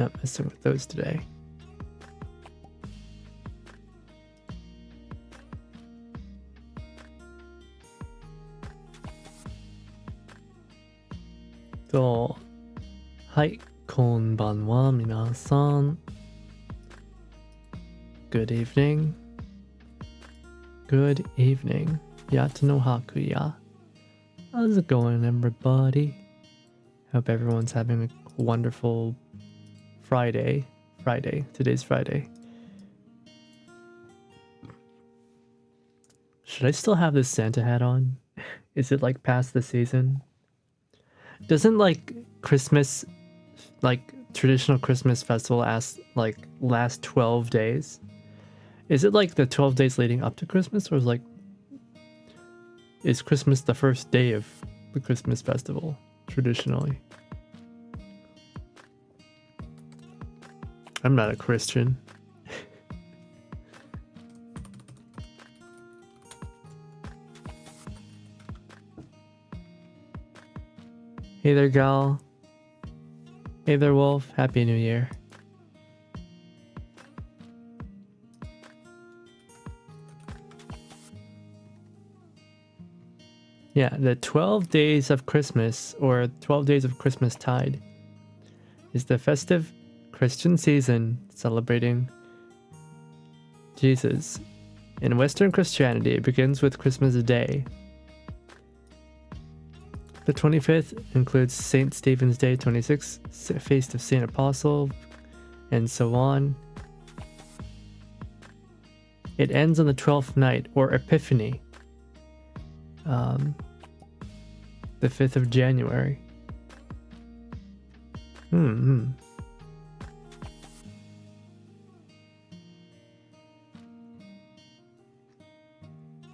Not messing with those today. So, はい、こんばんは、皆さん。Good evening. Good evening. Yato no hakuya. How's it going, everybody? Hope everyone's having a wonderful Friday. Today's Friday. Should I still have this Santa hat on? Is it like past the season? Doesn't like Christmas, like traditional Christmas festival last 12 days? Is it like the 12 days leading up to Christmas, or is Christmas the first day of the Christmas festival traditionally? I'm not a Christian. Hey there, Gal. Hey there, Wolf. Happy New Year. Yeah, the 12 days of Christmas, or 12 days of Christmas tide, is the festive Christian season celebrating Jesus. In Western Christianity, it begins with Christmas Day. The 25th includes St. Stephen's Day, 26th, Feast of St. Apostle, and so on. It ends on the 12th night, or Epiphany, the 5th of January.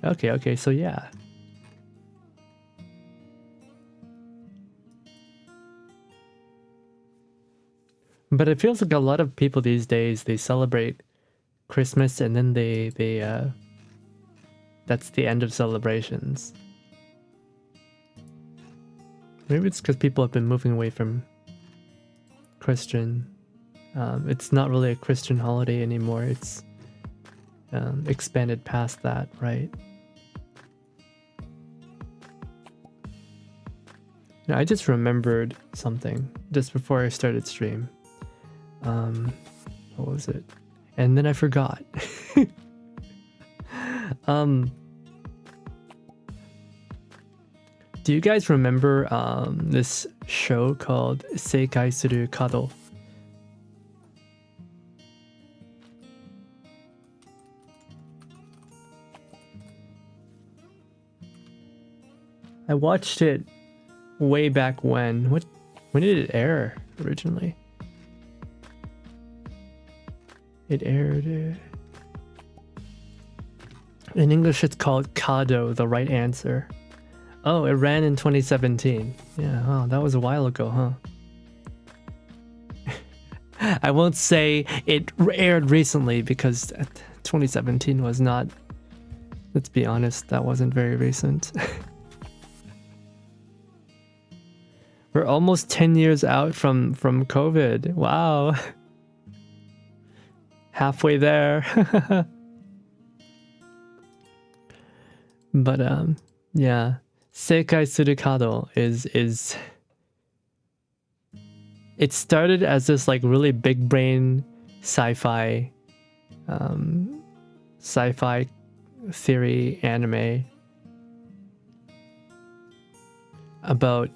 Okay, so yeah. But it feels like a lot of people these days, they celebrate Christmas and then they that's the end of celebrations. Maybe it's because people have been moving away from Christian. It's not really a Christian holiday anymore. It's expanded past that, right? Now, I just remembered something just before I started stream. What was it? And then I forgot. Do you guys remember this show called Seikai Suru Kado? I watched it way back when. When did it air originally? It aired... in English it's called Kado, the right answer. Oh, it ran in 2017. Yeah, oh, that was a while ago, huh? I won't say it aired recently because 2017 was not... Let's be honest, that wasn't very recent. We're almost 10 years out from COVID. Wow. Halfway there. But yeah, Seikai Suru Kado is it started as this like really big brain sci-fi theory anime about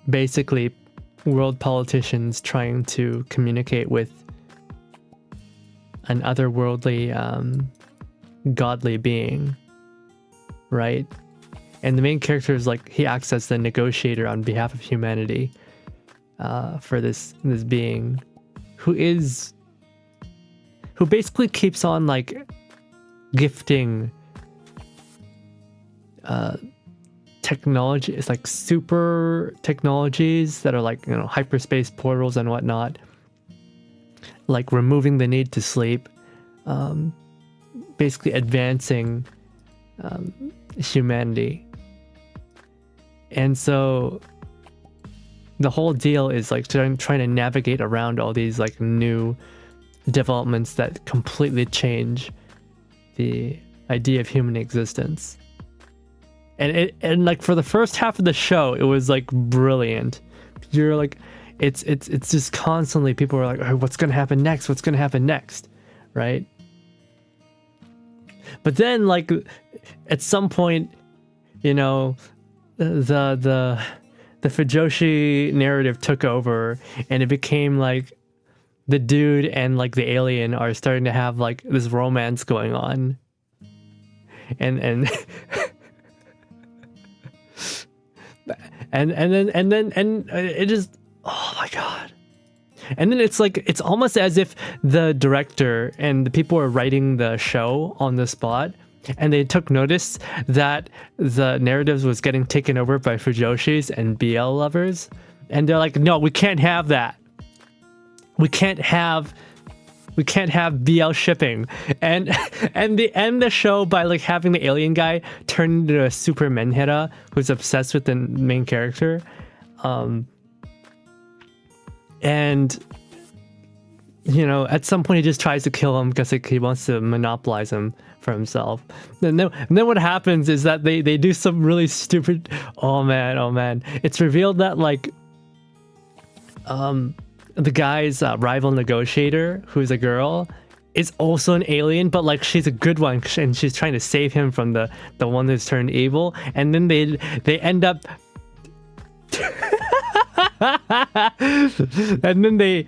basically world politicians trying to communicate with an otherworldly godly being, right? And the main character is like, he acts as the negotiator on behalf of humanity for this being who basically keeps on like gifting technology. It's like super technologies that are like, you know, hyperspace portals and whatnot, like removing the need to sleep, basically advancing humanity. And so the whole deal is like trying to navigate around all these like new developments that completely change the idea of human existence. And like for the first half of the show, it was like brilliant. You're like, it's just constantly people are like, oh, what's gonna happen next? What's gonna happen next? Right? But then like at some point, you know, the Fujoshi narrative took over, and it became like the dude and like the alien are starting to have like this romance going on, and then it just, oh my god. And then it's like, it's almost as if the director and the people who are writing the show on the spot, and they took notice that the narratives was getting taken over by Fujoshis and BL lovers, and they're like, no, we can't have that. We can't have BL shipping, and they end the show by like having the alien guy turn into a super menhira who's obsessed with the main character, and you know, at some point he just tries to kill him because he wants to monopolize him for himself. And then what happens is that they do some really stupid, oh man, it's revealed that like the guy's rival negotiator, who's a girl, is also an alien, but like she's a good one, and she's trying to save him from the one who's turned evil. And then they end up and then they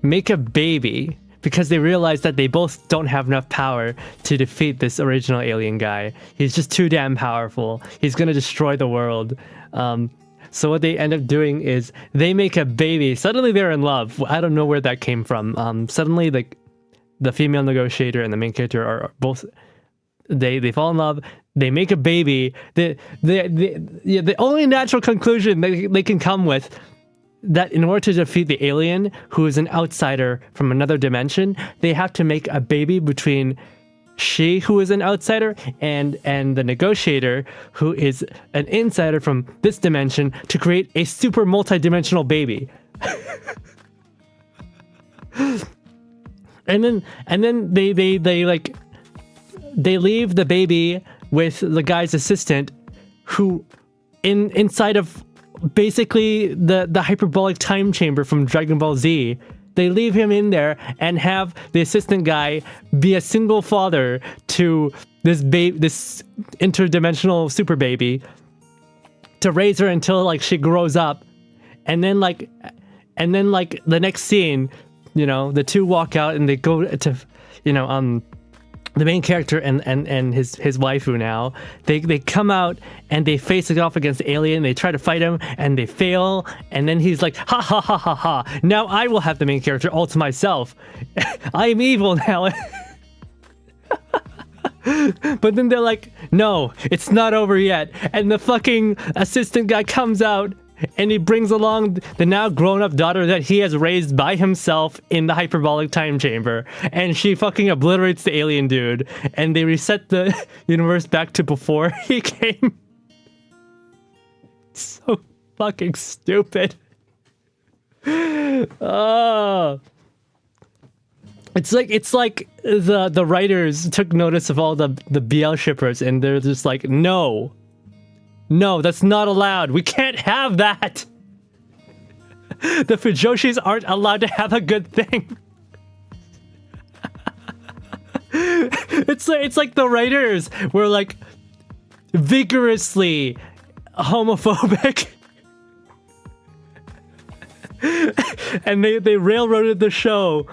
make a baby because they realize that they both don't have enough power to defeat this original alien guy. He's just too damn powerful. He's gonna destroy the world. So what they end up doing is they make a baby. Suddenly they're in love. I don't know where that came from. Suddenly like the female negotiator and the main character are both, they fall in love. They make a baby. The only natural conclusion they can come with, that in order to defeat the alien, who is an outsider from another dimension, they have to make a baby between she, who is an outsider, and the negotiator, who is an insider from this dimension, to create a super multi-dimensional baby. and then they leave the baby with the guy's assistant, who inside of basically the hyperbolic time chamber from Dragon Ball Z. They leave him in there and have the assistant guy be a single father to this interdimensional super baby, to raise her until like she grows up. And then like the next scene, you know, the two walk out and they go to, you know, the main character and his waifu now, they come out and they face it off against the alien. They try to fight him and they fail. And then he's like, ha ha ha ha ha. Now I will have the main character all to myself. I am evil now. But then they're like, no, it's not over yet. And the fucking assistant guy comes out and he brings along the now grown-up daughter that he has raised by himself in the hyperbolic time chamber, and she fucking obliterates the alien dude, and they reset the universe back to before he came. So fucking stupid. Oh. It's like the writers took notice of all the BL shippers, and they're just like, no, that's not allowed. We can't have that. The Fujoshis aren't allowed to have a good thing. It's like the writers were like vigorously homophobic. And they railroaded the show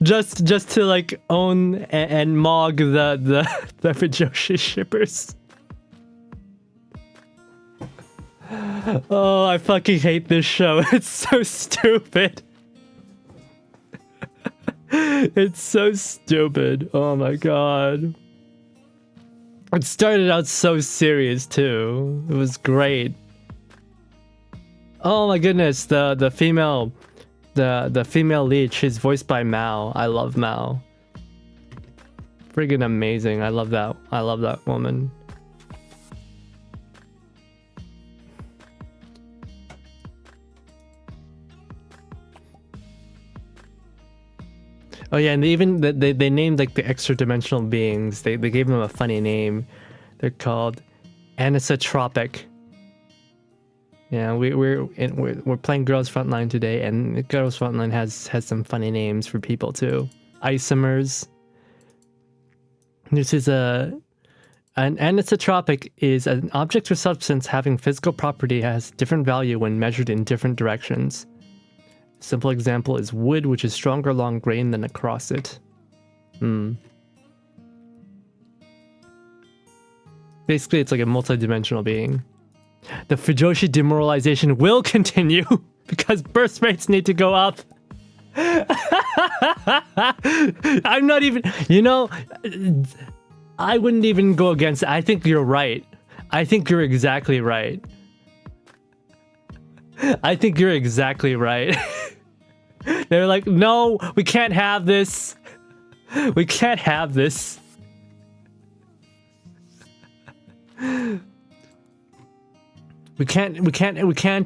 just to like own and mog the Fujoshi shippers. Oh, I fucking hate this show. It's so stupid. It's so stupid. Oh my god. It started out so serious too. It was great. Oh my goodness, the female lead, she's voiced by Mao. I love Mao. Friggin' amazing. I love that woman. Oh yeah, and they named like the extra dimensional beings. They gave them a funny name. They're called anisotropic. Yeah, we're playing Girls Frontline today, and Girls Frontline has some funny names for people too. Isomers. This is an anisotropic is an object or substance having physical property has different value when measured in different directions. Simple example is wood, which is stronger along grain than across it. Basically, it's like a multi-dimensional being. The Fujoshi demoralization will continue because birth rates need to go up. I'm not even, you know, I wouldn't even go against it. I think you're right. I think you're exactly right. I think you're exactly right. They're like, no, we can't have this. We can't have this. We can't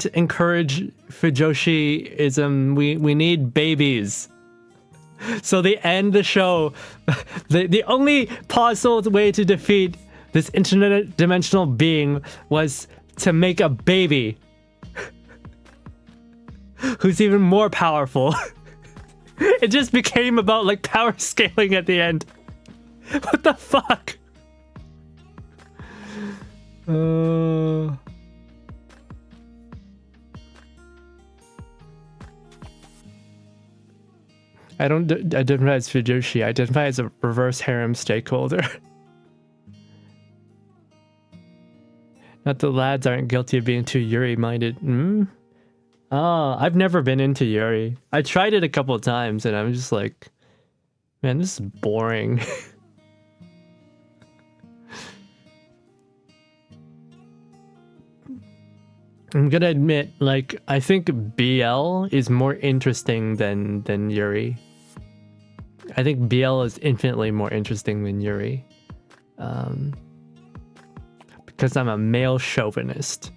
encourage Fujoshiism. We need babies. So they end the show. The only possible way to defeat this interdimensional being was to make a baby who's even more powerful. It just became about like power scaling at the end. What the fuck? I don't identify as Fujoshi. I identify as a reverse harem stakeholder. Not the lads aren't guilty of being too Yuri-minded. Oh, I've never been into Yuri. I tried it a couple of times and I'm just like, man, this is boring. I'm gonna admit, like, I think BL is more interesting than Yuri. I think BL is infinitely more interesting than Yuri. Because I'm a male chauvinist.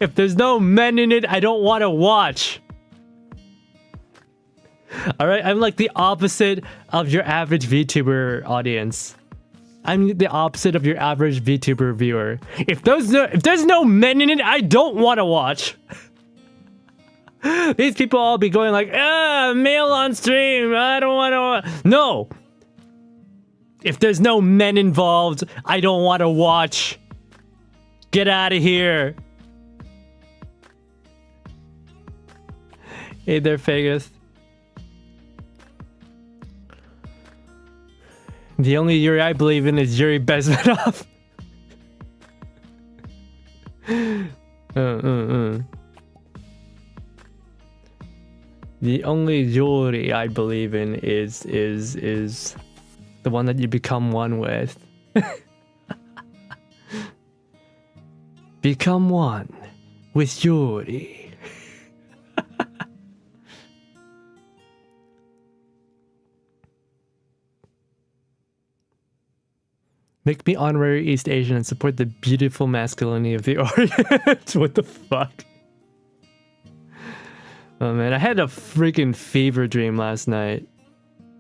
If there's no men in it, I don't want to watch. Alright, I'm like the opposite of your average VTuber audience. I'm the opposite of your average VTuber viewer. If there's no men in it, I don't want to watch. These people all be going like, male on stream, I don't want to. No. If there's no men involved, I don't want to watch. Get out of here. Hey there, Vegas. The only Yuri I believe in is Yuri Bezmenov. The only Yuri I believe in is the one that you become one with. Become one with Yuri. Make me honorary East Asian and support the beautiful masculinity of the Orient. What the fuck? Oh man, I had a freaking fever dream last night.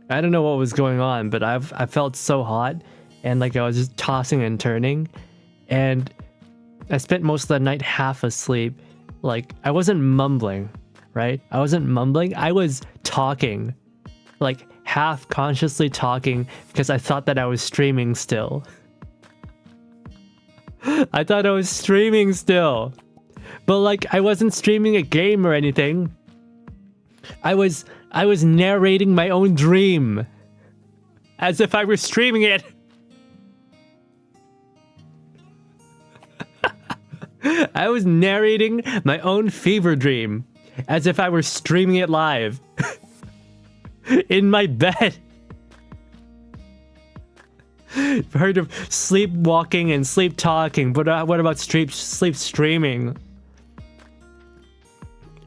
I don't know what was going on, but I felt so hot and like I was just tossing and turning, and I spent most of the night half asleep. Like I wasn't mumbling, right? I wasn't mumbling. I was talking, like half consciously talking because I thought that I was streaming still. I thought I was streaming still, but like I wasn't streaming a game or anything. I was narrating my own dream as if I were streaming it. I was narrating my own fever dream as if I were streaming it live in my bed. I've heard of sleepwalking and sleep talking, but what about sleep streaming?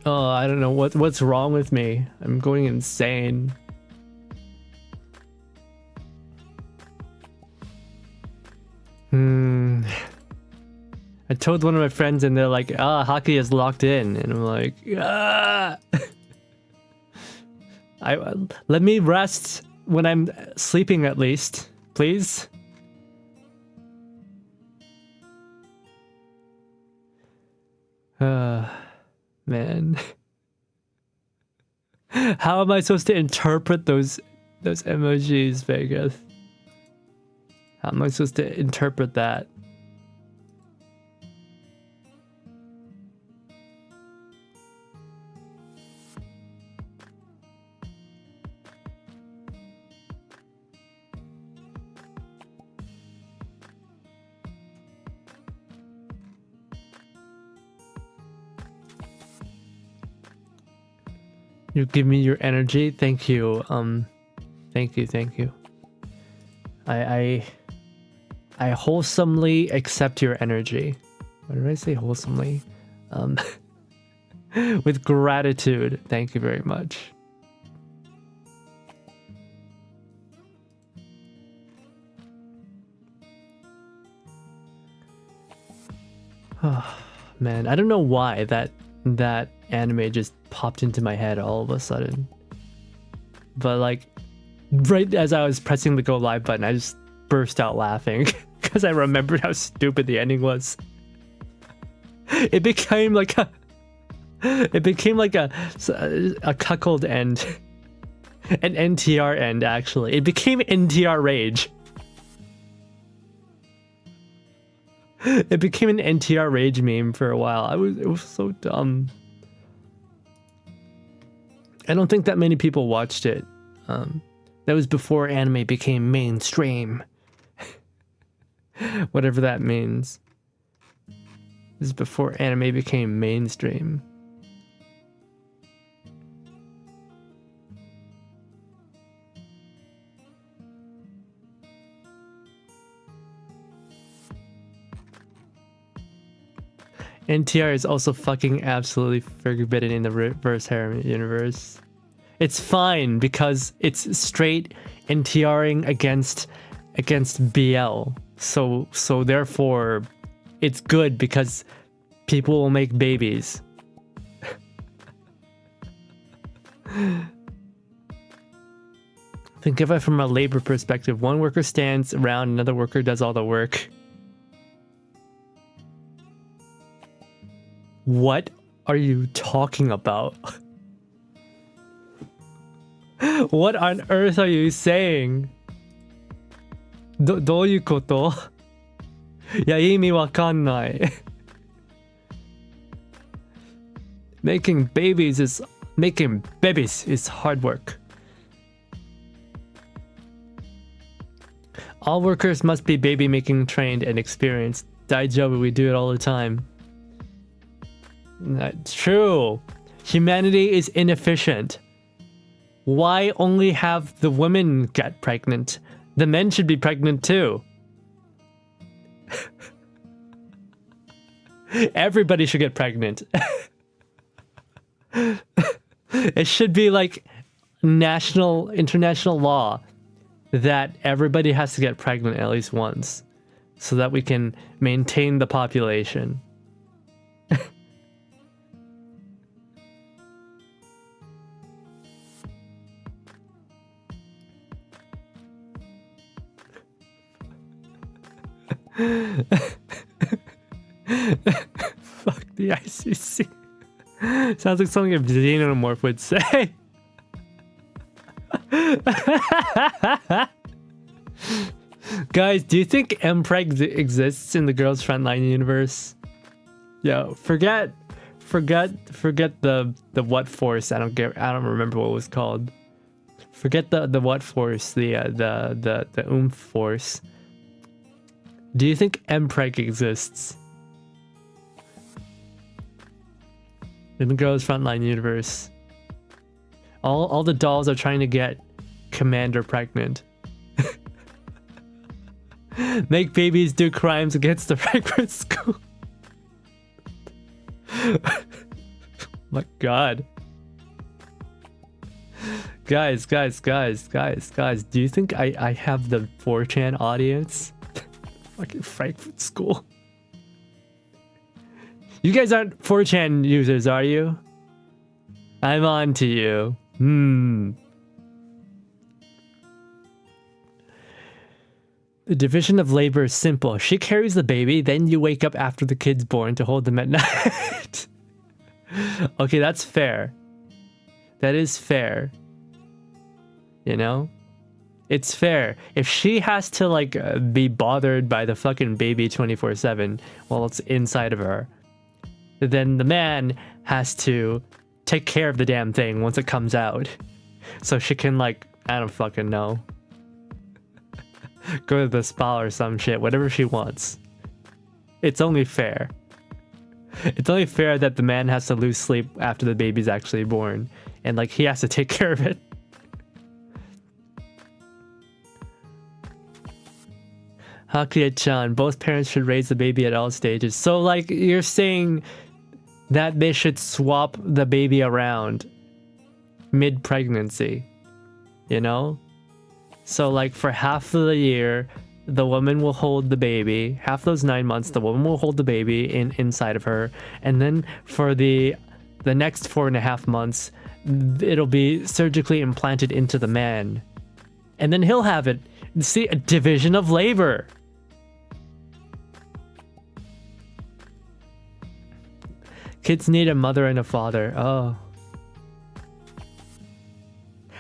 Oh, I don't know what's wrong with me. I'm going insane. told one of my friends and they're like, ah, hockey is locked in. And I'm like, ah. Let me rest when I'm sleeping at least, please. Man. How am I supposed to interpret those emojis, Vegas? How am I supposed to interpret that? You give me your energy. Thank you. Thank you. I wholesomely accept your energy. Why did I say wholesomely? With gratitude. Thank you very much. Oh, man, I don't know why that anime just popped into my head all of a sudden. But like, right as I was pressing the go live button, I just burst out laughing because I remembered how stupid the ending was. It became like a cuckold end. An NTR end, actually. It became NTR rage. It became an NTR rage meme for a while. It was so dumb. I don't think that many people watched it. That was before anime became mainstream. Whatever that means. This is before anime became mainstream. NTR is also fucking absolutely forbidden in the reverse harem universe. It's fine because it's straight NTRing against BL. So therefore it's good because people will make babies. Think of it from a labor perspective. One worker stands around, another worker does all the work. What are you talking about? What on earth are you saying? どういうこと? いや、意味わかんない。Making babies is hard work. All workers must be baby making trained and experienced. 大丈夫, we do it all the time. That's true. Humanity is inefficient. Why only have the women get pregnant? The men should be pregnant too. Everybody should get pregnant. It should be like international law that everybody has to get pregnant at least once so that we can maintain the population. Fuck the ICC. Sounds like something a xenomorph would say. Guys, do you think mpreg exists in the Girls Frontline universe? Yo, forget the what force. I don't remember what it was called. Forget the what force, the oomph force. Do you think mpreg exists in the Girls Frontline universe? All the dolls are trying to get Commander pregnant. Make babies do crimes against the regular school. My god. Guys, do you think I have the 4chan audience? Fucking Frankfurt School. You guys aren't 4chan users, are you? I'm on to you. The division of labor is simple. She carries the baby, then you wake up after the kid's born to hold them at night. Okay, that's fair. That is fair. You know? It's fair. If she has to, like, be bothered by the fucking baby 24/7 while it's inside of her, then the man has to take care of the damn thing once it comes out. So she can, like, I don't fucking know. Go to the spa or some shit, whatever she wants. It's only fair. It's only fair that the man has to lose sleep after the baby's actually born. And, like, he has to take care of it. Hakuya-chan, both parents should raise the baby at all stages. So, like, you're saying that they should swap the baby around mid-pregnancy, you know? So, like, for half of the year, the woman will hold the baby. Half those 9 months, the woman will hold the baby inside of her. And then for the next 4.5 months, it'll be surgically implanted into the man. And then he'll have it. See, a division of labor. Kids need a mother and a father. Oh.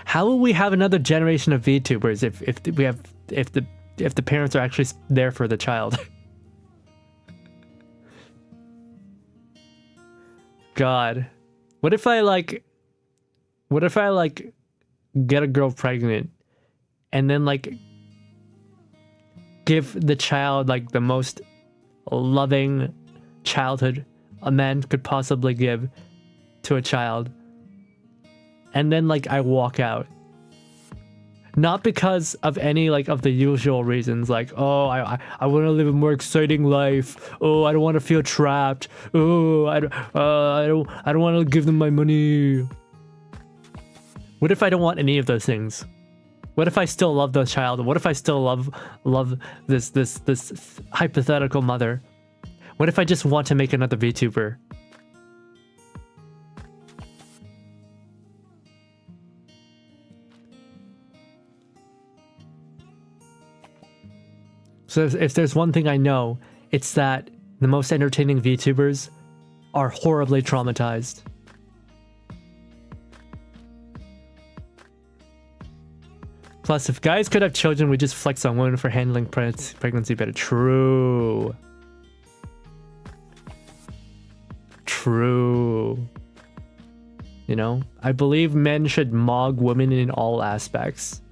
How will we have another generation of VTubers if the parents are actually there for the child? God. What if I get a girl pregnant and then, like, give the child, like, the most loving childhood a man could possibly give to a child, and then, like, I walk out, not because of any, like, of the usual reasons, like, oh, I want to live a more exciting life, oh, I don't want to feel trapped, oh, I don't want to give them my money. What if I don't want any of those things? What if I still love the child? What if I still love this hypothetical mother? What if I just want to make another VTuber? So if there's one thing I know, it's that the most entertaining VTubers are horribly traumatized. Plus, if guys could have children, we just flex on women for handling pregnancy better. True. True. You know, I believe men should mog women in all aspects.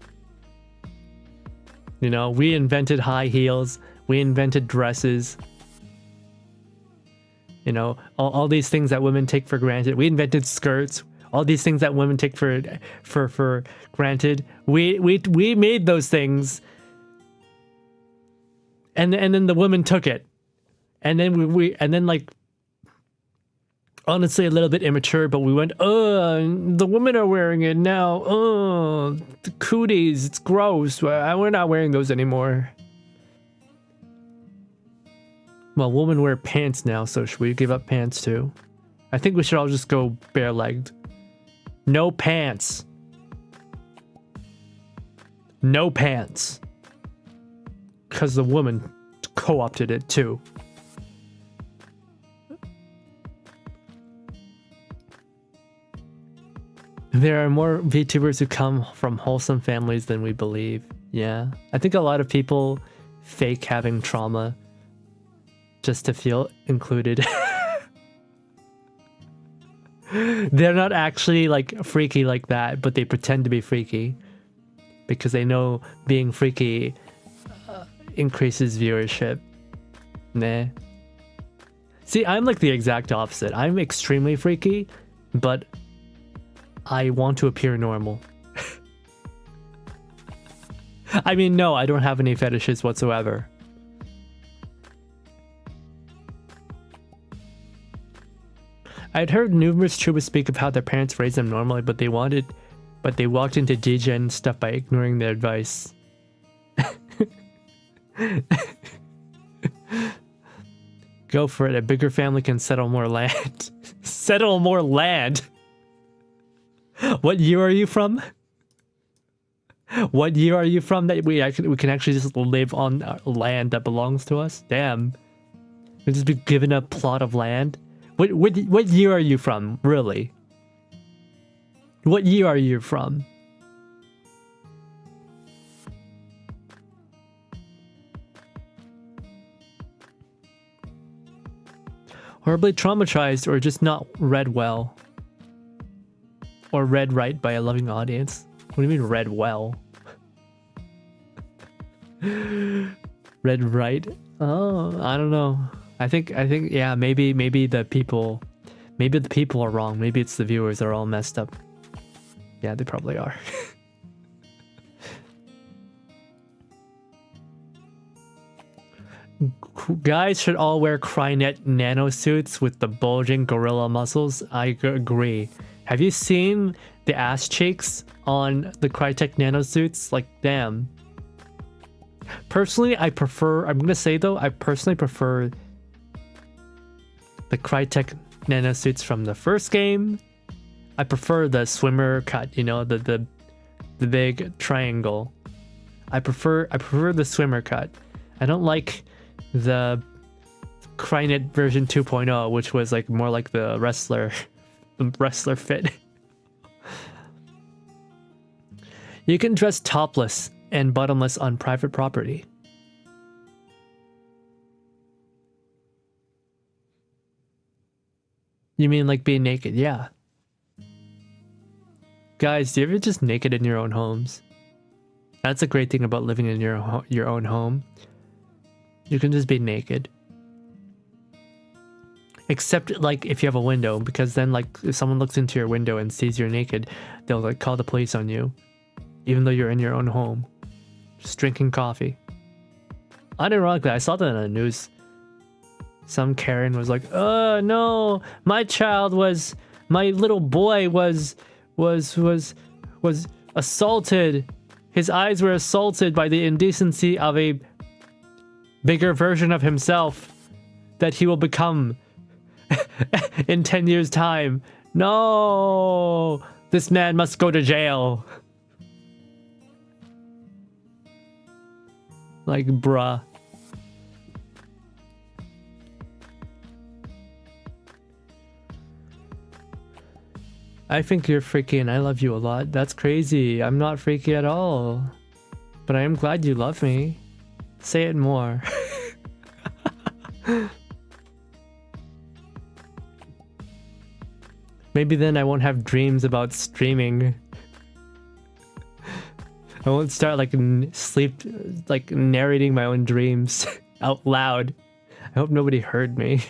You know, we invented high heels. We invented dresses. You know, all these things that women take for granted. We invented skirts. All these things that women take for granted. We made those things. And then the women took it. And then and then, like, honestly a little bit immature, but we went, the women are wearing it now. The cooties, it's gross. We're not wearing those anymore. Well, women wear pants now, so should we give up pants too? I think we should all just go bare-legged. No pants. No pants. Because the woman co-opted it too. There are more VTubers who come from wholesome families than we believe. Yeah. I think a lot of people fake having trauma just to feel included. They're not actually, like, freaky like that, but they pretend to be freaky because they know being freaky increases viewership. Nah. See, I'm like the exact opposite. I'm extremely freaky, but I want to appear normal. I mean, no, I don't have any fetishes whatsoever. I'd heard numerous tubers speak of how their parents raised them normally, but they walked into degen stuff by ignoring their advice. Go for it. A bigger family can settle more land. Settle more land. What year are you from? What year are you from that we can actually just live on land that belongs to us? Damn. We'll just be given a plot of land. What year are you from? Really? What year are you from? Horribly traumatized or just not read well? Or read right by a loving audience? What do you mean read well? Read right? Oh, I don't know. I think yeah, maybe the people are wrong. Maybe it's the viewers that are all messed up. Yeah, they probably are. Guys should all wear Crynet nano suits with the bulging gorilla muscles. I agree. Have you seen the ass cheeks on the Crytek nano suits? Like, damn. Personally, I'm gonna say though, I personally prefer the Crytek nano suits from the first game. I prefer the swimmer cut, you know, the big triangle. I prefer the swimmer cut. I don't like the Crynet version 2.0, which was like more like the wrestler fit. You can dress topless and bottomless on private property. You mean like being naked? Yeah. Guys, do you ever just naked in your own homes? That's a great thing about living in your own home. You can just be naked. Except like if you have a window, because then like if someone looks into your window and sees you're naked, they'll like call the police on you. Even though you're in your own home. Just drinking coffee. Unironically, I saw that in the news. Some Karen was like, "Oh no, my little boy was assaulted. His eyes were assaulted by the indecency of a bigger version of himself that he will become in 10 years' time. No, this man must go to jail." Like, bruh. I think you're freaky and I love you a lot. That's crazy. I'm not freaky at all. But I am glad you love me. Say it more. Maybe then I won't have dreams about streaming. I won't start like narrating my own dreams out loud. I hope nobody heard me.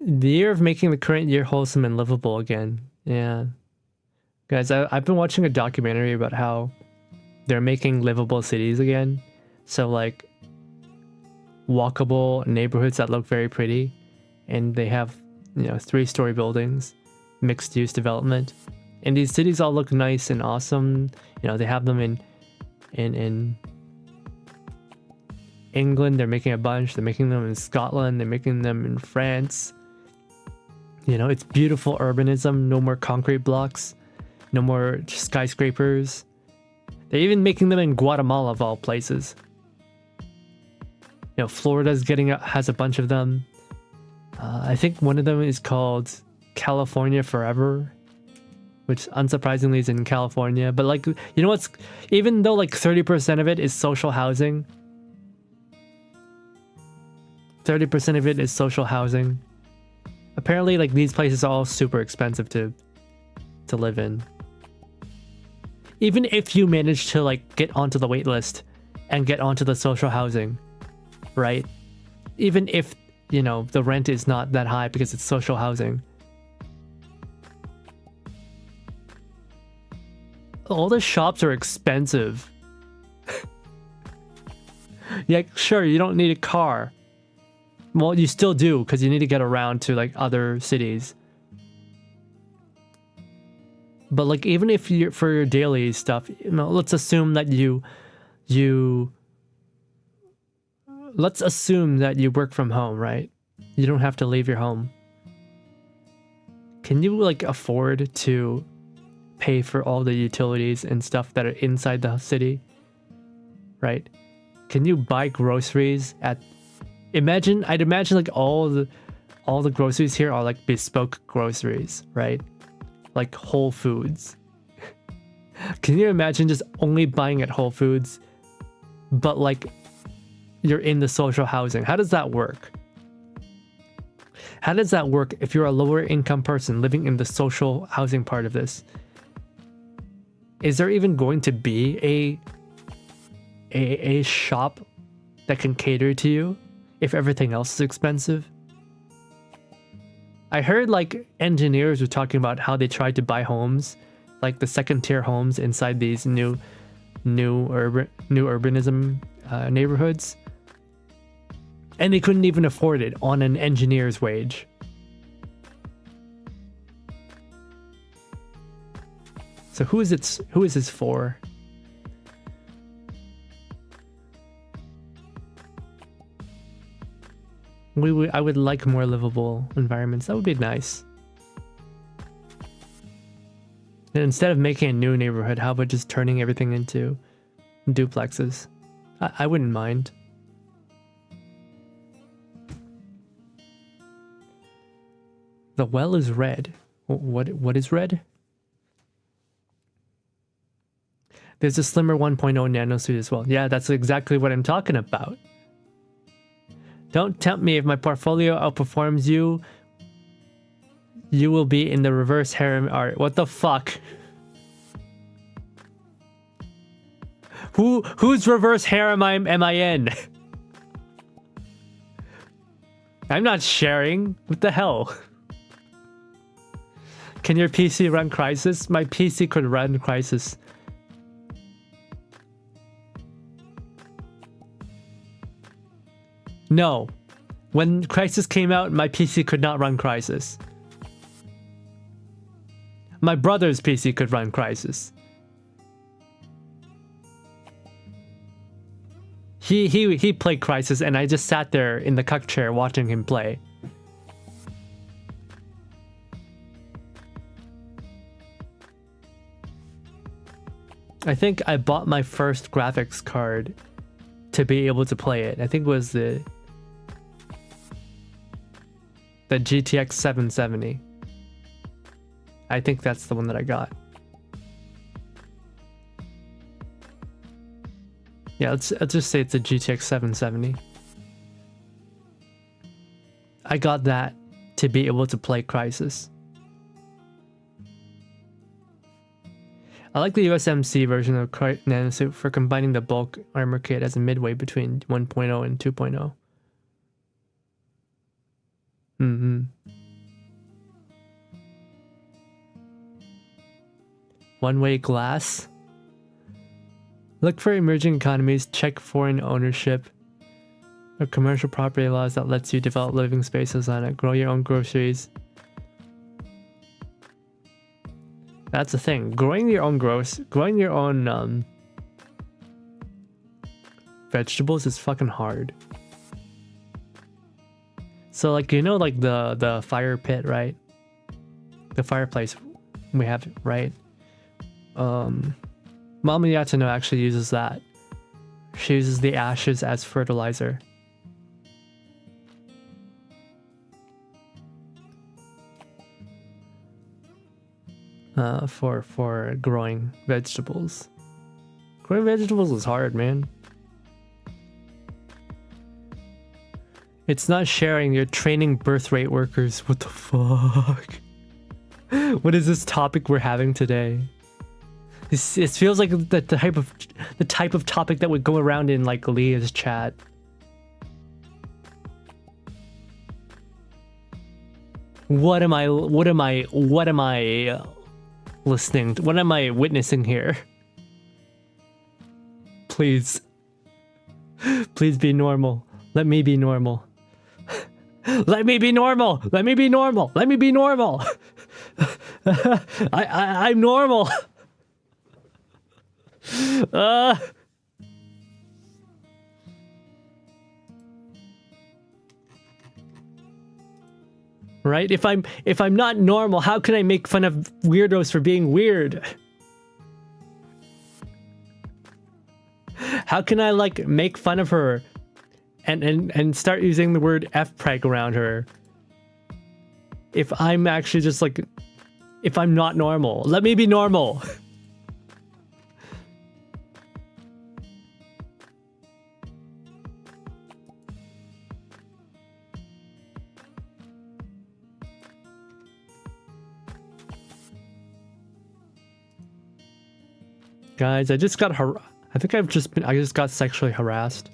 The year of making the current year wholesome and livable again. Yeah. Guys, I've been watching a documentary about how they're making livable cities again. So like walkable neighborhoods that look very pretty. And they have, you know, 3-story buildings, mixed use development. And these cities all look nice and awesome. You know, they have them in England, they're making a bunch. They're making them in Scotland, they're making them in France. You know, it's beautiful urbanism, no more concrete blocks, no more skyscrapers. They're even making them in Guatemala of all places. You know, Florida's has a bunch of them. I think one of them is called California Forever, which unsurprisingly is in California. But like, you know what's, even though like 30% of it is social housing, 30% of it is social housing. Apparently like these places are all super expensive to live in. Even if you manage to like get onto the wait list and get onto the social housing, right? Even if, you know, the rent is not that high because it's social housing. All the shops are expensive. Yeah, sure, you don't need a car. Well, you still do, because you need to get around to like other cities. But like, even if you for your daily stuff, let's assume that let's assume that you work from home, right? You don't have to leave your home. Can you like afford to pay for all the utilities and stuff that are inside the city? Right? Can you buy groceries at I'd imagine like all the groceries here are like bespoke groceries, right? Like Whole Foods. Can you imagine just only buying at Whole Foods, but like you're in the social housing? How does that work? How does that work if you're a lower income person living in the social housing part of this? Is there even going to be a shop that can cater to you if everything else is expensive? I heard like engineers were talking about how they tried to buy homes, like the second tier homes inside these new urbanism neighborhoods, and they couldn't even afford it on an engineer's wage. So who is this for? I would like more livable environments. That would be nice. And instead of making a new neighborhood, how about just turning everything into duplexes? I wouldn't mind. The well is red. What is red? There's a slimmer 1.0 nanosuit as well. Yeah, that's exactly what I'm talking about. Don't tempt me. If my portfolio outperforms you, you will be in the reverse harem art. What the fuck? Whose reverse harem am I in? I'm not sharing. What the hell? Can your PC run Crysis? My PC could run Crysis. No. When Crysis came out, my PC could not run Crysis. My brother's PC could run Crysis. He played Crysis, and I just sat there in the cuck chair watching him play. I think I bought my first graphics card to be able to play it. I think it was the GTX 770. I think that's the one that I got. Yeah, let's just say it's a GTX 770. I got that to be able to play Crysis. I like the USMC version of Nanosuit for combining the bulk armor kit as a midway between 1.0 and 2.0. One-way glass. Look for emerging economies, check foreign ownership or commercial property laws that lets you develop living spaces on it, grow your own groceries. That's the thing. Growing your own vegetables is fucking hard. So like, you know, like the fire pit, right? The fireplace we have, right? Mama Yatsuno actually uses that. She uses the ashes as fertilizer. For growing vegetables. Growing vegetables is hard, man. It's not sharing, you're training birth rate workers. What the fuck? What is this topic we're having today? It feels like the type of topic that would go around in like Leah's chat. What am I listening to? What am I witnessing here? Please be normal. Let me be normal. Let me be normal. Let me be normal. Let me be normal. I'm normal. Right? If I'm not normal, how can I make fun of weirdos for being weird? How can I like make fun of her and start using the word F-preg around her? If I'm actually just like, if I'm not normal, let me be normal. Guys, I just got I just got sexually harassed.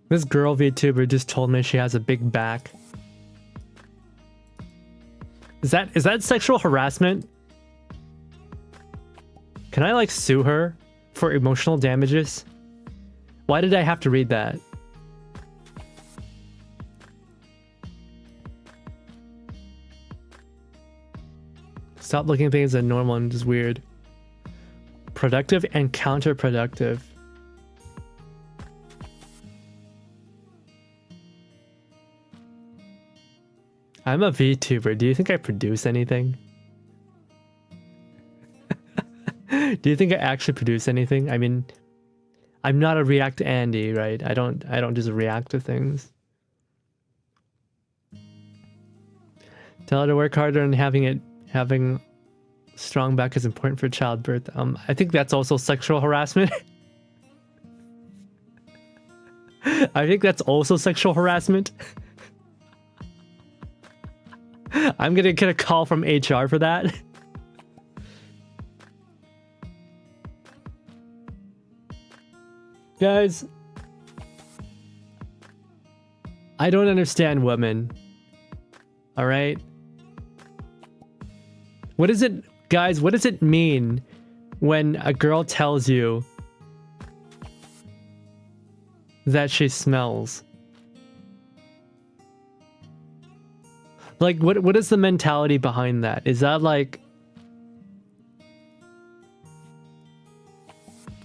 This girl VTuber just told me she has a big back. Is that sexual harassment? Can I like sue her for emotional damages? Why did I have to read that? Stop looking at things as normal and just weird. Productive and counterproductive. I'm a VTuber. Do you think I produce anything? Do you think I actually produce anything? I mean, I'm not a React Andy, right? I don't just react to things. Tell her to work harder and having strong back is important for childbirth. I think that's also sexual harassment. I think that's also sexual harassment. I'm gonna get a call from HR for that. Guys, I don't understand women. All right? What is it, guys, what does it mean when a girl tells you that she smells? Like, what is the mentality behind that? Is that like...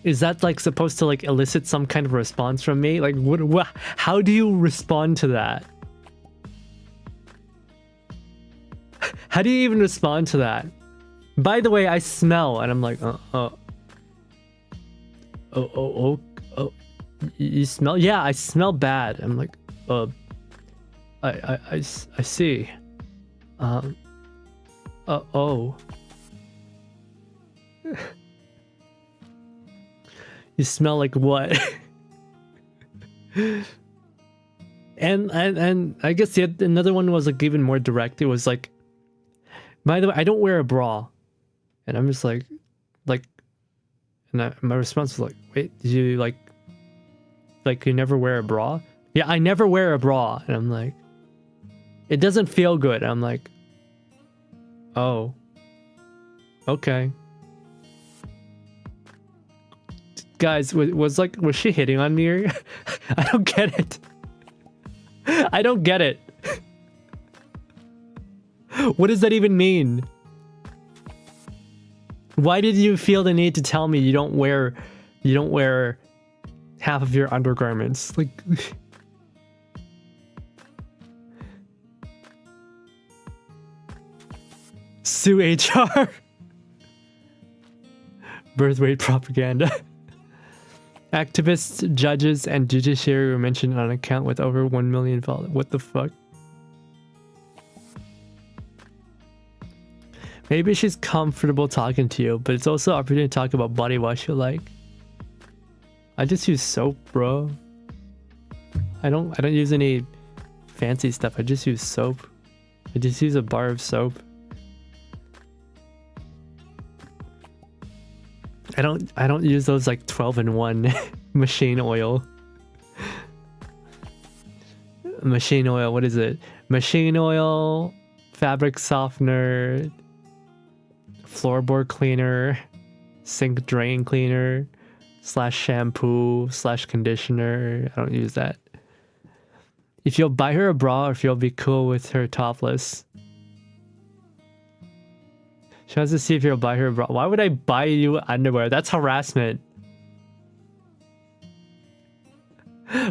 Is that like supposed to like elicit some kind of response from me? Like, what how do you respond to that? How do you even respond to that? By the way, I smell, and I'm like, oh, you smell? Yeah, I smell bad. I'm like, I see. Oh. You smell like what? and I guess another one was like even more direct. It was like, by the way, I don't wear a bra. And I'm just like, and my response was like, wait, did you like you never wear a bra? Yeah, I never wear a bra. And I'm like, it doesn't feel good. I'm like, oh, okay. Guys, was she hitting on me? Or I don't get it. I don't get it. What does that even mean? Why did you feel the need to tell me you don't wear half of your undergarments? Like, sue HR. Birth weight propaganda. Activists, judges, and judiciary were mentioned on an account with over 1 million followers. What the fuck? Maybe she's comfortable talking to you, but it's also an opportunity to talk about body wash you like. I just use soap, bro. I don't use any fancy stuff. I just use soap. I just use a bar of soap. I don't use those like 12-in-1 machine oil. Machine oil, what is it? Machine oil, fabric softener, floorboard cleaner, sink drain cleaner, / shampoo / conditioner. I don't use that. If you'll buy her a bra or if you'll be cool with her topless. She wants to see if you'll buy her a bra. Why would I buy you underwear? That's harassment.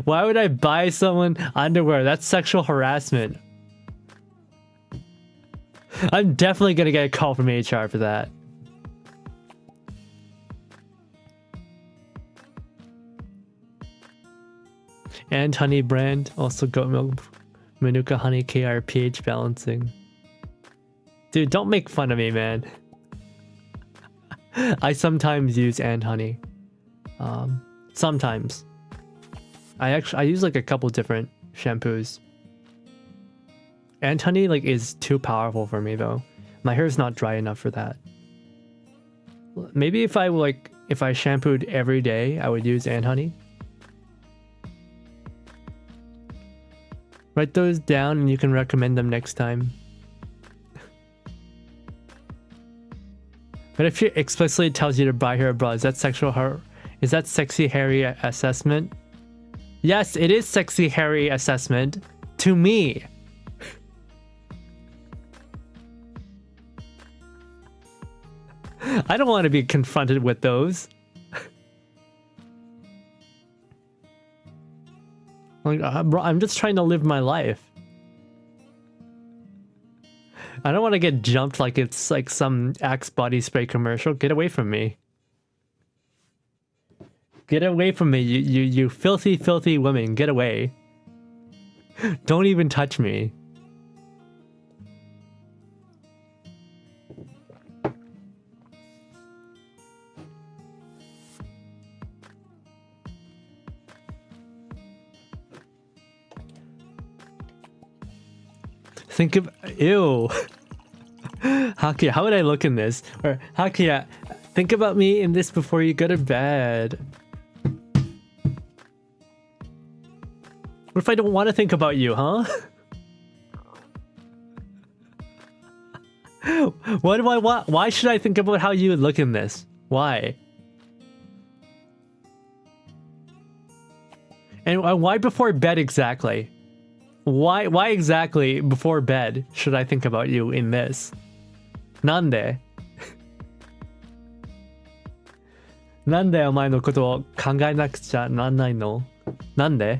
Why would I buy someone underwear? That's sexual harassment. I'm definitely gonna get a call from HR for that. And honey brand, also goat milk, Manuka honey KR pH balancing. Dude, don't make fun of me, man. I sometimes use and honey. Sometimes. I use like a couple different shampoos. And honey like is too powerful for me though. My hair is not dry enough for that. Maybe if I shampooed every day, I would use and honey. Write those down and you can recommend them next time. But if she explicitly tells you to buy her a bra, is that is that sexy hairy assessment? Yes, it is sexy hairy assessment to me. I don't want to be confronted with those. Like, bro, I'm just trying to live my life. I don't want to get jumped like it's like some Axe body spray commercial. Get away from me. Get away from me, you filthy, filthy women. Get away. Don't even touch me. Think of ew. Hakia, how would I look in this? Or Hakia, think about me in this before you go to bed. What if I don't want to think about you, huh? What do I want? Why should I think about how you would look in this? Why? And why before bed exactly? Why exactly before bed should I think about you in this? Nande? Nande omae no koto o kangae nakucha nannai no? Nande?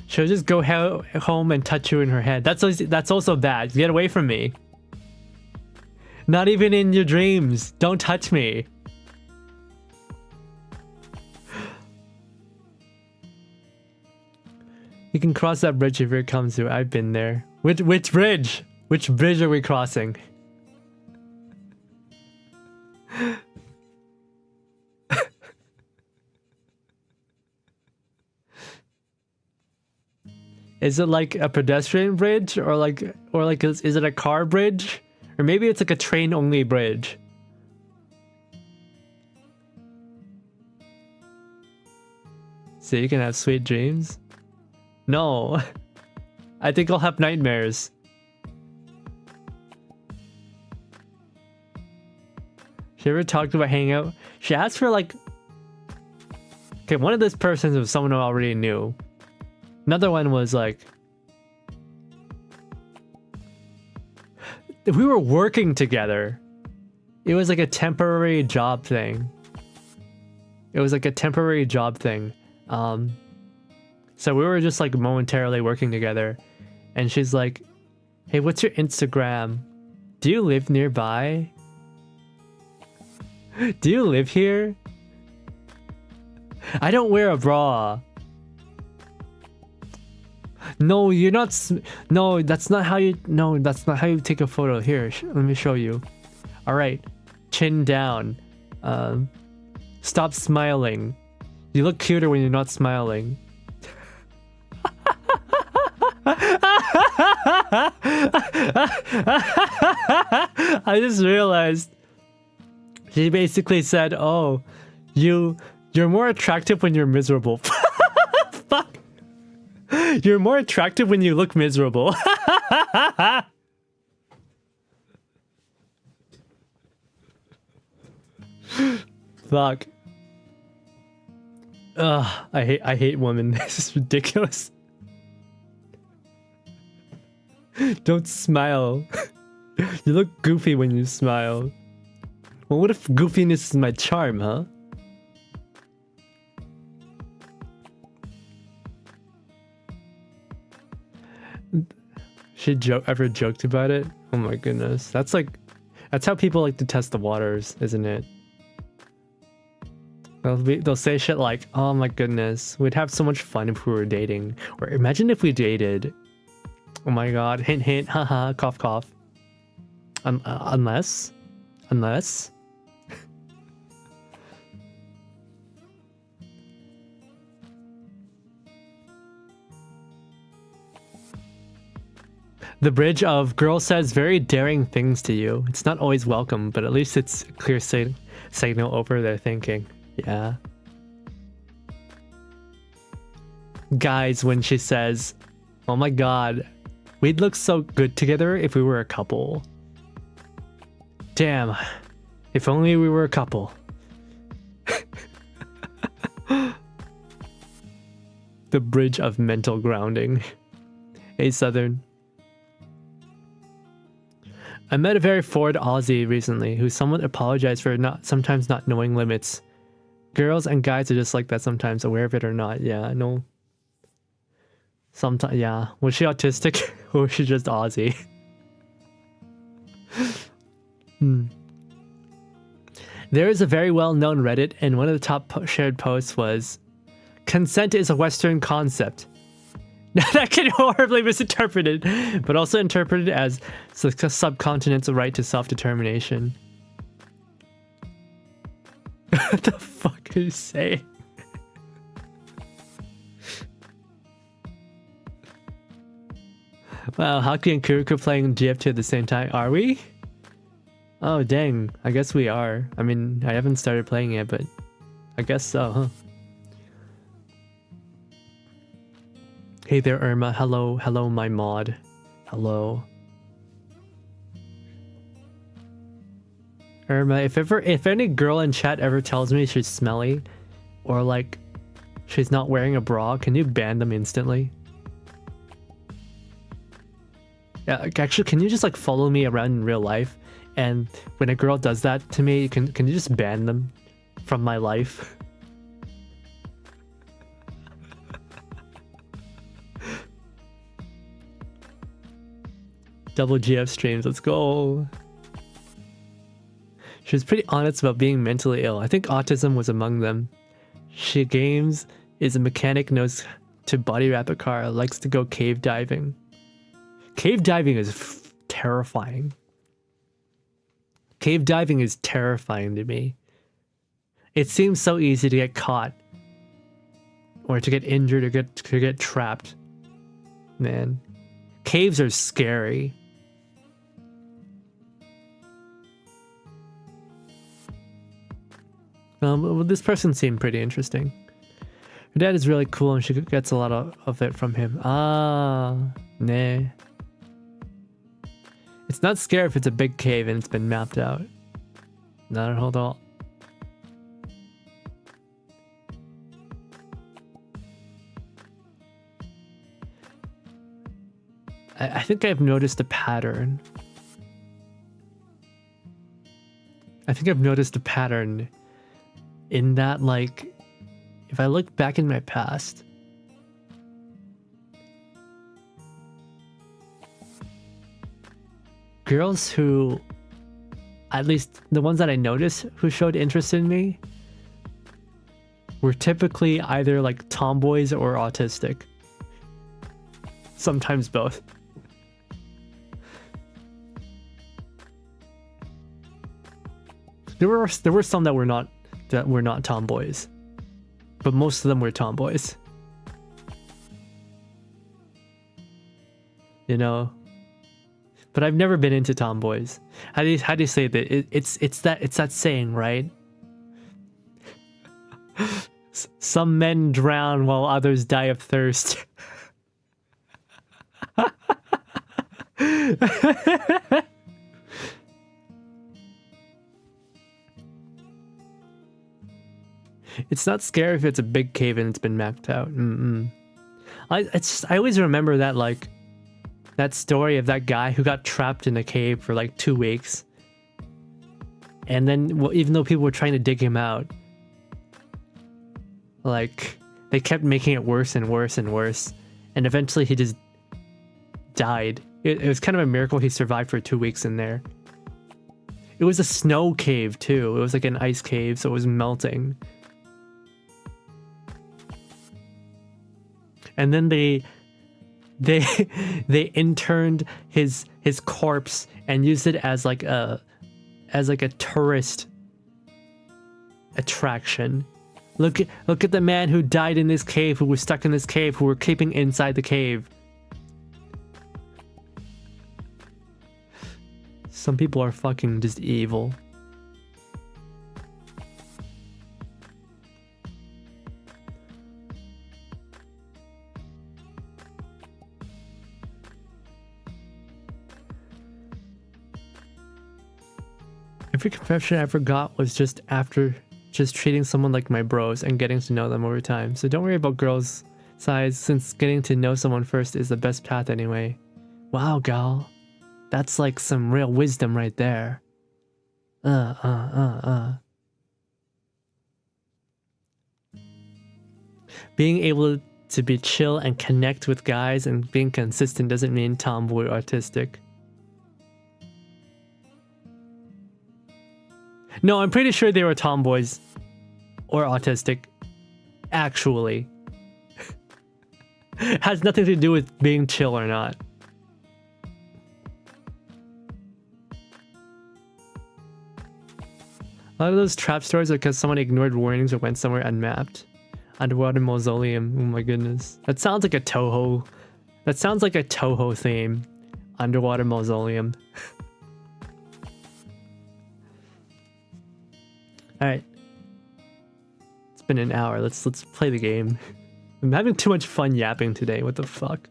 She'll just go home and touch you in her head. That's also bad. Get away from me. Not even in your dreams. Don't touch me. You can cross that bridge if it comes to. I've been there. Which bridge? Which bridge are we crossing? Is it like a pedestrian bridge or like is it a car bridge? Or maybe it's like a train only bridge. So you can have sweet dreams? No. I think I'll have nightmares. She ever talked about hanging out? She asked for like... Okay, one of those persons was someone I already knew. Another one was like... We were working together. It was like a temporary job thing. So we were just like momentarily working together. And she's like, hey, what's your Instagram? Do you live nearby? Do you live here? I don't wear a bra. No, you're not. No, that's not how you. No, that's not how you take a photo. Here, let me show you. All right, chin down. Stop smiling. You look cuter when you're not smiling. I just realized. She basically said, "Oh, you're more attractive when you're miserable." Fuck. You're more attractive when you look miserable. Fuck. Ugh, I hate women. This is ridiculous. Don't smile. You look goofy when you smile. Well, what if goofiness is my charm, huh? She ever joked about it? Oh my goodness. That's how people like to test the waters, isn't it? They'll say shit like, oh my goodness, we'd have so much fun if we were dating. Or imagine if we dated. Oh my god, hint hint, haha, cough cough. Unless? The bridge of girl says very daring things to you. It's not always welcome, but at least it's a clear signal over their thinking. Yeah. Guys, when she says, oh my god, we'd look so good together if we were a couple. Damn, if only we were a couple. The bridge of mental grounding. Hey, Southern. I met a very forward Aussie recently who somewhat apologized for sometimes not knowing limits. Girls and guys are just like that sometimes, aware of it or not. Yeah, no. Sometimes, yeah. Was she autistic or was she just Aussie? There is a very well-known Reddit, and one of the top shared posts was, consent is a Western concept. That can be horribly misinterpreted, but also interpreted as the subcontinent's right to self-determination. What the fuck are you saying? Wow, Haki and Kuruku playing GF2 at the same time. Are we? Oh dang, I guess we are. I mean, I haven't started playing it, but I guess so, huh? Hey there, Irma. Hello, my mod. Hello. Irma, if any girl in chat ever tells me she's smelly, or like, she's not wearing a bra, can you ban them instantly? Yeah, actually, can you just like follow me around in real life, and when a girl does that to me, can you just ban them from my life? Double GF streams, let's go. She was pretty honest about being mentally ill. I think autism was among them. She games, is a mechanic, knows to body wrap a car, likes to go cave diving. Cave diving is terrifying. Cave diving is terrifying to me. It seems so easy to get caught. Or to get injured or to get trapped. Man. Caves are scary. Well, this person seemed pretty interesting. Her dad is really cool and she gets a lot of it from him. Ah, nah. It's not scary if it's a big cave and it's been mapped out. Not at all. I think I've noticed a pattern. In that, like, if I look back in my past, girls who, at least the ones that I noticed who showed interest in me, were typically either like tomboys or autistic. Sometimes both. There were some that were not tomboys, but most of them were tomboys. You know, but I've never been into tomboys. How do you say that? It's that saying, right? Some men drown while others die of thirst. It's not scary if it's a big cave and it's been maxed out. I always remember that, like, that story of that guy who got trapped in a cave for like 2 weeks. And then, well, even though people were trying to dig him out, like, they kept making it worse and worse and worse. And eventually he just died. It was kind of a miracle he survived for 2 weeks in there. It was a snow cave too. It was like an ice cave, so it was melting. And then they interned his corpse and used it as like a tourist attraction. Look at the man who died in this cave, who was stuck in this cave, who were keeping inside the cave. Some people are fucking just evil. Every confession I ever got was just after just treating someone like my bros and getting to know them over time. So don't worry about girls' size, since getting to know someone first is the best path anyway. Wow, gal. That's like some real wisdom right there. Being able to be chill and connect with guys and being consistent doesn't mean tomboy or autistic. No, I'm pretty sure they were tomboys or autistic. Actually. Has nothing to do with being chill or not. A lot of those trap stories are because someone ignored warnings or went somewhere unmapped. Underwater mausoleum. Oh my goodness. That sounds like a Toho. That sounds like a Toho theme. Underwater mausoleum. Alright. It's been an hour. Let's play the game. I'm having too much fun yapping today. What the fuck?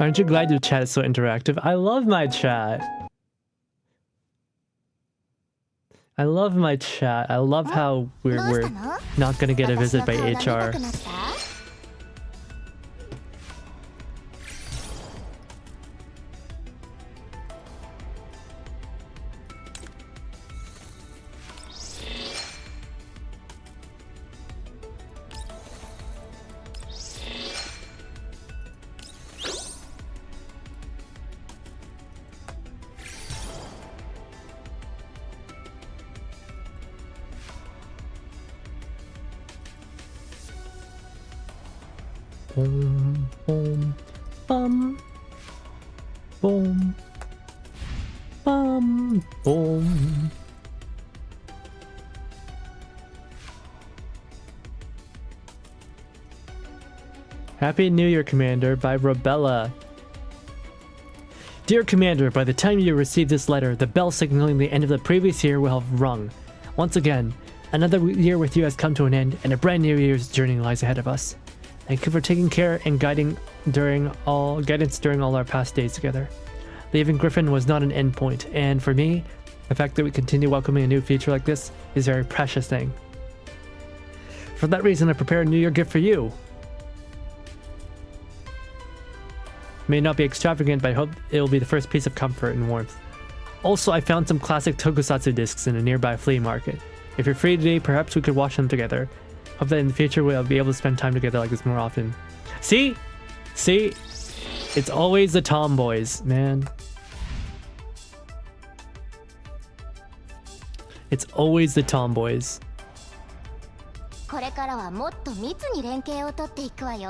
Aren't you glad your chat is so interactive? I love my chat. I love my chat. I love how we're not gonna get a visit by HR. Boom, boom, bum, boom, bum, boom. Happy New Year, Commander, by Robella. Dear Commander, by the time you receive this letter, the bell signaling the end of the previous year will have rung. Once again, another year with you has come to an end, and a brand new year's journey lies ahead of us. Thank you for taking care and guidance during all our past days together. Leaving Griffin was not an end point, and for me, the fact that we continue welcoming a new feature like this is a very precious thing. For that reason, I prepared a New Year gift for you. May not be extravagant, but I hope it will be the first piece of comfort and warmth. Also, I found some classic tokusatsu discs in a nearby flea market. If you're free today, perhaps we could watch them together. Hope that in the future we'll be able to spend time together like this more often. See? See? It's always the tomboys, man. It's always the tomboys. これからはもっと密に連携を取っていくわよ。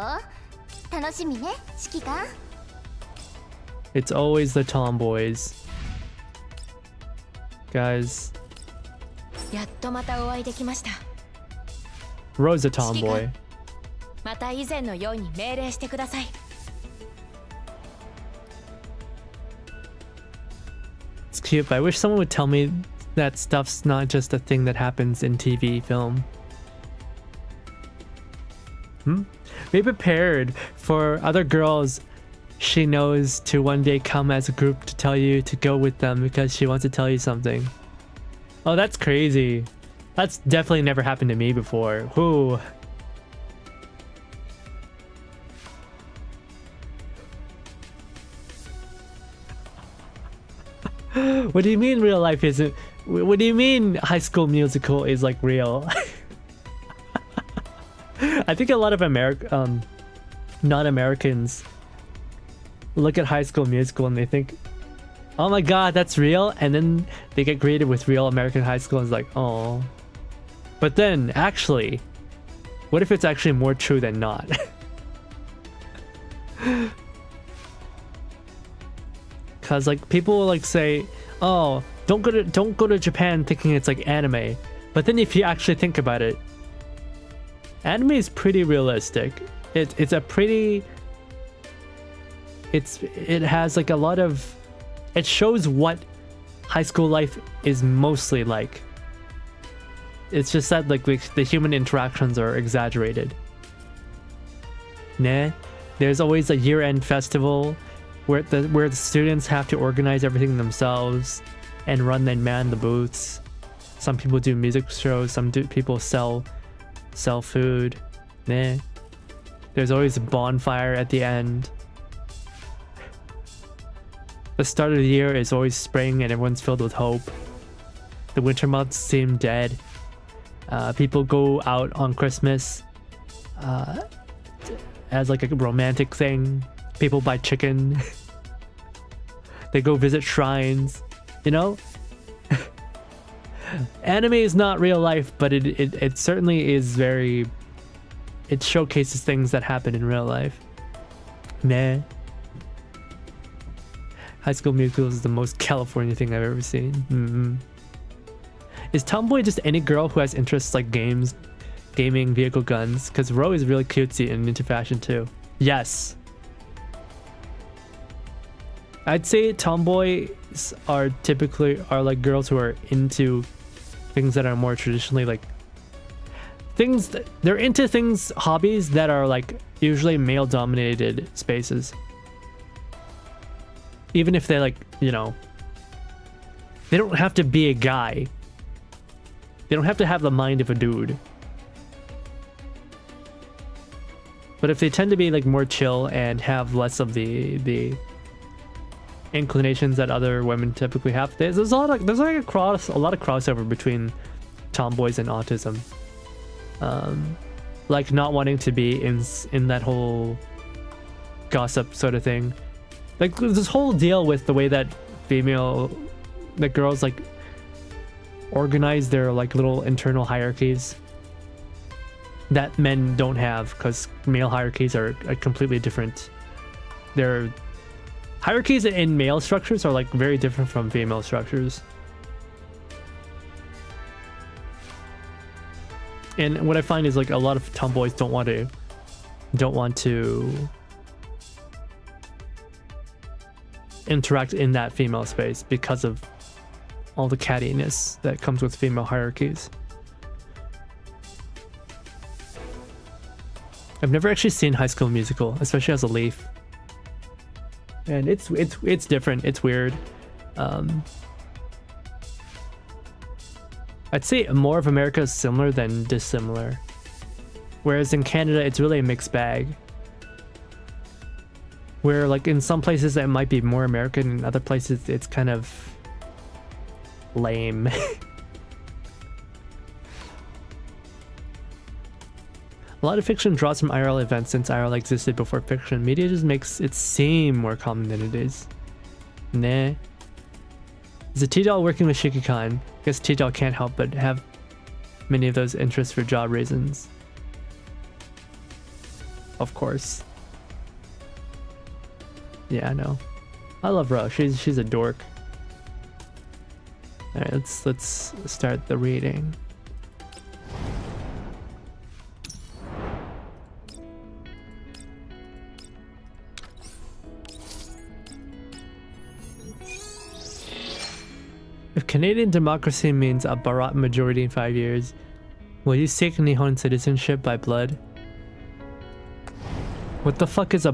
楽しみね、指揮官。It's always the tomboys. Guys. やっとまたお会いできました。Ro's a tomboy. また以前のように命令してください。It's cute, but I wish someone would tell me that stuff's not just a thing that happens in TV film. Be prepared for other girls she knows to one day come as a group to tell you to go with them because she wants to tell you something. Oh, that's crazy. That's definitely never happened to me before. Whoo. What do you mean real life isn't? What do you mean High School Musical is like real? I think a lot of non-Americans look at High School Musical and they think, oh my god, that's real, and then they get greeted with real American high school and it's like, oh. But then, actually, what if it's actually more true than not? Cause like people will like say, oh, don't go to Japan thinking it's like anime. But then if you actually think about it, anime is pretty realistic. It has like a lot of, it shows what high school life is mostly like. It's just that like the human interactions are exaggerated. Nah, there's always a year-end festival where the students have to organize everything themselves and run and man the booths. Some people do music shows, people sell food. Nah. There's always a bonfire at the end. The start of the year is always spring and everyone's filled with hope. The winter months seem dead. People go out on Christmas as like a romantic thing. People buy chicken. They go visit shrines. You know? Anime is not real life, but it certainly is very... It showcases things that happen in real life. Meh. High School Musical is the most California thing I've ever seen. Is tomboy just any girl who has interests like games, gaming, vehicle, guns? Because Ro is really cutesy and into fashion too. Yes. I'd say tomboys are typically like girls who are into things that are more traditionally like things they're into things, hobbies that are like usually male dominated spaces. Even if they like, you know, they don't have to be a guy. They don't have to have the mind of a dude. But if they tend to be like more chill and have less of the inclinations that other women typically have, there's a lot of crossover between tomboys and autism. Like not wanting to be in that whole gossip sort of thing. Like this whole deal with the way that girls like organize their like little internal hierarchies that men don't have, because male hierarchies are completely different. Their hierarchies in male structures are like very different from female structures. And what I find is like a lot of tomboys don't want to interact in that female space because of all the cattiness that comes with female hierarchies. I've never actually seen High School Musical, especially as a leaf, and it's different. It's weird. I'd say more of America is similar than dissimilar, whereas in Canada it's really a mixed bag. Where like in some places it might be more American, in other places it's kind of lame. A lot of fiction draws from IRL events since IRL existed before fiction. Media just makes it seem more common than it is. Nah. Is a T-Doll working with Shiki-Kan? Guess T-Doll can't help but have many of those interests for job reasons. Of course. Yeah, I know. I love Ro. She's a dork. All right, let's start the reading. If Canadian democracy means a Bharat majority in 5 years, will you seek Nihon citizenship by blood? What the fuck is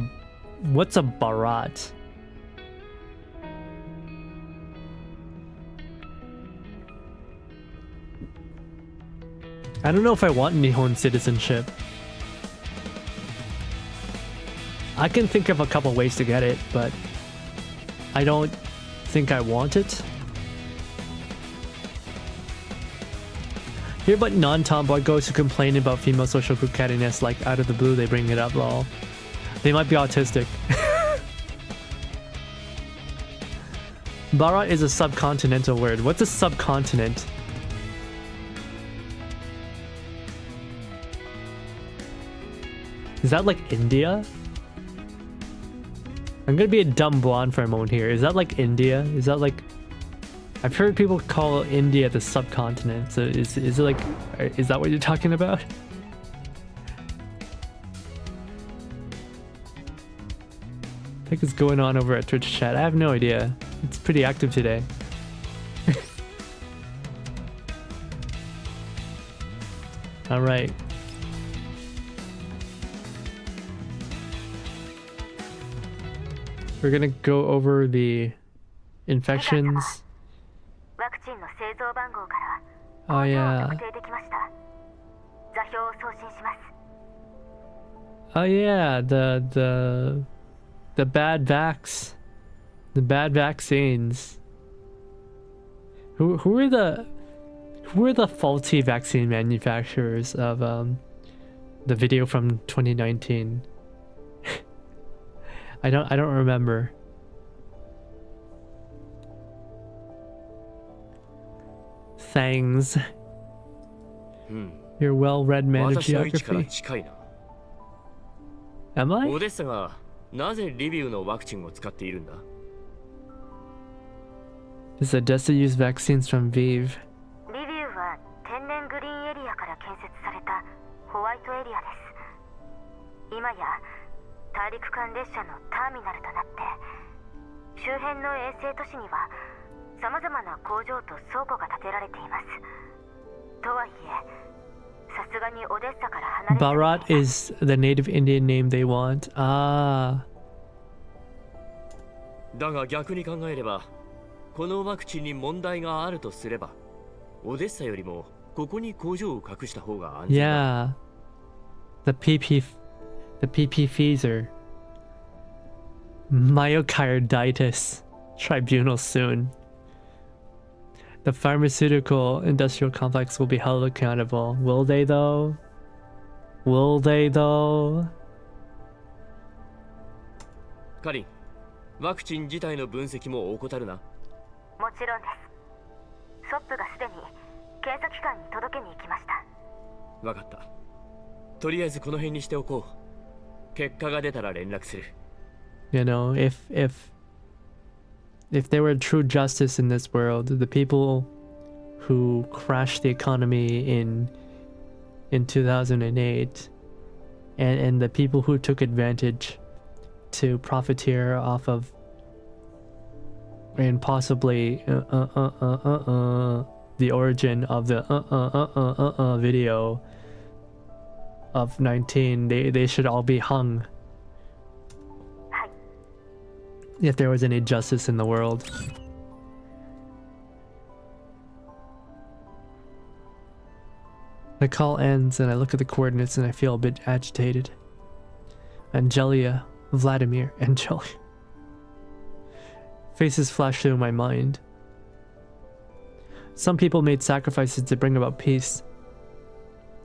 what's a Bharat? I don't know if I want Nihon citizenship. I can think of a couple ways to get it, but I don't think I want it. Hear about non-tomboy girls who complain about female social group cattiness, like out of the blue they bring it up, lol. They might be autistic. Bharat is a subcontinental word. What's a subcontinent? Is that like India? I'm gonna be a dumb blonde for a moment here. Is that like India? Is that like... I've heard people call India the subcontinent. So is it like... Is that what you're talking about? I think it's going on over at Twitch chat. I have no idea. It's pretty active today. Alright. We're gonna go over the infections. Oh yeah. Oh yeah, the bad bad vaccines. Who are the faulty vaccine manufacturers of the video from 2019? I don't remember. Thanks. You're well-read man of geography. Am I? オデッサがなぜリビウのワクチンを使っているんだ? Does Odessa use vaccines from Viv? リビウは天然グリーンエリアから建設されたホワイトエリアです。今や大陸間列車のターミナルとなって周辺の衛星都市には様々な工場と倉庫が建てられています。とはいえ Bharat is the native Indian name they want. Ah. だが逆に考えれば、このワクチンに問題があるとすれば、オデッサよりもここに工場を隠した方が安全だ。Yeah. The PP Pfizer. Myocarditis. Tribunal soon. The pharmaceutical industrial complex will be held accountable. Will they though? Will they though? カリン、ワクチン自体の分析も怠るな。もちろんです。ソップがすでに検査機関に届けに行きました。わかった。とりあえずこの辺にしておこう。結果が出たら連絡する。You know, if there were true justice in this world, the people who crashed the economy in 2008 and the people who took advantage to profiteer off of and possibly the origin of the video of 19, they should all be hung. If there was any justice in the world. The call ends and I look at the coordinates and I feel a bit agitated. Angelia, Vladimir, Angelia. Faces flash through my mind. Some people made sacrifices to bring about peace.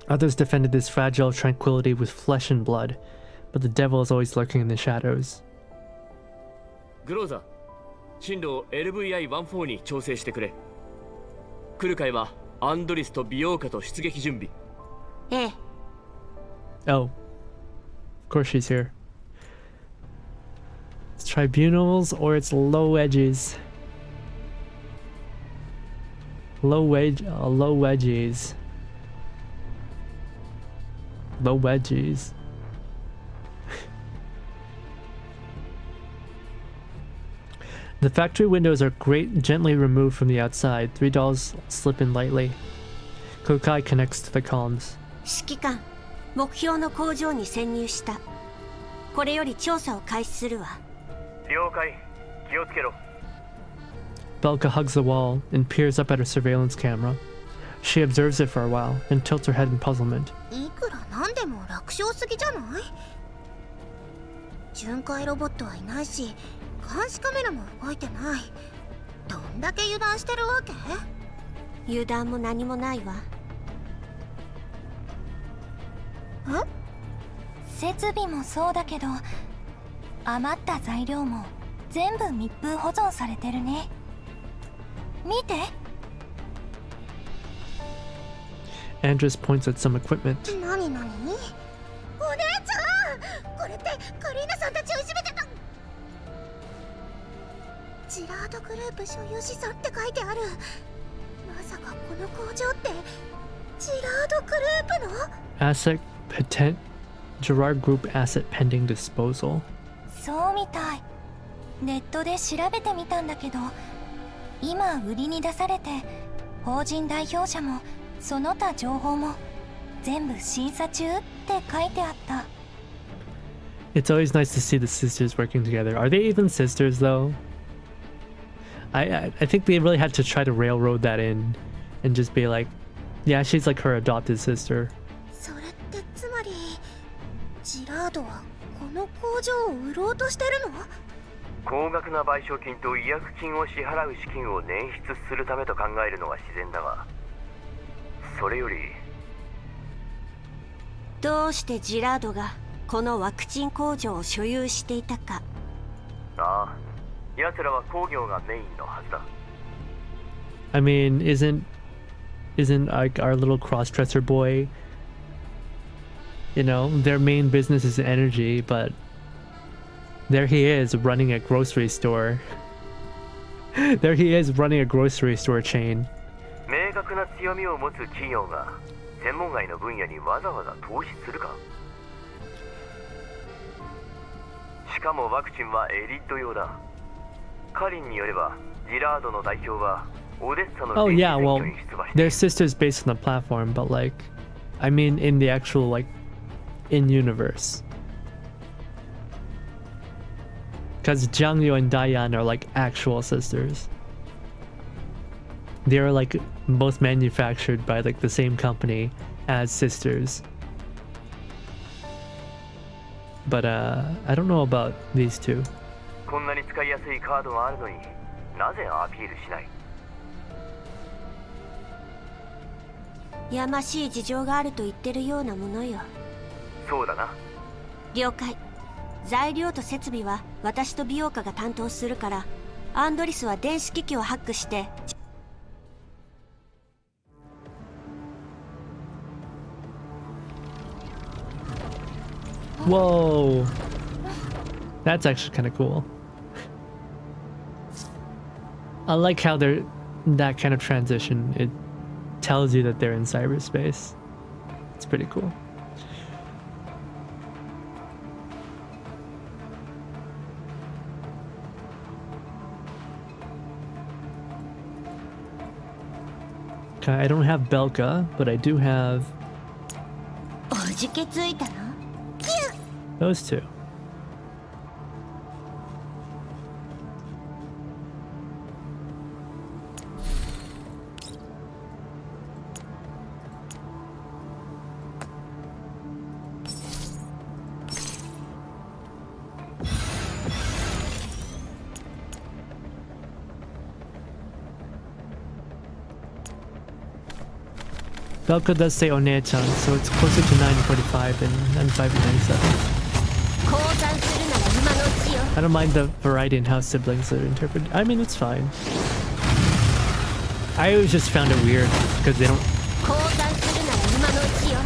Others defended this fragile tranquility with flesh and blood, but the devil is always lurking in the shadows. グローザー、進路を LVI-14 に調整してくれ。来る会はアンドリスと美容家と出撃準備。ええ。 Oh. Of course she's here. It's tribunals or it's low wedges. Low wedges. Low wedges. The factory windows are gently removed from the outside. 3 dolls slip in lightly. Kokai connects to the comms. 指揮官、目標の工場に潜入した。これより調査を開始するわ。了解。気をつけろ。Belka hugs the wall and peers up at her surveillance camera. She observes it for a while and tilts her head in puzzlement. いくらなんでも楽勝すぎじゃない？巡回ロボットはいないし、監視カメラも動いてない。どんだけ油断してるわけ？油断も何もないわ。設備もそうだけど、余った材料も全部密封保存されてるね。見て。Andres points at some equipment. 何？お姉ちゃん、これってカリーナさんたちをいじめてた。ジラードグループ所有資産って書いてある。まさかこの工場ってジラードグループの？ Asset patent. Gerard Group asset pending disposal. そうみたい。ネットで調べてみたんだけど、今売りに出されて、法人代表者もその他情報も全部審査中って書いてあった。It's always nice to see the sisters working together. Are they even sisters though? I think they really had to try to railroad that in and just be like, yeah, she's like her adopted sister. それってつまりジラードはこの工場を売ろうとしてるの？高額な賠償金と違約金を支払う資金を捻出するためと考えるのが自然だが、それよりどうしてジラードがこのワクチン工場を所有していたか。ああ、奴らは工業がメインのはずだ。I mean, isn't like our little cross-dresser boy, you know, their main business is energy, but there he is running a grocery store. There he is running a grocery store chain. 明確な強みを持つ企業が専門外の分野にわざわざ投資するか。しかもワクチンはエリート用だ。カリンによればジラードの代表はオデッサの Oh 電気 yeah, 選 well, 挙に出馬している。 they're sisters based on the platform, but like, I mean in the actual like, in-universe. Because Jiangyu and Dayan are like actual sisters. They are like both manufactured by like the same company as sisters. But I don't know about these two. こんなに使いやすいカードがあるのになぜアピールしない？やましい事情があると言ってるようなものよ。そうだな。了解。材料と設備は私と美容家が担当するから、アンドリスは電子機器をハックして。Whoa! That's actually kind of cool. I like how they're that kind of transition. It tells you that they're in cyberspace. It's pretty cool. Okay, I don't have Belka, but I do have おじけついたの？ those two. Belka does say One-chan, so it's closer to 945 than 597. 降参するなら今のうちよ。 I don't mind the variety in how siblings are interpreted. I mean, it's fine. I always just found it weird because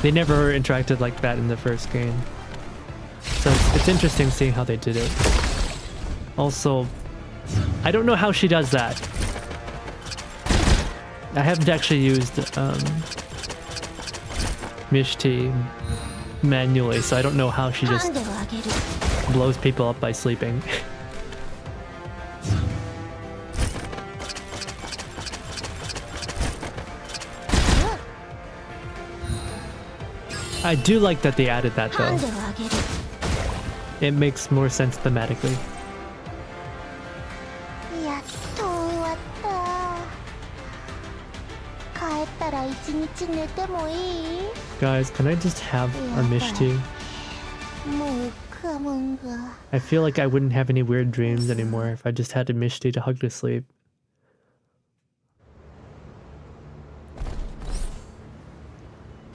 they never interacted like that in the first game. So it's interesting seeing how they did it. Also, I don't know how she does that. I haven't actually used Mishti manually, so I don't know how she just blows people up by sleeping. I do like that they added that though. It makes more sense thematically. Guys, can I just have a Mishti? I feel like I wouldn't have any weird dreams anymore if I just had a Mishti to hug to sleep.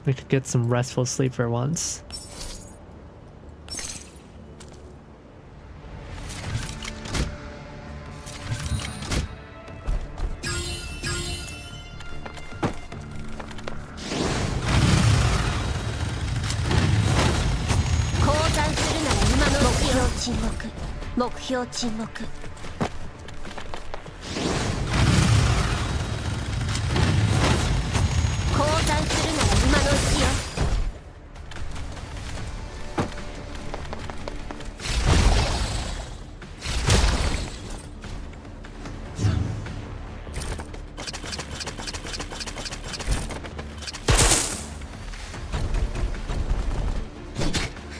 I could get some restful sleep for once.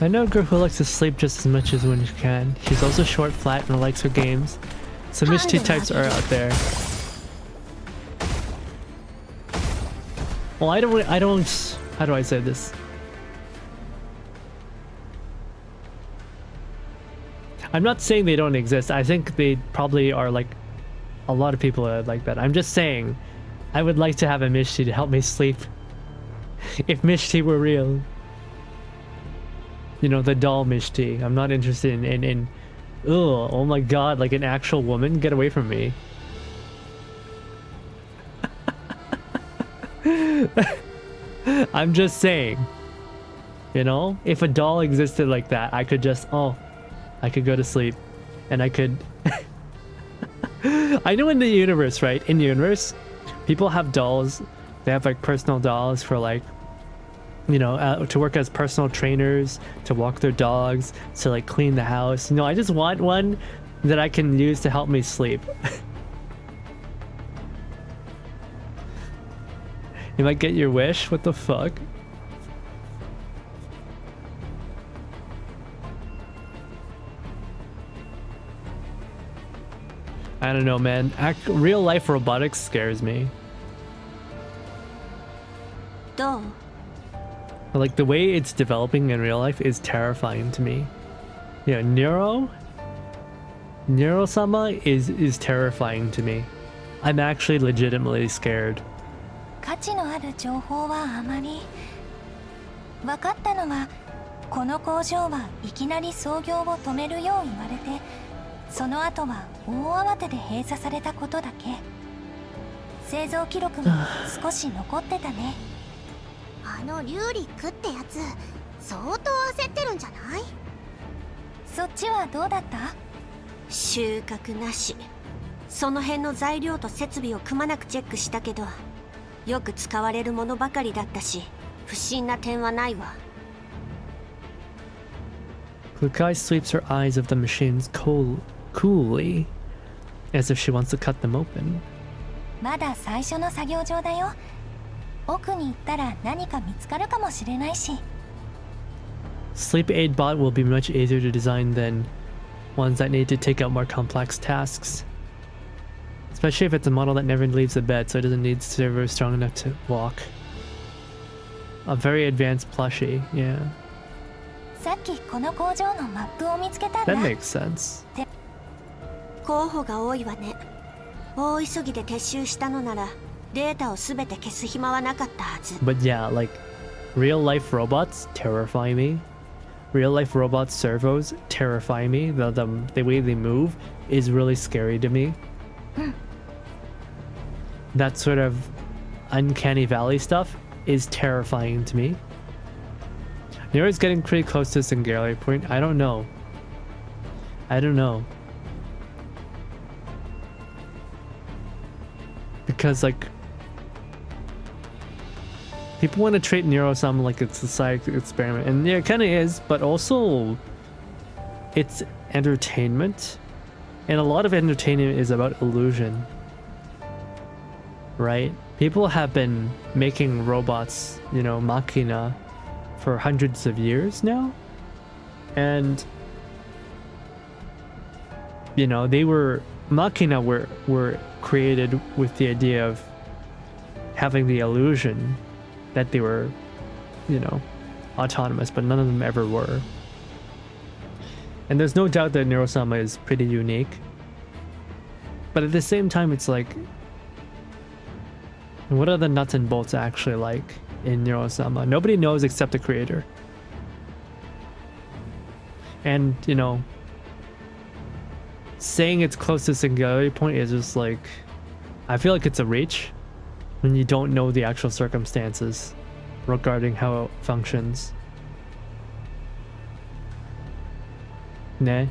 I know a girl who likes to sleep just as much as when she can. She's also short, flat, and likes her games. So Mishti types are out there. Well, I don't, how do I say this? I'm not saying they don't exist. I think they probably are like, a lot of people are like that. I'm just saying, I would like to have a Mishti to help me sleep. If Mishti were real. You know, the doll Mishti. I'm not interested in ugh, oh my god, like an actual woman? Get away from me. I'm just saying. You know? If a doll existed like that, I could just, I could go to sleep. And I could... I know in the universe, right? In the universe, people have dolls. They have like personal dolls for like, you know, to work as personal trainers, to walk their dogs, to like clean the house. You know, I just want one that I can use to help me sleep. You might get your wish? What the fuck? I don't know, man. Real life robotics scares me. Like the way it's developing in real life is terrifying to me. Yeah, Nero-sama is terrifying to me. I'm actually legitimately scared. 価値のある情報はあまり。分かったのは、この工場はいきなり操業を止めるよう言われて、その後は大慌てで閉鎖されたことだけ。製造記録も少し残ってたね。あのリューリックってやつ、相当焦ってるんじゃない？そっちはどうだった？収穫なし。その辺の材料と設備をくまなくチェックしたけど、よく使われるものばかりだったし、不審な点はないわ。Kukai sweeps her eyes of the machines coolly, as if she wants to cut them open. まだ最初の作業場だよ。奥に行ったら何か見つかるかもしれないし。Sleep aid bot will be much easier to design than ones that need to take out more complex tasks. Especially if it's a model that never leaves the bed, so it doesn't need servers strong enough to walk. A very advanced plushie, yeah. さっきこの工場のマップを見つけたんだ。That makes sense. 候補が多いわね。大急ぎで撤収したのならデータをすべて消す暇はなかったはず。But yeah, like real life robots terrify me. Real life robot servos terrify me. The way they move is really scary to me. that sort of uncanny valley stuff is terrifying to me. Nero's getting pretty close to singularity point. I don't know. Because like people want to treat Nero-sama like it's a side experiment, and yeah, it kind of is, but also it's entertainment, and a lot of entertainment is about illusion, right? People have been making robots, you know, machina, for hundreds of years now, and you know, machina were created with the idea of having the illusion that they were, you know, autonomous, but none of them ever were. And there's no doubt that Nero-sama is pretty unique, but at the same time it's like, what are the nuts and bolts actually like in Nero-sama? Nobody knows except the creator. And, you know, saying it's close to singularity point is just like, I feel like it's a reach when you don't know the actual circumstances regarding how it functions. Nah.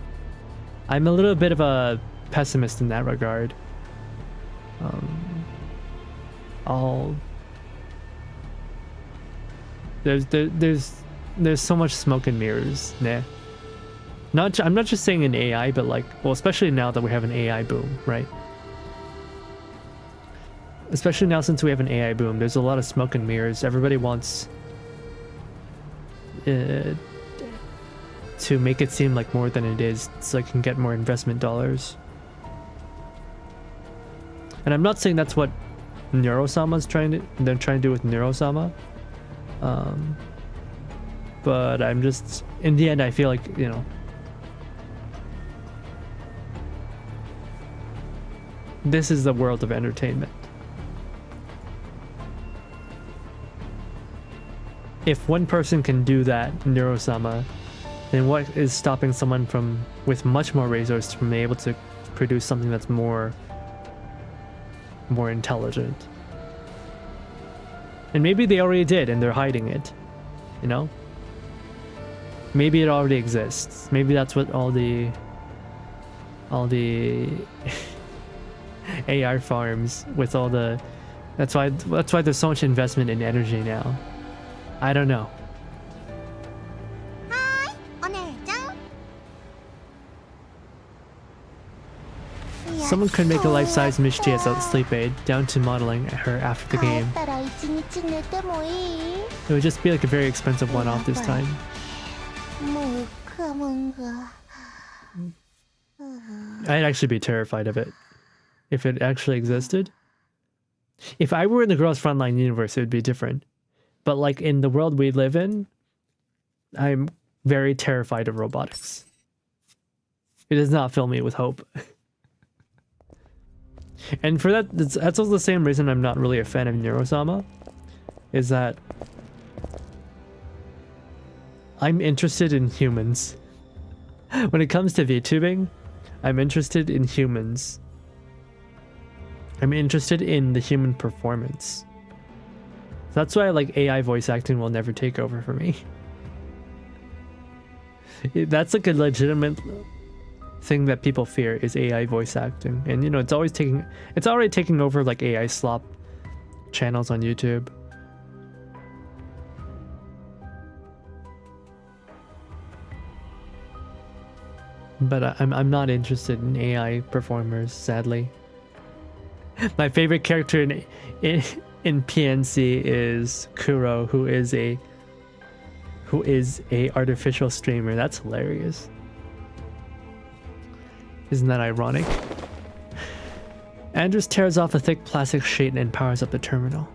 I'm a little bit of a pessimist in that regard. There's so much smoke and mirrors. Nah. I'm not just saying in AI, but like, well, especially now that we have an AI boom, right? Especially now since we have an AI boom, there's a lot of smoke and mirrors. Everybody wants to make it seem like more than it is, so I can get more investment dollars. And I'm not saying that's what Nero-sama's trying to do with Nero-sama. But I'm just, in the end, I feel like, you know, this is the world of entertainment. If one person can do that, Nero-sama, then what is stopping someone with much more resources from being able to produce something that's more intelligent? And maybe they already did and they're hiding it, you know? Maybe it already exists. Maybe that's what all the AI farms with all the, that's why there's so much investment in energy now. I don't know. Someone could make a life-size Mishti as a sleep aid, down to modeling her after the game. It would just be like a very expensive one-off this time. I'd actually be terrified of it. If it actually existed. If I were in the Girls Frontline universe, it would be different. But like in the world we live in, I'm very terrified of robotics. It does not fill me with hope. And for that, that's also the same reason I'm not really a fan of Nero-sama, is that I'm interested in humans. When it comes to VTubing, I'm interested in humans. I'm interested in the human performance. That's why like AI voice acting will never take over for me. That's like a legitimate thing that people fear, is AI voice acting. And you know, it's already taking over like AI slop channels on YouTube. But I'm not interested in AI performers, sadly. My favorite character in PNC is Kuro, who is a artificial streamer. That's hilarious. Isn't that ironic? Andrews tears off a thick plastic sheet and powers up the terminal.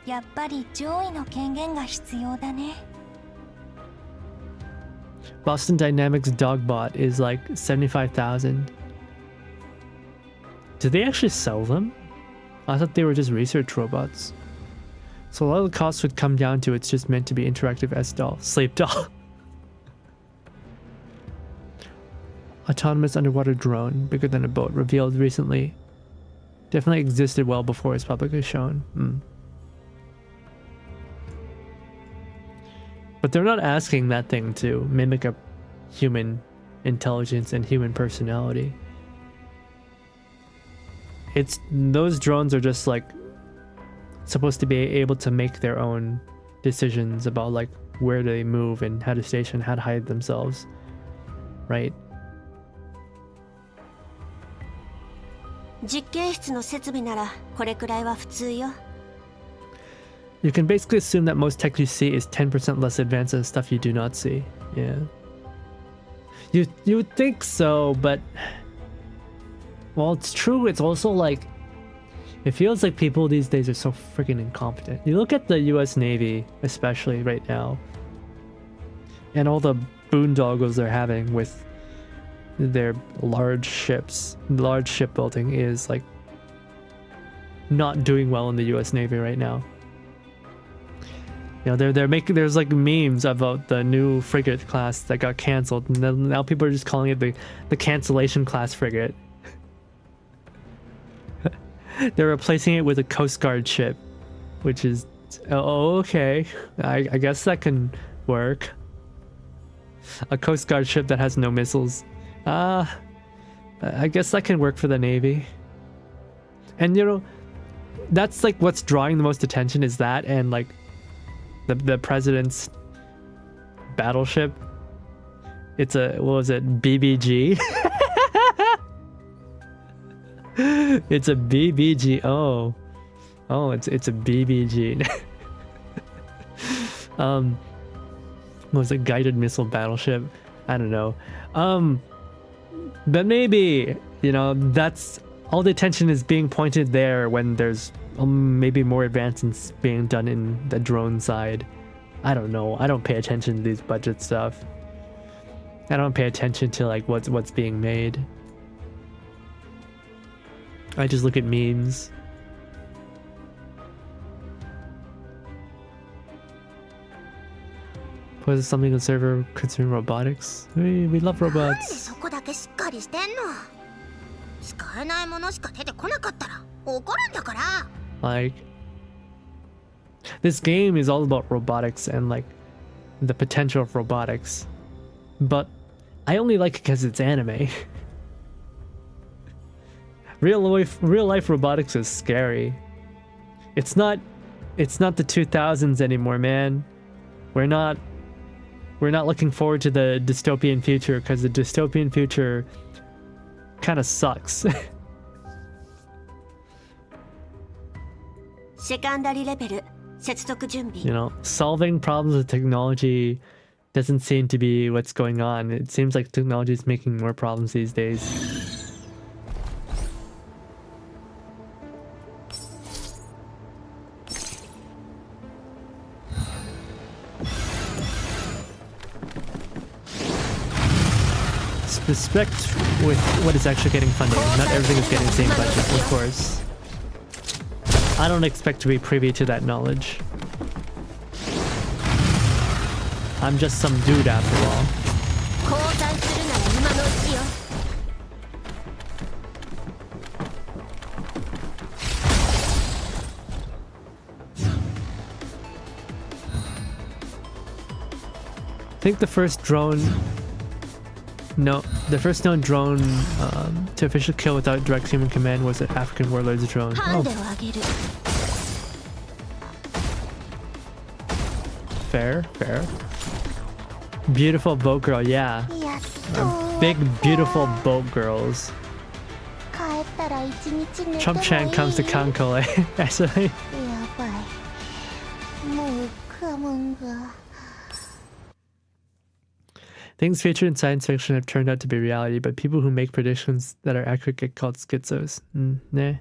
やっぱり上位の権限が必要だね。 Boston Dynamics Dogbot is like 75,000. Do they actually sell them? I thought they were just research robots. So a lot of the costs would come down to it's just meant to be interactive S-doll. Sleep doll. Autonomous underwater drone, bigger than a boat, revealed recently. Definitely existed well before it's publicly shown. But they're not asking that thing to mimic a human intelligence and human personality. Those drones are just like supposed to be able to make their own decisions about like where they move and how to station, how to hide themselves, right? 実験室の設備ならこれくらいは普通よ。You can basically assume that most tech you see is 10% less advanced than stuff you do not see. Yeah. You would think so, but well, it's true. It's also like it feels like people these days are so freaking incompetent. You look at the US Navy, especially right now, and all the boondoggles they're having with their large ships. Large shipbuilding is like not doing well in the US Navy right now. You know, they're making, there's like memes about the new frigate class that got canceled, and now people are just calling it the cancellation class frigate. They're replacing it with a Coast Guard ship, which is okay. I guess that can work. A Coast Guard ship that has no missiles. I guess that can work for the Navy. And you know, that's like what's drawing the most attention is that, and like the president's battleship. It's a, what was it, BBG? It's a BBG. Oh, it's a BBG. What was it, guided missile battleship? I don't know. But maybe, you know, that's all the attention is being pointed there when there's maybe more advancements being done in the drone side. I don't know. I don't pay attention to these budget stuff. I don't pay attention to like what's being made. I just look at memes. Was something the server concerning robotics? We love robots. そこだけしっかりしてんの。使えないものしか出てこなかったら怒るんだから。Like, this game is all about robotics and like the potential of robotics, but I only like it because it's anime. Real life robotics is scary. It's not the 2000s anymore, man. We're not looking forward to the dystopian future because the dystopian future kind of sucks. セカンダリレベル接続準備。 You know, solving problems with technology doesn't seem to be what's going on. It seems like technology is making more problems these days. Respect with what is actually getting funding. Not everything is getting the same budget, of course. I don't expect to be privy to that knowledge. I'm just some dude after all. I think the first drone... No, the first known drone to officially kill without direct human command was an African warlord's drone. Oh. Fair. Beautiful boat girl, yeah. Big, beautiful boat girls. Chump-chan comes to Kanko, actually. Things featured in science fiction have turned out to be reality, but people who make predictions that are accurate get called schizos. Nah. I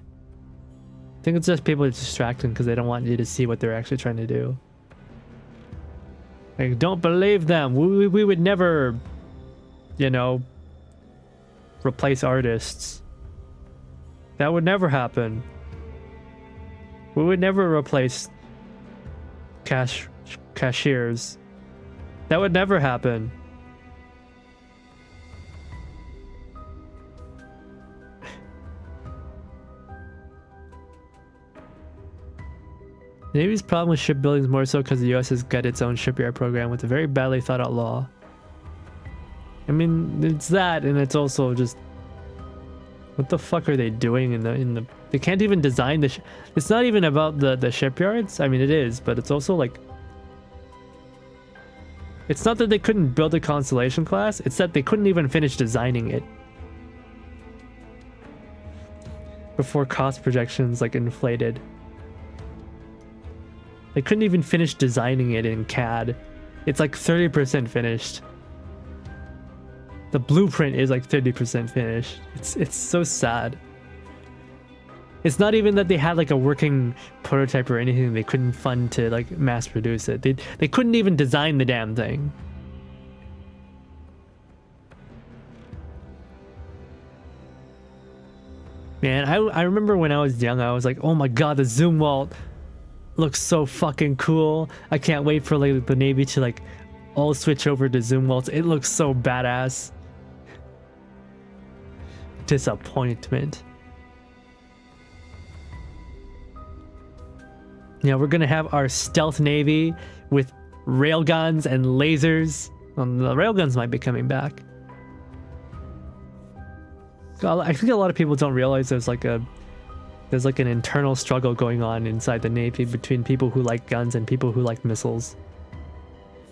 think it's just people distracting because they don't want you to see what they're actually trying to do. Like, don't believe them. We would never, you know, replace artists. That would never happen. We would never replace cashiers. That would never happen. The Navy's problem with shipbuilding is more so because the US has got its own shipyard program with a very badly thought out law. I mean, it's that, and it's also just, what the fuck are they doing in the they can't even design the it's not even about the shipyards. I mean, it is, but it's also like, it's not that they couldn't build a Constellation class, it's that they couldn't even finish designing it before cost projections like inflated. They couldn't even finish designing it in CAD. It's like 30% finished. The blueprint is like 30% finished. It's so sad. It's not even that they had like a working prototype or anything they couldn't fund to like mass produce it. They couldn't even design the damn thing. Man, I remember when I was young, I was like, oh my god, the zoom wall looks so fucking cool. I can't wait for like the Navy to like all switch over to zoom walls. It looks so badass. Disappointment. Yeah, we're gonna have our stealth Navy with railguns and lasers. Well, the railguns might be coming back. I think a lot of people don't realize there's like an internal struggle going on inside the Navy between people who like guns and people who like missiles.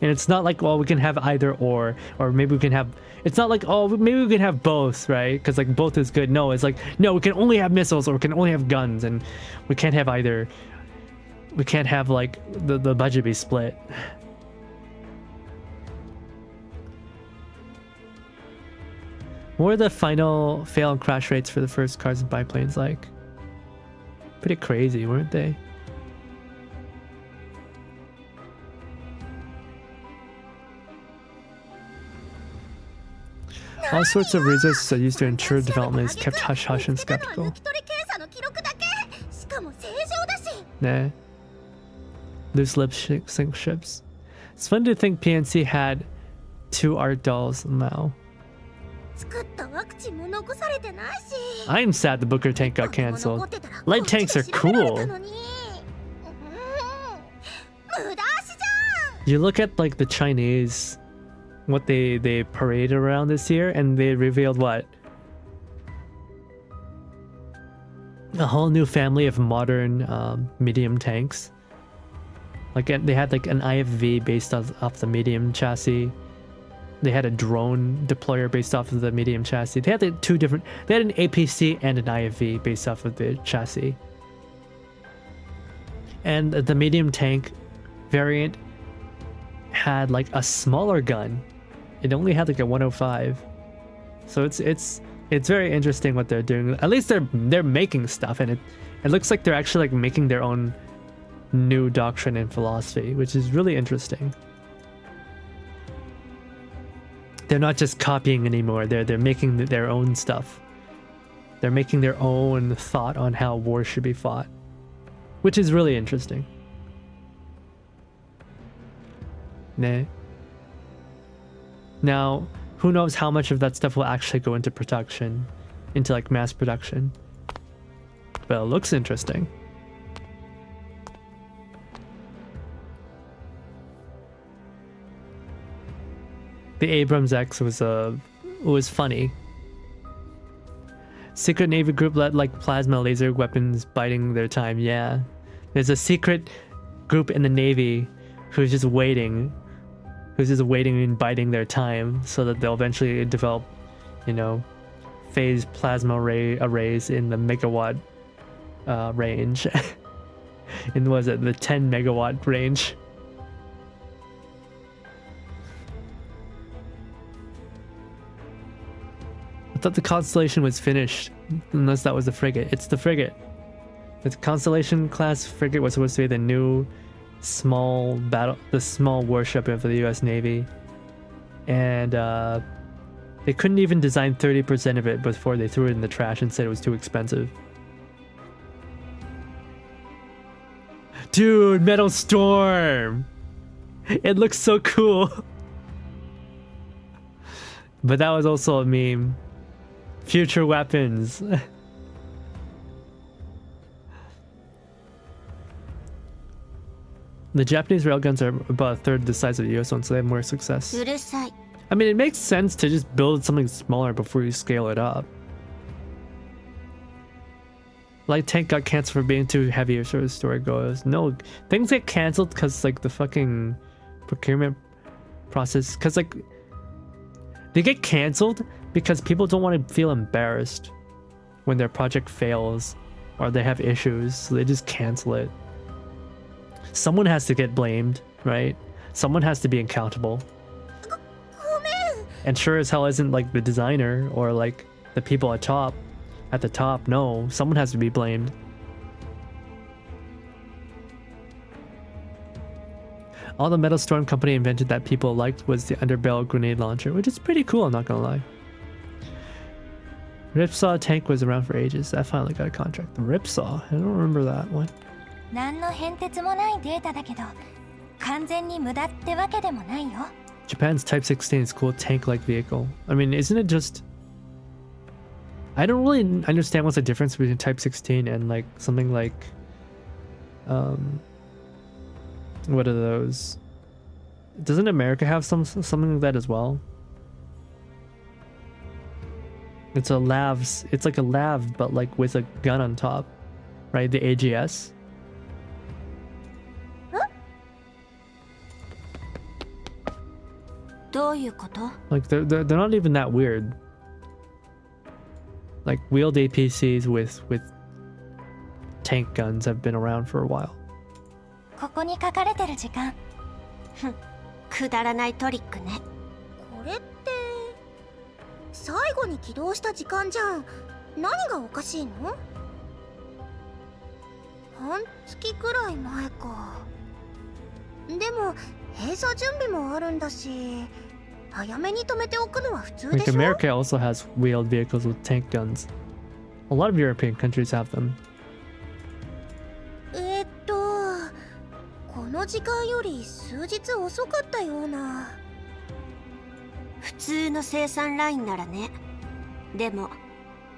And it's not like, well, we can have either or maybe we can have, it's not like, oh, maybe we can have both, right? Because like both is good. No, it's like, no, we can only have missiles or we can only have guns, and we can't have either. We can't have like the budget be split. What are the final fail and crash rates for the first cars and biplanes like? Pretty crazy, weren't they? All sorts of resources are used to ensure development is kept hush-hush and skeptical. Nah. Loose lips sink ships. It's fun to think PNC had 2 art dolls now. I'm sad the Booker tank got cancelled. Light tanks are cool. You look at like the Chinese, what they paraded around this year, and they revealed what? A whole new family of modern medium tanks. Like they had like an IFV based off the medium chassis. They had a drone deployer based off of the medium chassis. They had like they had an APC and an IFV based off of the chassis. And the medium tank variant had like a smaller gun. It only had like a 105. So it's very interesting what they're doing. At least they're making stuff, and it looks like they're actually like making their own new doctrine and philosophy, which is really interesting. They're not just copying anymore. They're making their own stuff. They're making their own thought on how war should be fought, which is really interesting. Nah. Now, who knows how much of that stuff will actually go into production, into like mass production. But it looks interesting. The Abrams X was funny. Secret Navy group led like plasma laser weapons biding their time. Yeah, there's a secret group in the Navy who's just waiting and biding their time so that they'll eventually develop, you know, phased plasma arrays in the megawatt range. And was it the 10 megawatt range? I thought the Constellation was finished, unless that was the frigate. It's the frigate. The Constellation class frigate was supposed to be the new small warship of the US Navy. And they couldn't even design 30% of it before they threw it in the trash and said it was too expensive. Dude, Metal Storm! It looks so cool. But that was also a meme. Future weapons. The Japanese railguns are about a third the size of the US ones, so they have more success. うるさい。 I mean, it makes sense to just build something smaller before you scale it up. Light tank got canceled for being too heavy, or so the story goes. No, things get canceled because like the fucking procurement process, because like they get canceled because people don't want to feel embarrassed when their project fails or they have issues, so they just cancel it. Someone has to get blamed, right? Someone has to be accountable. And sure as hell isn't like the designer or like the people at the top. No, someone has to be blamed. All the Metal Storm company invented that people liked was the underbarrel grenade launcher, which is pretty cool, I'm not gonna lie. Ripsaw tank was around for ages. That finally got a contract. The Ripsaw? I don't remember that one. 何の変哲もないデータだけど、完全に無駄ってわけでもないよ。 Japan's Type 16 is cool tank-like vehicle. I mean, isn't it just... I don't really understand what's the difference between Type 16 and like something like... What are those? Doesn't America have something like that as well? It's a LAVs. It's like a LAV, but like with a gun on top, right? The AGS. Like they're not even that weird. Like wheeled APCs with tank guns have been around for a while. ここに書かれてる時間。くだらないトリックね。これって最後に起動した時間じゃん。何がおかしいの？半月くらい前か。でも閉鎖準備もあるんだし、早めに止めておくのは普通でしょ？ Like America also has wheeled vehicles with tank guns. A lot of European countries have them. この時間より数日遅かったような。普通の生産ラインならね。でも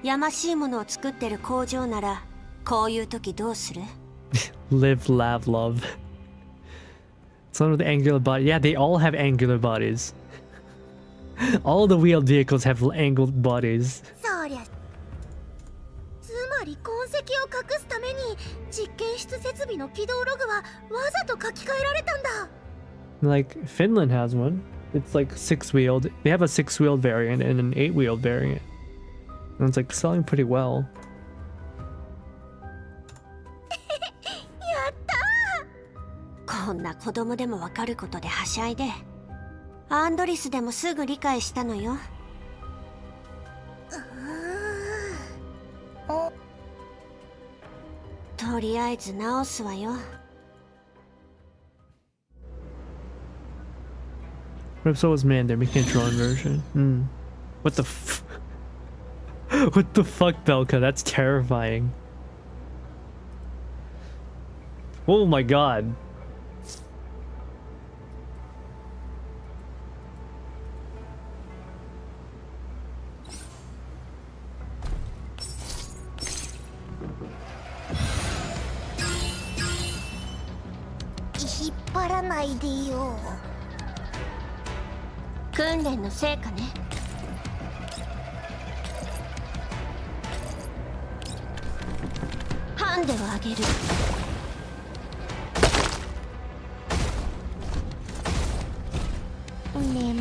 やましいものを作ってる工場ならこういう時どうする？ Live, laugh, love. Someone with angular body. Yeah, they all have angular bodies. All the wheeled vehicles have angled bodies. そりゃ。つまり痕跡を隠すために実験室設備の起動ログはわざと書き換えられたんだ。 Like Finland has one. It's like 6-wheeled. They have a 6-wheeled variant and an 8-wheeled variant. And it's like selling pretty well. やったー。こんな子供でもわかることではしゃいで。アンドリスでもすぐ理解したのよ。とりあえず直すわよ。Ripsaw was manned. They're making a drone version. What the What the fuck, Belka? That's terrifying. Oh my god.「訓練の成果ね。ハンデをあげる。眠い。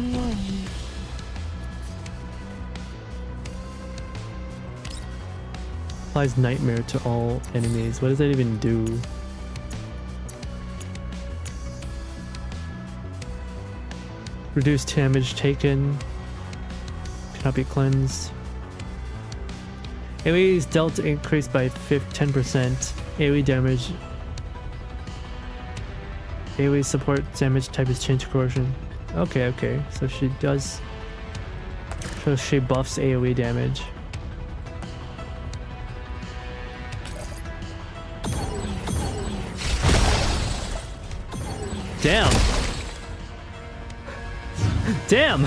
Applies nightmare to all enemies. What does that even do? Reduced damage taken. Cannot be cleansed. AoE's dealt increased by 10%. AoE damage. AoE support damage type is change corrosion. Okay. So she does. So she buffs AoE damage. Damn! Damn!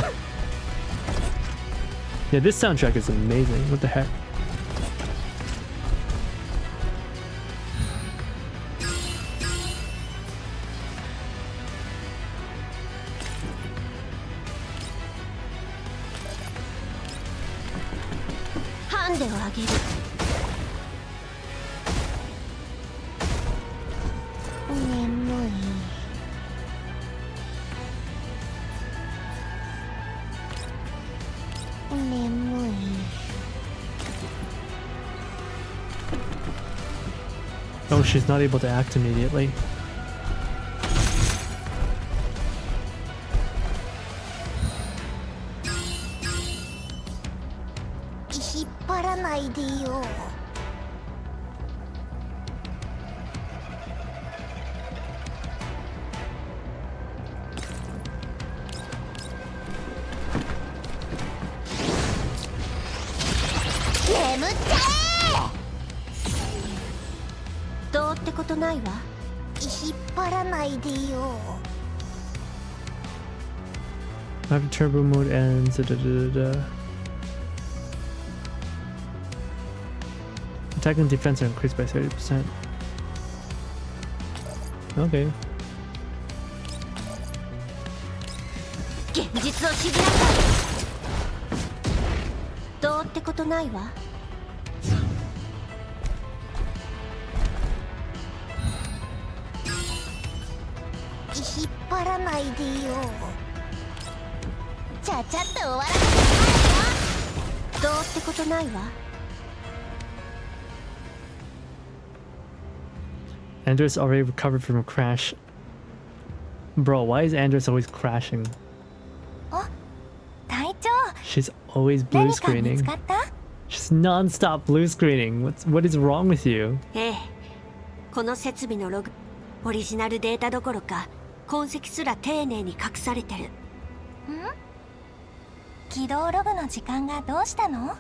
Yeah, this soundtrack is amazing. What the heck? ンデを上げる。眠い。眠い。Oh, she's not able to act immediately. 引っ張らないでよ。眠っちゃどうってことないわ。え。引っ張らないでよ。 After turbo mode ends. Attack and defense are increased by 30%. Okay. 現実を知りなさい。どうってことないわ。引っ張らないでよ。ちゃちゃっと終わらせてどうってことないわ。Andres already recovered from a crash. Bro, why is Andres always crashing? 隊長、 She's always blue 何か見 screening. つかった？ She's non-stop blue screening. What is wrong with you? ええ、この設備のログ、オリジナルデータどころか痕跡すら丁寧に隠されてる。起動ログの時間がどうしたの？ほ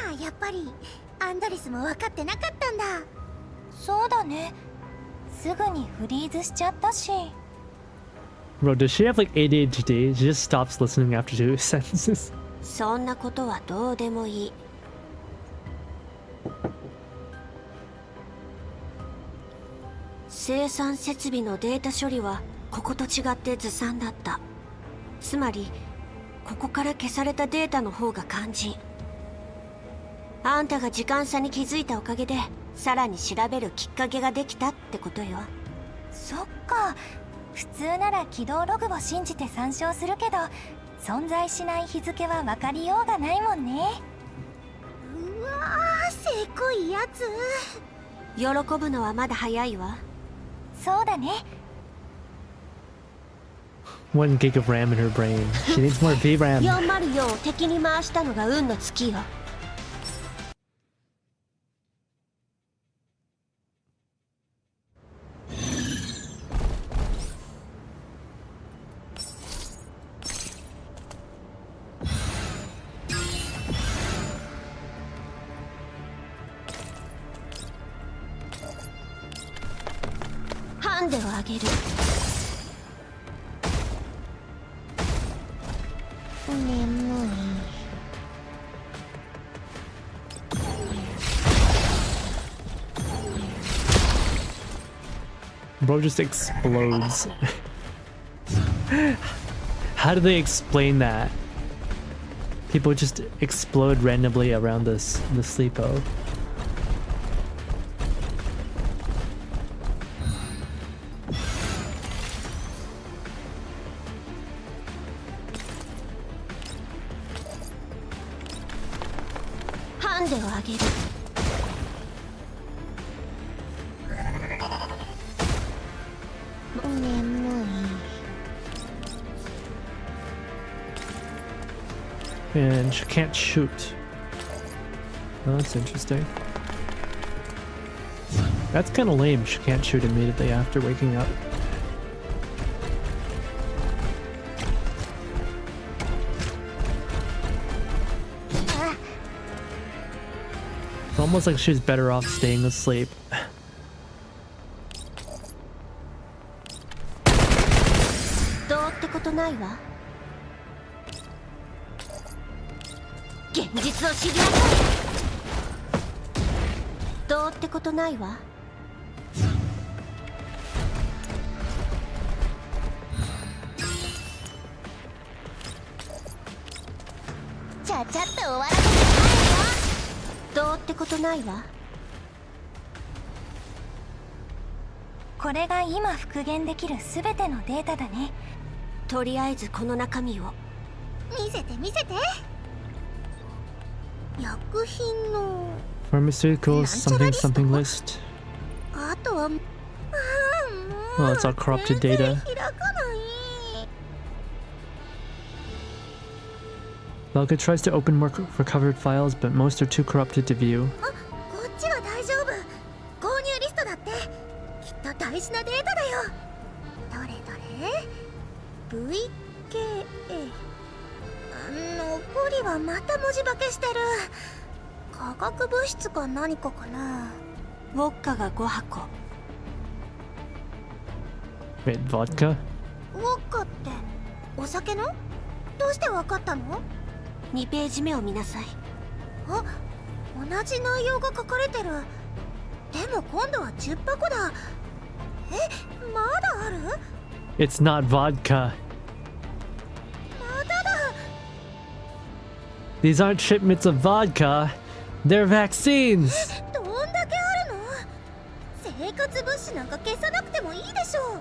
ら、やっぱりアンドレスも分かってなかったんだ。そうだね。すぐにフリーズしちゃったし。 Bro, does she have like ADHD? She just stops listening after 2 sentences. そんなことはどうでもいい。生産設備のデータ処理はここと違ってずさんだった。つまりここから消されたデータの方が肝心。あんたが時間差に気づいたおかげでさらに調べるきっかけができたってことよ。そっか。普通なら起動ログを信じて参照するけど、存在しない日付は分かりようがないもんね。うわー、せこいやつ。喜ぶのはまだ早いわ。そうだね。1 gig of RAM in her brain. She needs more VRAM. 404を敵に回したのが運の尽きよ。ハンデを上げる。眠い。Bro just explodes. How do they explain that? People just explode randomly around the sleepo.ハンデを上げる。眠い。 And she can't shoot. Oh, that's interesting. That's kind of lame. She can't shoot immediately after waking up. It's almost like she's better off staying asleep. どうってことないわ。現実を知りなさい。どうってことないわ。ちゃちゃちゃっと終わらせてどうってことないわ。これが今復元できる全てのデータだね。とりあえずこの中身を。見せて見せて。薬品の Pharmaceuticals something something list. あとはOh, it's all corrupted data. 開かない。Velka tries to open more recovered files, but most are too corrupted to view. こっちは大丈夫。購入リストだって。きっと大事なデータだよ。どれどれ VKA。残りはまた文字化けしてる。化学物質か何かかな。ウォッカが5箱。Wait, vodka? ウォッカってお酒の？どうしてわかったの2ページ目を見なさい。あ、同じ内容が書かれてる。でも今度は10箱だ。え、まだある？ It's not vodka. まだだ。 These aren't shipments of vodka. They're vaccines. どんだけあるの？生活物資なんか消さなくてもいいでしょう。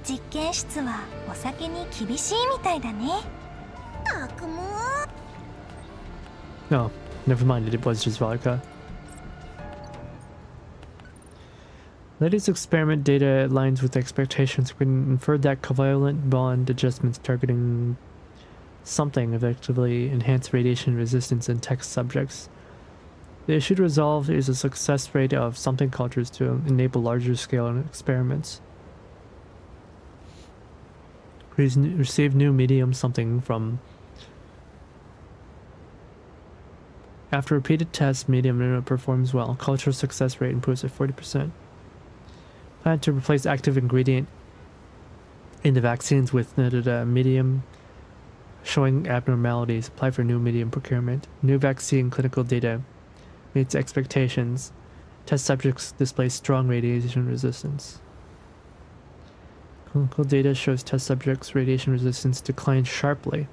実験室はお酒に厳しいみたいだね。たくも。 No, never mind. It was just vodka. Latest experiment data aligns with expectations. We can infer that covalent bond adjustments targeting something effectively enhance radiation resistance in test subjects. The issue to resolve is a success rate of something cultures to enable larger scale experiments. Receive new medium something from. After repeated tests, medium performs well. Culture success rate improves at 40%. Plan to replace active ingredient in the vaccines with medium showing abnormalities. Apply for new medium procurement. New vaccine clinical data meets expectations. Test subjects display strong radiation resistance. Clinical data shows test subjects' radiation resistance declines sharply.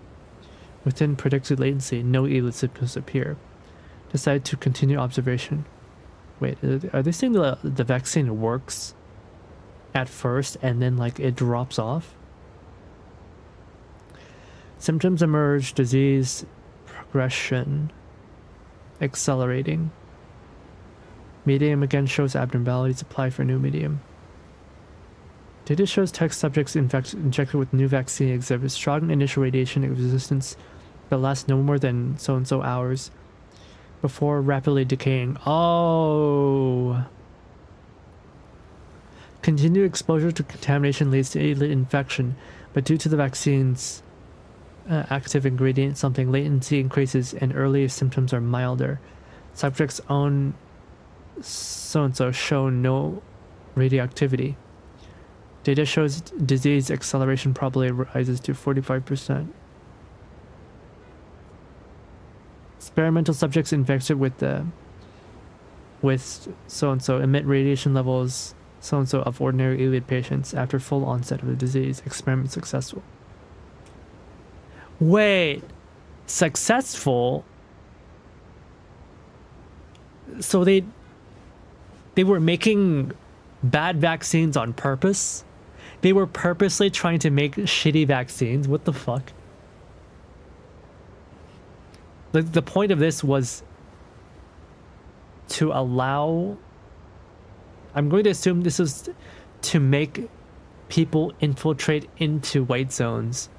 Within predicted latency, no elite symptoms appear. Decide to continue observation. Wait, are they saying the vaccine works at first and then like it drops off? Symptoms emerge, disease progression accelerating. Medium again shows abnormalities. Apply for new medium. Data shows test subjects injected with new vaccine exhibit strong initial radiation resistance that lasts no more than so-and-so hours before rapidly decaying. Oh! Continued exposure to contamination leads to infection, but due to the vaccine's active ingredient, something latency increases and early symptoms are milder. Subjects' own so-and-so show no radioactivity. Data shows disease acceleration probably rises to 45%. Experimental subjects infected with so-and-so emit radiation levels so-and-so of ordinary elite patients after full onset of the disease. Experiment successful. Wait, successful? So they were making bad vaccines on purpose? They were purposely trying to make shitty vaccines? What the fuck? The point of this was to allow... I'm going to assume this is to make people infiltrate into white zones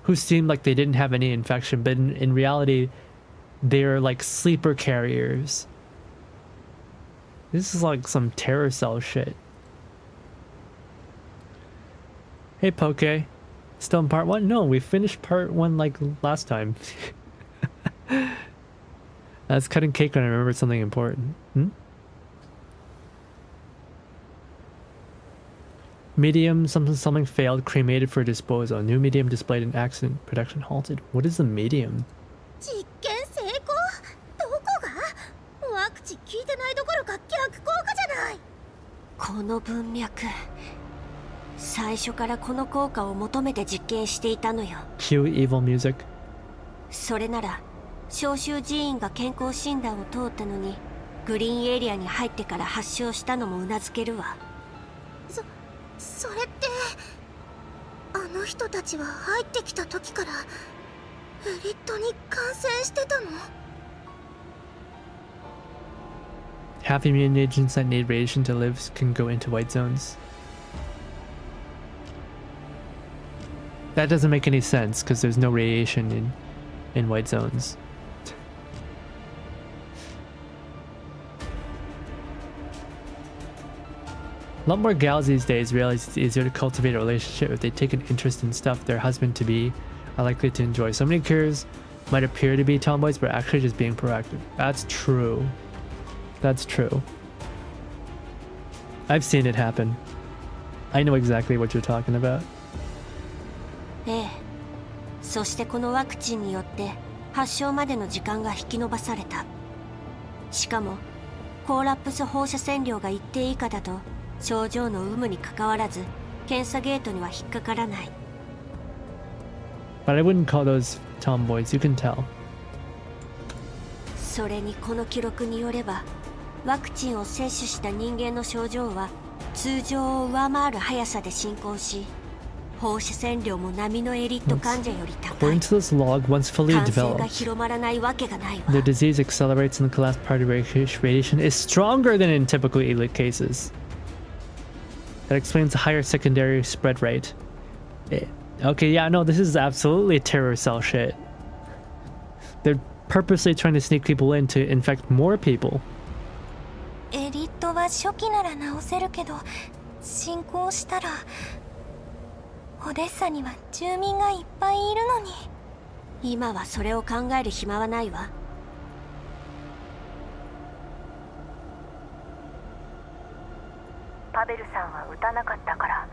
who seemed like they didn't have any infection, but in reality, they're like sleeper carriers. This is like some terror cell shit. Hey Poke, still in part 1? No, we finished part 1 like last time. I was cutting cake when I remembered something important. Medium, something failed, cremated for disposal. New medium displayed in accident, production halted. What is the medium? 実験成功？どこが？ワクチン効いてないどころか逆効果じゃない。この文脈、最初からこの効果を求めて実験していたのよ。 Cue evil music. それなら招集人員が健康診断を通ったのにグリーンエリアに入ってから発症したのもうなずけるわ。それってあの人たちは入ってきた時からエリットに感染してたの？ Half immune agents that need radiation to live can go into white zones. That doesn't make any sense because there's no radiation in white zones. A lot more gals these days realize it's easier to cultivate a relationship if they take an interest in stuff their husband-to-be are likely to enjoy. So many queers might appear to be tomboys, but actually just being proactive. That's true. That's true. I've seen it happen. I know exactly what you're talking about. ええ。そしてこのワクチンによって発症までの時間が引き延ばされた。しかもコーラップス放射線量が一定以下だと症状の有無にかかわらず検査ゲートには引っかからない。But I wouldn't call those tomboys, you can tell. それにこの記録によればワクチンを接種した人間の症状は通常を上回る速さで進行し放射線量も波のエリット患者より高い。 According to this log, once fully 感染が developed, 広まらないわけがないわ。 the disease accelerates and the class party radiation is stronger than in typical elite cases. That explains the higher secondary spread rate. Okay, yeah, no, this is absolutely terror cell shit. They're purposely trying to sneak people in to infect more people. エリットは初期なら治せるけど進行したらオデッサには住民がいっぱいいるのに。今はそれを考える暇はないわ。パベルさんは打たなかったから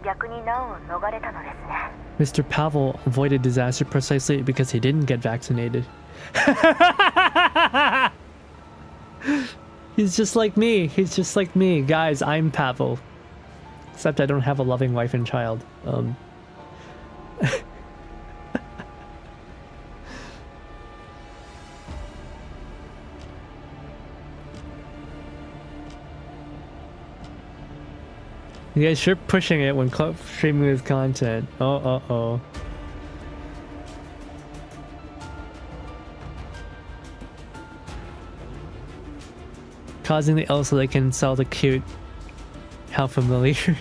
逆に難を逃れたのですね。 Mr. Pavel avoided disaster precisely because he didn't get vaccinated. He's just like me. He's just like me. Guys, I'm Pavel. Except I don't have a loving wife and child. You guys sure pushing it when streaming this content. Oh. Causing the L so they can sell the cute. How familiar.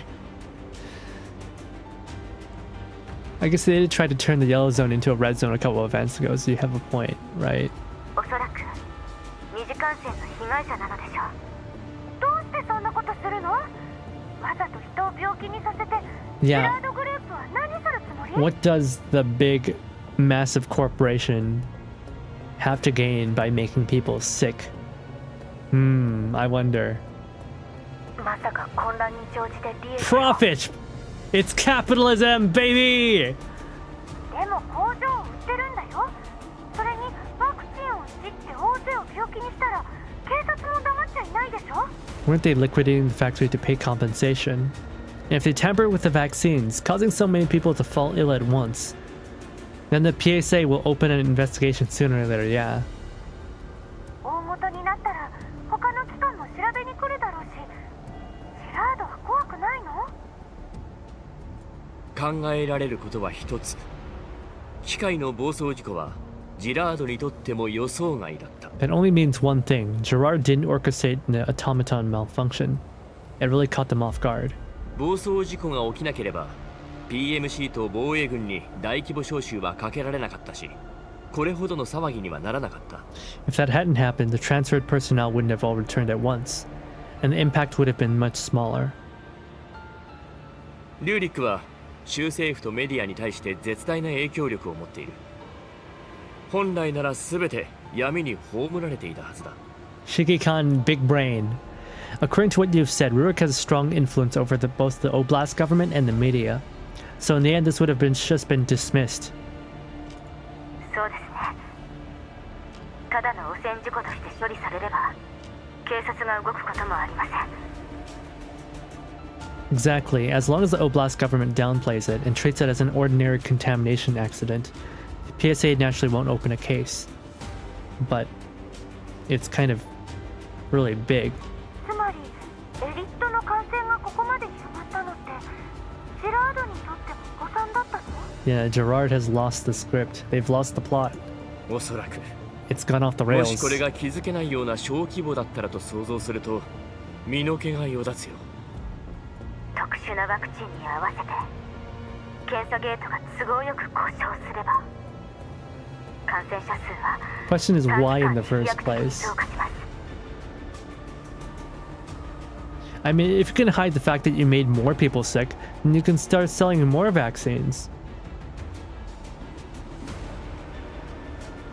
I guess they did try to turn the yellow zone into a red zone a couple of events ago, so you have a point, right? おそらく二次感染の被害者なのでしょう。どうしてそんなことするの？わざと人を病気にさせて、ジェラードグループは何するつもり？ What does the big, massive corporation have to gain by making people sick? I wonder. まさか混乱に乗じて利益を。 Profit! It's capitalism, baby! でも工場を売ってるんだよ。それにワクチンをいじって大勢を病気にしたら警察も黙っちゃいないでしょ。 Weren't they liquidating the factory to pay compensation? And if they tamper with the vaccines, causing so many people to fall ill at once, then the PSA will open an investigation sooner or later, yeah. 大元になったら他の機関も調べに来るだろうし、ジェラードは怖くないの？考えられることは一つ。機械の暴走事故はジラードにとっても予想外だった。 That only means one thing. Gerard didn't orchestrate the automaton malfunction. It really caught them off guard. 暴走事故が起きなければ PMC と防衛軍に大規模招集はかけられなかったし、これほどの騒ぎにはならなかった。 If that hadn't happened, the transferred personnel wouldn't have all returned at once, and the impact would have been much smaller. リューリックは州政府とメディアに対して絶大な影響力を持っている。本来なら全て闇に葬られていたはずだ。 Shiki-kan, big brain. According to what you've said, Rurik has a strong influence over both the Oblast government and the media. So in the end, this would have just been dismissed. そうですね。ただの汚染事故として処理されれば警察が動くこともありません。 Exactly. As long as the Oblast government downplays it and treats it as an ordinary contamination accident, PSA naturally won't open a case, but it's kind of really big. つまりエリットの感染がここまで広まったのってジェラードにとっても誤算だったの？ Yeah, Gerard has lost the script. They've lost the plot. おそらく It's gone off the も rails. しこれが気づけないような小規模だったらと想像すると身の毛がよだつよ。特殊なワクチンに合わせて検査ゲートが都合よく故障すれば感染者数は Question is why in the 短 first 期間に飛躍的に place? 増加します。 I mean, if you can hide the fact that you made more people sick, then you can start selling more vaccines.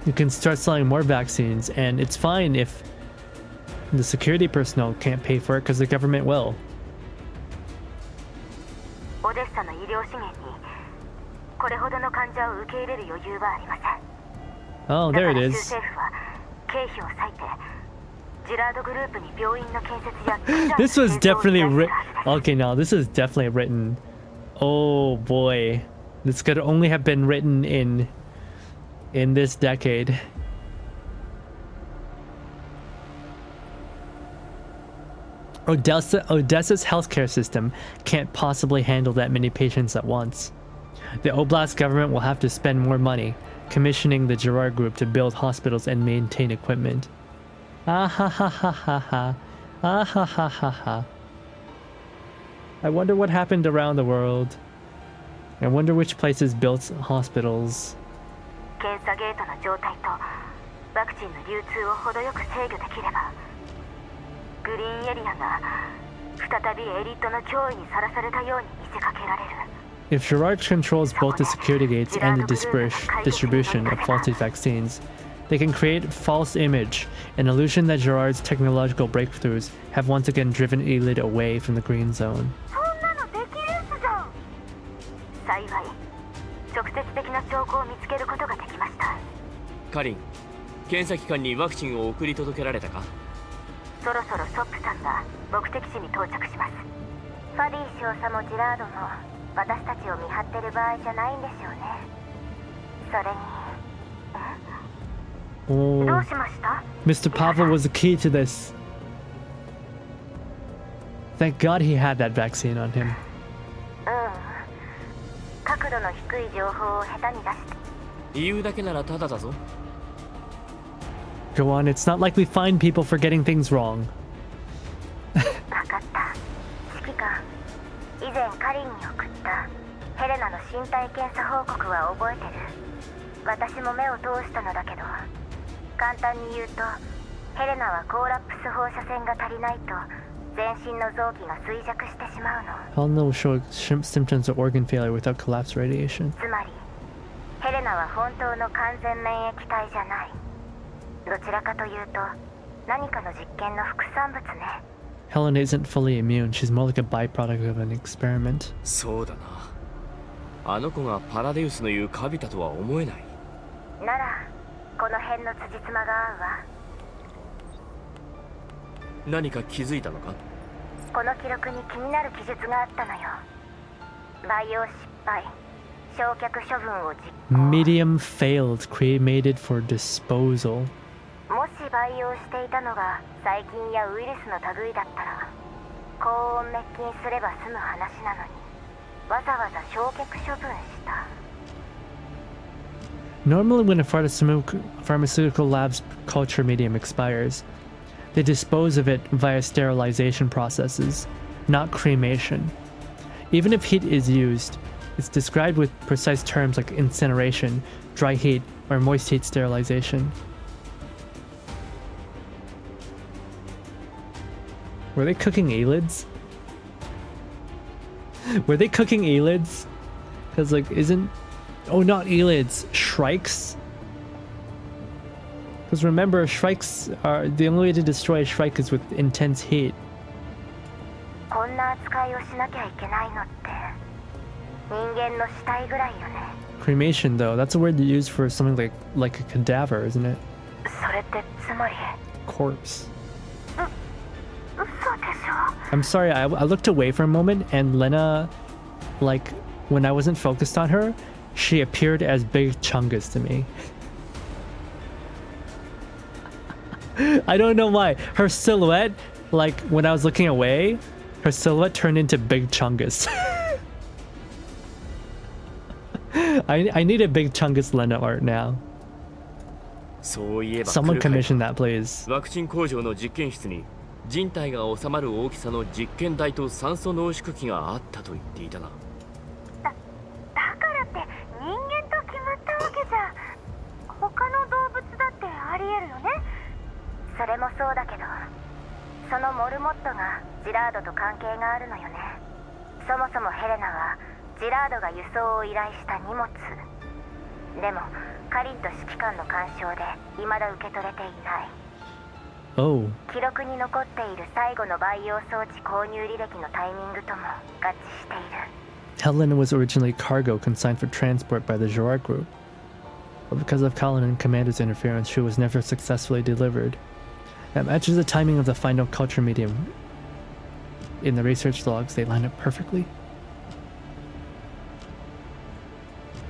You can start selling more vaccines, and it's fine if the security personnel can't pay for it because the government will. オデッサの医療資源にこれほどの患者を受け入れる余裕はありません。 Oh, だ there か it ら州 is. 政府は経費を割いてジェラードグループに病院の建設や機材の This was 製造を definitely 依頼す written. るはずです。 Okay, now this is definitely written. Oh boy, this could only have been written in this decade. Odessa's healthcare system can't possibly handle that many patients at once. The Oblast government will have to spend more money commissioning the Gerard Group to build hospitals and maintain equipment. Ah ha ha ha ha ha. Ah ha ha ha ha. I wonder what happened around the world. I wonder which places built hospitals. 検査ゲートの状態とワクチンの流通を程よく制御できればグリーンエリアが再びエリートの脅威にさらされたように見せかけられる。 If Gerard controls both the security gates and the distribution of faulty vaccines, they can create a false image, an illusion that Gerard's technological breakthroughs have once again driven Elid away from the green zone. そんなのできるっすじゃん。幸い直接的な証拠を見つけることができました。カリン、検査機関にワクチンを送り届けられたか？そろそろソップさんが目的地に到着します。ファディ少佐もジラードも私たちを見張ってる場合じゃないんでしょうね。それに、ど Oh, うしました？ Mr. Pavel was the key to this. Thank God he had that vaccine on him. 角度の低い情報を下手に出して。言うだけならタダだぞ。Go on, it's not like we find people for getting things wrong. 分かった。指揮官、以前カリンに送ったヘレナの身体検査報告は覚えてる？私も目を通したのだけど、簡単に言うとヘレナはコーラップス放射線が足りないと全身の臓器が衰弱してしまうの。 Helena will show symptoms of organ failure without collapse radiation. つまりヘレナは本当の完全免疫体じゃない。どちらかというと何かの実験の副産物ね。 Helena isn't fully immune, she's more like a byproduct of an experiment. そうだな。あの子がパラデウスの言うカビタとは思えない。ならこの辺の辻褄が合うわ。何か気づいたのか？この記録に気になる記述があったのよ。培養失敗、焼却処分を実行。 Medium failed, cremated for disposal. もし培養していたのが細菌やウイルスの類だったら高温滅菌すれば済む話なのにわざわざ焼却処分した。 Normally when a pharmaceutical lab's culture medium expires, they dispose of it via sterilization processes, not cremation. Even if heat is used, it's described with precise terms like incineration, dry heat, or moist heat sterilization. Were they cooking Elids? Were they cooking Elids? Because, like, isn't... Oh, not Elids. Shrikes? Because remember, Shrikes are... The only way to destroy a Shrike is with intense heat. こんな扱いをしなきゃいけないのって人間の死体ぐらいよね。 Cremation, though, that's a word used for something like a cadaver, isn't it? それってつまり Corpse. 嘘でしょ。 I'm sorry, I looked away for a moment, and Lena, like, when I wasn't focused on her, she appeared as Big Chungus to me. I don't know why. Her silhouette, like when I was looking away, her silhouette turned into Big Chungus. I need a Big Chungus Lena art now. そういえば Someone commission that, please. ワクチン工場の実験室に人体が収まる大きさの実験台と酸素濃縮器があったと言っていたな。だからって人間と決まったわけじゃ他の動物だってありえるよね。それもそうだけどそのモルモットがジラードと関係があるのよね。そもそもヘレナはジラードが輸送を依頼した荷物でもカリンと指揮官の干渉で未だ受け取れていない。 Oh. 記録に残っている最後の培養装置購入履歴のタイミングとも合致している。 Helena was originally cargo consigned for transport by the Gerard group, but because of Colin and Commander's interference, she was never successfully delivered. That matches the timing of the final culture medium. In the research logs, they line up perfectly.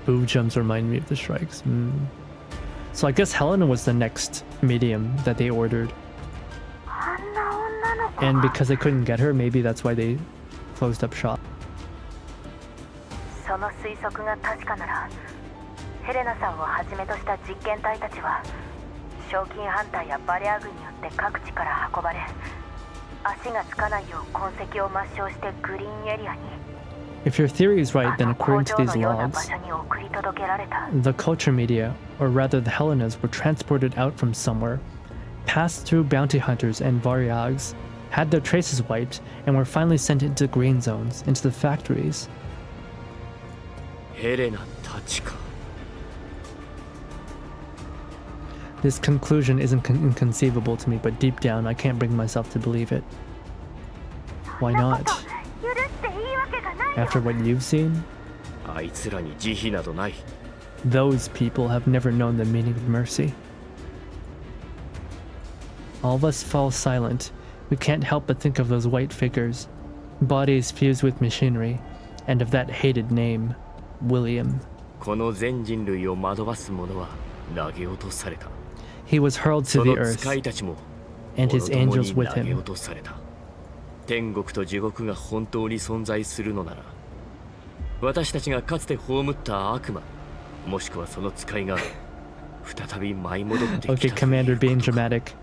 Boob jumps remind me of the strikes. So I guess Helena was the next medium that they ordered. And because they couldn't get her, maybe that's why they closed up shop. その推測が確かならヘレナさんをはじめとした実験隊たちは賞金ハンターやバレア軍によって各地から運ばれ足がつかないよう痕跡を抹消してグリーンエリアに If your theory is right, then according to these logs, the culture media, or rather the Helenas, were transported out from somewhere, passed through bounty hunters and variags, had their traces wiped, and were finally sent into green zones, into the factories. ヘレナたちか。 This conclusion isn't inconceivable to me, but deep down I can't bring myself to believe it. Why not? After what you've seen? あいつらに慈悲などない。 Those people have never known the meaning of mercy. All of us fall silent. We can't help but think of those white figures, bodies fused with machinery, and of that hated name, William. この全人類を惑わす者は投げ落とされた。 He was hurled to そ the の earth, 使いたちも and his angels with 投げ him. 落とされた。天国と地獄が本当に存在するのなら、私たちがかつて葬った悪魔、もしくはその使いが再び舞い戻ってきた。 Okay, Commander being dramatic.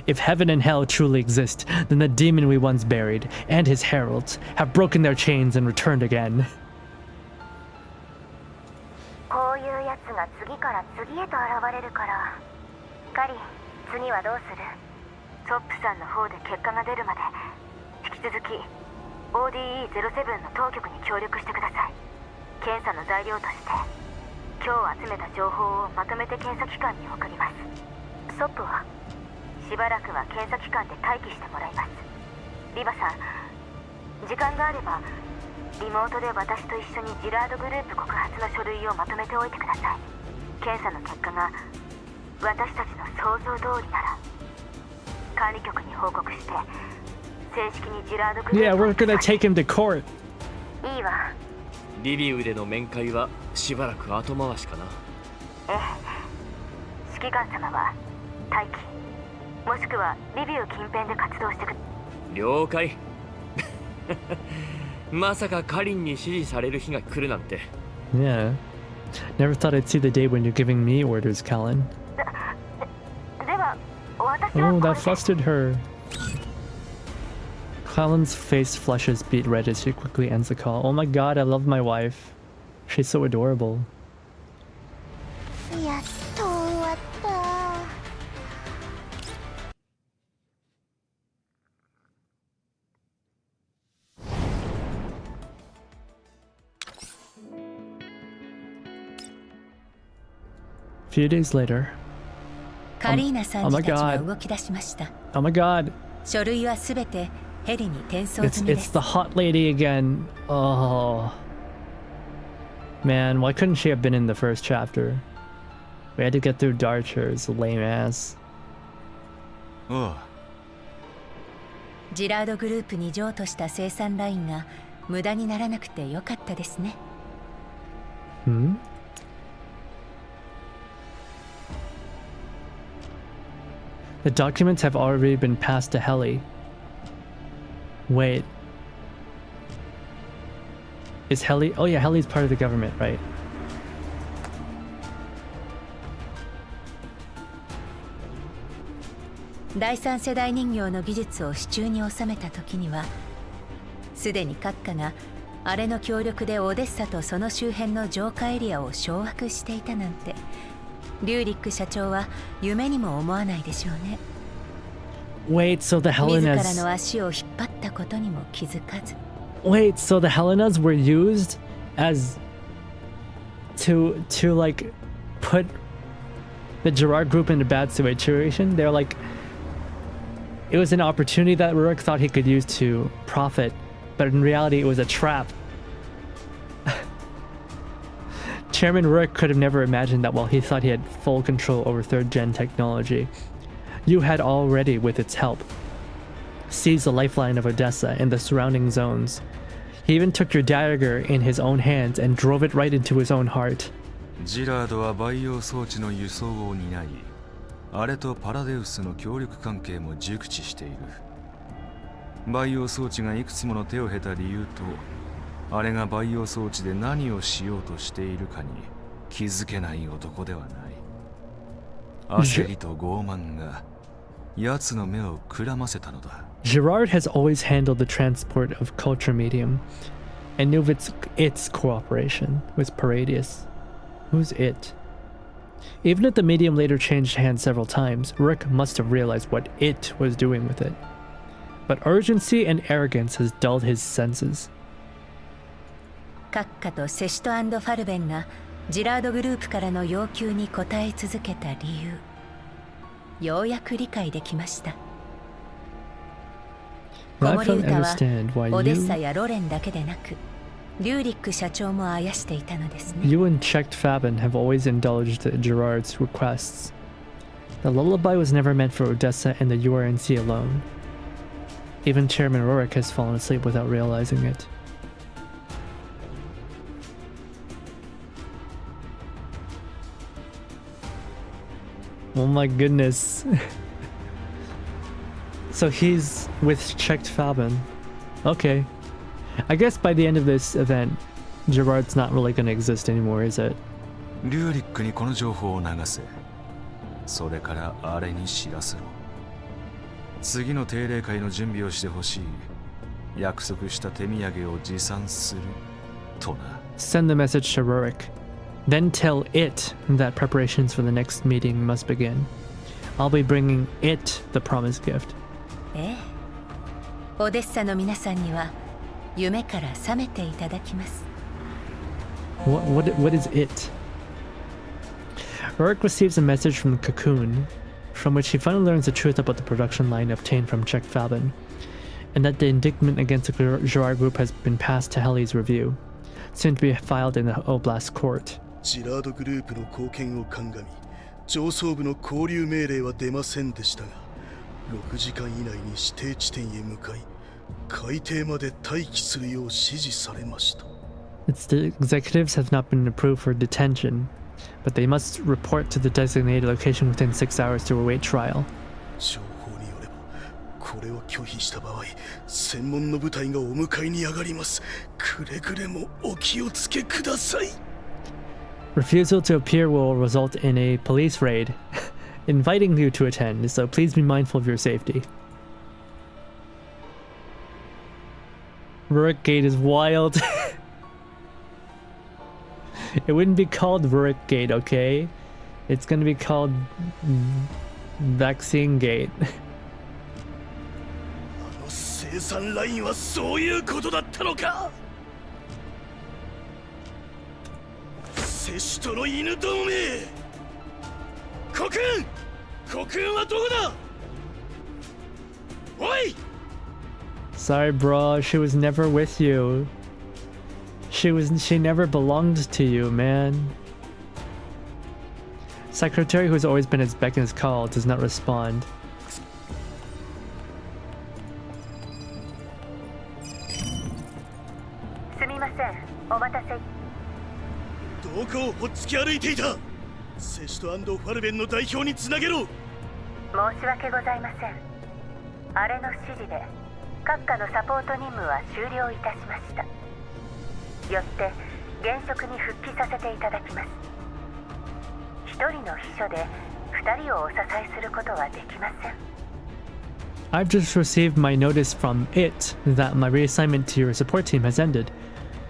If heaven and hell truly exist, then the demon we once buried, and his heralds, have broken their chains and returned again. こういうやつが次から次へと現れるからカリン、次はどうする？トップさんの方で結果が出るまで引き続き ODE07 の当局に協力してください。検査の材料として今日集めた情報をまとめて検査機関に送ります。ソップはしばらくは検査機関で待機してもらいます。リバさん、時間があればリモートで私と一緒にジラードグループ告発の書類をまとめておいてください。検査の結果が私たちの想像通りなら管理局に報告して正式にジラードグループ Yeah, we're gonna take him to court. いいわ。リビウでの面会はしばらく後回しかな。ええ、指揮官様は待機もしくはリビウ近辺で活動してく。了解。まさかカリンに指示される日が来るなんて。 Yeah. Never thought I'd see the day when you're giving me orders, Callan. では私は Oh, これ that で flustered her. Callan's face flushes beet red as she quickly ends the call. Oh my god, I love my wife. She's so adorable. やっと終わった。A few days later. カリーナさん Oh my たちは god. 動き出しました。 Oh my god. 書類はすべてヘリに転送 It's 済みで it's す the。hot lady again. Oh. Man, why couldn't she have been in the first chapter? We had to get through Darcher's lame ass. ああ、ジラードグループに譲渡した生産ラインが無駄にならなくてよかったですね。Hmm? The documents have already been passed to Heli. Wait. Is Heli? Oh yeah, Heli's part of the government, right?第三世代人形の技術を手中に収めた時には、すでに閣下があれの協力でオデッサとその周辺の浄化エリアを掌握していたなんて、リューリック社長は夢にも思わないでしょうね。Wait, so the 自ら Helenas... の足を引っ張ったことにも気づかず。Wait, so the Helenas were used as to like put the Gerard group in a bad situation? They're like, it was an opportunity that Rurik thought he could use to profit, but in reality it was a trap. Chairman Rurik could have never imagined that while he thought he had full control over 3rd gen technology, you had already, with its help, seized the lifeline of Odessa and the surrounding zones. He even took your dagger in his own hands and drove it right into his own heart. ジラードは培養装置の輸送を担い、あれとパラデウスの協力関係も熟知している。培養装置がいくつもの手を経た理由と、あれが培養装置で何をしようとしているかに気づけない男ではない。焦りと傲慢が奴の目をくらませたのだ。Gerard has always handled the transport of culture medium and knew of its cooperation with Paradius. Who's it? Even if the medium later changed hands several times, Rick must have realized what it was doing with it. But urgency and arrogance has dulled his senses. 閣下とセシト&ファルベンがジラードグループからの要求に応え続けた理由、ようやく理解できました。子守歌はオデッサやロレンだけでなく、リューリック社長もあやしていたのですね。You and Checked Fabin have always indulged Gerard's requests. The lullaby was never meant for Odessa and the URNC alone. Even Chairman Rorik has fallen asleep without realizing it. Oh my goodness. So he's with Checked Fabin. Okay. I guess by the end of this event, Gerard's not really going to exist anymore, is it? リューリックにこの情報を流せ。それからあれに知らせろ。次の定例会の準備をしてほしい。約束した手土産を持参する。とな。Send the message to Rurik. Then tell it that preparations for the next meeting must begin. I'll be bringing it the promised gift. ええ。オデッサの皆さんには夢から覚めていただきます。What is it? Rurik receives a message from the Cocoon, from which he finally learns the truth about the production line obtained from Check Fabin, and that the indictment against the Gerard group has been passed to Heli's review, soon to be filed in the Oblast court. ジラードグループの貢献を鑑み、上層部の交流命令は出ませんでしたが、6時間以内に指定地点へ向かい、海底まで待機するよう指示されました。The executives have not been approved for detention, but they must report to the designated location within 6 hours to await trial. 情報によれば、これを拒否した場合、専門の部隊がお迎えに上がります。くれぐれもお気をつけください。Refusal to appear will result in a police raid, inviting you to attend, so please be mindful of your safety. Rurik Gate is wild. It wouldn't be called Rurik Gate, okay? It's gonna be called Backseating Gate. あの生産ラインはそういうことだったのか。セシトの犬どもめ。コクンはどこだ。おい。 Sorry, bro. She was never with you. She never belonged to you, man. Secretary, who's always been his beck and his call, does not respond. すみません、お待たせ。どこをほっつき歩いていた。セシト&ファルベンの代表につなげろ。申し訳ございません。あれの指示で閣下のサポート任務は終了いたしました。よって現職に復帰させていただきます。一人の秘書で二人をお支えすることはできません。I've just received my notice from it that my reassignment to your support team has ended.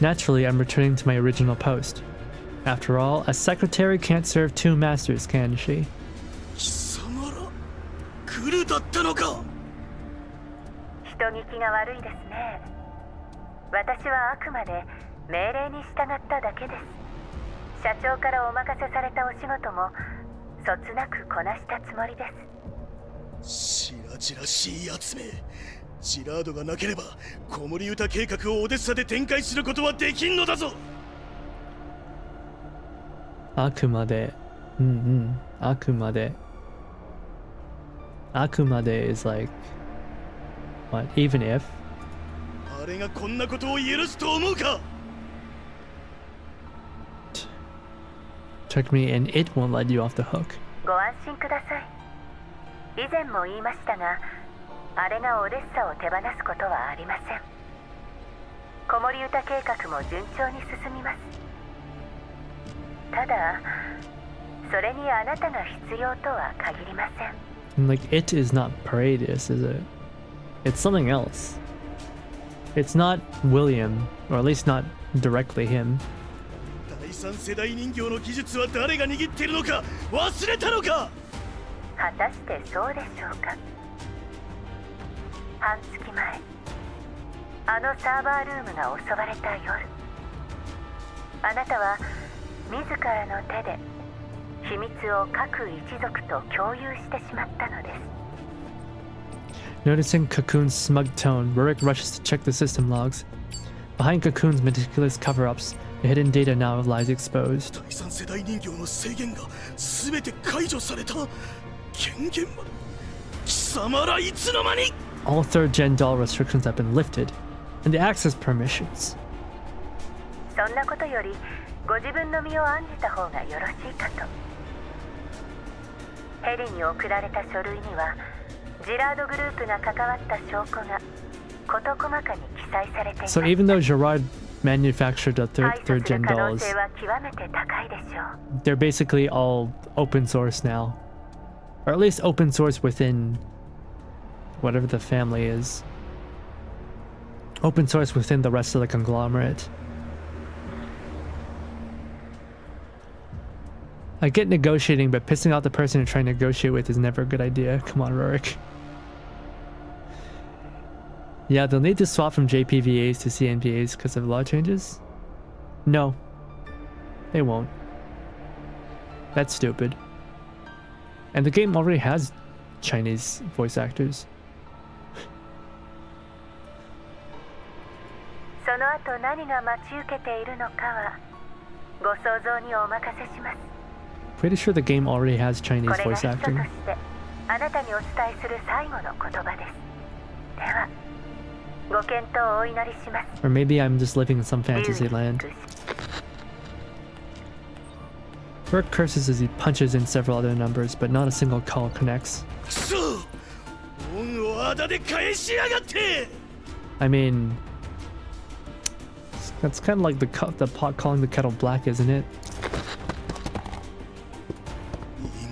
Naturally, I'm returning to my original post. After all, a secretary can't serve two masters, can she? 貴様らグルだったのか。人聞きが悪いですね。私はあくまで命令に従っただけです。社長からお任せされたお仕事もそつなくこなしたつもりです。しらじらしいやつめ。ジラードがなければ子守歌計画をオデッサで展開することはできんのだぞ。あくまで、あくまで is like, what, even if? あれがこんなことを許すと思うか。Took me and it won't let you off the hook. ご安心ください。以前も言いましたが、あれがオデッサを手放すことはありません。子守歌計画も順調に進みます。ただ、それにあなたが必要とは限りません。Like, it is not Paredes, is it? It's something else. It's not William, or at least not directly him. 第三世代人形の技術は誰が握っているのか忘れたのか。果たしてそうでしょうか。半月前、あのサーバールームが襲われた夜、あなたは自らの手で秘密を各一族と共有してしまったのです。Noticing Cocoon's smug tone, Rurik rushes to check the system logs. Behind Cocoon's meticulous cover-ups, the hidden data now lies exposed. 第三世代人形の制限が全て解除された。権限は貴様らいつの間に。All third-gen doll restrictions have been lifted, and the access permissions. そんなことよりご自分の身を案じた方がよろしいかと。ヘリに送られた書類にはジラードグループが関わった証拠が事細かに記載されています。 So even though Gerard manufactured the third-gen dolls, 可能性は極めて高いでしょう。 they're basically all open source now. Or at least open source within whatever the family is. Open source within the rest of the conglomerate. I get negotiating, but pissing off the person you're trying to negotiate with is never a good idea. Come on, Rurik. Yeah, they'll need to swap from JPVAs to CNVAs because of law changes? No. They won't. That's stupid. And the game already has Chinese voice actors. その後何が待ち受けているのかはご想像にお任せします。 Pretty sure the game already has Chinese これが voice 人と acting. してあなたにお伝えする最後の言葉です。では、ご検討をお祈りします。 Or maybe I'm just living in some fantasy land. Rurik curses as he punches in several other numbers, but not a single call connects. くそ、恩をあだで返しやがって。 I mean, that's kind of like the pot calling the kettle black, isn't it?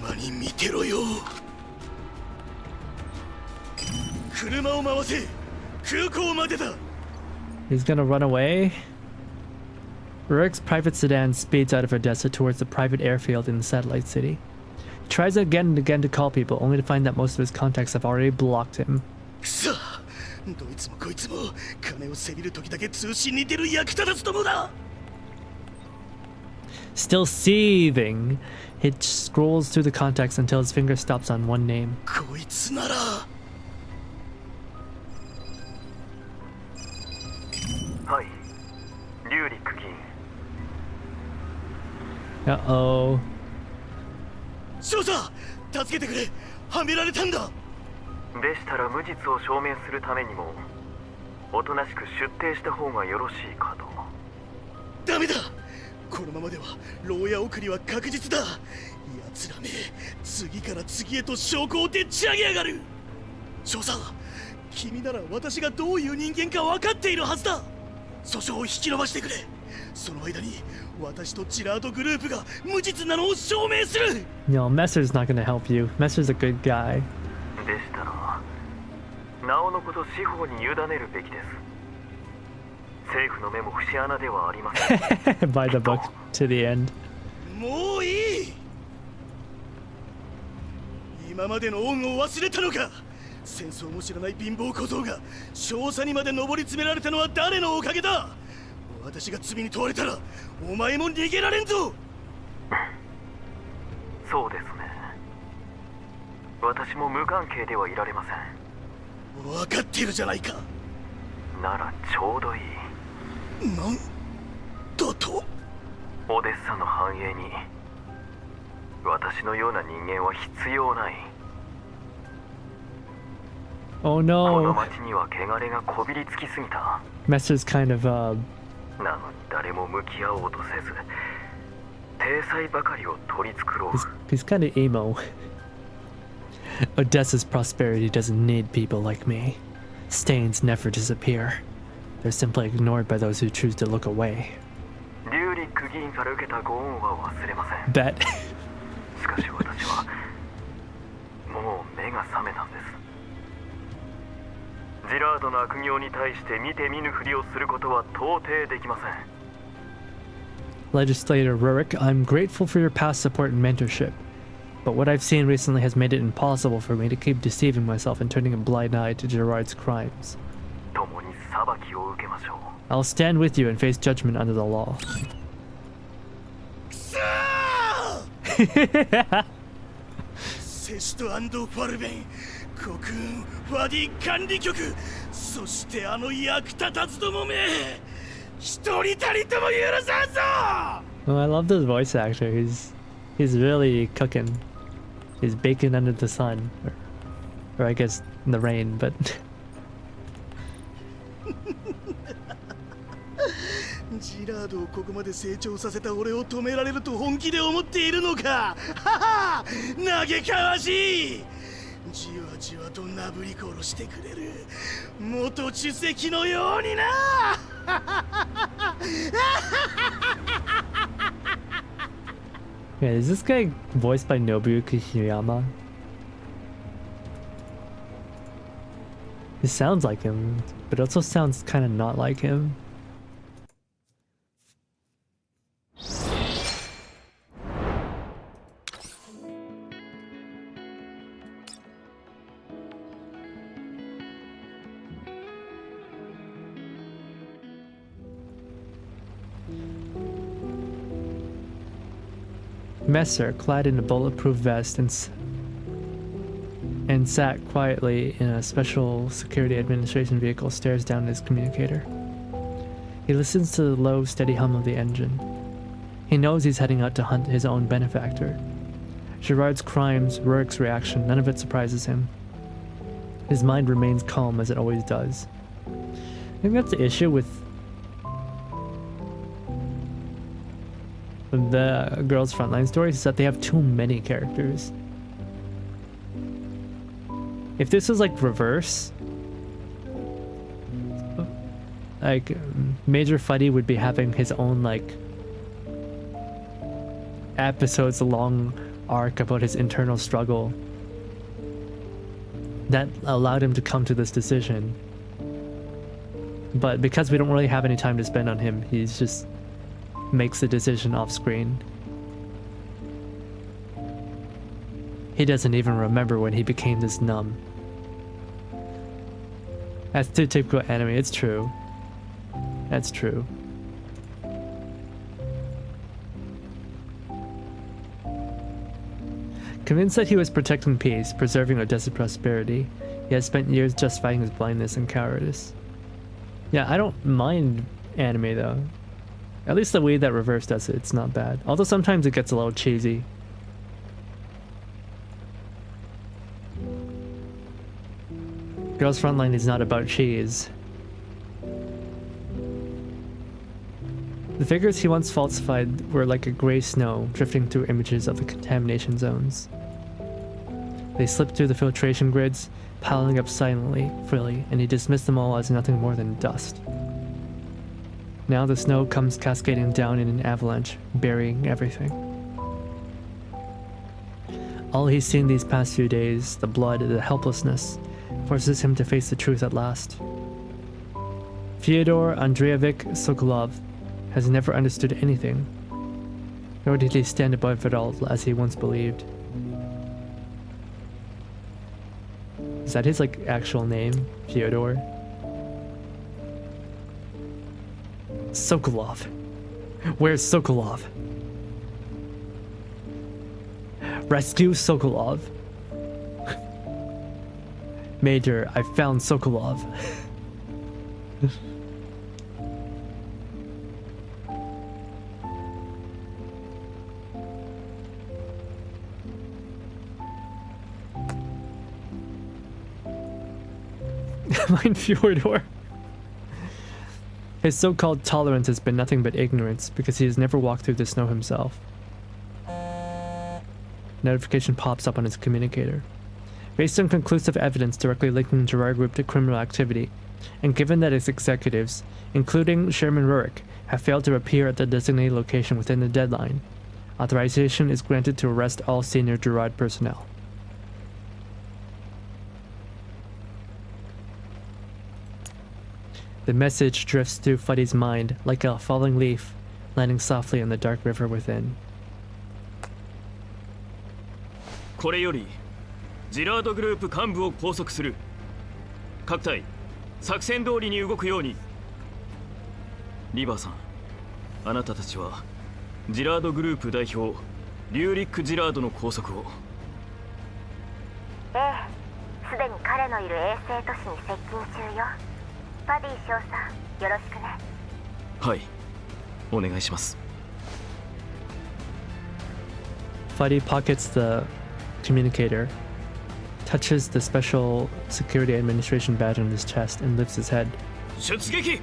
今に見てろよ。車を回せ。空港までだ。 He's gonna run away? Rurik's private sedan speeds out of Odessa towards the private airfield in the satellite city. He tries again and again to call people, only to find that most of his contacts have already blocked him. くそ、どいつもこいつも金をせびる時だけ通信に出る役立たずどもだ。 Still seething, he scrolls through the contacts until his finger stops on one name. こいつなら。はい、リューリック議員。Uh-oh. 少佐、助けてくれ。はめられたんだ。でしたら無実を証明するためにもおとなしく出廷した方がよろしいかと。ダメだ。このままでは牢屋送りは確実だ。奴らめ、次から次へと証拠をでっち上げやがる。少佐、君なら私がどういう人間か分かっているはずだ。訴訟を引き延ばしてくれ。その間に私とジラードグループが無実なのを証明する。 No, Messer's not gonna help you. Messer's a good guy. でしたらなおのこと司法に委ねるべきです。政府の目も節穴ではありません。By the book to the end. もういい。今までの恩を忘れたのか。戦争も知らない貧乏小僧が少佐にまで上り詰められたのは誰のおかげだ。私が罪に問われたらお前も逃げられんぞ。そうですね。私も無関係ではいられません。分かっているじゃないか。ならちょうどいい。なんだと。オデッサの繁栄に私のような人間は必要ない。 Oh この no. 町には汚れがこびりつきすぎた。 Messer's kind of なのに誰も向き合おうとせず体裁ばかりを取り繕う。 he's kind of emo. Odessa's prosperity doesn't need people like me. Stains never disappear. They're simply ignored by those who choose to look away. リューリック議員から受けたご恩は忘れません。 Bet. しかし私はもう目が覚めたんです。ジラードの悪行に対して見て見ぬふりをすることは到底できません。 Legislator Rurik, I'm grateful for your past support and mentorship. But what I've seen recently has made it impossible for me to keep deceiving myself and turning a blind eye to Gerard's crimes. 共に裁きを受けましょう。 I'll stand with you and face judgment under the law. セスト&ファルベン、国運ファディ管理局、そしてあの役立たずどもめ、一人たりとも許さんぞ。 Oh, I love this voice actor. He's really cooking. He's baking under the sun, or I guess in the rain. But ジラードをここまで成長させた俺を止められると本気で思っているのか。はは、嘆かわしい。じわじわとなぶり殺してくれる元主席のようにな。yeah, is this guy voiced by Nobuyuki Hirayama? It sounds like him, but it also sounds kind of not like him. Messer, clad in a bulletproof vest and sat quietly in a special security administration vehicle, stares down his communicator. He listens to the low, steady hum of the engine. He knows he's heading out to hunt his own benefactor. Gerard's crimes, Rurik's reaction, none of it surprises him. His mind remains calm as it always does. I think that's the issue with the Girls' Frontline stories, is that they have too many characters. If this was like reverse, like Major Fuddy would be having his own like episodes long arc about his internal struggle that allowed him to come to this decision. But because we don't really have any time to spend on him, he's just makes the decision off screen. He doesn't even remember when he became this numb. That's too typical anime, it's true. That's true. Convinced that he was protecting peace, preserving Odessa's prosperity, he has spent years justifying his blindness and cowardice. Yeah, I don't mind anime though. At least the way that Reverse does it, it's not bad. Although sometimes it gets a little cheesy. Girls' Frontline is not about cheese. The figures he once falsified were like a gray snow drifting through images of the contamination zones. They slipped through the filtration grids, piling up silently, freely, and he dismissed them all as nothing more than dust. Now the snow comes cascading down in an avalanche, burying everything. All he's seen these past few days, the blood, the helplessness, forces him to face the truth at last. Fyodor Andreevich Sokolov has never understood anything, nor did he stand above it all as he once believed. Is that his, like, actual name? Fyodor? Sokolov. Where's Sokolov? Rescue Sokolov. Major, I found Sokolov. Mein Fyodor. His so-called tolerance has been nothing but ignorance because he has never walked through the snow himself. Notification pops up on his communicator. Based on conclusive evidence directly linking Gerard Group to criminal activity, and given that its executives, including Sherman Rurik, have failed to appear at the designated location within the deadline, authorization is granted to arrest all senior Gerard personnel. The message drifts through Fuddy's mind like a falling leaf, landing softly on the dark river within. これよりジラードグループ幹部を拘束する。各隊作戦通りに動くように。リバーさん、あなたたちはジラードグループ代表リューリック・ジラードの拘束を。ええ、すでに彼のいる衛星都市に接近中よ。パディ少佐、よろしくね。はい、お願いします。Fuddy pockets the communicator, touches the Special Security Administration badge on his chest, and lifts his head. 出撃!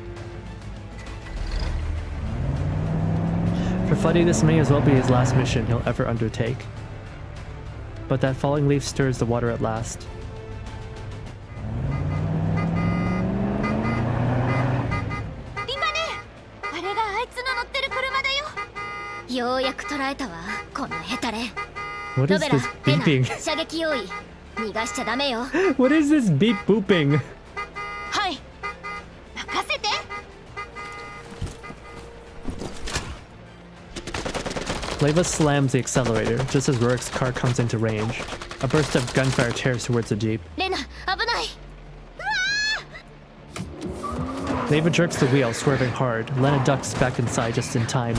For Fuddy, this may as well be his last mission he'll ever undertake. But that falling leaf stirs the water at last. ようやく捕らえたわ、このヘタレ。 What is this beeping? 射撃用意。逃がしちゃダメよ。What is this beep booping? はい。任せて。Leva slams the accelerator just as Rurik's car comes into range. A burst of gunfire tears towards the jeep. レナ、危ない。Leva jerks the wheel, swerving hard. Lena ducks back inside just in time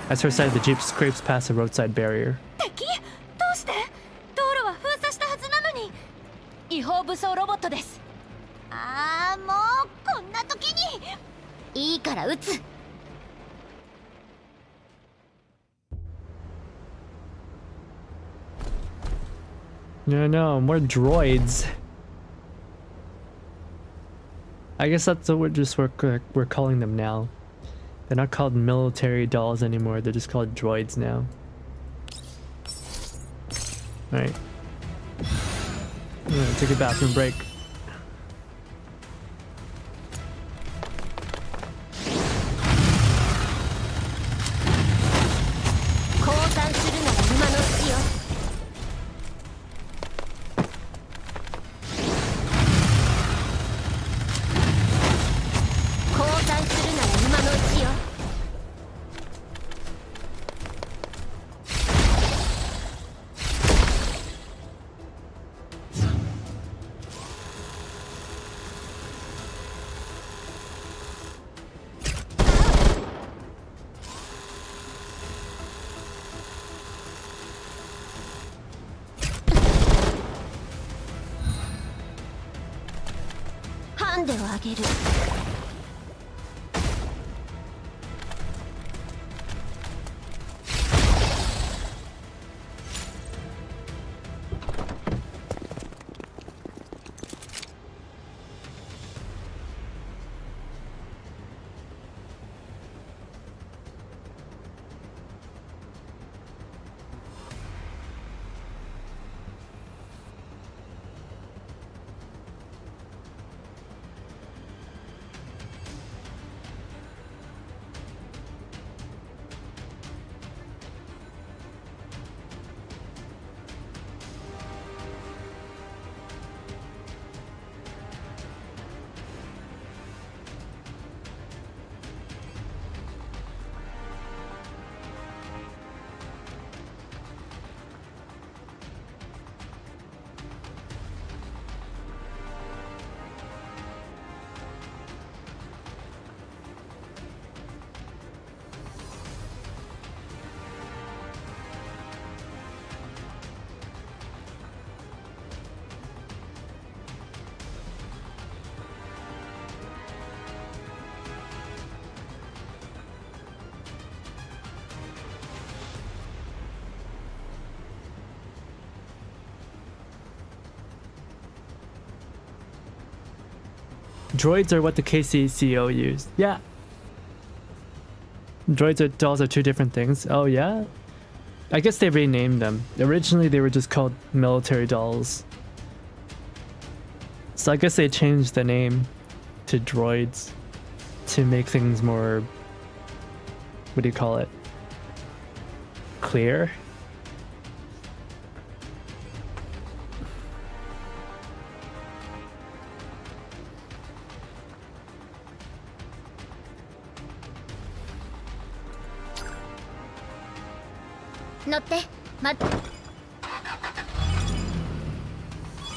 as her side of the jeep scrapes past a roadside barrier. 敵？どうして？道路は封鎖したはずなのに。違法武装ロボットです。ああ、もうこんな時に。いいから撃つ。No, more droids. I guess that's what we're calling them now. They're not called military dolls anymore, they're just called droids now. Alright. I'm gonna take a bathroom break. Droids are what the KCCO used. Yeah. Droids and dolls are two different things. Oh yeah? I guess they renamed them. Originally they were just called military dolls. So I guess they changed the name to droids to make things more, what do you call it? Clear?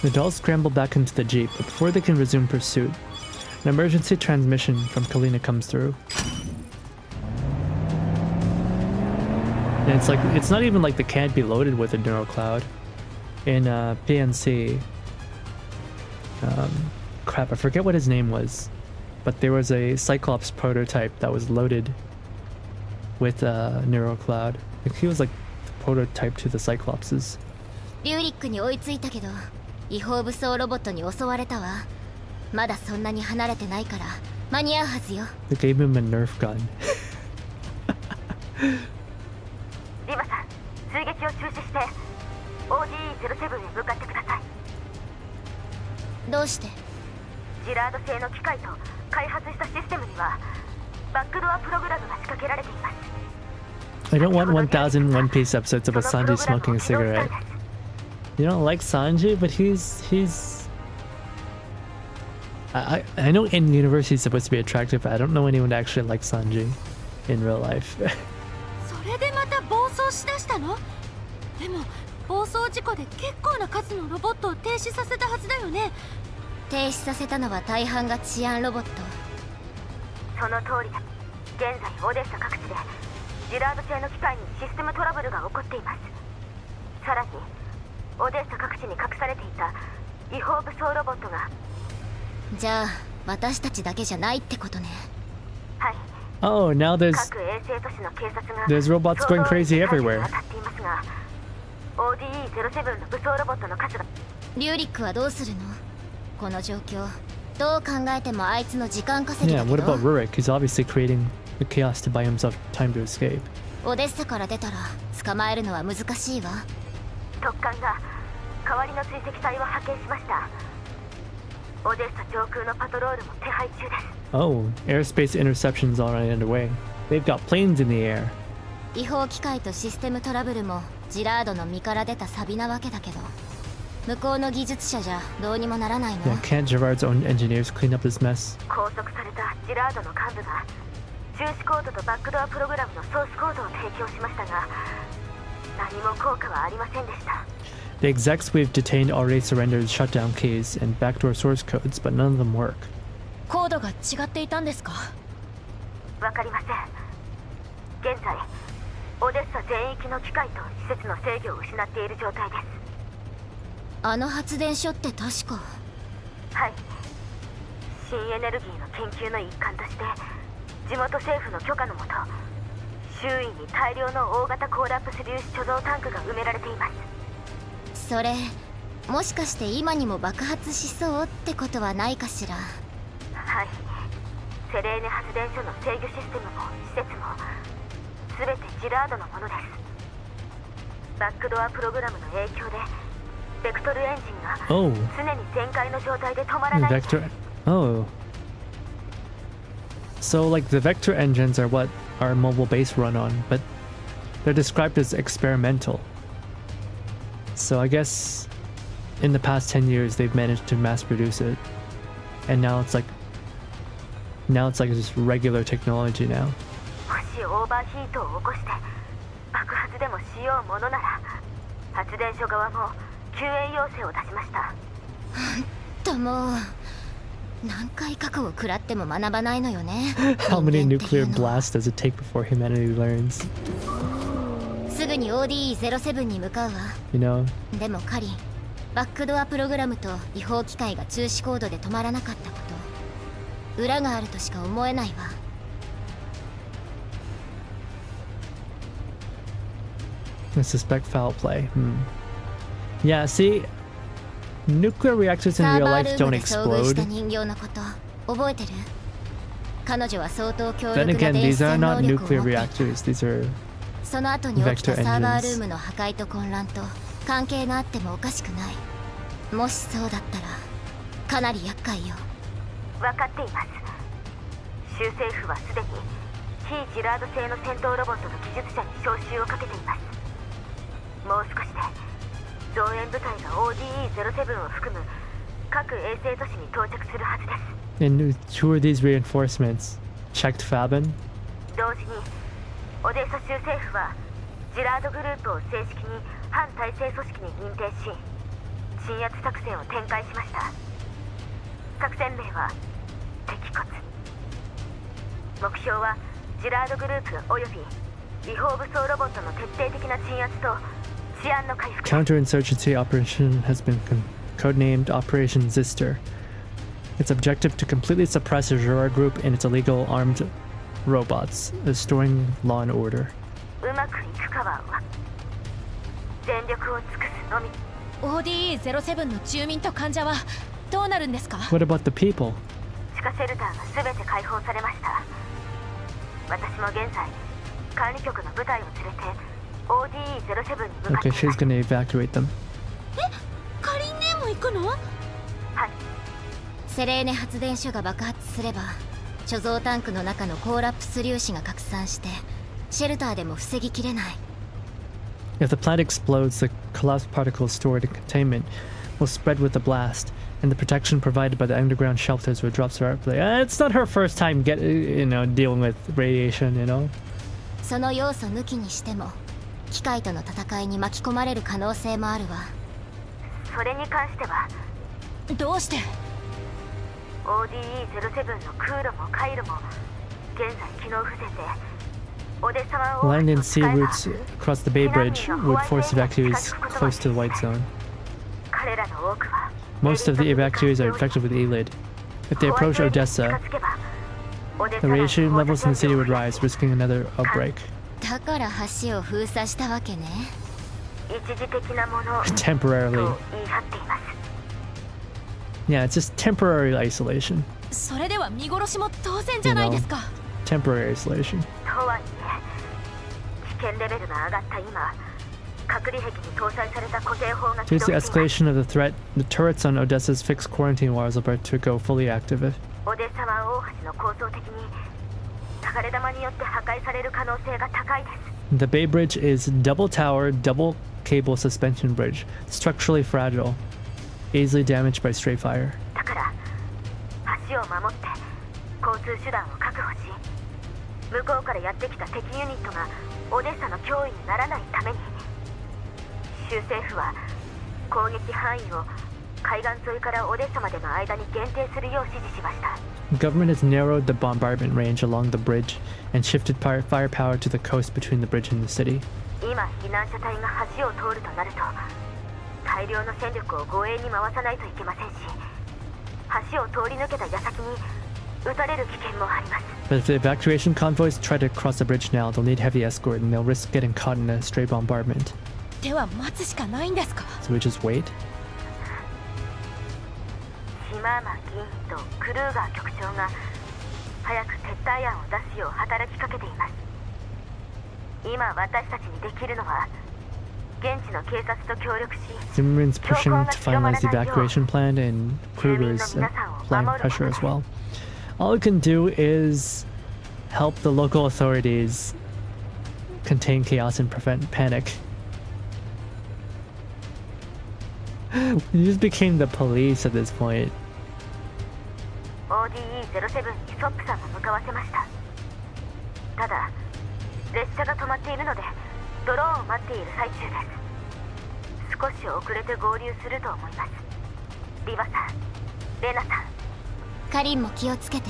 The dolls scramble back into the jeep, but before they can resume pursuit, an emergency transmission from Kalina comes through. And it's like, it's not even like the can't be loaded with a neural cloud. In PNC, crap, I forget what his name was, but there was a Cyclops prototype that was loaded with a neural cloud. I think he was like the prototype to the Cyclopses. リュウリックに追いついたけど、違法武装ロボットに襲われたわ。まだそんなに離れてないから間に合うはずよ。They gave him a Nerf gun. リマさん、追撃を中止して ODE-07 へ向かってください。どうして？ジラード製の機械と開発したシステムにはバックドアプログラムが仕掛けられています。I don't want 1,000 One Piece episodes of a Sanji smoking a cigarette. You don't like Sanji, but he's. I know in universe he's supposed to be attractive, but I don't know anyone that actually likes Sanji in real life. それでまた暴走しだしたの？でも暴走事故で結構な数のロボットを停止させたはずだよね。停止させたのは大半が治安ロボット。その通りだ。現在オデッサ各地でジラード製の機械にシステムトラブルが起こっています。さらにオデッサ各地に隠されていた違法武装ロボットが。じゃあ私たちだけじゃないってことね。はい。Oh, now there's robots going crazy everywhere. リュウリックはどうするの？この状況。どう考えてもあいつの時間稼ぎだけど。Yeah, what about Rurik? He's obviously creating the chaos to buy himself time to escape. オデッサから出たら捕まえるのは難しいわ。特艦が代わりの追跡隊を派遣しました。オデッサ上空のパトロールも手配中です。Oh, airspace interception's already underway. They've got planes in the air. 違法機械とシステムトラブルもジラードの身から出たサビなわけだけど、向こうの技術者じゃどうにもならないの。Yeah, can't Gerard's own engineers clean up this mess? 拘束されたジラードの幹部が中止コードとバックドアプログラムのソースコードを提供しましたが、何も効果はありませんでした。The execs we've detained already surrendered shutdown keys and backdoor source codes, but none of them work. コードが違っていたんですか？わかりません。現在、オデッサ全域の機械と施設の制御を失っている状態です。あの発電所って確か。はい。新エネルギーの研究の一環として、地元政府の許可のもと、周囲に大量の大型コーラプス粒子貯蔵タンクが埋められています。それ、もしかして今にも爆発しそうってことはないかしら。はい。セレーネ発電所の制御システムも施設も全てジラードのものです。バックドアプログラムの影響でベクトルエンジンが常に全開の状態で止まらない。Vector. Oh. So like the vector engines are what our mobile base run on, but they're described as experimental. So I guess in the past 10 years they've managed to mass produce it. And now it's like just regular technology now. もしオーバーヒートを起こして爆発でもしようものなら発電所側も救援要請を出しました。ともう何回過去を食らっても学ばないのよね。How many nuclear blasts does it take before humanity learns? すぐに ODE-07 に向かうわ。You know? でもカリン、バックドアプログラムと違法機械が中止コードで止まらなかったこと、裏があるとしか思えないわ。I suspect foul play. Yeah, see, nuclear reactors in real life don't explode. 覚えてる？彼女は相当強 Then 力な again, 電子 these are 戦能 not 力を nuclear 持っている。 reactors. These are その後に起きた Vector サーバール engines. ームの破壊と混乱と関係があってもおかしくない。もしそうだったらかなり厄介よ。分かっています。州政府はすでに非ジラード製の戦闘ロボットの技術者に招集をかけています。もう少しで増援部隊が ODE-07 を含む各衛星都市に到着するはずです。 And who are these reinforcements? Checked Fabin? 同時にオデーサ州政府はジラードグループを正式に反体制組織に認定し鎮圧作戦を展開しました。作戦名は敵骨。目標はジラードグループおよび違法武装ロボットの徹底的な鎮圧と治安の回復。 Counterinsurgency operation has been codenamed Operation Zister. Its objective to completely suppress a Jura group and its illegal armed robots, restoring law and order. うまくいくかは全力を尽くすのみ。 ODE-07 の住民と患者はどうなるんですか？ What about the people? 地下シェルターが全て解放されました。私も現在管理局の部隊を連れて ODE-07 に向かって Okay, います。 she's gonna evacuate them. カリン姉も行くの？はい。セレーネ発電所が爆発すれば貯蔵タンクの中のコーラップス粒子が拡散してシェルターでも防ぎきれない。 If the plant explodes, the collapsed particles stored in containment will spread with the blast, and the protection provided by the underground shelters will drop sharply. It's not her first time dealing with radiation, you know? その要素抜きにしても機械との戦いに巻き込まれる可能性もあるわ。それに関してはどうして？ ODE-07 の空路も回路も現在機能不全でオデッサ湾大 Land 橋 and の sea 使えば routes across the Bay Bridge would force evacuees close to the White Zone. 彼らの多くは Most of the evacuees are infected with ELID. If they approach Odessa, the radiation levels in the city would rise, risking another outbreak. だから橋を封鎖したわけね。一時的なもの Temporarily. と言い張っています。 Yeah, it's just temporary isolation. それでは見殺しも当然じゃないですか。 Temporary isolation. とはいえ危険レベルが上がった今隔離壁に搭載された固定砲が Due 起 to 動 the しています。 escalation of the threat, the turrets on Odessa's fixed quarantine walls are about to go fully active. オデッサ湾大橋の構造的に流れ弾によって破壊される可能性が高いです。 The Bay Bridge is double tower, double cable suspension bridge, structurally fragile, easily damaged by stray fire. だから橋を守って交通手段を確保し向こうからやってきた敵ユニットがオデッサの脅威にならないために州政府は攻撃範囲を海岸沿いからオデッサまでの間に限定するよう指示しました。 The government has narrowed the bombardment range along the bridge and shifted firepower to the coast between the bridge and the city. 今避難者隊が橋を通るとなると大量の戦力を護衛に回さないといけませんし橋を通り抜けた矢先に撃たれる危険もあります。 But if the evacuation convoys try to cross the bridge now, they'll need heavy escort and they'll risk getting caught in a stray bombardment. では待つしかないんですか？ So we just wait? 島間議員とクルーガー局長が早く撤退案を出すよう働きかけています。今私たちにできるのは現地の警察と協力し Zimmerman's pushing to finalize the evacuation plan, and Kruger is applying pressure as well. All we can do is help the local authorities contain chaos and prevent panic. You just became the police at this point. ODE-07 にソップさんも向かわせました。ただ列車が止まっているのでドローンを待っている最中です。少し遅れて合流すると思います。リバさん、レナさん、カリンも気をつけて。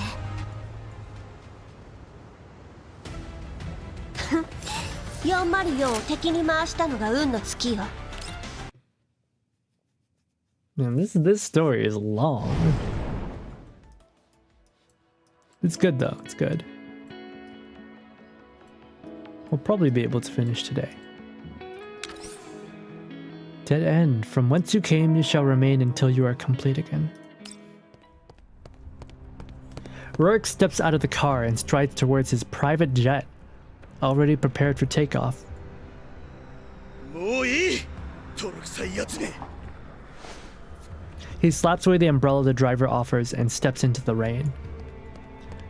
404を敵に回したのが運の尽きよ。 Man, this story is long. It's good though, it's good. We'll probably be able to finish today. Dead end. From whence you came, you shall remain until you are complete again. Rurik steps out of the car and strides towards his private jet, already prepared for takeoff. もういい。トロ臭いやつね。 He slaps away the umbrella the driver offers and steps into the rain.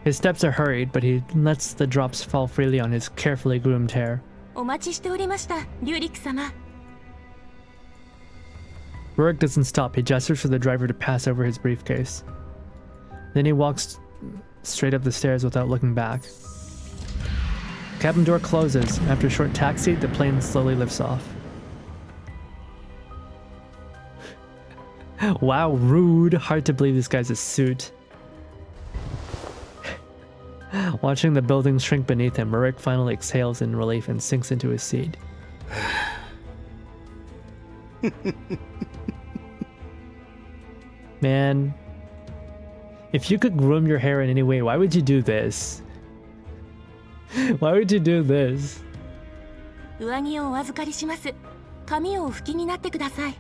His steps are hurried, but he lets the drops fall freely on his carefully groomed hair. お待ちしておりました、リュウリック様。 Rurik doesn't stop. He gestures for the driver to pass over his briefcase. Then he walks straight up the stairs without looking back. Cabin door closes. After a short taxi, the plane slowly lifts off. Wow, rude. Hard to believe this guy's a suit. Watching the buildings shrink beneath him, Rurik finally exhales in relief and sinks into his seat. Man, if you could groom your hair in any way, why would you do this? Why would you do this? 上着をお預かりします。髪をお拭きになってください。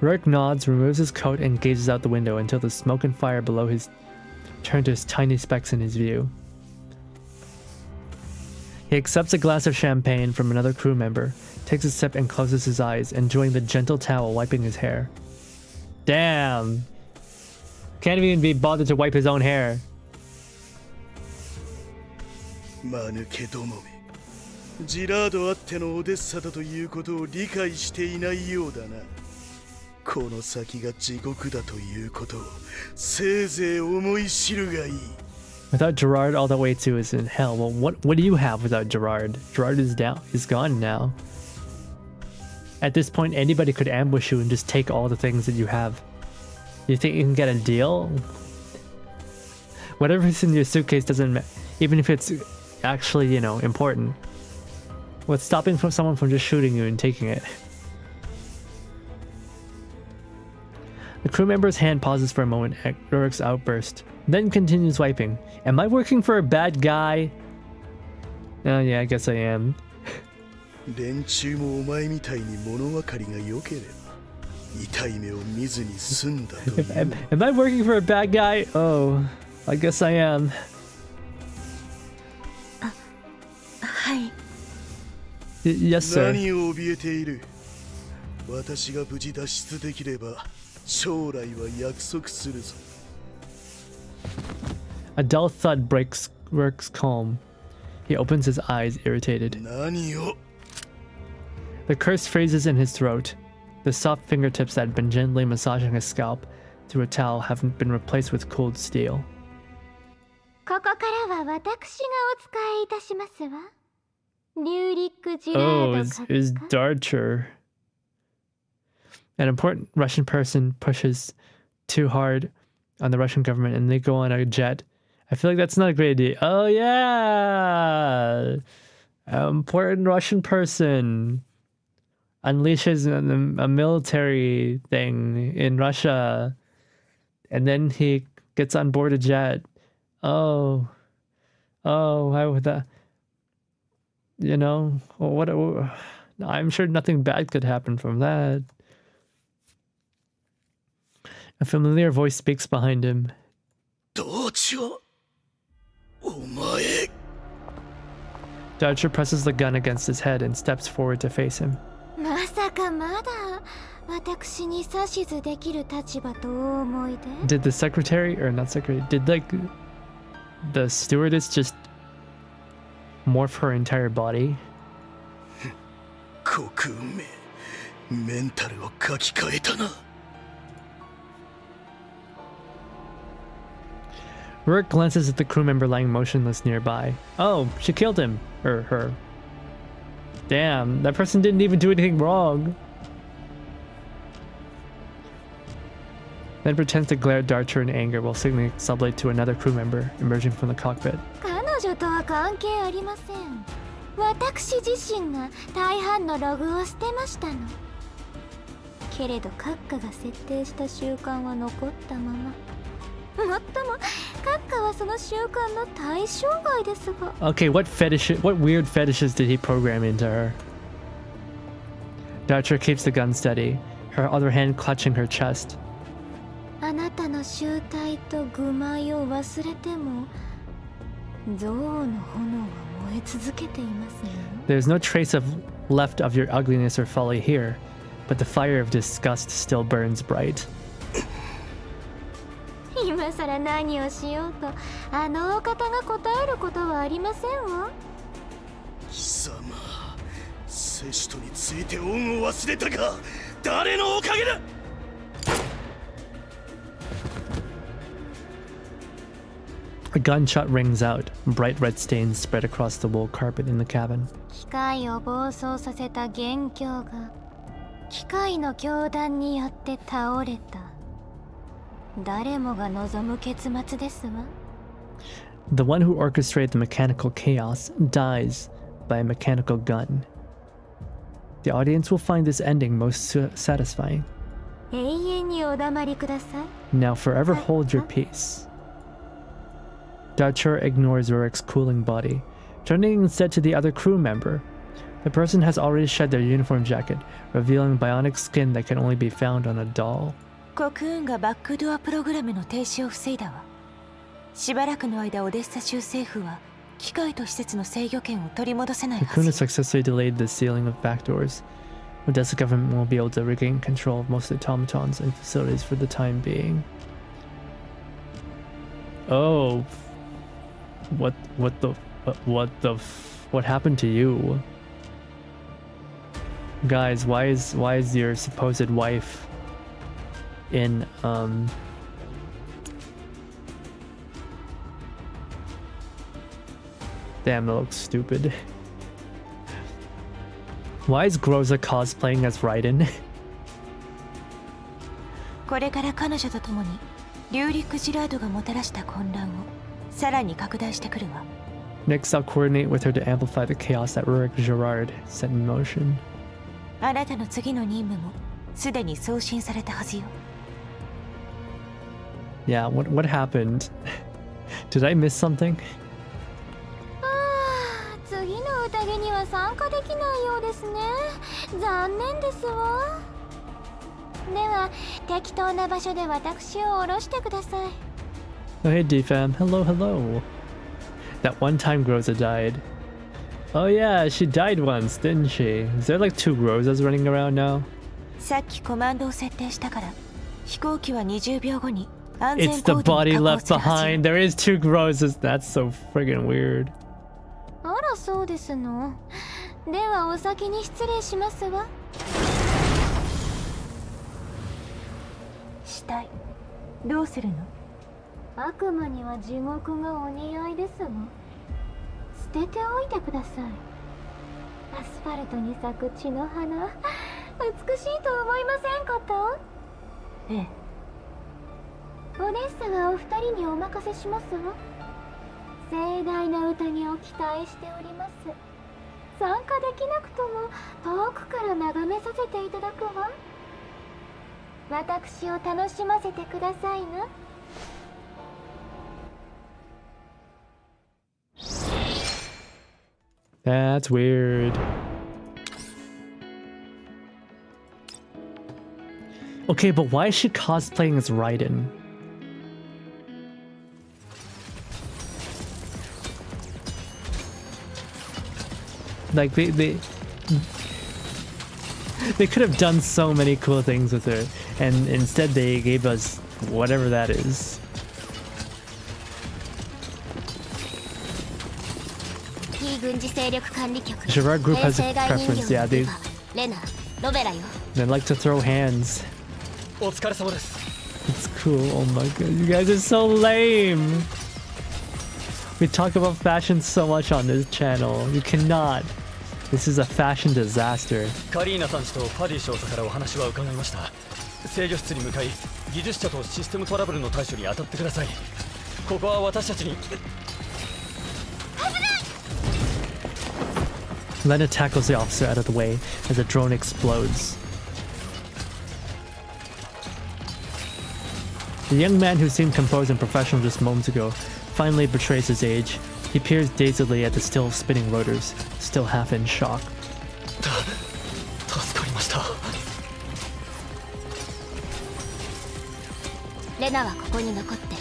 Rurik nods, removes his coat, and gazes out the window until the smoke and fire below his turn to tiny specks in his view. He accepts a glass of champagne from another crew member, takes a sip and closes his eyes, enjoying the gentle towel wiping his hair. Damn! Can't even be bothered to wipe his own hair. 間抜けどもめ。ジラードあってのオデッサだということを理解していないようだな。この先が地獄だということをせいぜい思い知るがいい。 Without Gerard, all that way to is in hell. Well, what do you have without Gerard? Gerard is down. He's gone now. At this point, anybody could ambush you and just take all the things that you have. You think you can get a deal? Whatever's in your suitcase doesn't matter, even if it's actually, you know, important. What's stopping someone from just shooting you and taking it? The crew member's hand pauses for a moment at Rurik's outburst, then continues wiping. Am I working for a bad guy? Oh yeah, I guess I am. 連中もお前みたいに物分かりが良ければ痛い目を見ずに済んだという。Am I working for a bad guy? Oh, I guess I am. はい。Yes, sir. 何を怯えている。私が無事脱出できれば将来は約束するぞ。A dull thud breaks Rurik's calm. He opens his eyes, irritated. 何を The curse freezes in his throat. The soft fingertips that had been gently massaging his scalp through a towel have been replaced with cold steel. ここからは私がお使いいたしますわ。リュウリック・ジラード閣下。is Darcher. An important Russian person pushes too hard on the Russian government and they go on a jet. I feel like that's not a great idea. Oh yeah! An important Russian person unleashes a military thing in Russia and then he gets on board a jet. Oh, why would that? You know, what? I'm sure nothing bad could happen from that. A familiar voice speaks behind him. どうちょお前 Dodger presses the gun against his head and steps forward to face him. まさかまだ私に指図できる立場とお思いで Did the secretary, or not secretary, did like the stewardess just morph her entire body? 国名メンタルを書き換えたな。Rurik glances at the crew member lying motionless nearby. Oh, she killed him. Or her. Damn, that person didn't even do anything wrong. Then pretends to glare at Darcher in anger while signaling sublight to another crew member emerging from the cockpit. 彼女とは関係ありません。私自身が大半のログを捨てましたの。けれど閣下が設定した習慣は残ったまま。もっとも閣下はその習慣の対象外ですが。Okay, what weird fetishes did he program into her? Darcher keeps the gun steady, her other hand clutching her chest. あなたの醜態と愚昧を忘れても憎悪の炎は燃え続けていますね。 There's no trace left of your ugliness or folly here, but the fire of disgust still burns bright. 今さら何をしようとあのお方が答えることはありませんわ。貴様、セシトについて恩を忘れたか。誰のおかげだ。A gunshot rings out. Bright red stains spread across the wool carpet in the cabin. 機械を暴走させた元凶が機械の凶弾によって倒れた。誰もが望む結末ですわ。 The one who orchestrated the mechanical chaos dies by a mechanical gun. The audience will find this ending most satisfying. 永遠にお黙りください。 Now forever hold your peace. Dachor ignores Rurik's cooling body, turning instead to the other crew member. The person has already shed their uniform jacket, revealing bionic skin that can only be found on a doll. コクーンがバックドアプログラムの停止を防いだわ。しばらくの間オデッサ州政府は機械と施設の制御権を取り戻せないは Cocoon ず has successfully delayed the sealing of back doors. Odessa government won't be able to regain control of most automatons and facilities for the time being. Oh, what happened to you, guys? Why is your supposed wife in Damn, that looks stupid. Why is Groza cosplaying as Raiden? これから彼女と共にリューリック・ジラードがもたらした混乱をさらに拡大してくるわ。 Next, I'll coordinate with her to amplify the chaos that Rurik Girard set in motion. あなたの次の任務もすでに送信されたはずよ。 Yeah, what happened? Did I miss something? 次の宴には参加できないようですね。残念ですわ。では適当な場所で私を降ろしてください。 Oh, hey, DFAM. Hello. That one time Groza died. Oh yeah, she died once, didn't she? Is there like 2 Grozas running around now? さっきコマンドを設定したから飛行機は20秒後に安全 It's コ the ードに body 確保 left するはずよ。 behind. There is 2 Grozas. That's so friggin' weird. あらそうですの。ではお先に失礼しますわ。死体どうするの？悪魔には地獄がお似合いですわ。捨てておいてください。アスファルトに咲く血の花、美しいと思いませんかと？ええ。オデッサはお二人にお任せしますわ。盛大な宴を期待しております。参加できなくとも遠くから眺めさせていただくわ。私を楽しませてくださいな。That's weird. Okay, but why is she cosplaying as Raiden? Like they could have done so many cool things with her, and instead they gave us whatever that is. Girard Group has a preference, yeah, they like to throw hands. It's cool, oh my god, you guys are so lame! We talk about fashion so much on this channel, you cannot. This is a fashion disaster. カリーナさんちとパディ少佐からお話は伺いました。制御室に向かい、技術者とシステムトラブルの対処に当たってください。ここは私たちに。Lena tackles the officer out of the way as the drone explodes. The young man who seemed composed and professional just moments ago finally betrays his age. He peers dazedly at the still spinning rotors, still half in shock. 助かりました。レナはここに残って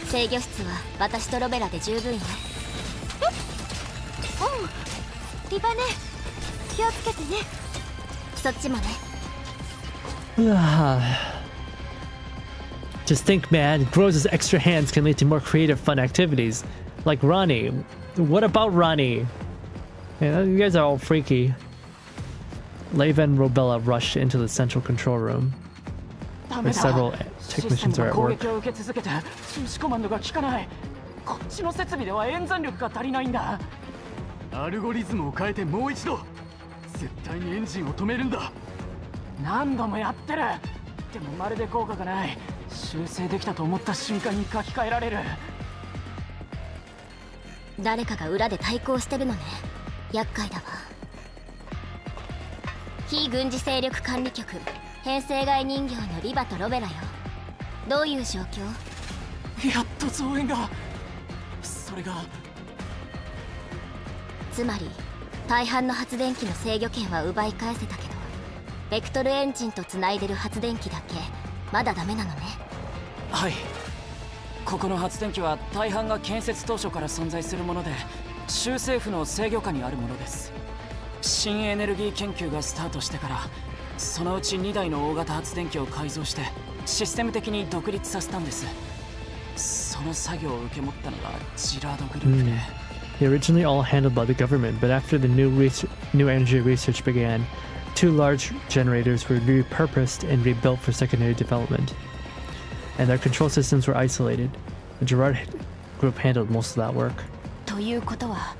制御室は私とロベラで十分よ。リバネ、気をつけてね。そっちもね。Just think, man, Grows' extra hands can lead to more creative, fun activities. Like Ronnie. What about Ronnie? Yeah, you guys are all freaky. Leva and Robella rush into the central control room, where several technicians are at work. こっちの設備では演算力が足りないんだ。アルゴリズムを変えてもう一度。絶対にエンジンを止めるんだ。何度もやってる。でもまるで効果がない。修正できたと思った瞬間に書き換えられる。誰かが裏で対抗してるのね。厄介だわ。非軍事勢力管理局編成外人形のリバとロベラよ。どういう状況？やっと増援が。それがつまり大半の発電機の制御権は奪い返せたけど、ベクトルエンジンとつないでる発電機だけまだダメなのね。はい。ここの発電機は大半が建設当初から存在するもので、州政府の制御下にあるものです。新エネルギー研究がスタートしてから、そのうち2台の大型発電機を改造してシステム的に独立させたんです。その作業を受け持ったのがジラードグループで。They originally all handled by the government, but after the new energy research began, 2 large generators were repurposed and rebuilt for secondary development, and their control systems were isolated. The Gerard group handled most of that work. ということは、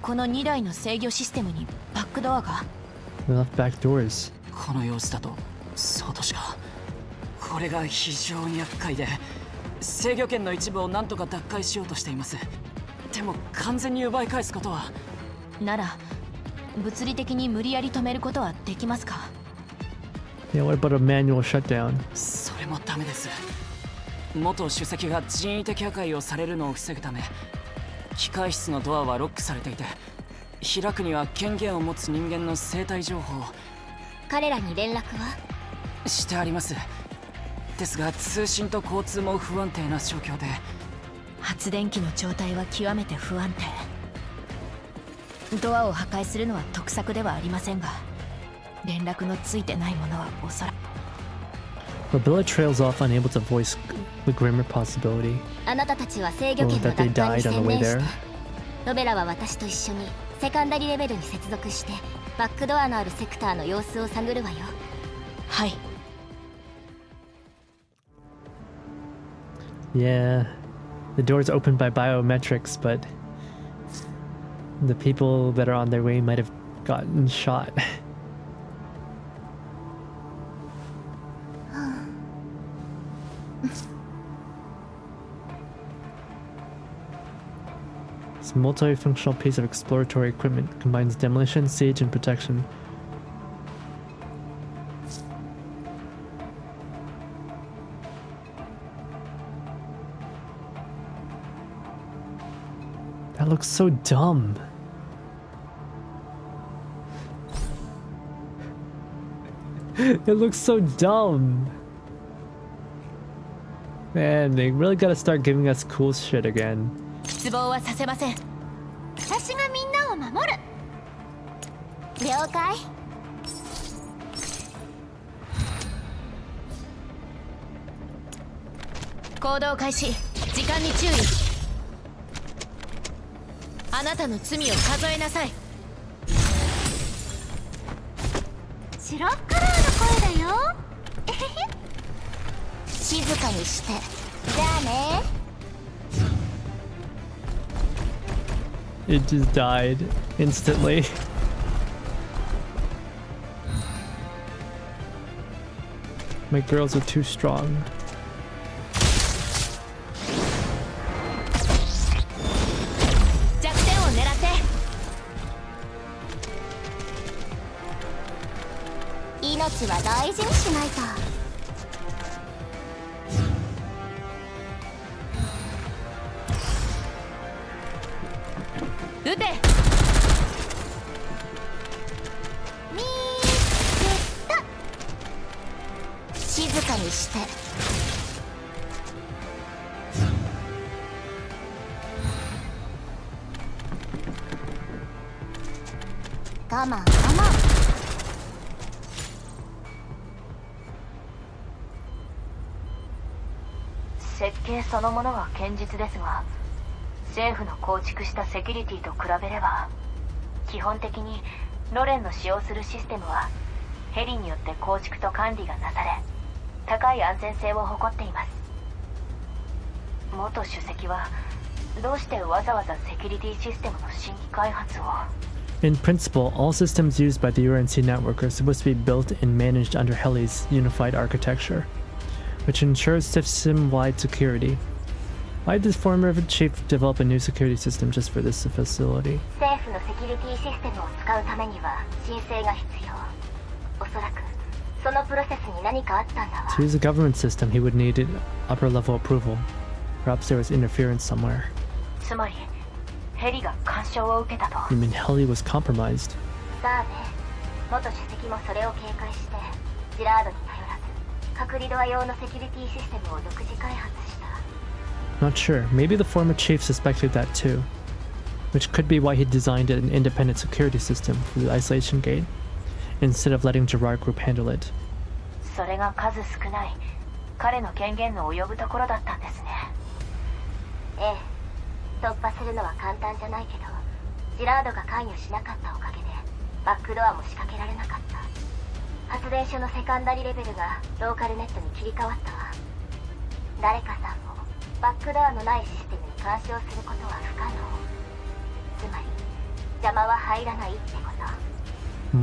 この2台の制御システムにバックドアが They left back doors. この様子だとそうとしか。これが非常に厄介で、制御権の一部を何とか奪回しようとしています。でも完全に奪い返すことは。なら物理的に無理やり止めることはできますか？ Yeah, what about a manual shutdown? それもダメです。元主席が人為的破壊をされるのを防ぐため、機械室のドアはロックされていて、開くには権限を持つ人間の生体情報を。彼らに連絡はしてあります。ですが通信と交通も不安定な状況で。発電機の状態は極めて不安定。ドアを破壊するのは得策ではありませんが、連絡のついてないものはおそらく。Robilla trails off, unable to voice the grimmer possibility あなたたちは制御権の奪還に専念して、ロベラは私と一緒にセカンダリレベルに接続してバックドアのあるセクターの様子を探るわよ。はい。Yeah, the door's opened by biometrics, but the people that are on their way might have gotten shot. This multifunctional piece of exploratory equipment combines demolition, siege, and protection. That looks so dumb. It looks so dumb. Man, they really gotta start giving us cool shit again. 失望はさせません。私がみんなを守る。了解。行動開始。時間に注意。あなたの罪を数えなさい。白カラーの声だよ。静かにして。じゃあね。It just died instantly. My girls are too strong.「命は大事にしないと」。撃て。静かにして。我慢我慢。設計そのものは堅実ですが、政府の構築したセキュリティと比べれば、基本的にロレンの使用するシステムはヘリによって構築と管理がなされ、高い安全性を誇っています。元主席はどうしてわざわざセキュリティシステムの新規開発を。 In principle, all systems used by the UNC network are supposed to be built and managed under Heli's unified architecture, which ensures system-wide security. Why did former chief develop a new security system just for this facility? 政府のセキュリティシステムを使うためには申請が必要。おそらくそのプロセスに何かあったんだわ。 To use a government system, he would need an upper-level approval. Perhaps there was interference somewhere. つまりヘリが干渉を受けたと。 You mean Heli was compromised? さあね、元主席もそれを警戒してジラードに頼らず隔離ドア用のセキュリティシステムを独自開発した。 Not sure. Maybe the former chief suspected that too. Which could be why he designed an independent security system for the isolation gate, instead of letting Gerard Group handle it. それが数少ない彼の権限の及ぶところだったんですね。ええ、突破するのは簡単じゃないけど、ジラードが関与しなかったおかげでバックドアも仕掛けられなかった。発電所のセカンダリレベルがローカルネットに切り替わったわ。誰かさんもバックドアのないシステムに干渉することは不可能。つまり邪魔は入らないってこと。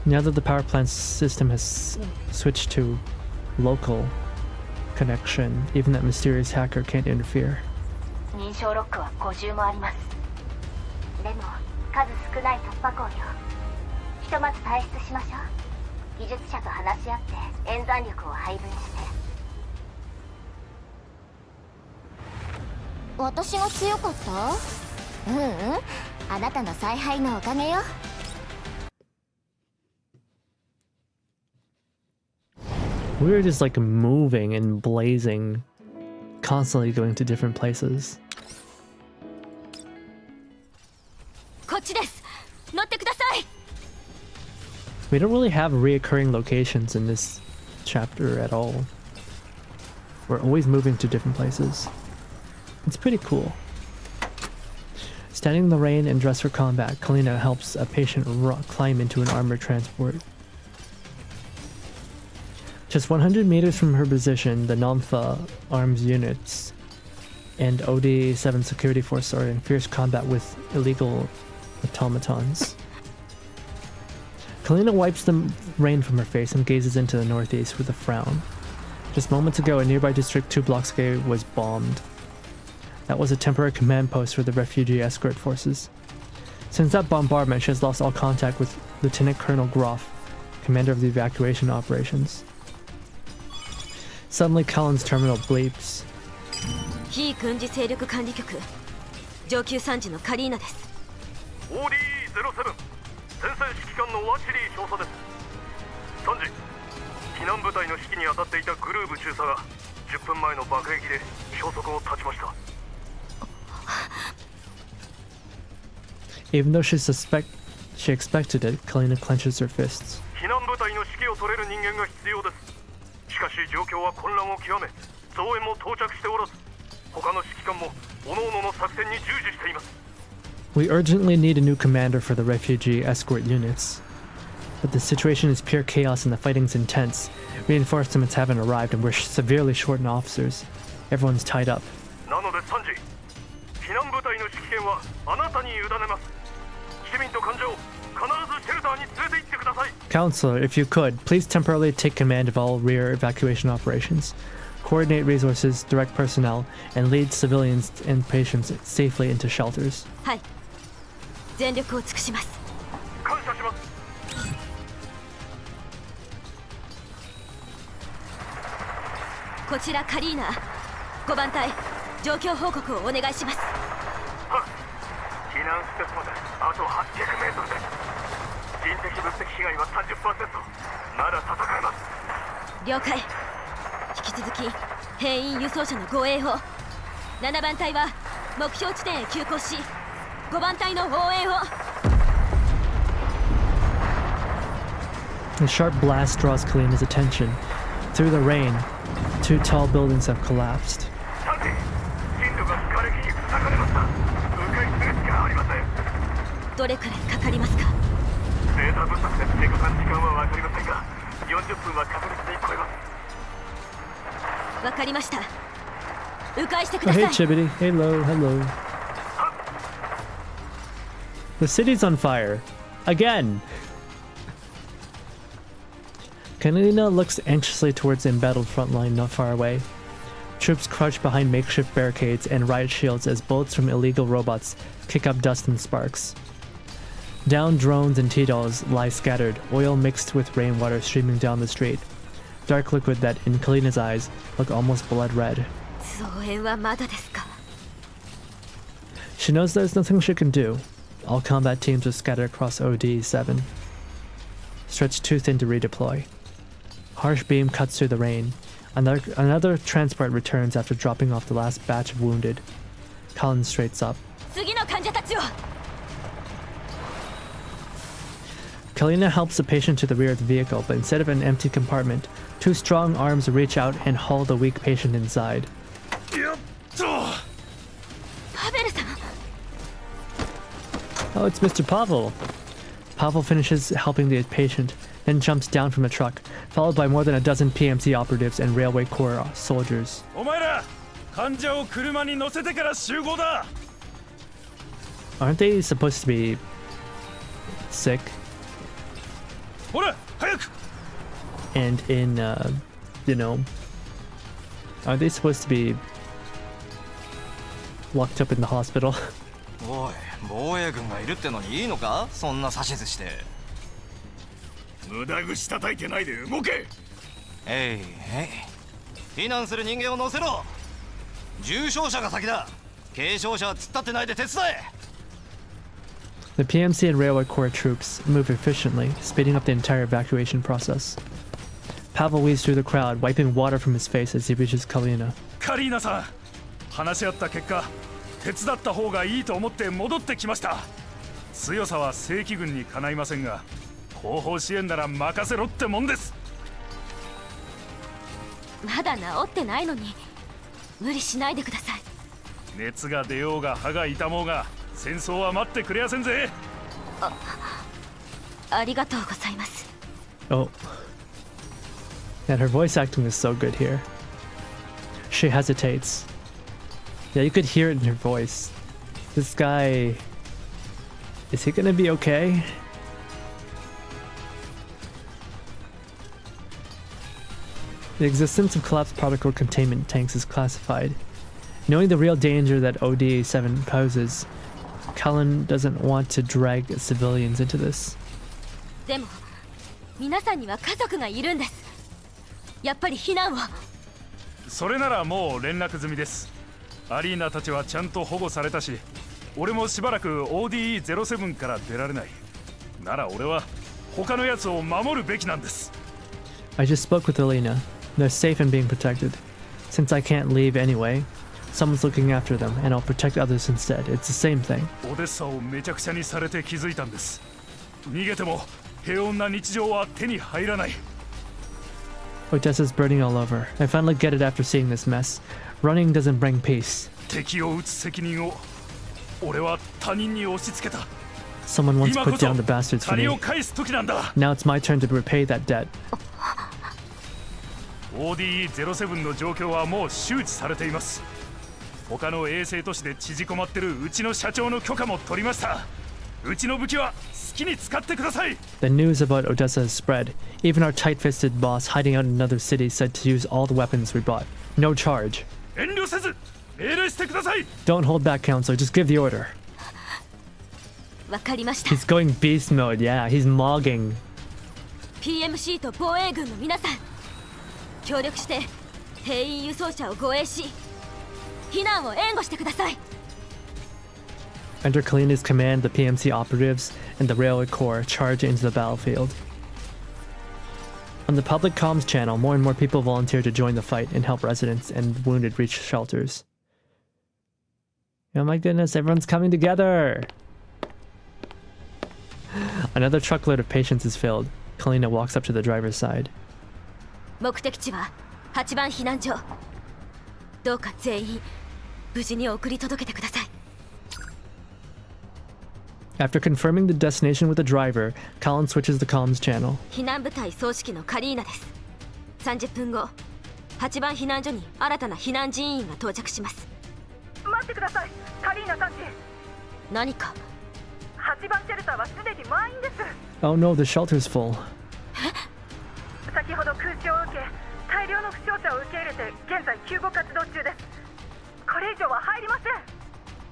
Now that the power plant system has switched to local connection, even that mysterious hacker can't interfere. 認証ロックは50もあります。でも数少ない突破口よ。ひとまず退出しましょう。技術者と話し合って演算力を配分して。私が強かった？ううん、あなたの采配のおかげよ。We were just like moving and blazing, constantly going to different places. こっちです。乗ってください。 We don't really have reoccurring locations in this chapter at all. We're always moving to different places. It's pretty cool. Standing in the rain and dressed for combat, Kalina helps a patient climb into an armored transport. Just 100 meters from her position, the Namfa arms units and OD7 security force are in fierce combat with illegal automatons. Kalina wipes the rain from her face and gazes into the northeast with a frown. Just moments ago, a nearby district 2 blocks away was bombed. That was a temporary command post for the refugee escort forces. Since that bombardment, she has lost all contact with Lieutenant Colonel Groff, commander of the evacuation operations. Suddenly, Cullen's terminal bleeps. 非軍事勢力管理局上級参事のカリーナです。 OD07 先制指揮官のワチリー少佐です。参事、避難部隊の指揮に当たっていたグルーブ中佐が10分前の爆撃で消息を絶ちました。 Even though she expected it, Kalina clenches her fists. 避難部隊の指揮を取れる人間が必要です。しかし状況は混乱を極め、増援も到着しておらず、他の指揮官も各々の作戦に従事しています。 We urgently need a new commander for the refugee escort units. But the situation is pure chaos and the fighting's intense. Reinforcements haven't arrived and we're severely short in officers. Everyone's tied up. なので参事、避難部隊の指揮権はあなたに委ねます。市民と患者を必ずシェルターに連れて行ってください。 Counselor, if you could, please temporarily take command of all rear evacuation operations. Coordinate resources, direct personnel, and lead civilians and patients safely into shelters. はい、全力を尽くします。感謝します。こちらカリーナ、5番隊、状況報告をお願いします。はっ、避難施設まであと800メートルです。人的物的被害は 30%。まだ戦えます。了解。引き続き兵員輸送車の護衛を。7番隊は目標地点へ急行し、5番隊の応援を。A sharp blast draws Kalina's attention. Through the rain, 2 tall buildings have collapsed. どれくらいかかりますか？データ分析で正確な時間は分かりませんが、40分は確実に超えます。わかりました。迂回してく Oh, ださい。 hey, Chibity. Hello, hello. The city's on fire. Again! Kalina looks anxiously towards the embattled front line not far away. Troops crouch behind makeshift barricades and riot shields as bullets from illegal robots kick up dust and sparks. Down drones and T-dolls lie scattered, oil mixed with rainwater streaming down the street. Dark liquid that, in Kalina's eyes, look almost blood red. 増援はまだですか？ She knows there's nothing she can do. All combat teams are scattered across OD7. Stretched too thin to redeploy. Harsh beam cuts through the rain. Another transport returns after dropping off the last batch of wounded. Colin straights up. 次の患者たちを。 Kalina helps the patient to the rear of the vehicle, but instead of an empty compartment, 2 strong arms reach out and haul the weak patient inside. パベルさん。 Oh, it's Mr. Pavel. Pavel finishes helping the patient, then jumps down from a truck, followed by more than a dozen PMC operatives and Railway Corps soldiers. お前ら、患者を車に乗せてから集合だ。 Aren't they supposed to be sick? ほら、早く。 And in, you know, aren't they supposed to be locked up in the hospital? おい、防衛軍がいるってのにいいのか？そんな指図して。無駄口叩いてないで動け。えい、避難する人間を乗せろ。重傷者が先だ。軽傷者は突っ立ってないで手伝え。 The PMC and Railway Corps troops move efficiently, speeding up the entire evacuation process. Pavel weaves through the crowd, wiping water from his face as he reaches Kalina. カリーナさん、話し合った結果、手伝った方がいいと思って戻ってきました。強さは正規軍にかないませんが、後方支援なら任せろってもんです。まだ治ってないのに無理しないでください。熱が出ようが歯が痛もうが戦争は待ってくれやせんぜ。ありがとうございます。 Oh. And her voice acting is so good here. She hesitates. Yeah, you could hear it in her voice. This guy... Is he gonna be okay? The existence of collapsed particle containment tanks is classified. Knowing the real danger that OD7 poses, Cullen doesn't want to drag civilians into this. でも皆さんには家族がいるんです。やっぱり避難を。それならもう連絡済みです。アリーナたちはちゃんと保護されたし、俺もしばらく ODE07 から出られない。なら俺は他のやつを守るべきなんです。 I just spoke with Alina. They're safe and being protected. Since I can't leave anyway, someone's looking after them, and I'll protect others instead. It's the same thing. オデッサをめちゃくちゃにされて気づいたんです。逃げても平穏な日常は手に入らない。 Odessa's burning all over. I finally get it after seeing this mess. Running doesn't bring peace. 敵を撃つ責任を俺は他人に押し付けた。 Someone once put down the bastards for me. 借りを返す時なんだ。 Now it's my turn to repay that debt. ODE07 の状況はもう周知されています。他の衛星都市で縮こまってるうちの社長の許可も取りました。うちの武器は好きに使ってください。 The news about Odessa has spread. Even our tight-fisted boss hiding out in another city said to use all the weapons we brought. No charge. 遠慮せず命令してください。 Don't hold back, Counselor. Just give the order. わかりました。 He's going beast mode. Yeah, he's mogging. PMC と防衛軍の皆さん、協力して兵員輸送車を護衛し、避難を援護してください。 Under Kalina's command, the PMC operatives and the Railway Corps charge into the battlefield. On the public comms channel, more and more people volunteer to join the fight and help residents and wounded reach shelters. Oh my goodness, everyone's coming together! Another truckload of patients is filled. Kalina walks up to the driver's side. 目的地は8番避難所。どうか全員無事に送り届けてください。After confirming the destination with the driver, Colin switches the comms channel. 避難部隊総指揮のカリーナです。30分後、8番避難所に新たな避難人員が到着します。待ってください、カリーナさんち。何か。8番シェルターはすでに満員です。Oh no, the shelter's full. 先ほど空襲を受け、大量の負傷者を受け入れて現在救護活動中です。これ以上は入りません。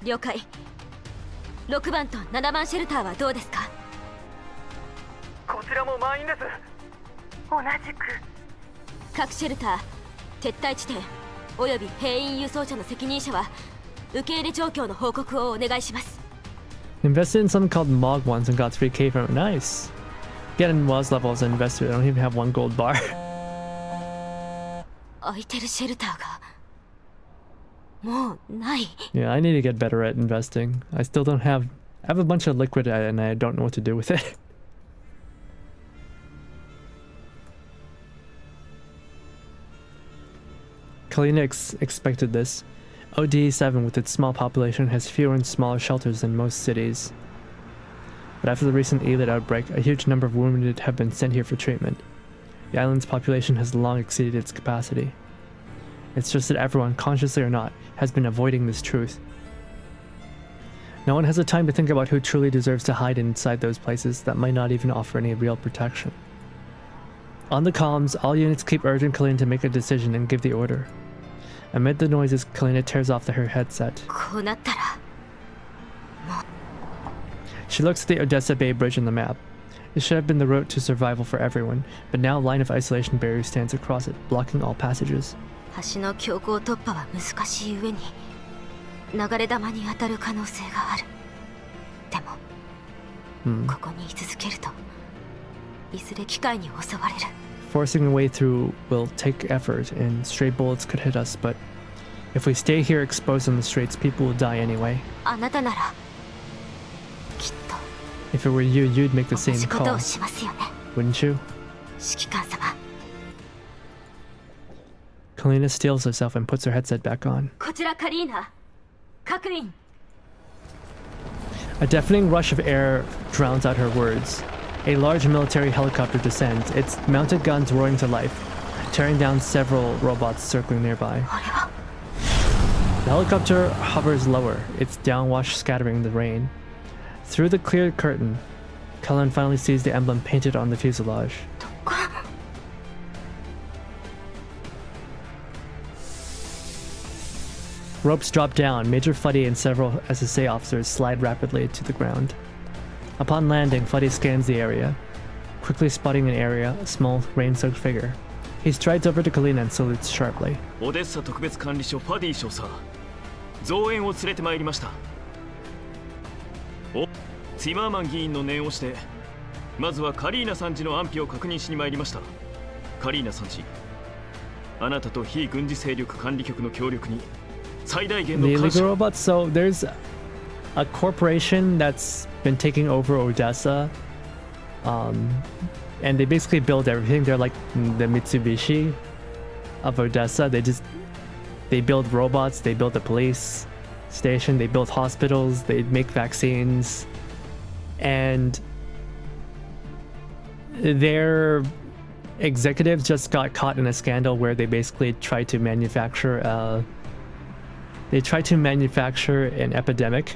了解。6番と7番シェルターはどうですか？こちらも満員です。同じく。各シェルター、撤退地点および兵員輸送車の責任者は受け入れ状況の報告をお願いします。Invested in something called Mog once and got 3K from it. Nice. Get in WAS levels and invested. I don't even have 1 gold bar. 空いてるシェルターがもうない。Yeah, I need to get better at investing. I still don't have... I have a bunch of liquid and I don't know what to do with it. Kalina expected this. ODE7 with its small population has fewer and smaller shelters than most cities. But after the recent Elite outbreak, a huge number of wounded have been sent here for treatment. The island's population has long exceeded its capacity. It's just that everyone, consciously or not, has been avoiding this truth. No one has the time to think about who truly deserves to hide inside those places that might not even offer any real protection. On the comms, all units keep urging Kalina to make a decision and give the order. Amid the noises, Kalina tears off her headset. She looks at the Odessa Bay Bridge on the map. It should have been the road to survival for everyone, but now a line of isolation barriers stands across it, blocking all passages. 橋の強行突破は難しい上に流れ弾に当たる可能性がある。でも、ここに居続けるといずれ機械に襲われる。Forcing a way through will take effort, and stray bullets could hit us, but if we stay here exposed on the streets, people will die anyway. あなたならきっと If it were you, you'd make the same 同じことを call, しますよね。 wouldn't you? 指揮官様。Kalina steels herself and puts her headset back on. こちらカリーナ。確認。A deafening rush of air drowns out her words. A large military helicopter descends, its mounted guns roaring to life, tearing down several robots circling nearby. The helicopter hovers lower, its downwash scattering the rain. Through the clear curtain, Cullen finally sees the emblem painted on the fuselage. Ropes drop down. Major Fuddy and several SSA officers slide rapidly to the ground. Upon landing, Fuddy scans the area, quickly spotting a small, rain-soaked figure. He strides over to Kalina and salutes sharply. オデッサ特別管理所ファディ少佐、増援を連れてまいりました。ツィマーマン議員の念をして、まずはカリーナさんちの安否を確認しに参りました。カリーナさんち、あなたと非軍事勢力管理局の協力に最大限の感謝。The illegal robots. So there's a corporation that's been taking over Odessa, and they basically build everything. They're like the Mitsubishi of Odessa. They build robots, they build the police station, they build hospitals, they make vaccines, and their executives just got caught in a scandal where they basically tried to manufacture an epidemic,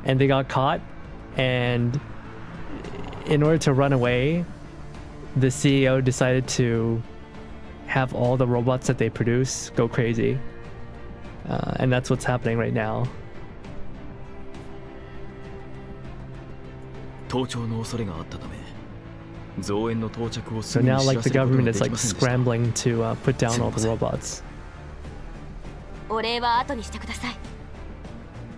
and they got caught, and in order to run away, the CEO decided to have all the robots that they produce go crazy, and that's what's happening right now. 盗聴の恐れがあったため、増援の到着をす So ぐに now 知 like ら the せること government が is でき like ませんでした。 scrambling to put down all the robots. お礼は後にしてください。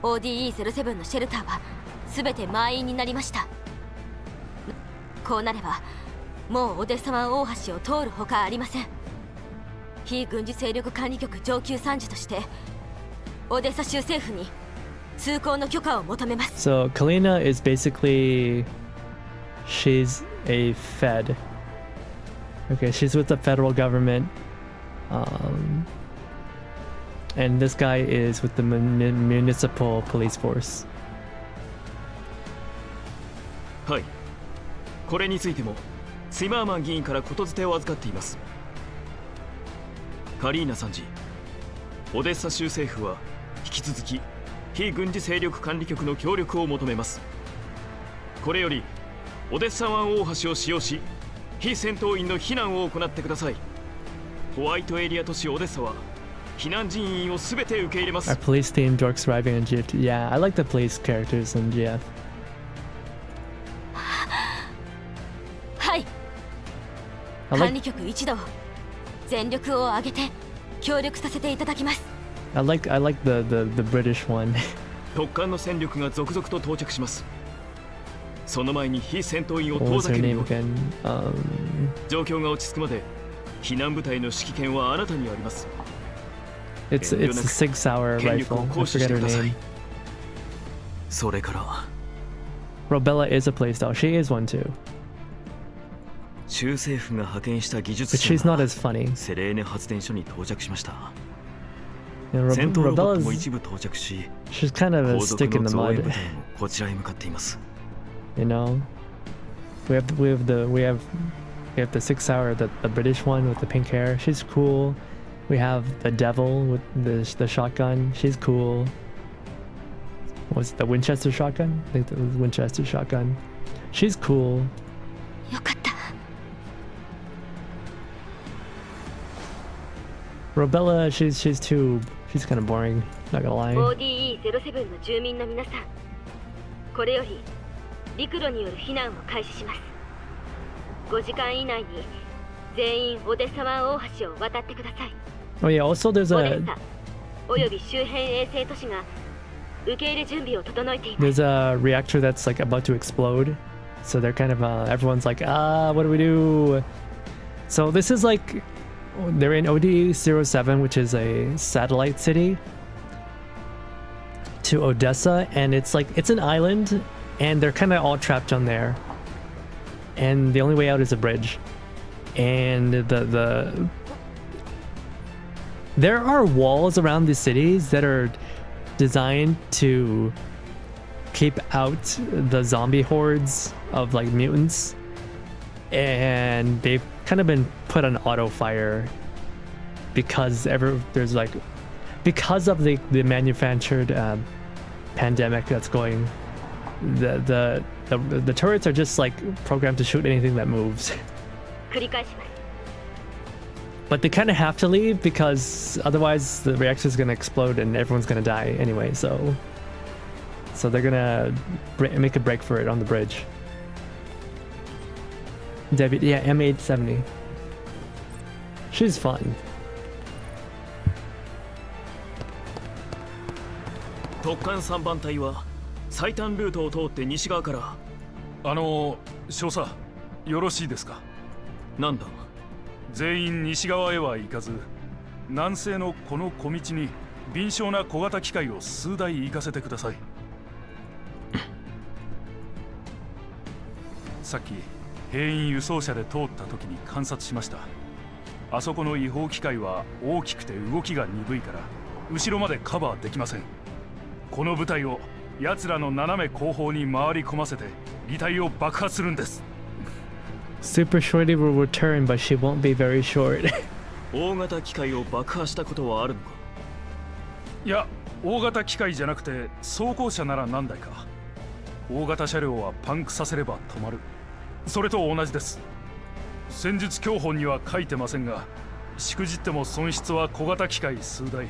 ODE07 のシェルターは全て満員になりました。こうなればもうオデッサ湾大橋を通るほかありません。非軍事勢力管理局上級参事としてオデッサ州政府に通行の許可を求めます。 So Kalina is basically She's a Fed. Okay, she's with the federal government. And this guy is with the municipal police force. はい。これについてもツィマーマン議員から言づてを預かっています。カリーナ参事、オデッサ州政府は引き続き非軍事勢力管理局の協力を求めます。これよりオデッサ湾大橋を使用し、非戦闘員の避難を行ってください。ホワイトエリア都市オデッサは避難人員をすべて受け入れます。Our police team dorks arriving in GF2. Yeah, I like the police characters in GF. はい。管理局一同全力を挙げて協力させていただきます。I like the British one. 特艦の戦力が続々と到着します。その前に非戦闘員を遠ざけるよう、状況が落ち着くまで避難部隊の指揮権はあなたにあります。It's a 6-hour rifle. I forget her name. それから Robella is a playstyle. She is one too. 州政府が派遣した技術者がセレーネ発電所に到着しました。 Yeah, 戦闘ロボットも一部到着し、 she's kind of a stick in the mud. こちらへ向かっています。 You know, we have the 6-hour, the British one with the pink hair. She's cool. We have the devil with the shotgun. She's cool. Was it the Winchester shotgun? I think it was Winchester shotgun. She's cool. よかった。 Robella, she's kind of boring. Not gonna lie. ODE-07 の住民の皆さん、これより陸路による避難を開始します。5時間以内に全員オデッサ湾大橋を渡ってください。Oh yeah, also there's オデッサおよび周辺衛星都市が受け入れ準備を整えています。 There's a reactor that's like about to explode. So they're kind of everyone's like, what do we do? So this is like they're in ODE-07, which is a satellite city to Odessa, and it's an island, and they're kind of all trapped on there. And the only way out is a bridge. And there are walls around the cities that are designed to keep out the zombie hordes of like mutants, and they've kind of been put on auto fire because because of the manufactured pandemic that's going. The turrets are just like programmed to shoot anything that moves. But they kind of have to leave because otherwise the reactor is gonna explode and everyone's gonna die anyway. So they're gonna make a break for it on the bridge. Debbie, yeah, M870. She's fun. 特艦3番隊は最短ルートを通って西側から。少佐、よろしいですか？なんだ？全員西側へは行かず、南西のこの小道に敏捷な小型機械を数台行かせてください。さっき兵員輸送車で通った時に観察しました。あそこの違法機械は大きくて動きが鈍いから後ろまでカバーできません。この部隊を奴らの斜め後方に回り込ませて擬態を爆破するんです。Super Shorty will return, but she won't be very short. 大型機械を爆破したことはあるのか？いや、大型機械じゃなくて装甲車なら何台か。大型車両はパンクさせれば止まる。それと同じです。戦術教本には書いてませんが、しくじっても損失は小型機械数台。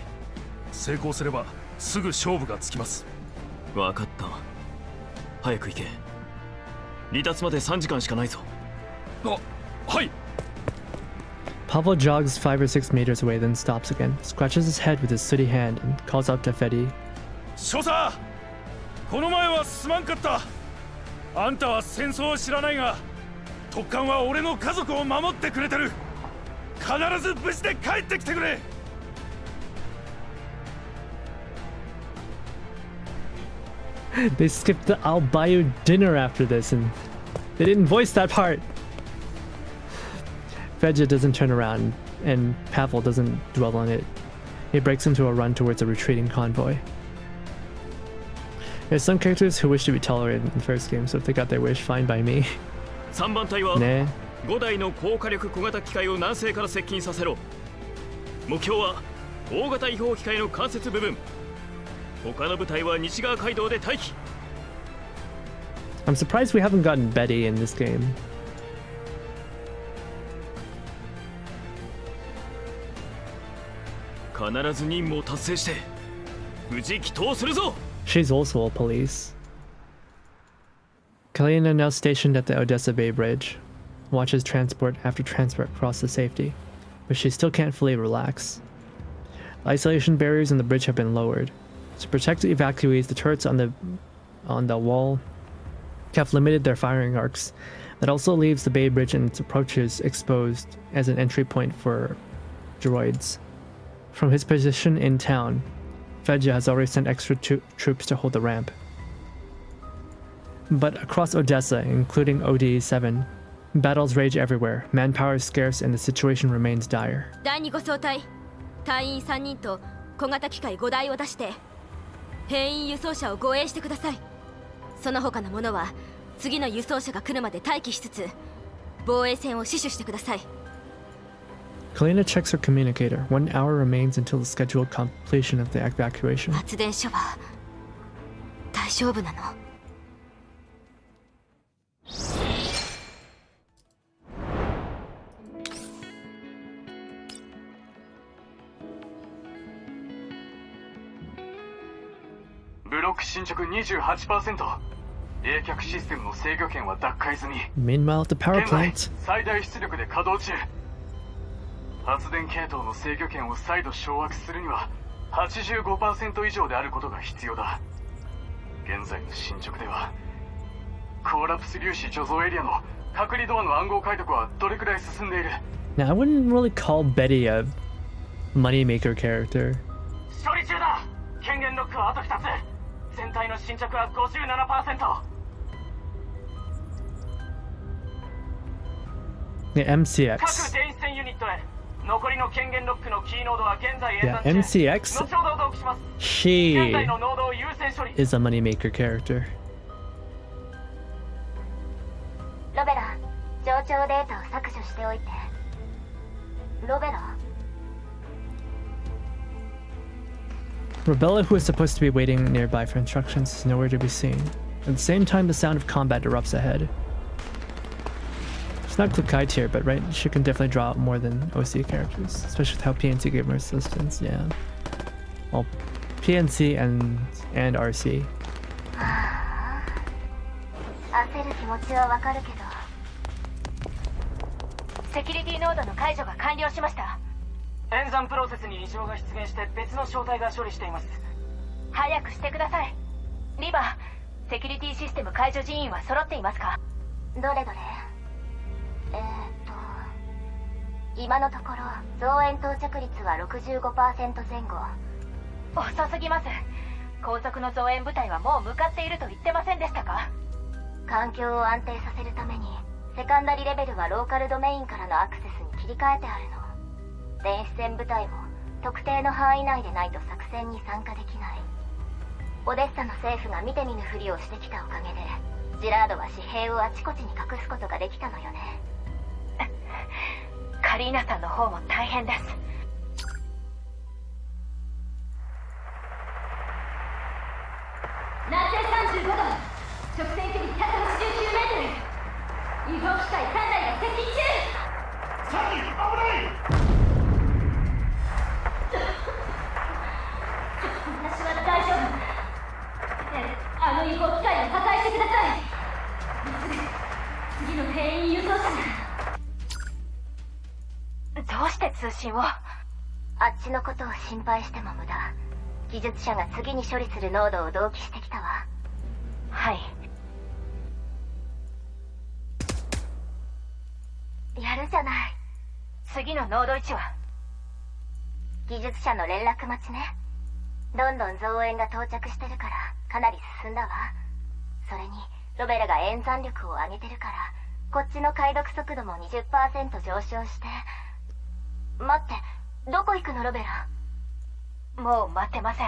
成功すればすぐ勝負がつきます。わかった。早く行け。離脱まで3時間しかないぞ。はい。 Pavel jogs 5 or 6 meters away, then stops again, scratches his head with his sooty hand, and calls out to Fetty. 少佐、この前はすまんかった。あんたは戦争を知らないが、特艦は俺の家族を守ってくれてる。必ず無事で帰ってきてくれ。They skipped the "I'll buy you dinner after this" and They didn't voice that part. Fedja doesn't turn around, and Pavel doesn't dwell on it. He breaks into a run towards a retreating convoy. There's some characters who wish to be tolerated in the first game, so if they got their wish, fine by me. 3番隊は ね5台の高火力小型機械を南西から接近させろ。目標は大型違法機械の関節部分。他の部隊は西側街道で待機。 I'm surprised we haven't gotten Betty in this game. 必ず任務を達成して無事帰投するぞ。 She's also a police. Kalina, now stationed at the Odessa Bay Bridge, watches transport after transport cross to safety, but she still can't fully relax. The isolation barriers on the bridge have been lowered. To protect the evacuees, the turrets on the wall have limited their firing arcs. That also leaves the Bay Bridge and its approaches exposed as an entry point for droids. From his position in town, Fedja has already sent extra troops to hold the ramp. But across Odessa, including ODE-7, battles rage everywhere, manpower is scarce, and the situation remains dire. 第2護送隊、隊員3人と小型機械5台を出して兵員輸送車を護衛してください。その他の者は次の輸送車が来るまで待機しつつ防衛線を死守してください。 Kalina checks her communicator. 1 hour remains until the scheduled completion of the evacuation. 発電所は大丈夫なの？ ブロック進捗 28%。冷却システムの制御権は奪回済み。 Meanwhile, at the power 現在 plant, 最大出力で稼働中。発電系統の制御権を再度掌握するには 85% 以上であることが必要だ。現在の進捗ではコーラプス粒子貯蔵エリアの隔離ドアの暗号解読はどれくらい進んでいる？ now I wouldn't really call Betty a moneymaker character. 処理中だ。権限ロックはあと2つ。全体の進捗は 57%。 The MCX. 各電子線ユニットへ。残りの権限ロックのキーノードは現在演 Yeah, 算中。 MCX. 後ほど同期します。 She 現在のノードを優先処理。 is a moneymaker character. ロベラ、上長データを削除しておいて。ロベラ？ Rebella, who is supposed to be waiting nearby for instructions, is nowhere to be seen. At the same time, the sound of combat erupts ahead. She's not Klukai tier, but right, she can definitely draw out more than OC characters, especially with how PNC gave her assistance. Yeah. Well, PNC and RC. 焦る気持ちはわかるけど。セキュリティノードの解除が完了しました。演算プロセスに異常が出現して別の小隊が処理しています。早くしてください。リバ、セキュリティシステム解除人員は揃っていますか？どれどれ。今のところ増援到着率は 65% 前後。遅すぎます。高速の増援部隊はもう向かっていると言ってませんでしたか？環境を安定させるためにセカンダリレベルはローカルドメインからのアクセスに切り替えてあるの。電子戦部隊も特定の範囲内でないと作戦に参加できない。オデッサの政府が見て見ぬふりをしてきたおかげでジラードは紙幣をあちこちに隠すことができたのよね。カリーナさんの方も大変です。南西35度、直線距離189メートル。違法機械3台が接近中。サニー、危ない。私は大丈夫。あの違法機械を破壊してください。次の兵員輸送車が。どうして通信を？あっちのことを心配しても無駄。技術者が次に処理するノードを同期してきたわ。はい。やるじゃない。次のノード1は技術者の連絡待ちね。どんどん増援が到着してるからかなり進んだわ。それにロベラが演算力を上げてるから、こっちの解読速度も 20% 上昇して。待って、どこ行くのロベラ？もう待ってません。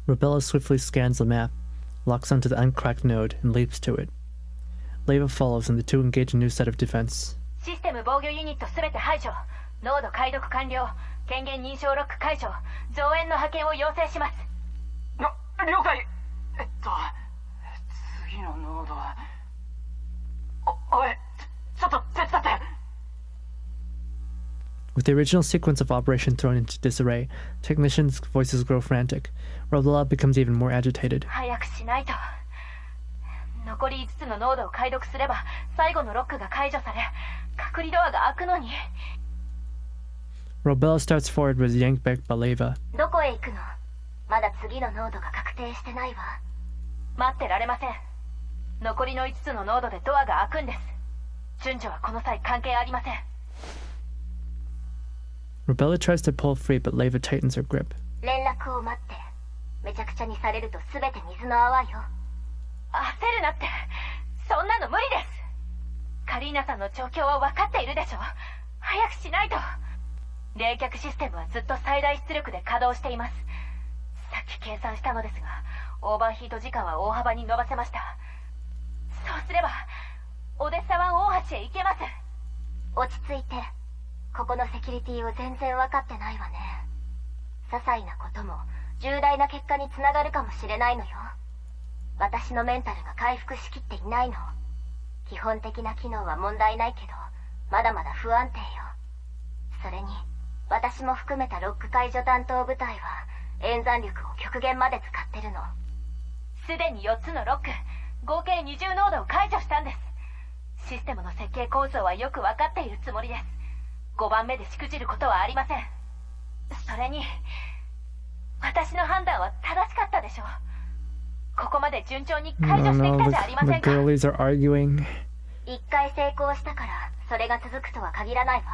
Rebella swiftly scans the map, locks onto the uncracked node, and leaps to it. Leva follows, and the two engage a new set of defense. システム防御ユニットすべて排除。ノード解読完了。権限認証ロック解除。増援の派遣を要請します。了解。次のノードは。おい、ちょっと手伝って。With the original sequence of operation thrown into disarray, technicians' voices grow frantic. Rebella becomes even more agitated. 早くしないと。残り5つのノードを解読すれば最後のロックが解除され、隔離ドアが開くのに。Rebella starts forward but is yanked back by Leva. どこへ行くの？まだ次のノードが確定してないわ。待ってられません。残りの5つのノードでドアが開くんです。順序はこの際関係ありません。Rebella tries to pull free, but Leva tightens her grip. 連絡を待って。めちゃくちゃにされると全て水の泡よ。焦るなって。そんなの無理です。カリーナさんの状況は分かっているでしょ。早くしないと。冷却システムはずっと最大出力で稼働しています。さっき計算したのですが、オーバーヒート時間は大幅に伸ばせました。そうすればオデッサ湾大橋へ行けます。落ち着いて。ここのセキュリティを全然分かってないわね。些細なことも重大な結果につながるかもしれないのよ。私のメンタルが回復しきっていないの。基本的な機能は問題ないけど、まだまだ不安定よ。それに私も含めたロック解除担当部隊は演算力を極限まで使ってるの。すでに4つのロック、合計20ノードを解除したんです。システムの設計構造はよく分かっているつもりです。5番目でしくじることはありません。それに私の判断は正しかったでしょう。ここまで順調に解除してきたじゃありませんか。 The girlies are arguing. 一回成功したからそれが続くとは限らないわ。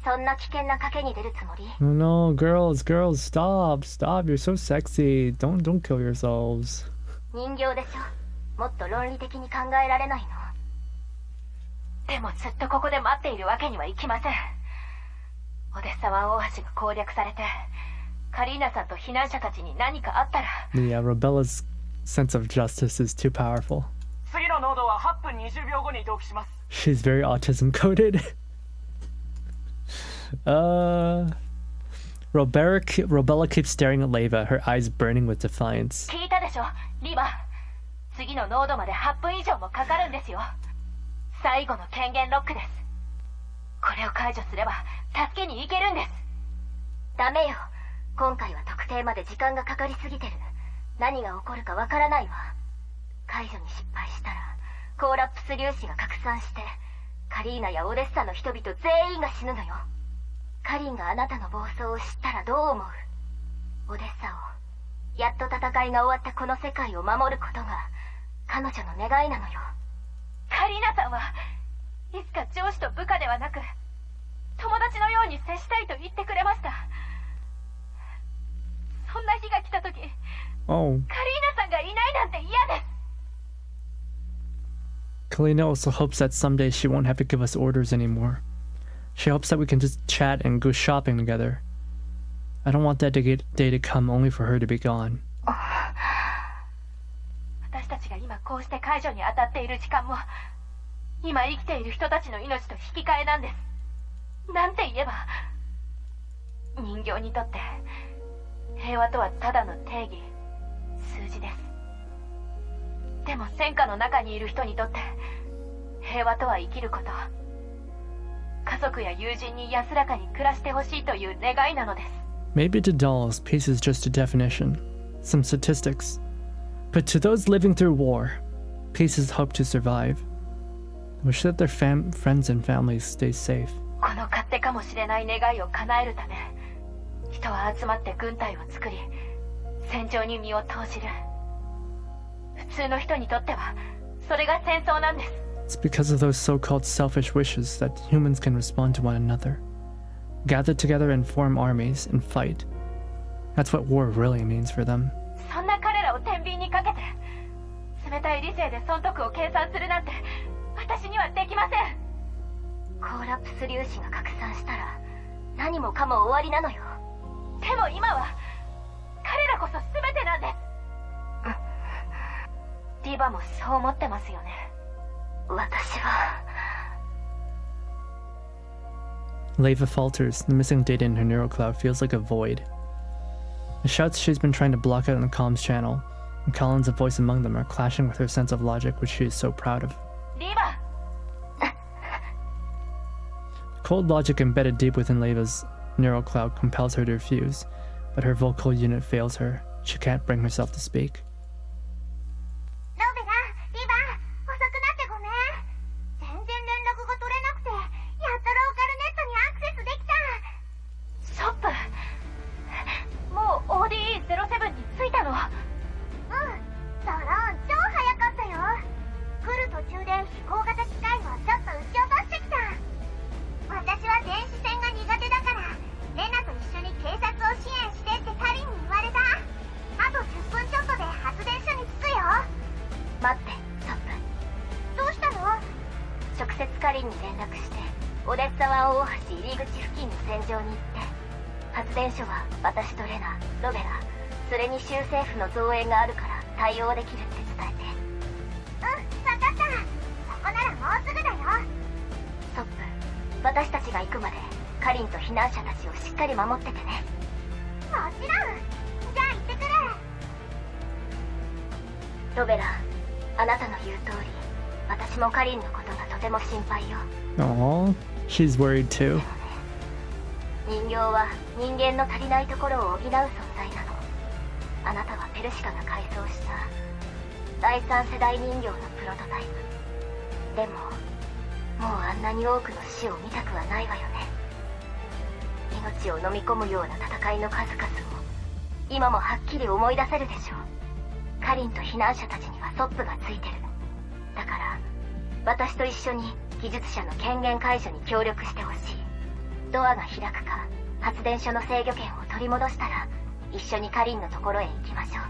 そんな危険な賭けに出るつもり？ Oh no, girls, stop, you're so sexy. Don't kill yourselves. 人形でしょ。もっと論理的に考えられないの？でもずっとここで待っているわけにはいきません。オデッサ湾大橋が攻略されて、カリーナさんと避難者たちに何かあったら。Yeah, Rebella's sense of justice is too powerful. 次のノードは8分20秒後に同期します。She's very autism coded. Rebella keeps staring at Leva, her eyes burning with defiance. 聞いたでしょ、リバ。次のノードまで8分以上もかかるんですよ。最後の権限ロックです。これを解除すれば助けに行けるんです。ダメよ。今回は特定まで時間がかかりすぎてる。何が起こるかわからないわ。解除に失敗したらコーラップス粒子が拡散してカリーナやオデッサの人々全員が死ぬのよ。カリンがあなたの暴走を知ったらどう思う？オデッサを、やっと戦いが終わったこの世界を守ることが彼女の願いなのよ。カリーナさんはいつか上司と部下ではなく友達のように接したいと言ってくれました。そんな日が来た時、カリーナさんがいないなんて嫌です。Kalina also hopes that someday she won't have to give us orders anymore. She hopes that we can just chat and go shopping together. I don't want that day to come only for her to be gone. 私たちが今こうして解除に当たっている時間も今生きている人たちの命と引き換えなんです。なんて言えば、人形にとって平和とはただの定義、数字です。でも戦火の中にいる人にとって平和とは生きること、家族や友人に安らかに暮らしてほしいという願いなのです。 Maybe to dolls, peace is just a definition, some statistics. But to those living through war, peace is hope to survive. Wish that their friends and families stay safe. この勝手かもしれない願いを叶えるため、人は集まって軍隊を作り、戦場に身を投じる。普通の人にとってはそれが戦争なんです。 It's because of those so-called selfish wishes that humans can respond to one another, gather together and form armies and fight. That's what war really means for them. そんな彼らを天秤にかけて冷たい理性で損得を計算するなんて私にはできません。コーラプス粒子が拡散したら何もかも終わりなのよ。でも今は彼らこそ全てなんです。ディバもそう思ってますよね。私は。 Leva falters. The missing data in her neural cloud feels like a void. The shouts she's been trying to block out in the comms channel, and Colin's voice among them, are clashing with her sense of logic, which she is so proud of. ディバ Cold logic embedded deep within Leva's neural cloud compels her to refuse, but her vocal unit fails her. She can't bring herself to speak. ロベラ、ディバ、遅くなってごめん。全然連絡が取れなくて、やっとローカルネットにアクセスできた。ソップ、もう ODE07 に着いたの？うん、ドローン超早かったよ。来る途中で飛行型機械をちょっと撃ち落としてきた。私は電子戦が苦手だから、レナと一緒に警察を支援してってカリンに言われた。あと10分ちょっとで発電所に着くよ。待って、ソップ。どうしたの？直接カリンに連絡してオデッサ湾大橋入り口付近の戦場に行って、発電所は私とレナ、ロベラ、それに州政府の増援があるから対応できるって伝えて。うん、分かった。そこならもうすぐだよ。ソップ、私たちが行くまでカリンと避難者たちをしっかり守っててね。もちろん。じゃあ行ってくる。ロベラ、あなたの言う通り、私もカリンのことがとても心配よ。 Aww, she's worried too. 人形は人間の足りないところを補う存在なの。あなたはペルシカが改装した第3世代人形のプロトタイプ。でももうあんなに多くの死を見たくはないわよね。命を飲み込むような戦いの数々を今もはっきり思い出せるでしょう。カリンと避難者たちにはソップがついてる。だから私と一緒に技術者の権限解除に協力してほしい。ドアが開くか発電所の制御権を取り戻したら一緒にカリンのところへ行きましょう。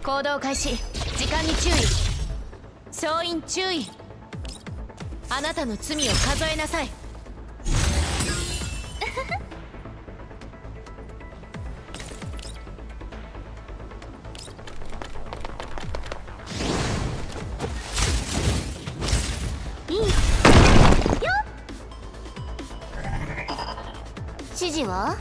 行動開始。時間に注意。総員注意。あなたの罪を数えなさい。いいよ。指示は？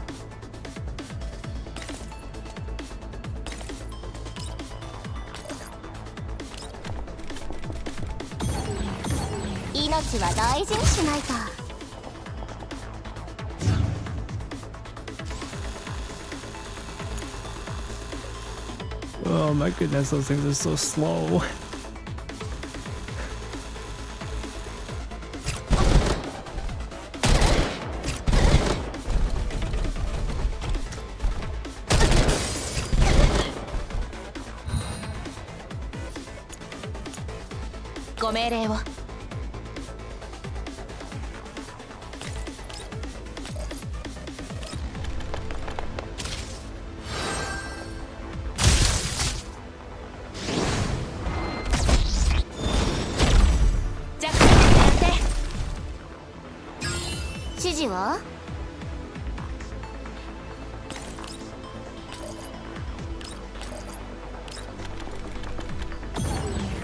命は大事にしないと。Oh my goodness, those things are so slow. .ご命令を。指示は？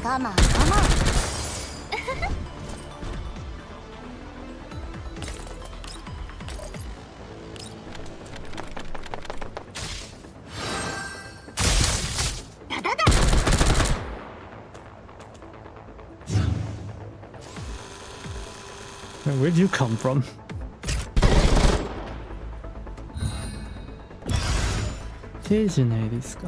我慢我慢。だだだ。Where'd you come from? 定じゃないですか。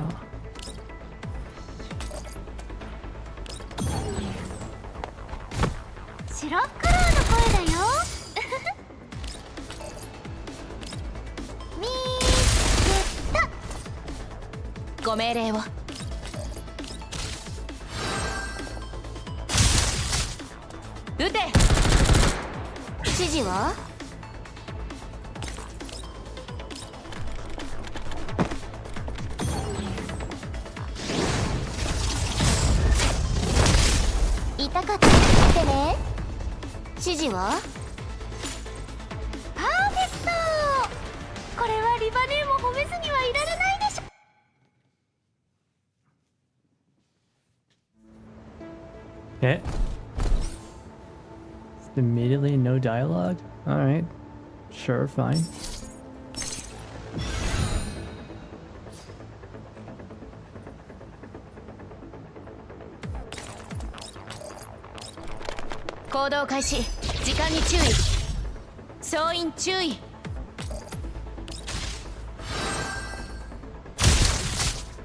白黒の声だよ。見つけた。ご命令を。撃て。指示は？痛かったってね。指示は？パーフェクト。これはリバネーも褒めずにはいられないでしょ。え？Immediately no dialogue? Alright. Sure, fine.行動開始。時間に注意。総員注意。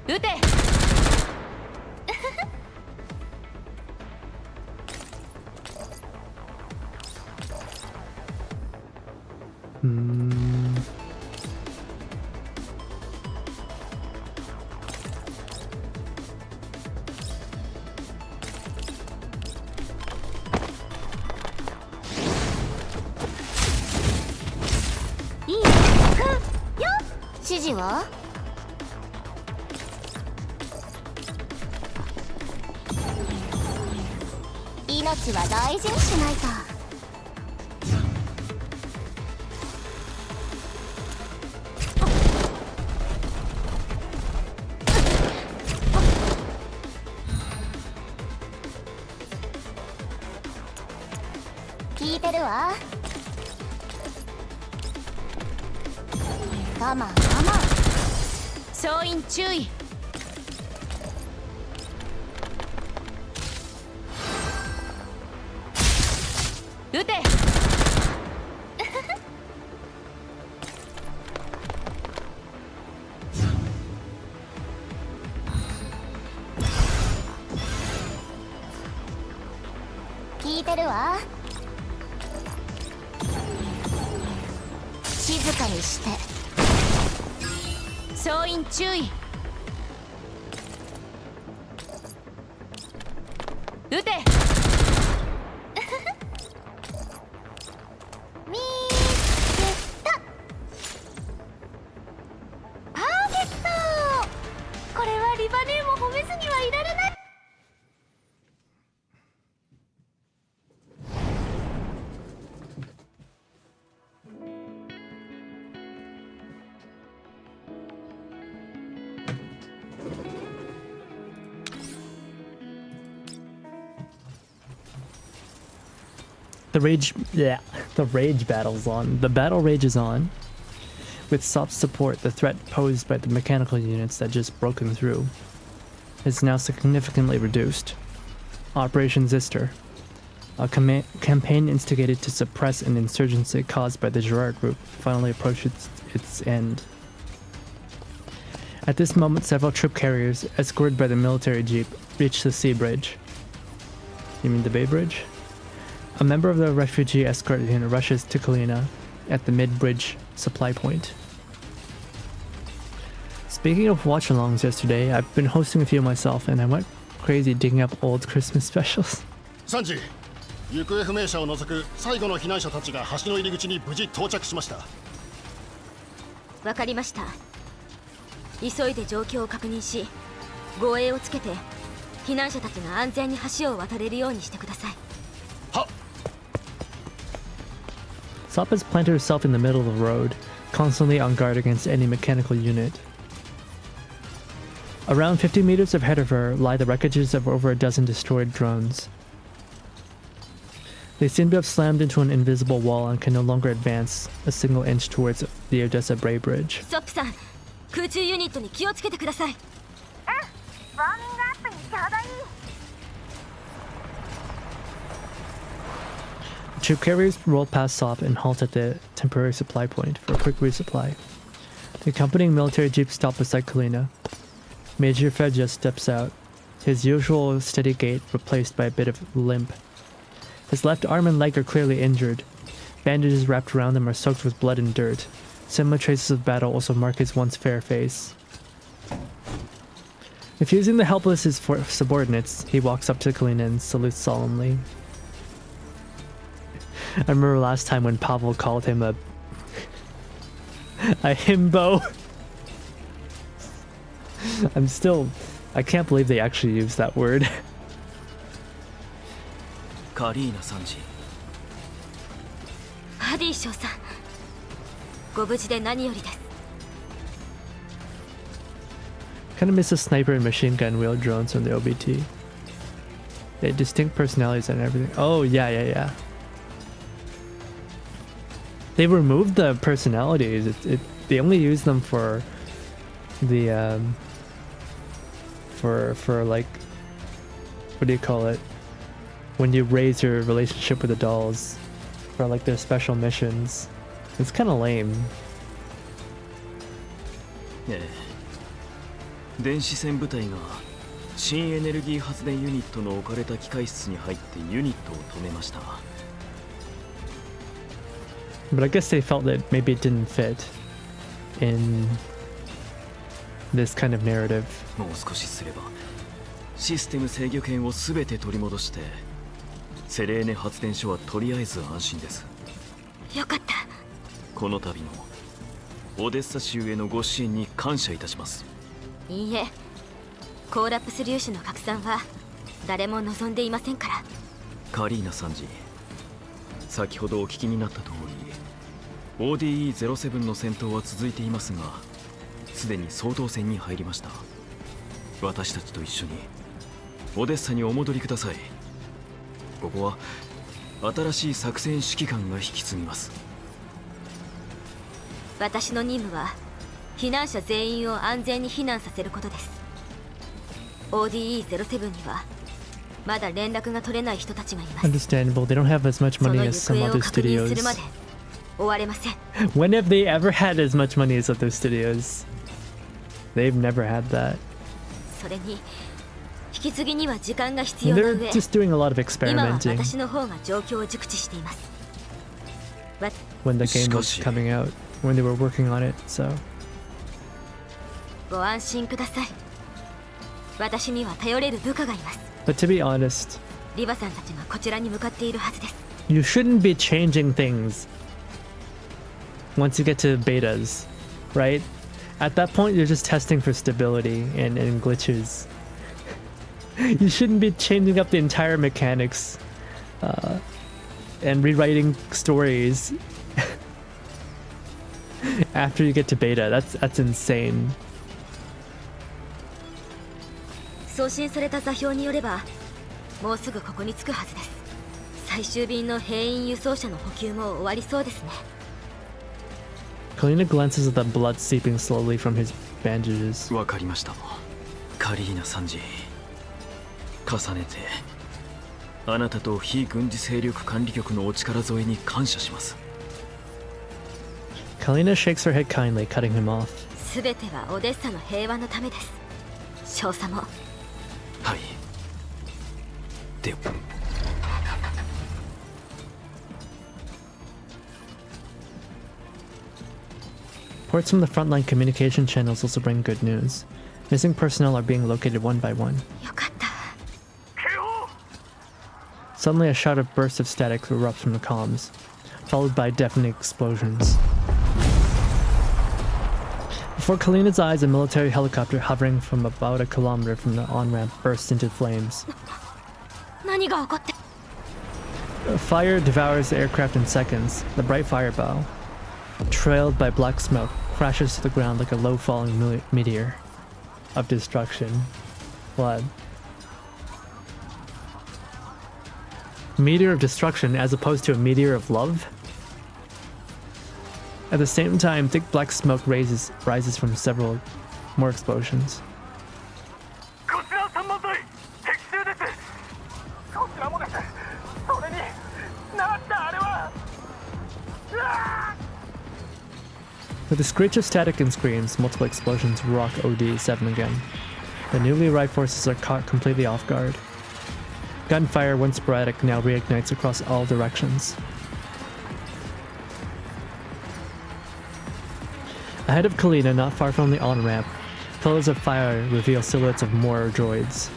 撃て。指示は？命は大事にしないと。聞いてるわ。我慢我慢。総員注意。撃て。聞いてるわ。静かにして。総員注意。撃て。見つけた。パーフェクト。これはリバネーも褒めずにはいられない。The rage battle's on. The battle rage is on. With soft support, the threat posed by the mechanical units that just broken through is now significantly reduced. Operation Zister, a campaign instigated to suppress an insurgency caused by the Gerard group, finally approached its end. At this moment, several troop carriers, escorted by the military jeep, reach the sea bridge. You mean the Bay Bridge? A member of the refugee escort unit rushes to Kalina at the mid-bridge supply point. Speaking of watch-alongs yesterday, I've been hosting a few myself and I went crazy digging up old Christmas specials. サンジ、行方不明者を除く最後の避難者たちが橋の入り口に無事到着しました。わかりました。急いで状況を確認し、護衛をつけて避難者たちが安全に橋を渡れるようにしてください。はっ。Sop has planted herself in the middle of the road, constantly on guard against any mechanical unit. Around 50 meters ahead of her lie the wreckages of over a dozen destroyed drones. They seem to have slammed into an invisible wall and can no longer advance a single inch towards the Odessa Bray Bridge. ソップさん、空中ユニットに気をつけてください。ウォーミングアップにちょうどいい。Troop carriers roll past Sop and halt at the temporary supply point for a quick resupply. The accompanying military jeep stopped beside Kalina. Major Fed just steps out, his usual steady gait replaced by a bit of limp. His left arm and leg are clearly injured. Bandages wrapped around them are soaked with blood and dirt. Similar traces of battle also mark his once fair face. Refusing to help his subordinates, he walks up to Kalina and salutes solemnly. I remember last time when Pavel called him a himbo. I can't believe they actually used that word. Karina Sanji. ハディ少佐、ご無事で何よりです。Kind of miss the sniper and machine gun wheel drones from the OBT. They had distinct personalities and everything. Oh yeah. They removed the personalities. They only use them for the for like, what do you call it? When you raise your relationship with the dolls for like their special missions. It's kind of lame. 電子戦部隊が新エネルギー発電ユニットの置かれた機械室に入ってユニットを止めました。 But I guess they felt that maybe it didn't fit in this kind of narrative. もう少しすればシステム制御権をすべて取り戻してセレーネ発電所はとりあえず安心です。よかった。この度のオデッサ州へのご支援に感謝いたします。いいえ、コーラプス粒子の拡散は誰も望んでいませんから。カリーナ参事、先ほどお聞きになった通り ODE-07 の戦闘は続いていますが、すでに総統戦に入りました。私たちと一緒にオデッサにお戻りください。ここは新しい作戦指揮官が引き継ぎます。私の任務は避難者全員を安全に避難させることです。 ODE-07 にはまだ連絡が取れない人たちがいます。 Understandable. They don't have as much money as some other studios. 終われません。 When have they ever had as much money as other studios? They've never had that. それに引き継ぎには時間が必要な上、 They're just doing a lot of 今は experimenting 私の方が状況を熟知しています。 when the game was coming out, when they were working on it, so. ご安心ください。私には頼れる部下がいます。 But to be honest, リバさんたちがこちらに向かっているはずです。 you shouldn't be changing things once you get to betas, right? At that point, you're just testing for stability and glitches. You shouldn't be changing up the entire mechanics and rewriting stories after you get to beta. That's insane. 送信された座標によれば、もうすぐここに着くはずです。最終便の兵員輸送車の補給も終わりそうですね。 Kalina glances at the blood seeping slowly from his bandages. わかりました。カリーナ参事、重ねてあなたと非軍事勢力管理局のお力添えに感謝します。 Kalina shakes her head kindly, cutting him off. すべてはオデッサの平和のためです。少佐も。はい。では。 Reports from the frontline communication channels also bring good news. Missing personnel are being located one by one. Suddenly, a shout of bursts of static erupts from the comms, followed by deafening explosions. Before Kalina's eyes, a military helicopter hovering from about a kilometer from the on-ramp bursts into flames. 何が起こって？ Fire devours the aircraft in seconds. The bright fireball, trailed by black smoke, crashes to the ground like a low-falling meteor of destruction. What? Meteor of destruction as opposed to a meteor of love? At the same time, thick black smoke rises from several more explosions. With a screech of static and screams, multiple explosions rock OD7 again. The newly arrived forces are caught completely off guard. Gunfire, once sporadic, now reignites across all directions. Ahead of Kalina, not far from the on-ramp, pillars of fire reveal silhouettes of more droids.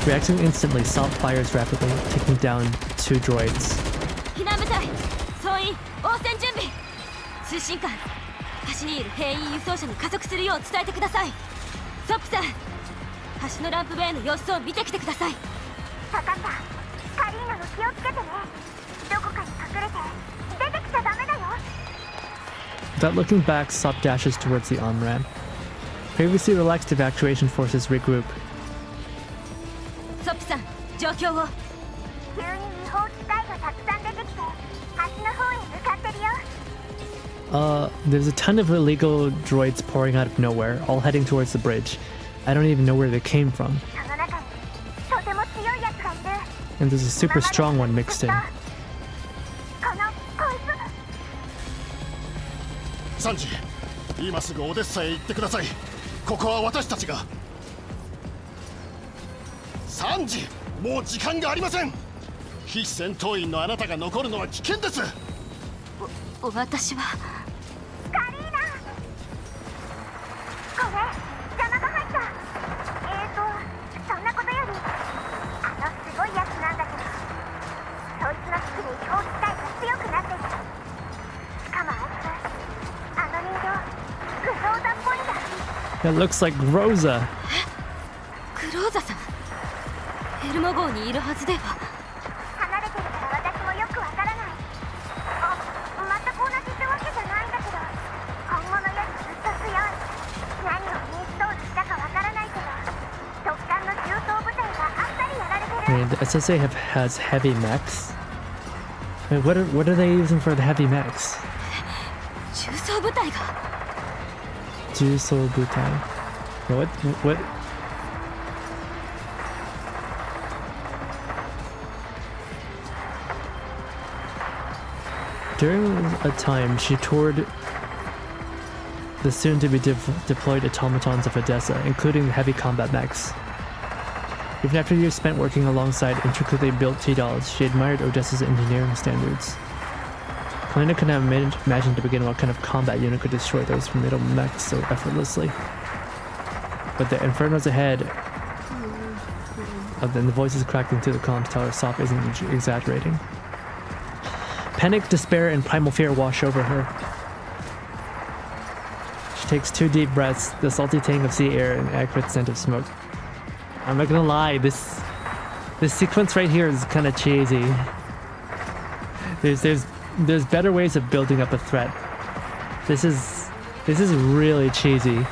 Reacting instantly, Sop fires rapidly, taking down 2 droids. 避難部隊総員応戦準備通信官橋にいる兵員輸送車に加速するよう伝えてくださいソップさん橋のランプウェイの様子を見てきてください分かったカリーナも気をつけてねどこかに隠れて出てきちゃダメだよ Without looking back, Sop dashes towards the on-ramp. Previously relaxed evacuation forces regroup. ソップさん状況を急に違法機械がたくさん出てきて橋の方へ向かってるよ There's a ton of illegal droids pouring out of nowhere, all heading towards the bridge. I don't even know where they came from. その中にとても強いやつがいる And there's a super strong one mixed in. こいつサンジ、今すぐオデッサへ行ってください。ここは私たちが。サンジ、もう時間がありません。非戦闘員のあなたが残るのは危険です。私はカリーナごめん邪魔が入ったそんなことよりすごいやつなんだけどそいつの好きに違法機械が強くなってるしかもあいつ人形グローザっぽいんだ That looks like Rosa. クローザさんエルモ号にいるはずでは離れてるから私もよくわからない全く同じってわけじゃないんだけど本物よりずっと強い何をインストールしたかわからないけど特艦の重装部隊があっさりやられてる And the SSA has heavy mechs. Wait, what are they using for the heavy mechs? 重装部隊が重装部隊 What? During a time, she toured the soon-to-be deployed automatons of Odessa, including the heavy combat mechs. Even after years spent working alongside intricately built T-dolls, she admired Odessa's engineering standards. Kalina could not imagine to begin what kind of combat unit could destroy those formidable mechs so effortlessly. But the infernos ahead, and the voices crackling through the comms tell her Sop isn't exaggerating. Panic, despair, and primal fear wash over her. She takes 2 deep breaths, the salty tang of sea air and acrid scent of smoke. I'm not gonna lie, this sequence right here is kind of cheesy. There's better ways of building up a threat. This is really cheesy.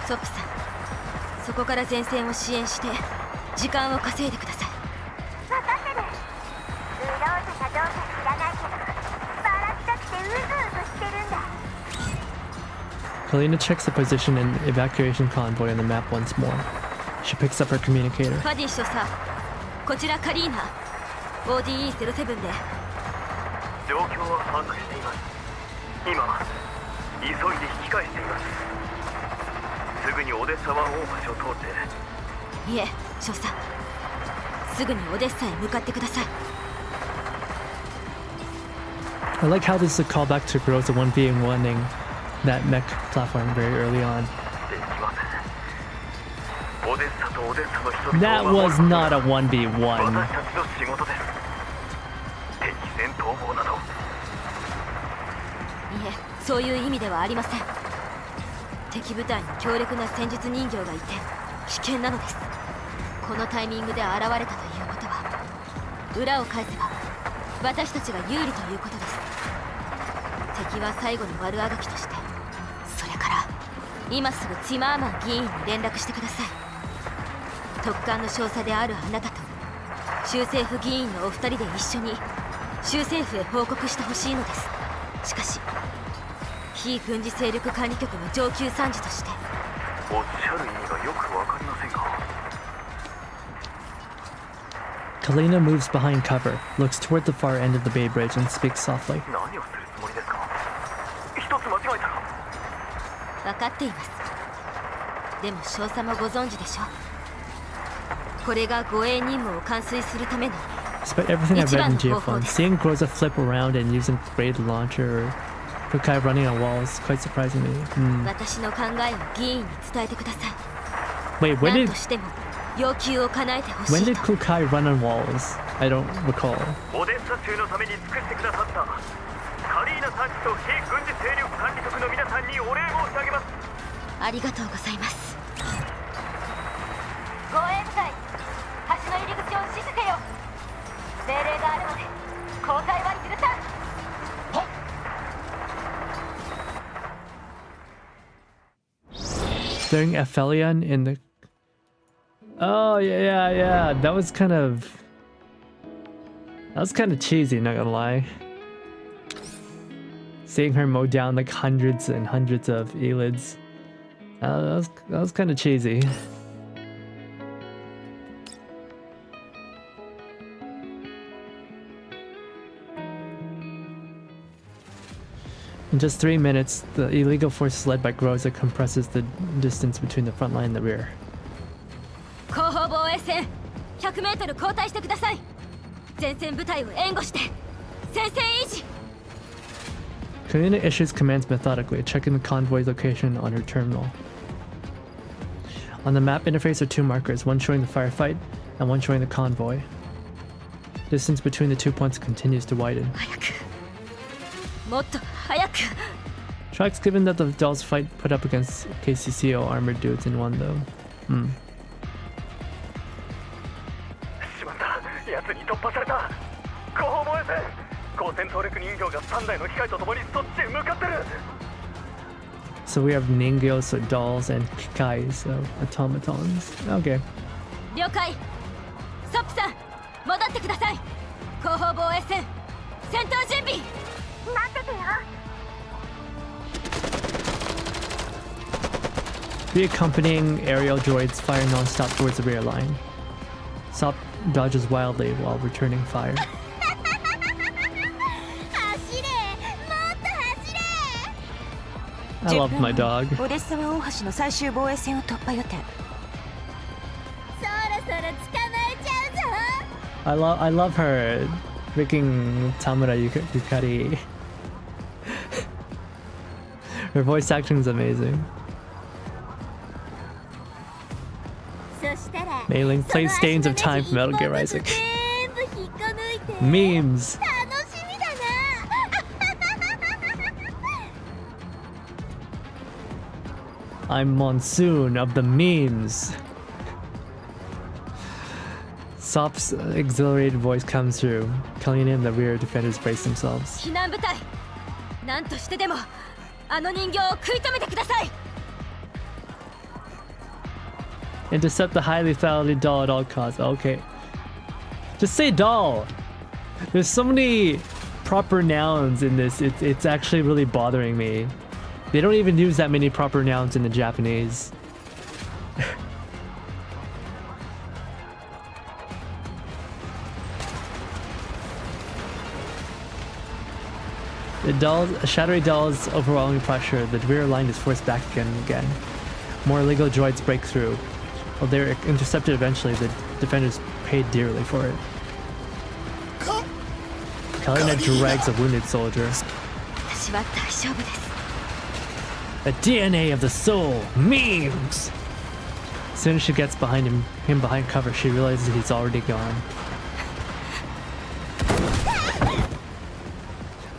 ソップさんそこから前線を支援して時間を稼いでください分かってるウローザかどうか知らないけどバラしたくてうずうずしてるんだ Kalina checks the position and evacuation convoy on the map once more. She picks up her communicator. ファディ少佐こちらカリーナ ODE07 で状況は把握しています今急いで引き返していますすぐにオデッサ湾大橋を通っていえ少佐すぐにオデッサへ向かってください I like how this is a callback to Groza 1v1ing that mech platform very early on. That was not a 1v1. いえそういう意味ではありません敵部隊に強力な戦術人形がいて危険なのですこのタイミングで現れたということは裏を返せば私たちが有利ということです敵は最後の悪あがきとしてそれから今すぐツィマーマン議員に連絡してください特艦の少佐であるあなたと州政府議員のお二人で一緒に州政府へ報告してほしいのですしかし非軍事勢力管理局の上級参事としておっしゃる意味がよくわかりませんか Kalina moves behind cover, looks toward the far end of the Bay Bridge, and speaks softly. 何をするつもりですか？一つ間違えたら。分かっています。でも少佐もご存知でしょ。これが護衛任務を完遂するための Despite everything I've read in GF1, seeing Groza flip around and using raid launcher or Kukai running on walls quite surprising me. 私の考えを議員に伝えてください。 Wait, when 何 did としても要求を叶えてほし when い did と。 Kukai run on walls? I don't recall. オデッサ州のために尽くしてくださったカリーナさんちと非軍事勢力管理局の皆さんにお礼申し上げます。ありがとうございます。護衛部隊、橋の入り口を死守せよ。命令があるので交代は許さん。 During Aphelion in the... Oh, yeah. That was kind of cheesy, not gonna lie. Seeing her mow down like hundreds and hundreds of elids. That was kind of cheesy. In just 3 minutes, the illegal force led by Groza compresses the distance between the front line and the rear. 後方防衛線 100m 後退してください。前線部隊を援護して戦線維持。 Kalina issues commands methodically, checking the convoy's location on her terminal. On the map interface are 2 markers, one showing the firefight and one showing the convoy. Distance between the 2 points continues to widen. もっと早く。 Tracks given that the dolls fight put up against KCCO armored dudes in one though. しまった、奴に突破された。後方防衛線、高戦闘力人形が3台の機械と共にそっちへ向かってる。 So we have ningyos, so dolls, and kikai, so automatons. Okay. 了解。ソップさん、戻ってください。後方防衛線、戦闘準備。 待っててよ。 3 accompanying aerial droids fire non-stop towards the rear line. Sop dodges wildly while returning fire. I love my dog. オデッサは大橋の最終防衛線を突破予定。そろそろ捕まえちゃうぞ。 I love her. Freaking Tamura Yukari. Her voice acting is amazing. Mailing plays Stains of Time from Metal Gear Rising. Memes. I'm Monsoon of the memes. Sop's exhilarated voice comes through. Kalina and the rear defenders brace themselves. 避難部隊、何としてでもあの人形を食い止めてください。 Intercept the high lethality doll at all costs. Okay. Just say doll. There's so many proper nouns in this. It's actually really bothering me. They don't even use that many proper nouns in the Japanese. The dolls, shattering dolls overwhelming pressure, the rear line is forced back again and again. More illegal droids break through. While they're intercepted eventually, the defenders paid dearly for it. Kalina drags a wounded soldier. 私は大丈夫です。 The DNA of the soul, memes! As soon as she gets behind him behind cover, she realizes he's already gone.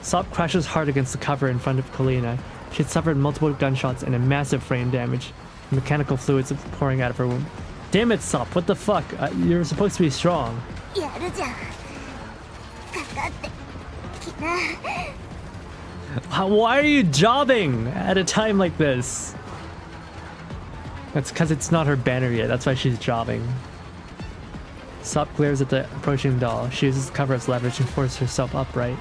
Sop crashes hard against the cover in front of Kalina. She had suffered multiple gunshots and a massive frame damage. Mechanical fluids pouring out of her wound. Damn it, Sop, what the fuck? You're supposed to be strong. やるじゃん。かかってきな。 Why are you jobbing at a time like this? That's because it's not her banner yet. That's why she's jobbing. Sop glares at the approaching doll. She uses the cover as leverage and forces herself upright.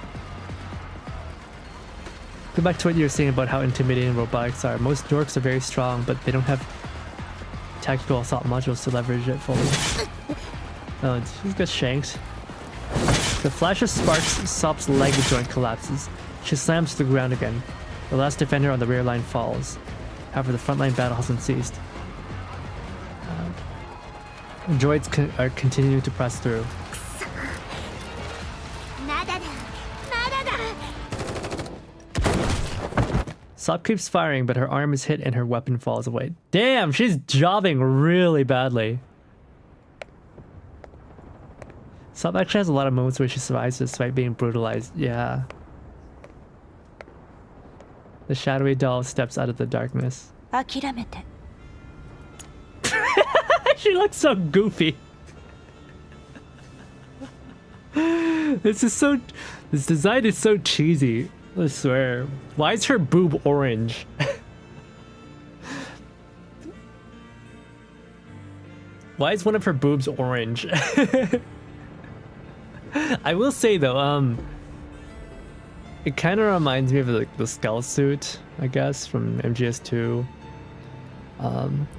Go back to what you were saying about how intimidating robotics are. Most dorks are very strong, but they don't have tactical assault modules to leverage it fully. Oh, she's got shanked. The flash of sparks, Sop's leg joint collapses. She slams to the ground again. The last defender on the rear line falls. However, the frontline battle hasn't ceased. Droids are continuing to press through. Sop keeps firing, but her arm is hit and her weapon falls away. Damn, she's jobbing really badly. Sop actually has a lot of moments where she survives despite being brutalized. Yeah. The shadowy doll steps out of the darkness. She looks so goofy. This design is so cheesy. I swear. Why is her boob orange? Why is one of her boobs orange? I will say though, it kind of reminds me of like the skull suit, I guess, from MGS2.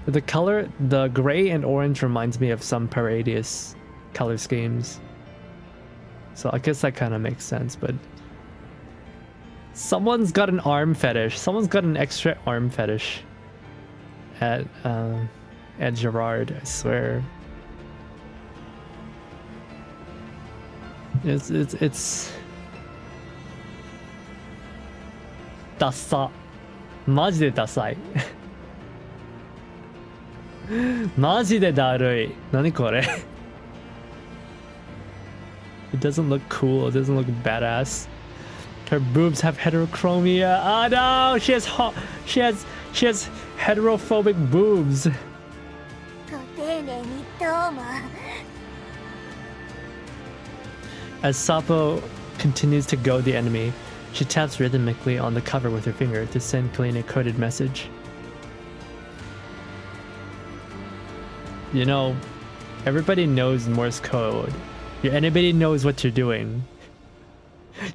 The color, the gray and orange reminds me of some Paradius color schemes. So I guess that kind of makes sense, but someone's got an arm fetish. Someone's got an extra arm fetish at Gerard, I swear. It's Dasa. マジでダサい。マジでだるい。何これ? It doesn't look cool. It doesn't look badass. Her boobs have heterochromia. Oh no, she has heterophobic boobs. As Sapo continues to goad the enemy, she taps rhythmically on the cover with her finger to send Kalina a coded message. You know, everybody knows Morse code. Anybody knows what you're doing.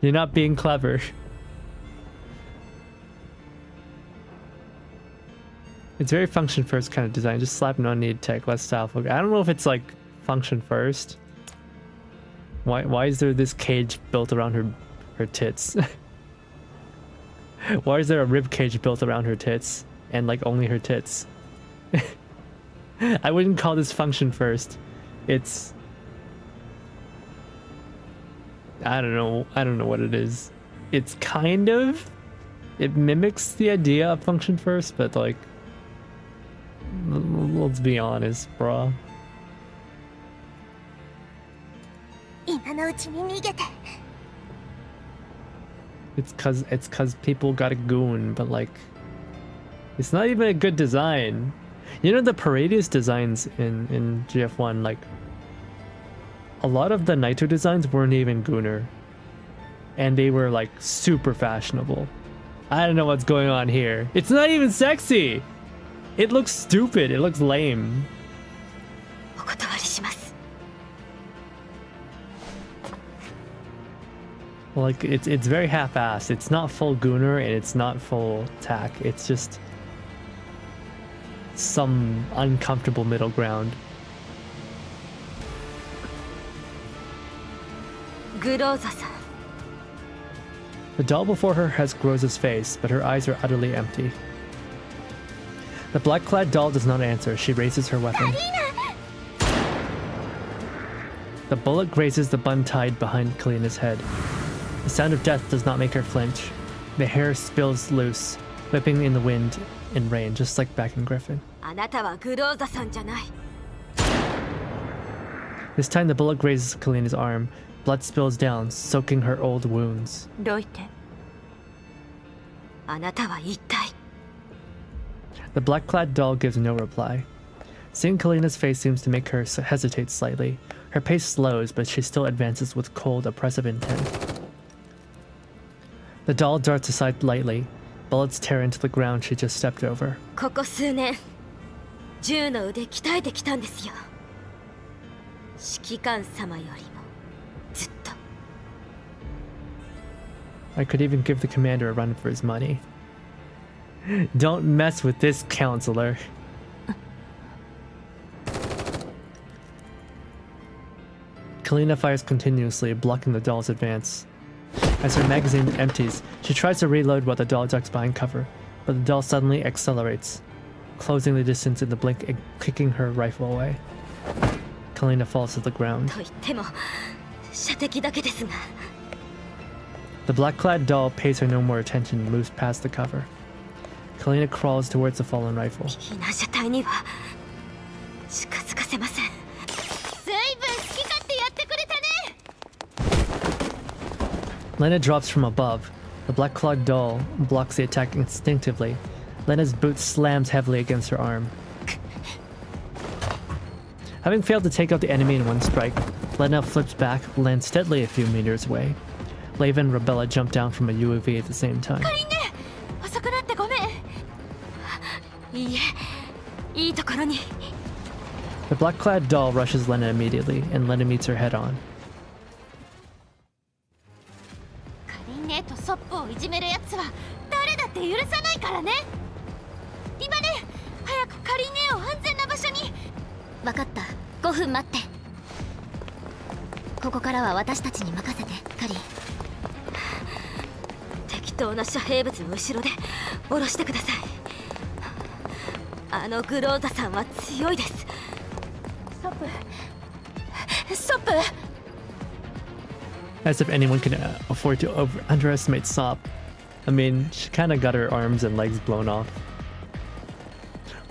You're not being clever. It's very function first kind of design. Just slap no need tech, less style focus. I don't know if it's like function first. Why is there this cage built around her tits? Why is there a rib cage built around her tits and like only her tits? I wouldn't call this function first. It's I don't know what it is. It's kind of, it mimics the idea of function first, but like, let's be honest, bruh. It's cause people got a goon, but like, it's not even a good design. You know the Paradius designs in GF1, like, a lot of the Naito designs weren't even gooner. And they were like super fashionable. I don't know what's going on here. It's not even sexy! It looks stupid, it looks lame. Like, it's very half-assed. It's not full gooner and it's not full tack. It's just some uncomfortable middle ground. The doll before her has Groza's face, but her eyes are utterly empty. The black-clad doll does not answer. She raises her weapon. The bullet grazes the bun tied behind Kalina's head. The sound of death does not make her flinch. The hair spills loose, whipping in the wind and rain, just like back in Griffin. This time the bullet grazes Kalina's arm. Blood spills down, soaking her old wounds. The black-clad doll gives no reply. Seeing Kalina's face seems to make her hesitate slightly. Her pace slows, but she still advances with cold, oppressive intent. The doll darts aside lightly. Bullets tear into the ground she just stepped over. I could even give the commander a run for his money. Don't mess with this, counselor. Kalina fires continuously, blocking the doll's advance. As her magazine empties, she tries to reload while the doll ducks behind cover, but the doll suddenly accelerates, closing the distance in the blink and kicking her rifle away. Kalina falls to the ground. The black-clad doll pays her no more attention and moves past the cover. Kalina crawls towards the fallen rifle. Lena drops from above. The black-clawed doll blocks the attack instinctively. Lena's boot slams heavily against her arm. Having failed to take out the enemy in one strike, Lena flips back, lands steadily a few meters away. Leva and Rebella jump down from a UAV at the same time. The black-clad doll rushes Lena immediately, and Lena meets her head-on. As if anyone can afford to underestimate Sop. I mean, she kinda got her arms and legs blown off.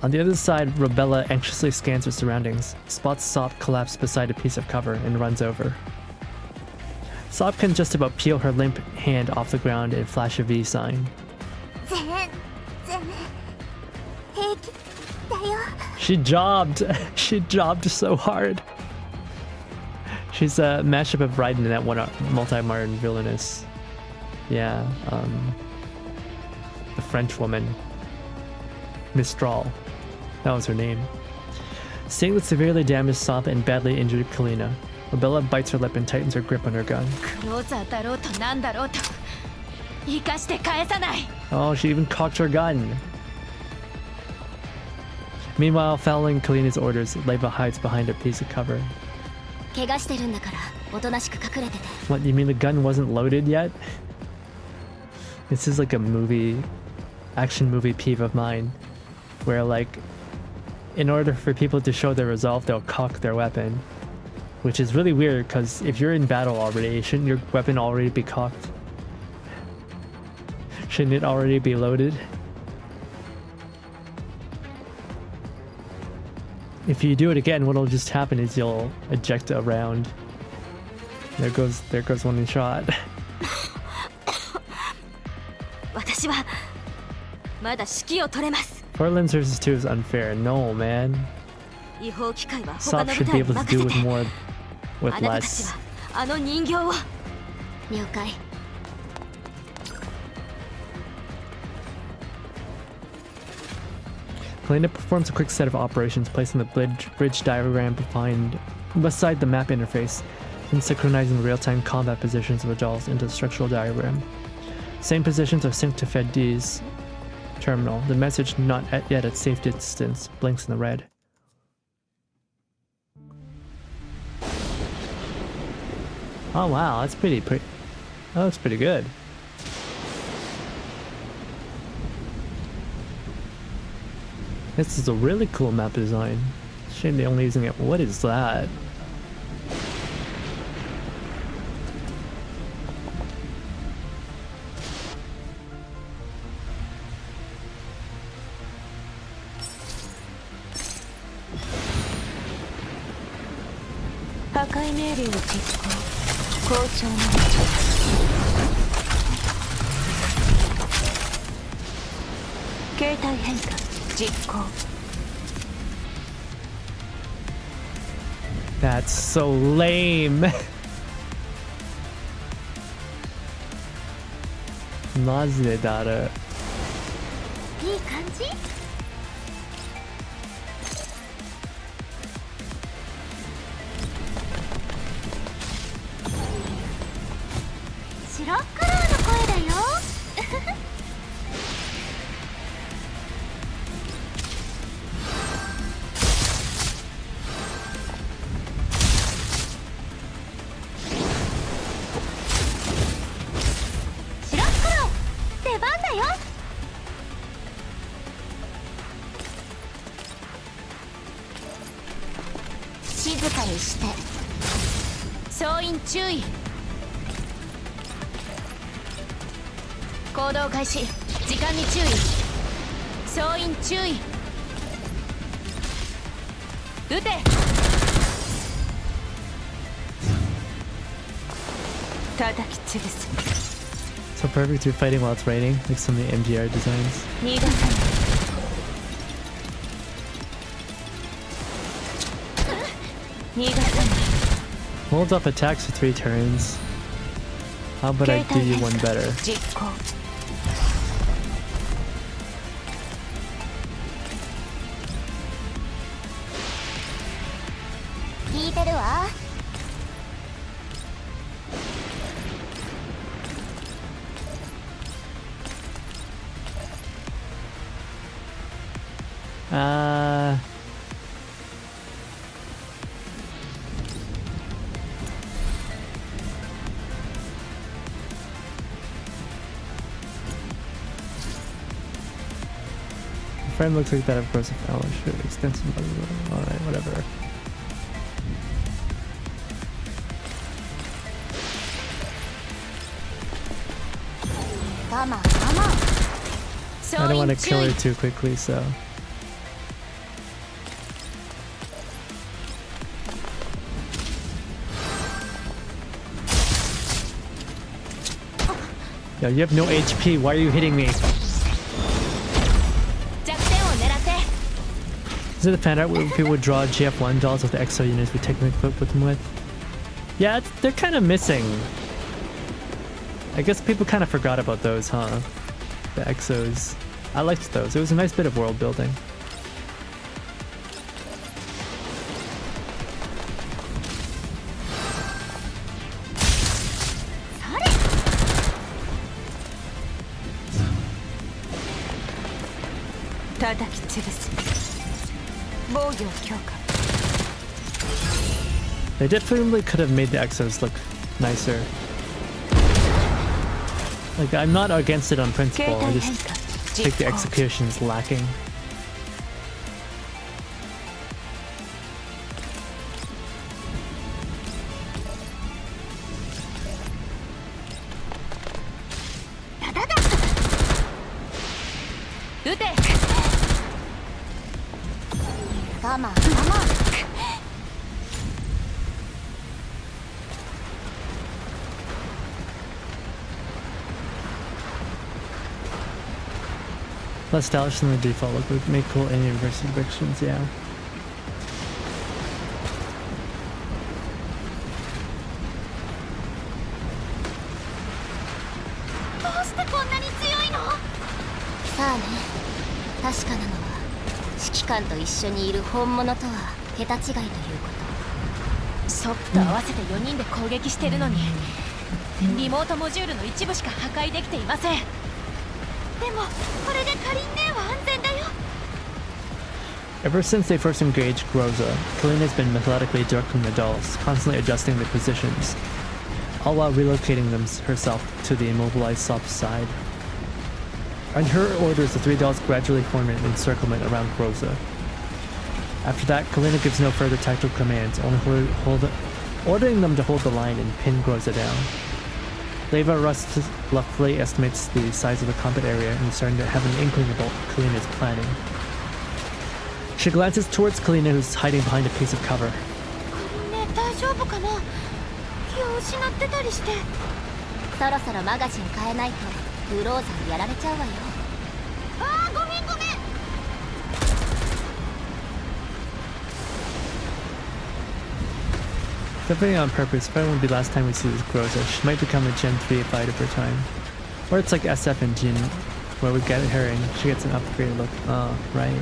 On the other side, Rebella anxiously scans her surroundings, spots Sop collapse beside a piece of cover, and runs over. Sop can just about peel her limp hand off the ground and flash a V sign. She jobbed! She jobbed so hard! She's a mashup of Raiden and that one multi-Martin villainess. Yeah, the French woman. Mistral. That was her name. Seeing the severely damaged Sop and badly injured Kalina, Rebella bites her lip and tightens her grip on her gun. Oh, she even cocked her gun! Meanwhile, following Kalina's orders, Leva hides behind a piece of cover. What, you mean the gun wasn't loaded yet? This is like a action movie peeve of mine, where like, in order for people to show their resolve, they'll cock their weapon. Which is really weird, because if you're in battle already, shouldn't your weapon already be cocked? Shouldn't it already be loaded? If you do it again, what'll just happen is you'll eject a round. There goes one in shot. Four limbs versus 2 is unfair. No, man. Sop should be able to do with more with less. Kalina performs a quick set of operations, placing the bridge diagram beside the map interface and synchronizing real-time combat positions of the dolls into the structural diagram. Same positions are synced to FedD's terminal. The message "not yet at safe distance" blinks in the red. Oh wow, that's pretty. Oh, that's pretty good. This is a really cool map design. Shame they're only using it. What is that? That's so lame. Maze dara. 静かにして。総員注意。行動開始。時間に注意。総員注意。撃て。叩き潰す。 So perfect to fighting while it's raining, like some of the MDR designs. 逃がさない。逃がさない。 Holds off attacks for 3 turns. How about I do you one better? 実行。聞いてるわ。Friend looks like that, of course. Oh, shit, extensive. Alright, whatever. I don't want to kill her too quickly, so. Yo, you have no HP. Why are you hitting me? Is it a fan art where people would draw GF1 dolls with the EXO units we technically equip with them with? Yeah, they're kind of missing. I guess people kind of forgot about those, huh? The EXOs. I liked those. It was a nice bit of world building. They definitely could have made the EXOs look nicer. Like, I'm not against it on principle, I just think the execution's lacking. Less stylish than the default look would make cool any reverse predictions, yeah. Ever since they first engaged Groza, Kalina's been methodically directing the dolls, constantly adjusting their positions, all while relocating them herself to the immobilized soft side. On her orders, the 3 dolls gradually form an encirclement around Groza. After that, Kalina gives no further tactical commands, only ordering them to hold the line and pin Groza down. Leva roughly estimates the size of the combat area and is starting to have an inkling about Kalina's planning. She glances towards Kalina, who's hiding behind a piece of cover. Definitely on purpose, probably won't be the last time we see this Groza. She might become a Gen 3 fighter for time. Or it's like SF and Jin, where we get her and she gets an upgraded look. Oh, right.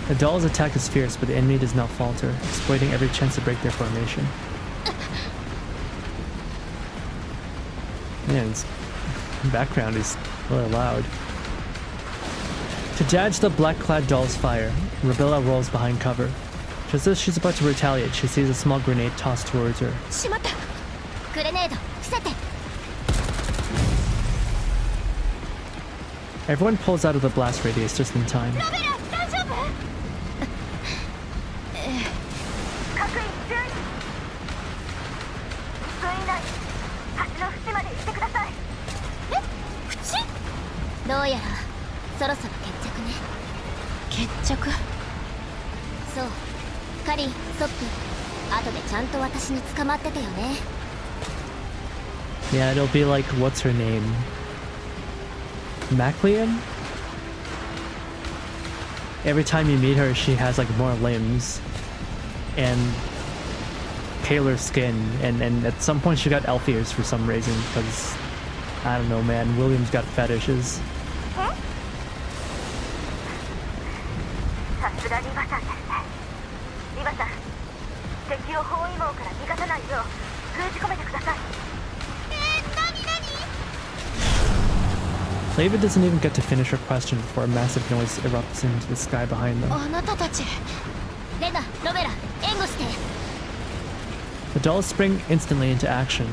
The doll's attack is fierce, but the enemy does not falter, exploiting every chance to break their formation. Man, its background is really loud. To judge the black-clad doll's fire, Rebella rolls behind cover. Just as she's about to retaliate, she sees a small grenade tossed towards her. Everyone pulls out of the blast radius just in time. の縁まで行ってください。どうやらそろそろ決着ね。決着？そう、カリン、ソップ、後でちゃんと私に捕まっててよね。Yeah, it'll be like, what's her name? Maclean? Every time you meet her, she has like more limbs and paler skin, and at some point she got elf ears for some reason, because I don't know, man, William's got fetishes. さすがリバさんですね。リバさん、敵を包囲網から逃がさないよう封じ込めてください。Leva doesn't even get to finish her question before a massive noise erupts into the sky behind them. あなたたち。レナ、ロベラ、援護して。The dolls spring instantly into action.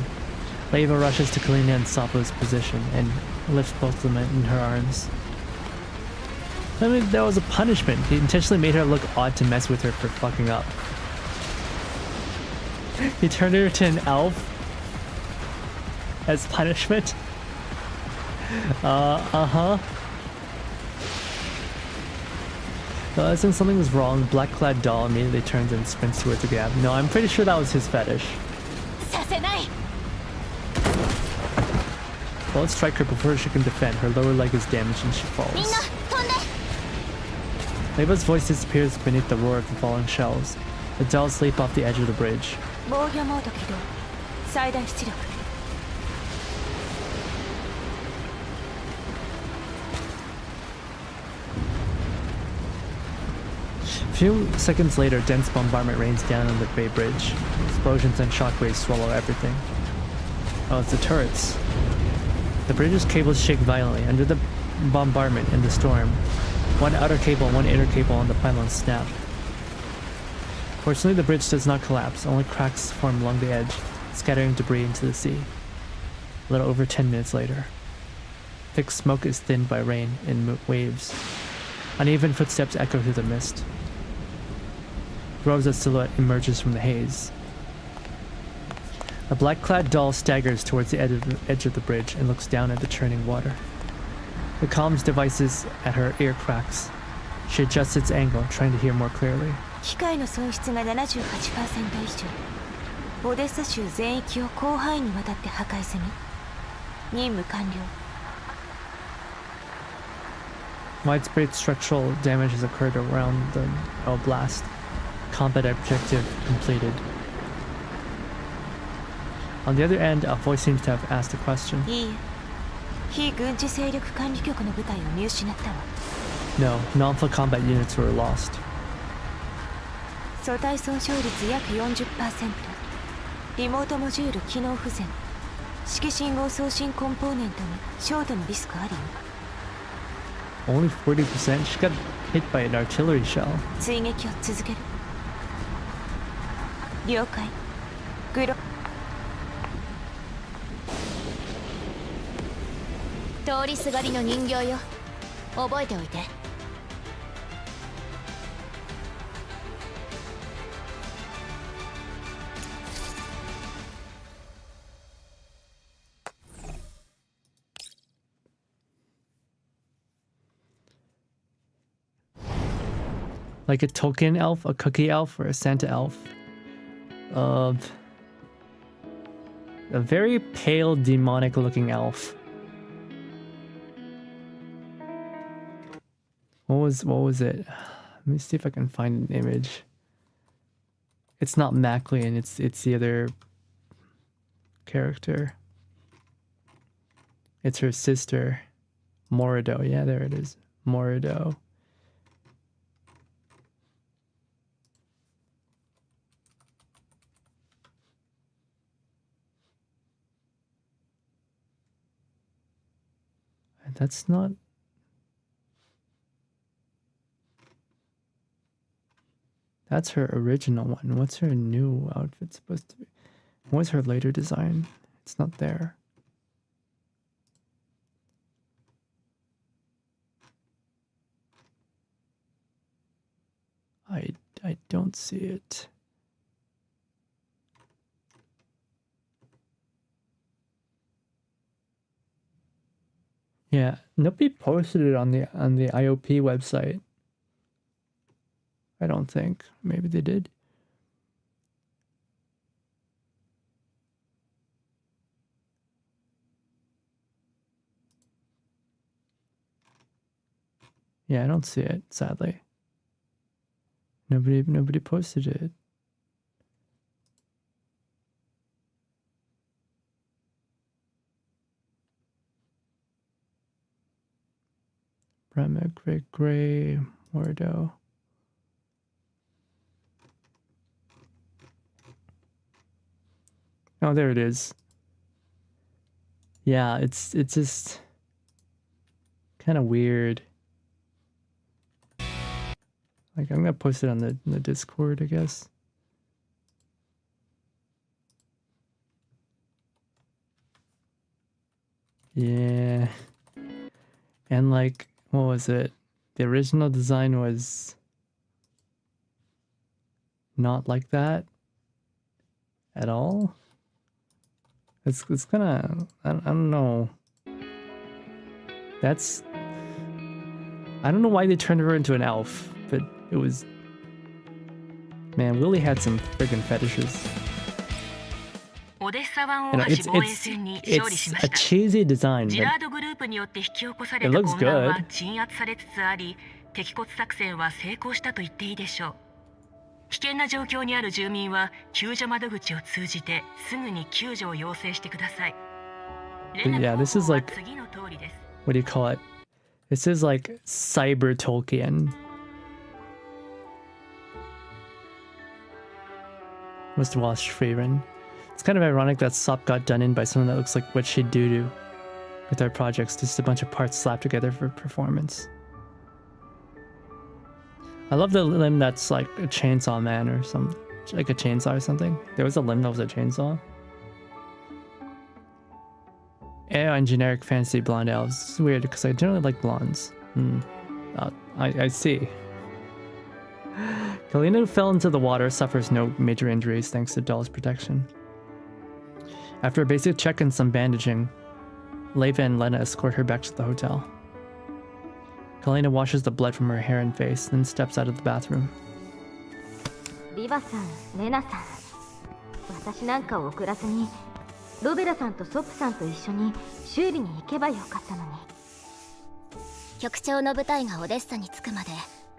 Leva rushes to Kalina and Sapo's position and lifts both of them in her arms. I mean, that was a punishment. He intentionally made her look odd to mess with her for fucking up. He turned her into an elf as punishment. Uh-huh. I think something was wrong. Black-clad doll immediately turns and sprints towards the gap. No, I'm pretty sure that was his fetish. Bullets strike her before she can defend. Her lower leg is damaged and she falls. Leva's voice disappears beneath the roar of the falling shells. The dolls leap off the edge of the bridge. A few seconds later, dense bombardment rains down on the Bay Bridge. Explosions and shockwaves swallow everything. Oh, it's the turrets. The bridge's cables shake violently under the bombardment and the storm. One outer cable and one inner cable on the pylons snap. Fortunately, the bridge does not collapse. Only cracks form along the edge, scattering debris into the sea. A little over 10 minutes later. Thick smoke is thinned by rain and waves. Uneven footsteps echo through the mist. Rosa's silhouette emerges from the haze. A black-clad doll staggers towards the edge of the bridge and looks down at the churning water. The comms devices at her ear cracks. She adjusts its angle, trying to hear more clearly. 機械の損失が 78% 以上。オデッサ州全域を広範囲にわたって破壊済み。任務完了。Widespread structural damage has occurred around the Oblast. Combat objective completed. On the other end, a voice seems to have asked a question. いいえ。非軍事勢力管理局の部隊を見失ったわ。No, non-full combat units were lost. 素体損傷率約 40%。リモートモジュール機能不全。指揮信号送信コンポーネントにショートのリスクありよ。Only 40%? She got hit by an artillery shell. 追撃を続ける。了解。グロ。通りすがりの人形よ。覚えておいて。Like a token elf, a cookie elf, or a Santa elf. A very pale, demonic-looking elf. What was it? Let me see if I can find an image. It's not Maclean, it's the other character. It's her sister, Morido. Yeah, there it is. Morido. That's not... That's her original one. What's her new outfit supposed to be? What's her later design? It's not there. I don't see it. Yeah, nobody posted it on the IOP website. I don't think. Maybe they did. Yeah, I don't see it, sadly. Nobody posted it. Remick, Rick, Gray, Mordo. Oh, there it is. Yeah, it's just kind of weird. Like, I'm gonna post it on the Discord, I guess. Yeah. And like, what was it? The original design was not like that at all. It's kind of, I don't know. That's, I don't know why they turned her into an elf, but it was, man, Willie had some friggin' fetishes. You know, it's a cheesy design, but it looks good. 危険な状況にある住民は救助窓口を通じてすぐに救助を要請してください。 Yeah, this is like, what do you call it? This is like cyber Tolkien. Must watch Freeran. It's kind of ironic that Sop got done in by someone that looks like what she'd do with our projects, just a bunch of parts slapped together for performance. I love the limb that's like a chainsaw man or some, like a chainsaw or something. There was a limb that was a chainsaw. Yeah, and generic fantasy blonde elves. It's weird because I generally like blondes. I see. Kalina, who fell into the water, suffers no major injuries thanks to Doll's protection. After a basic check and some bandaging, Leva and Lena escort her back to the hotel. Kalina washes the blood from her hair and face, then steps out of the bathroom. リバさん、レナさん、私なんかを送らずにロベラさんとソップさんと一緒に修理に行けばよかったのに。局長の部隊がオデッサに着くまで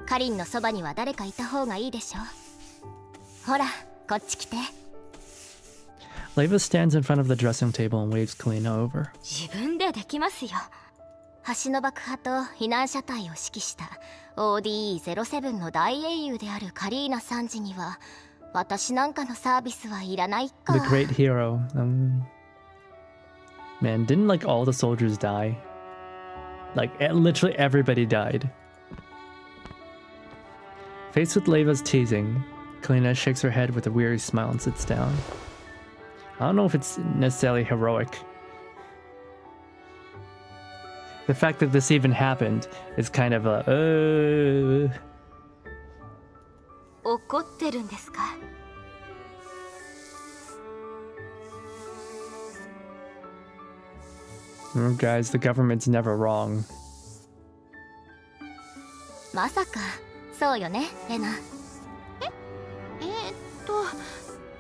カリンのそばには誰かいた方がいいでしょ。ほら、こっち来て。Leva stands in front of the dressing table and waves Kalina over. 自分でできますよ。橋の爆破と避難車隊を指揮した ODE07 の大英雄であるカリーナ参事には私なんかのサービスはいらないか。 The great hero. Man, didn't like all the soldiers die? Like literally everybody died. Faced with Leva's teasing, Kalina shakes her head with a weary smile and sits down. I don't know if it's necessarily heroic. The fact that this even happened is kind of a. 怒ってるんですか? Remember, guys, the government's never wrong. まさか、そうよね、レナ。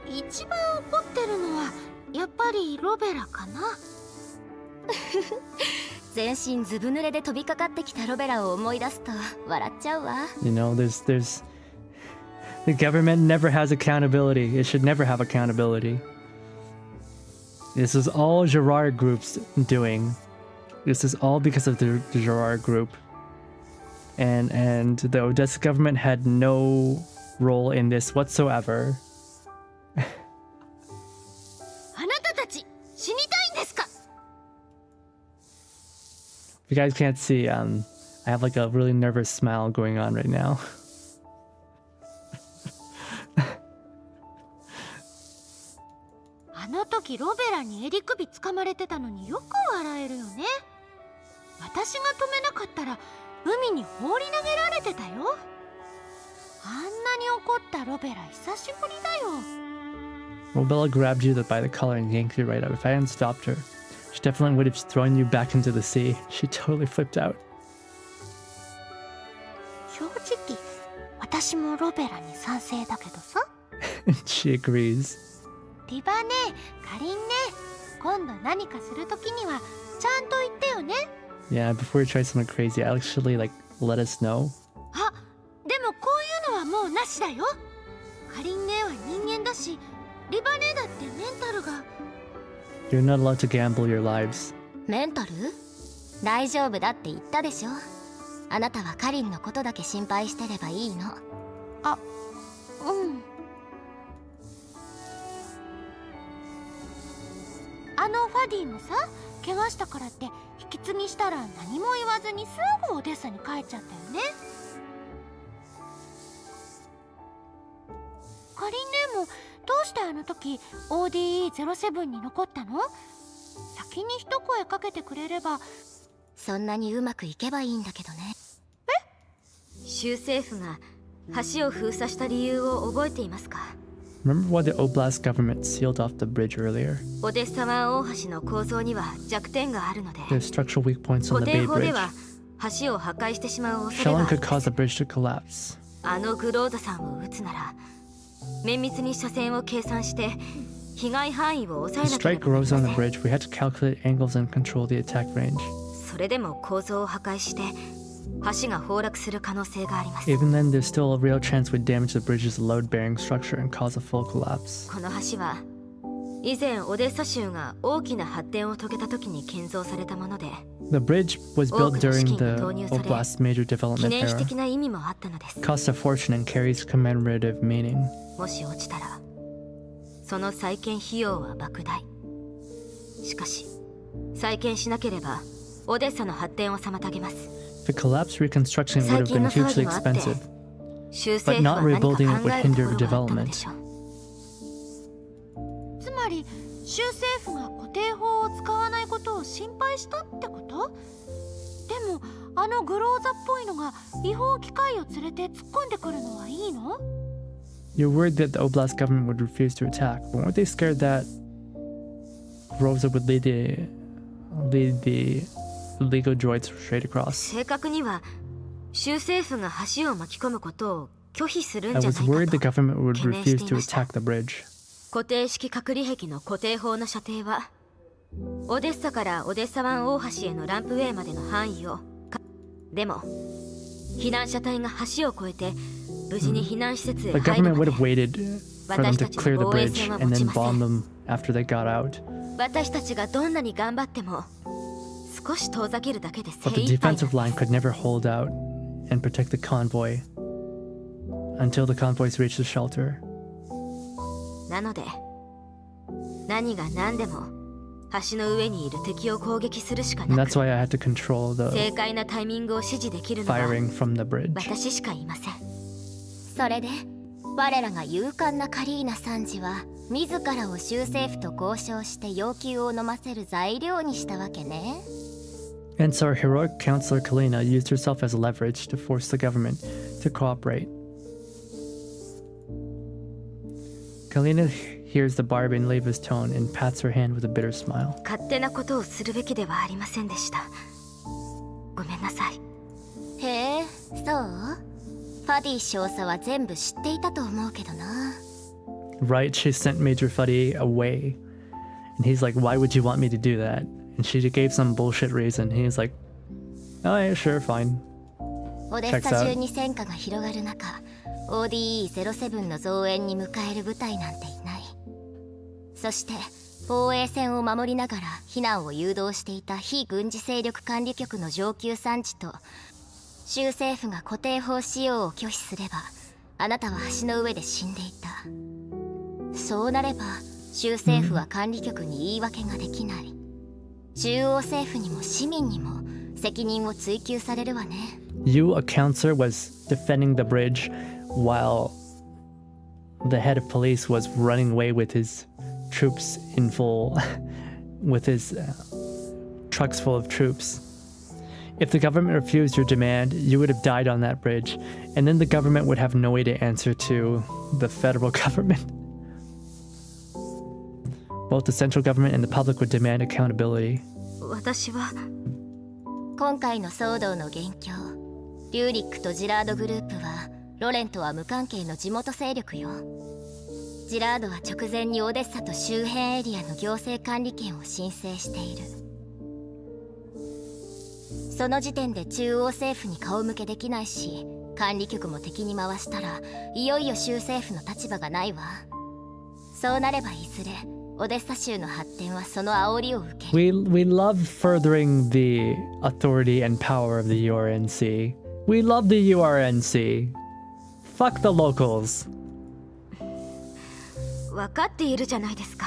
一番怒ってるのはやっぱりロベラかな。全身ずぶ濡れで飛びかかってきたロベラを思い出すと笑っちゃうわ。You know, there's the government never has accountability. It should never have accountability. This is all Gerard Group's doing. This is all because of the Gerard Group. And the Odessa government had no role in this whatsoever. あなたたち死にたいんですか? If you guys can't see, I have like a really nervous smile going on right now. あの時ロベラに襟首掴まれてたのによく笑えるよね。私が止めなかったら海に放り投げられてたよ。あんなに怒ったロベラ久しぶりだよ。 Robella grabbed you by the collar and yanked you right up. If I hadn't stopped her, She definitely would have thrown you back into the sea. She totally flipped out. 正直、私もロベラに賛成だけどさ。She agrees. リバね、カリンね、今度何かするときにはちゃんと言ってよね。Yeah, before you try something crazy, actually, like, let us know. あ、でもこういうのはもうなしだよ。カリンねは人間だし、リバねだってメンタルが。You're not allowed to gamble your lives. メンタル？大丈夫だって言ったでしょ。あなたはカリンのことだけ心配してればいいの。あ、うん。ファディもさ、怪我したからって引き継ぎしたら何も言わずにすぐオデッサに帰っちゃったよね。カリンねもどうしてあの時 ODE07 に残ったの？先に一声かけてくれれば。そんなにうまくいけばいいんだけどね。州政府が橋を封鎖した理由を覚えていますか？ Remember why the Oblast government sealed off the bridge earlier? オデッサ湾大橋の構造には弱点があるので、 There's structural weak points on 固 the 定 Bay 法で Bridge. は橋を破壊してしまう恐れがあ Shelling る could んで cause す。 the bridge to collapse. あのグローザさんを撃つなら綿密に車線を計算して被害範囲を抑 To えなけれ strike ばなり Rosa ま on せ the ん。 bridge, we had to calculate angles and control the attack range. それでも構造を破壊して橋が崩落する可能性があります。 Even then, there's still a real chance we'd damage the bridge's load-bearing structure and cause a full collapse. この橋は以前オデッサ州が大きな発展を遂げた時に建造されたもので、 The bridge was 多 built くの資 during 金が the 投入され Oblast's major 記 development 念碑 era. 的な意味もあったのです。 Costs a fortune and carries commemorative meaning. もし落ちたらその再建費用は莫大。しかし再建しなければオデッサの発展を妨げます。 If it collapsed, reconstruction would 最 have 近 been の騒 hugely ぎもあって expensive. 州 But 政府 not は何か rebuilding it 考 would えると hinder ころがあったので development. しょう。つまり州政府が固定法を使わないことを心配したってこと？でもあのグローザっぽいのが違法機械を連れて突っ込んでくるのはいいの？ You're worried that the Oblast government would refuse to attack, but weren't they scared that Rosa would lead the illegal droids straight across? 正確には州政府が橋を巻き込むことを拒否するん I じゃ was ない worried か the と government would 懸念し refuse てい to ました。 attack the bridge. 固定式隔離壁の固定法の射程はオデッサからオデッサ湾大橋へのランプウェイまでの範囲をでも避難者隊が橋を越えて無事に避難施設へ The 入る government ま would で have waited for them 私 to たち clear の the 防衛 bridge 線は and 持ち then ませ bomb ん。 them after they got out. 私たちがどんなに頑張っても少し遠ざけるだけで But 精 the 一杯 defensive line could never hold out and protect the convoy until the convoys reached the shelter. なので何が何でも橋の上にいる敵を攻撃するしか And な that's く why I had to control 正 the 解なタイミングを指示できるのは firing from the bridge. 私しかいません。それで我らが勇敢なカリーナ参事は自らを州政府と交渉して要求を飲ませる材料にしたわけね。 And so our heroic counselor Kalina used herself as leverage to force the government to cooperate. Kalina hears the bargain Leva's tone and pats her hand with a bitter smile. 勝手なことをするべきではありませんでした。ごめんなさい。へえ、そう？ファディ少佐は全部知っていたと思うけどな。 Right, she sent Major Fuddy away. And he's like, why would you want me to do that? And she gave some bullshit reason. He's like, oh yeah, sure, fine. オデッサ中に戦火が広がる中、ODE07 の増援に迎える部隊なんていない。そして防衛線を守りながら避難を誘導していた非軍事勢力管理局の上級参事と州政府が固定法使用を拒否すればあなたは橋の上で死んでいた。そうなれば州政府は管理局に言い訳ができない。中央政府にも市民にも責任を追及されるわね。 You, a counselor, was defending the bridge while the head of police was running away with his troops in full, with his trucks full of troops. If the government refused your demand, you would have died on that bridge, and then the government would have no way to answer to the federal government. Both the central government and the public would demand accountability. 私は今回の騒動の元凶リューリックとジラードグループはロレンとは無関係の地元勢力よ。ジラードは直前にオデッサと周辺エリアの行政管理権を申請している。その時点で中央政府に顔向けできないし、管理局も敵に回したらいよいよ州政府の立場がないわ。そうなればいずれオデッサ州の発展はその煽りを受ける。 We love furthering the authority and power of the URNC. We love the URNC. Fuck the locals. 分かっているじゃないですか。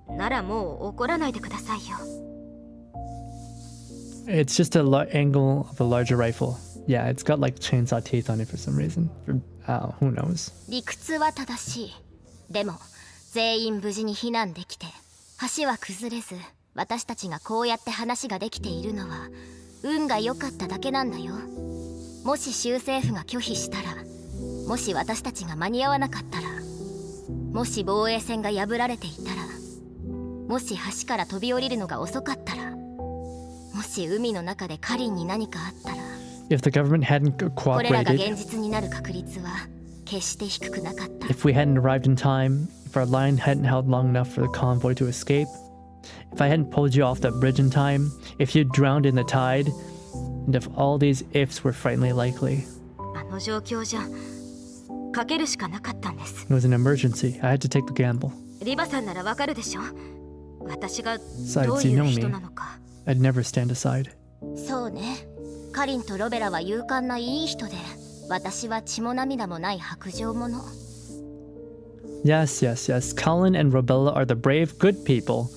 ならもう怒らないでくださいよ。It's just an angle of a larger rifle. Yeah, it's got like chainsaw teeth on it for some reason. Who knows? 理屈は正しい。でも全員無事に避難できて橋は崩れず、私たちがこうやって話ができているのは運が良かっただけなんだよ。もし州政府が拒否したら、もし私たちが間に合わなかったら、もし防衛線が破られていたら、もし橋から飛び降りるのが遅かったら、もし海の中でカリンに何かあったら、 If the government hadn't これらが cooperated, 現実になる確率は決して低くなかった。 if we hadn't arrived in time, if our line hadn't held long enough for the convoy to escape, if I hadn't pulled you off that bridge in time, if you drowned in the tide, and if all these ifs were frighteningly likely. あの状況じゃかけるしかなかったんです。 It was an emergency. I had to take the gamble. リバさんならわかるでしょ。私がど Besides, うい you う know 人 me. なのか。 I'd never stand aside. そうね。カリンとロベラは勇敢ないい人で、私は血も涙もない薄情者。 Yes, yes, yes. Colin and Robella are the brave, good people.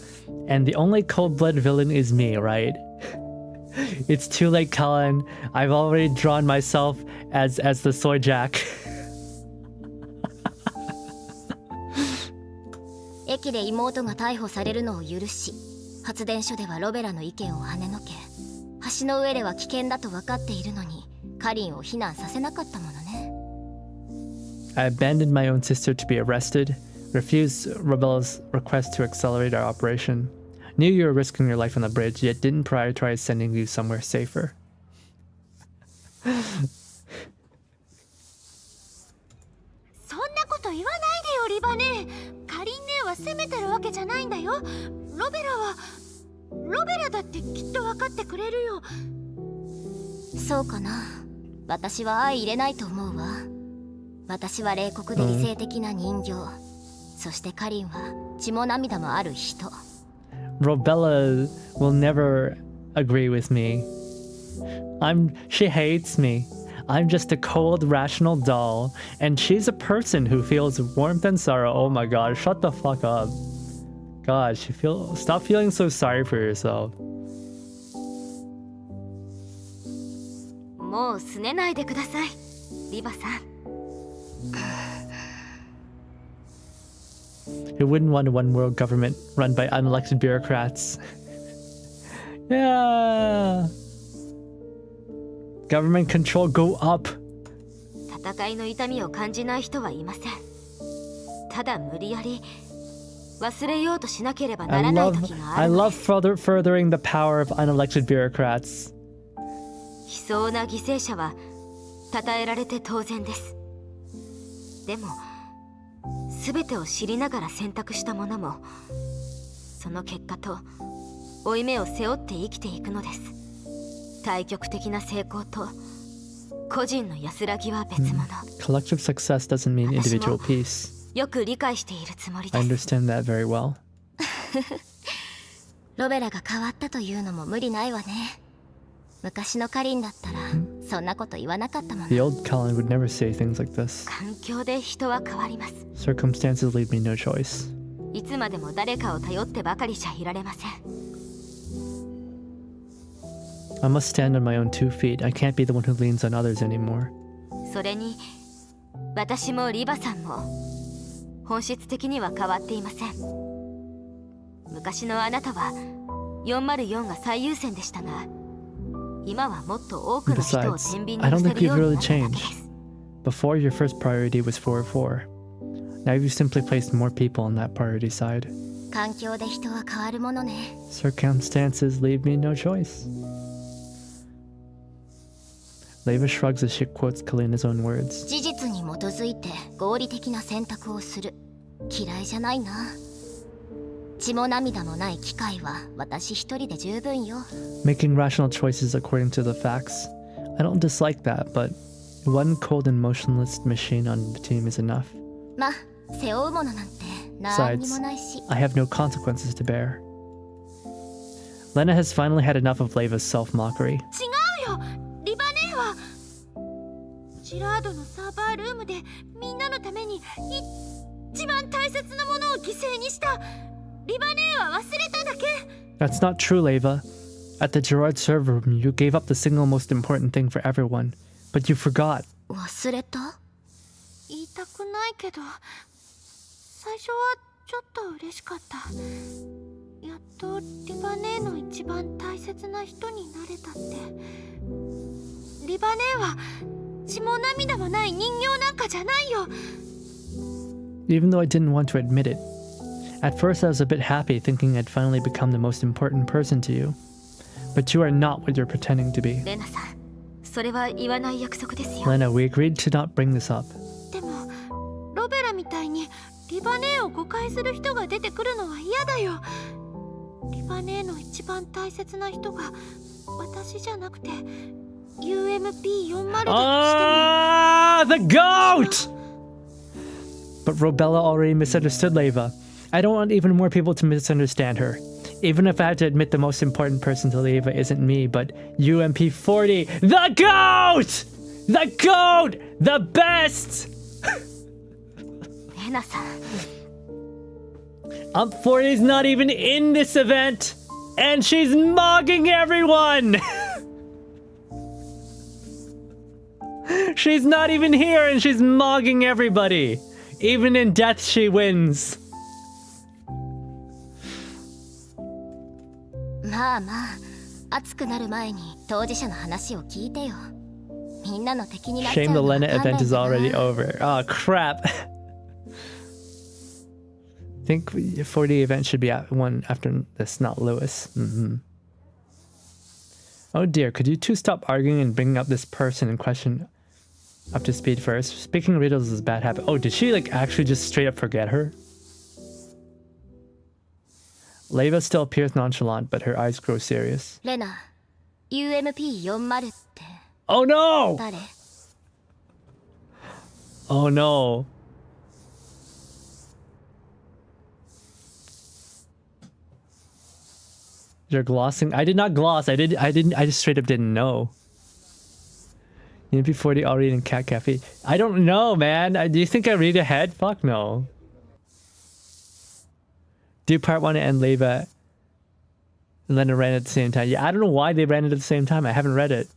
And the only cold-blooded villain is me, right? It's too late, Colin. I've already drawn myself as the soy jack. 駅で妹が逮捕されるのを許し、発電所ではロベラの意見を跳ねのけ、橋の上では危険だと分かっているのに、カリンを避難させなかったものね。 I abandoned my own sister to be arrested, refused Robella's request to accelerate our operation, knew you were risking your life on the bridge, yet didn't prioritize sending you somewhere safer. そんなこと言わないでよリバネ。カリン姉は責めてるわけじゃないんだよ。ロベラだってきっと分かってくれるよ。そうかな。私は相入れないと思うわ。私は冷酷で理性的な人形、そしてカリンは血も涙もある人。 Robella will never agree with me. She hates me. I'm just a cold, rational doll, and she's a person who feels warmth and sorrow. Oh my god, shut the fuck up. God, stop feeling so sorry for yourself. もう拗ねないでください、リバさん。 Who wouldn't want a one-world government run by unelected bureaucrats? Yeah. Government control go up. 戦いの痛みを感じない人はいません。ただ無理やり忘れようとしなければならない時があ I るの love です。 furthering the power of unelected bureaucrats. 悲壮な犠牲者は称えられて当然です。でも全てを知りながら選択した者もその結果と負い目を背負って生きていくのです。対極的な成功と個人の安らぎは別物。 Collective success doesn't mean individual peace. よく理解しているつもりで I す。 understand that very well. ロベラが変わったというのも無理ないわね。昔のカリンだったらそんなこと言わなかったもん。 The old Colin would never say things like this. 環境で人は変わります。 Circumstances leave me no choice. いつまでも誰かを頼ってばかりじゃいられません。 I must stand on my own 2 feet. I can't be the one who leans on others anymore. それに私もリバさんも本質的には変わっていません。昔のあなたは404が最優先でしたが、今はもっと多くの人を Besides, 天秤に I 乗 don't せ think るよ you've うに really なっただけで changed. す。 Before, your first priority was 404. Now you've simply placed more people on that priority side. 環境で人は変わるものね。 Circumstances leave me no choice. Leva shrugs as she quotes Kalina's own words. 事実に基づいて合理的な選択をする。嫌いじゃないな。血も涙もない機械は私一人で十分よ。 Making rational choices according to the facts. I don't dislike that, but one cold and motionless machine on the team is enough. ま、背負うものなんて何に Besides, もないし。 I have no consequences to bear. Lena has finally had enough of Leva's self-mockery. 違うよ、リバ姉はジラードのサーバールームでみんなのために一番大切なものを犠牲にした。リバ姉は忘れただけ。 That's not true, Leva. At the Gerard server room, you gave up the single most important thing for everyone, but you forgot. 忘れた？言いたくないけど、最初はちょっと嬉しかった。やっとリバ姉の一番大切な人になれたって。リバ姉は血も涙もない人形なんかじゃないよ。 Even though I didn't want to admit it. At first I was a bit happy thinking I'd finally become the most important person to you. But you are not what you're pretending to be. レナさん、それは言わない約束ですよ。 Lena, we agreed to not bring this up. でもロベラみたいにリバ姉を誤解する人が出てくるのは嫌だよ。リバ姉の一番大切な人が私じゃなくて UMP40 だとしても。Ah, the goat! But Robella already misunderstood Leva. I don't want even more people to misunderstand her. Even if I had to admit the most important person to Leva isn't me, but UMP40. The GOAT! The GOAT! The best! レナさん。UMP40's not even in this event! And she's mugging everyone! She's not even here and she's mugging everybody! Even in death she wins! まあまあ、熱くなる前に当事者の話を聞いてよ。みんなの敵になっちゃう Shame the のは Lena 勘 event 弁 is だな。 already over. Oh crap. I think 40 event should be at one after this, not Lewis. Oh dear, could you two stop arguing and bringing up this person in question up to speed first? Speaking riddles is a bad habit. Oh, did she like actually just straight up forget her? Leva still appears nonchalant, but her eyes grow serious. レナ、UMP40 って。Oh no! 誰？ Oh no. You're glossing. I did not gloss. I just straight up didn't know. UMP40 already in Cat Cafe. I don't know, man. Do you think I read ahead? Fuck no. Do part 1 and Leva and Lena ran at the same time. Yeah, I don't know why they ran it at the same time. I haven't read it.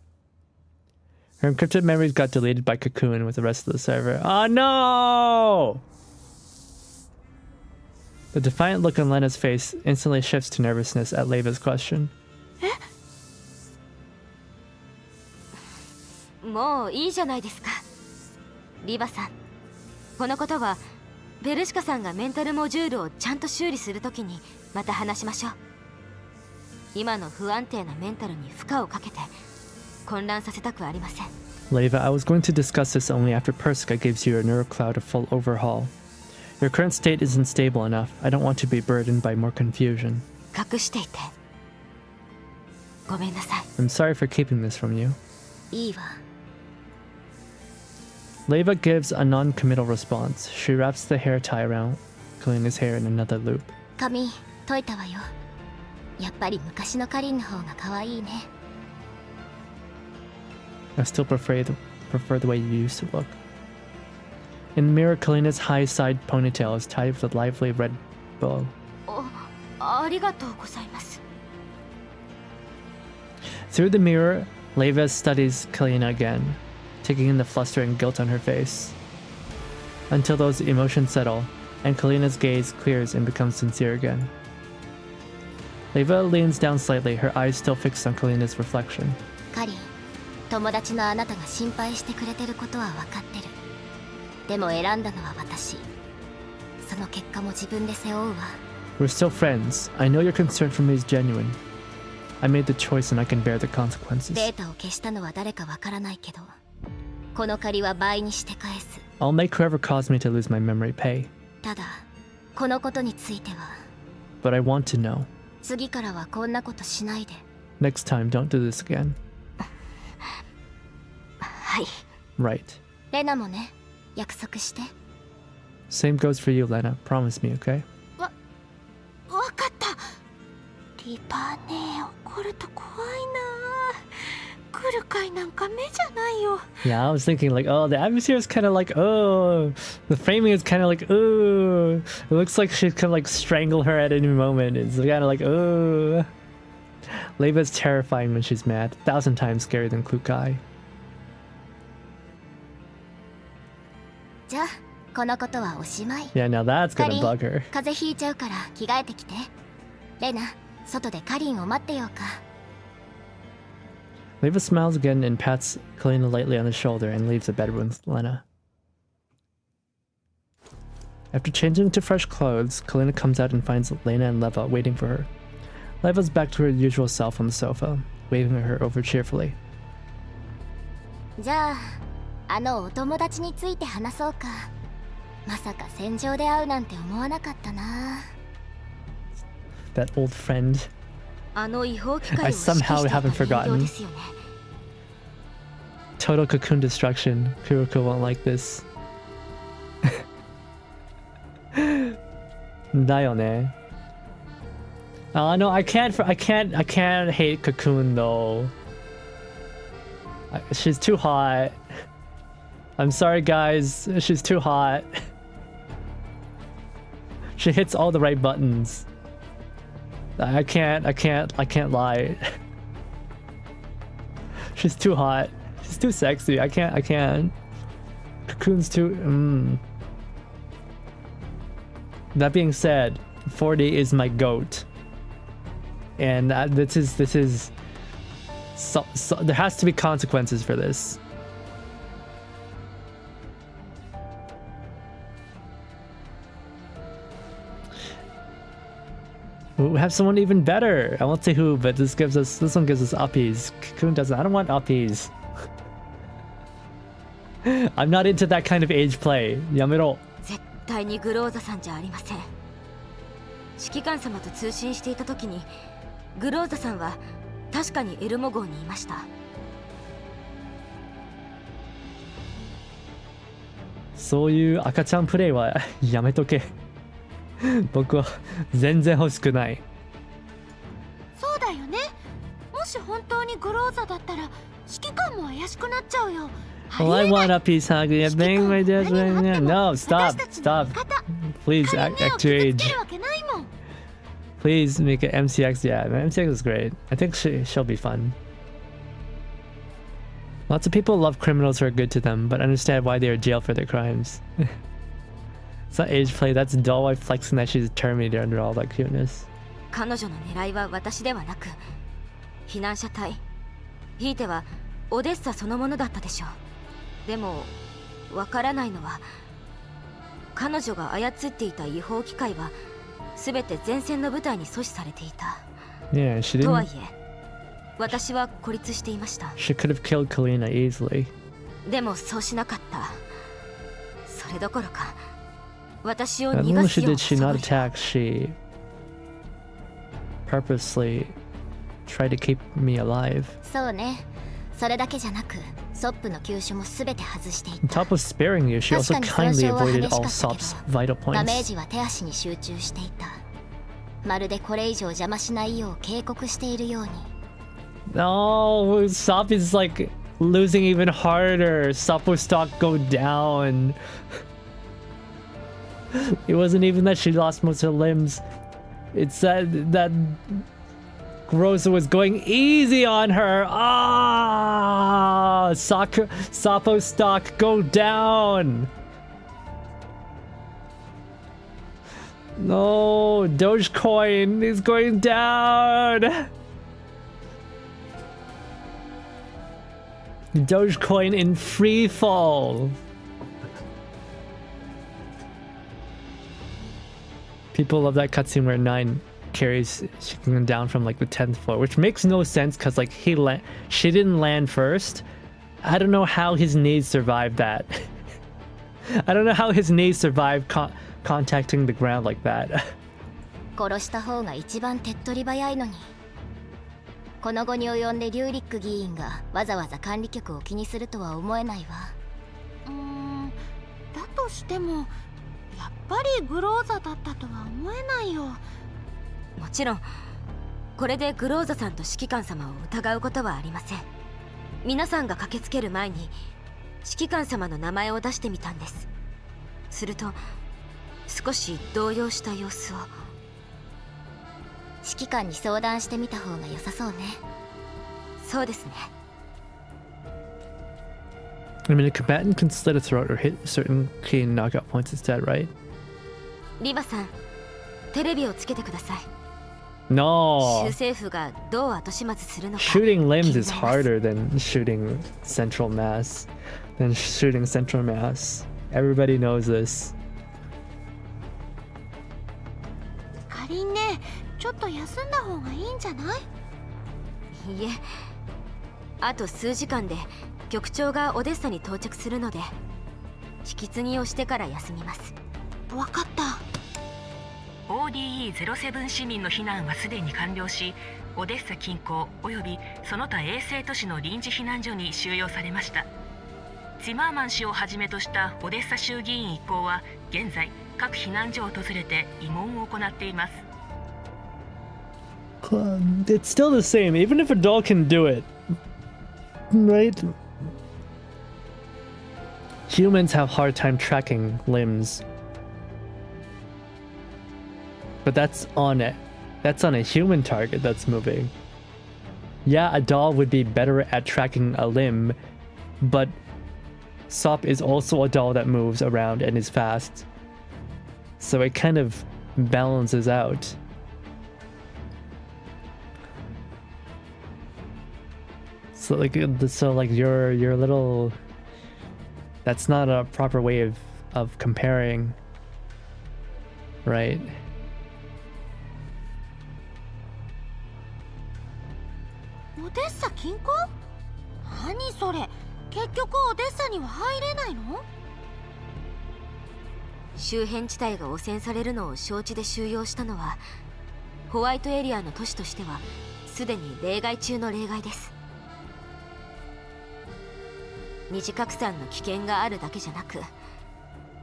Her encrypted memories got deleted by Cocoon with the rest of the server. Oh no! The defiant look on Lena's face instantly shifts to nervousness at Leva's question. もういいじゃないですか。リバさん、このことはベルシカさんがメンタルモジュールをちゃんと修理するときにまた話しましょう。今の不安定なメンタルに負荷をかけて混乱させたくありません。 Leva, I was going to discuss this only after Persica gives you a neurocloud a full overhaul. Your current state isn't stable enough. I don't want to be burdened by more confusion. 隠していてごめんなさい。 I'm sorry for keeping this from you. いいわ。 Leva gives a non-committal response. She wraps the hair tie around Kalina's hair in another loop. 髪解いたわよ。やっぱり昔のカリンの方が可愛いね。 I still prefer the way you used to look. In the mirror, Kalina's high side ponytail is tied with a lively red bow. ありがとうございます。 Through the mirror, Leva studies Kalina again, taking in the fluster and guilt on her face. Until those emotions settle, and Kalina's gaze clears and becomes sincere again. Leva leans down slightly, her eyes still fixed on Kalina's reflection. カリン、友達のあなたが心配してくれてることは分かってる。でも選んだのは私。その結果も自分で背負うわ。We're still friends. I know your concern for me is genuine. I made the choice and I can bear the consequences. データを消したのは誰かわからないけど、この借りは倍にして返す。I'll make whoever caused me to lose my memory pay. ただ、このことについては。But I want to know. 次からはこんなことしないで。Next time, don't do this again. はい。Right. レナもね、約束して。Same goes for you, Lena. Promise me, okay? わかった。リパーね、怒ると怖いな。来る回なんか目じゃないよ。Yeah, I was thinking like, oh, the atmosphere is kind of like, oh, the framing is kind of like, oh, it looks like she could like strangle her at any moment. It's kind of like, oh. Leiba's terrifying when she's mad. 1,000 times scarier than Klukai. じゃあ、このことはおしまい。Yeah, now that's gonna bug her. 風邪ひいちゃうから着替えてきて。レナ、外でカリンを待ってようか。Leiba smiles again and pats Kalina lightly on the shoulder and leaves the bedroom with Lena. After changing into fresh clothes, Kalina comes out and finds Lena and Leva waiting for her. Leva's back to her usual self on the sofa, waving at her over cheerfully. じゃあ、お友達について話そうか。まさか戦場で会うなんて思わなかったな。That old friend. 違法機械を I somehow haven't forgotten. Total cocoon destruction. Kuroko won't like this. だよね。No, I can't hate Cocoon though. She's too hot. I'm sorry guys, she's too hot. She hits all the right buttons. I can't lie. She's too hot. She's too sexy. I can't. Cocoon's too That being said, 40 is my goat. And this is so there has to be consequences for this. We have someone even better. I won't say who, but this one gives us uppies. Cocoon doesn't. I don't want uppies. I'm not into that kind of age play. Yamero. 絶対にグローザさんじゃありません。指揮官様と通信していた時に、グローザさんは確かにエルモ号にいました。そういう赤ちゃんプレイはやめとけ。僕は全然欲しくない。そうだよね。もし本当にグローザだったら指揮官も怪しくなっちゃうよ。Well, I want a piece of it. Bang my desk right now. No, stop. Please act your age. Please make it MCX. Yeah, MCX is great. I think she'll be fun. Lots of people love criminals who are good to them, but understand why they are jailed for their crimes. It's not age play. That's dull white flexing that she's a Terminator under all that cuteness. 彼女の狙いは私ではなく、避難者隊。ひいてはオデッサそのものだったでしょう。でもわからないのは、彼女が操っていた違法機械は全て前線の部隊に阻止されていた。Yeah, she didn't. とはいえ、私は孤立していました。She could have killed Kalina easily. でもそうしなかった。それどころか、私を Not 逃が only すよう did に she 阻 not む。 attack, she purposely tried to keep me alive. そうね。それだけじゃなく、ソップの急所も全て外していた。 On top of sparing you, she also kindly avoided all Sop's vital ダメー points. ジは手足に集中していた。まるでこれ以上邪魔しないよう警告しているように。No, Sop is like losing even harder. Sop's stock go down. It wasn't even that she lost most of her limbs. It's that Groza was going easy on her. Ah, Sapo stock go down. No, Dogecoin is going down. Dogecoin in free fall. People love that cutscene where 9 carries Shikikan down from like the 10th floor, which makes no sense because like she didn't land first. I don't know how his knees survived that. I don't know how his knees survived contacting the ground like that. 殺した方が一番手っ取り早いのに。この後に及んでリューリック議員がわざわざ管理局を気にするとは思えないわ。だとしてもやっぱりグローザだったとは思えないよ。もちろんこれでグローザさんと指揮官様を疑うことはありません。皆さんが駆けつける前に指揮官様の名前を出してみたんです。すると少し動揺した様子を。指揮官に相談してみた方が良さそうね。そうですね。I mean, a combatant can slit a throat or hit certain key knockout points instead, right? リバさん、テレビをつけてください。No. 州政府がどう後始末するのか。Shooting limbs is harder than shooting central mass. Everybody knows this. かりんね、ちょっと休んだ方がいいんじゃない？いえ、あと数時間で局長がオデッサに到着するので引き継ぎをしてから休みます。わかった。ODE-07 市民の避難はすでに完了し、オデッサ近郊およびその他衛星都市の臨時避難所に収容されました。ツィマーマン氏をはじめとしたオデッサ州議員一行は現在各避難所を訪れて慰問を行っています。It's still the same, even if a doll can do it, right? Humans have hard time tracking limbs, but that's on a human target that's moving. Yeah, a doll would be better at tracking a limb, but Sop is also a doll that moves around and is fast, so it kind of balances out. So like your little, that's not a proper way of comparing, right? オデッサ近郊？何それ？結局オデッサには入れないの？周辺地帯が汚染されるのを承知で収容したのはホワイトエリアの都市としてはすでに例外中の例外です。二次拡散の危険があるだけじゃなく、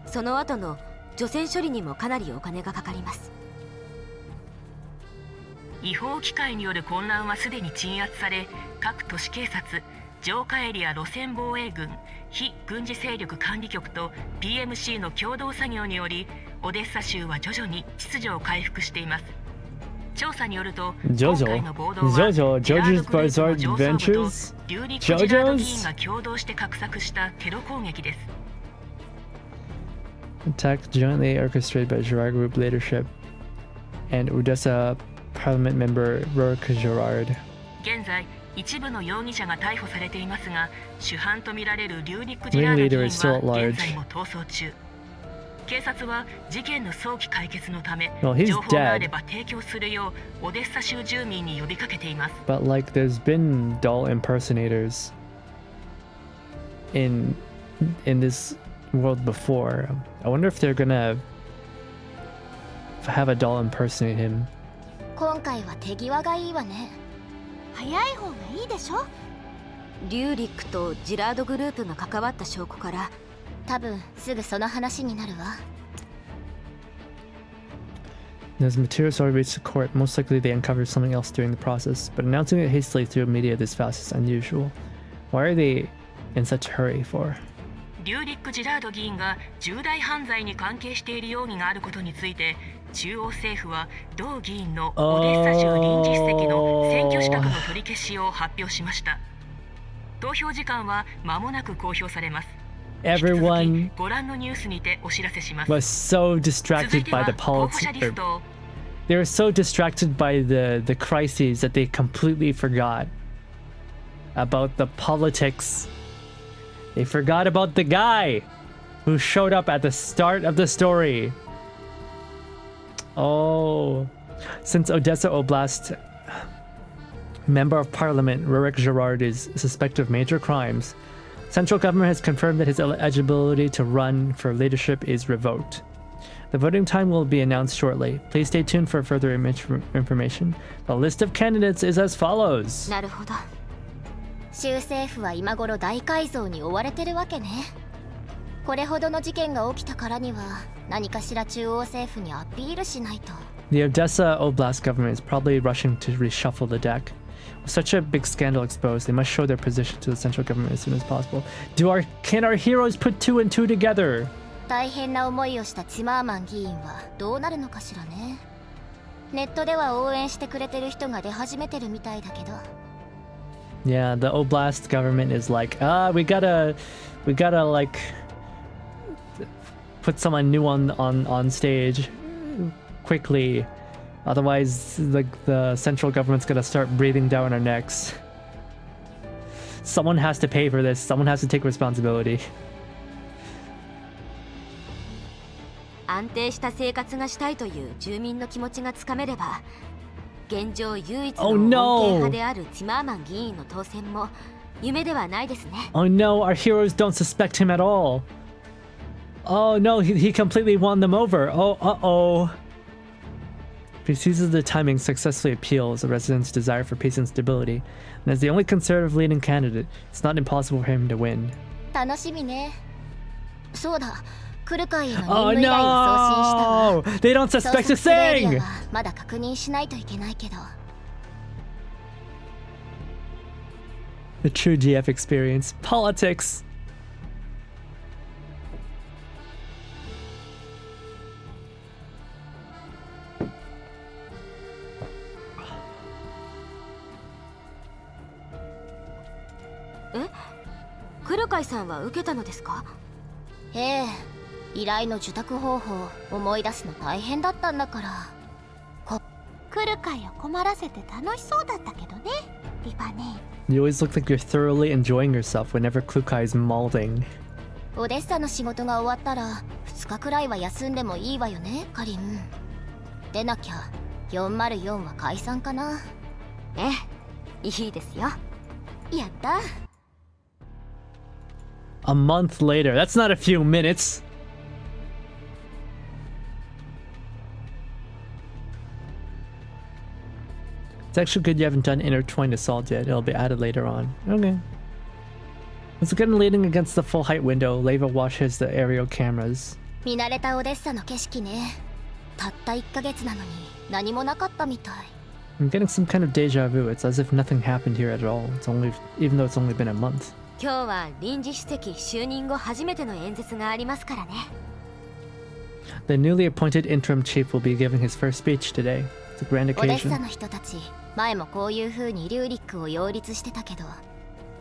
その後の除染処理にもかなりお金がかかります。違法機械による混乱はすでに鎮圧され、各都市警察、浄化エリア路線防衛軍、非軍事勢力管理局と PMC の共同作業によりオデッサ州は徐々に秩序を回復しています。調査によると、今回の暴動はジェラードグループの上層部とリューリック・ジェラード議員が共同して画策したテロ攻撃です。Attack jointly orchestrated by Gerard Group leadership and Odessa Parliament member Rourke Gerard. 現在、一部の容疑者が逮捕されていますが、主犯とみられるリューリック・ジェラード議員は現在も逃走中。警察は事件の早期解決のため、情報があれば提供するようオデッサ州住民に呼びかけています。But like there's been doll impersonators in this world before. I wonder if they're gonna have a doll impersonate him. 今回は手際がいいわね。早い方がいいでしょ。リューリックとジラードグループが関わった証拠から多分すぐその話になるわ。As materials already reached the court, most likely they uncovered something else during the process, but announcing it hastily through media this fast is unusual. Why are they in such a hurry for? リューリック・ジラード議員が重大犯罪に関係している容疑があることについて、中央政府は同議員のオデッサ州臨時主席の選挙資格の取り消しを発表しました。投票時間は間もなく公表されます。Everyone ご覧のニュースにてお知らせします。 was so distracted by the politics. They were so distracted by the crises that they completely forgot about the politics. They forgot about the guy who showed up at the start of the story. Oh, since Odessa Oblast Member of Parliament Rurik Gerard is suspected of major crimes, central government has confirmed that his eligibility to run for leadership is revoked. The voting time will be announced shortly. Please stay tuned for further information. The list of candidates is as follows. なるほど。州政府は今頃大改造に追われてるわけね。これほどの事件が起きたからには何かしら中央政府にアピールしないと。The Odessa Oblast government is probably rushing to reshuffle the deck. With such a big scandal exposed, they must show their position to the central government as soon as possible. Can our heroes put two and two together? 大変な思いをしたチマーマン議員はどうなるのかしらね。ネットでは応援してくれてる人が出始めてるみたいだけど。Yeah, the Oblast government is like, we gotta like put someone new on stage quickly. Otherwise, like the central government's gonna start breathing down our necks. Someone has to pay for this. Someone has to take responsibility. 安定した生活がしたいという住民の気持ちがつかめれば、現状唯一の穏健派であるチマーマン議員の当選も夢ではないですね。Oh no, our heroes don't suspect him at all. Oh no, he completely won them over. Oh, uh-oh. If he seizes the timing, successfully appeals the residents' desire for peace and stability, and as the only conservative leading candidate, it's not impossible for him to win. 楽しみね。そうだ。来る会への任務依頼を送信したわ。They don't suspect a thing! まだ確認しないといけないけど。The true GF experience. Politics! Eh? 来る会さんは受けたのですか？ええ。依頼の受託方法思い出すの大変だったんだから。来る会を困らせて楽しそうだったけどね、リバね。You always look like you're thoroughly enjoying yourself whenever Klukai is malding. オデッサの仕事が終わったら2日くらいは休んでもいいわよね、カリン。でなきゃ404は解散かな。ええ、いいですよ。やった。A month later. That's not a few minutes. It's actually good you haven't done intertwined assault yet. It'll be added later on. Okay. Once again, leaning against the full height window, Leva watches the aerial cameras. 見慣れたオデッサの景色ね。たった1ヶ月なのに何もなかったみたい。I'm getting some kind of deja vu. It's as if nothing happened here at all. Even though it's only been a month. 今日は臨時主席就任後初めての演説がありますからね。The newly appointed interim chief will be giving his first speech today. It's a grand occasion. オデッサの人たち、前もこういう風にリューリックを擁立してたけど、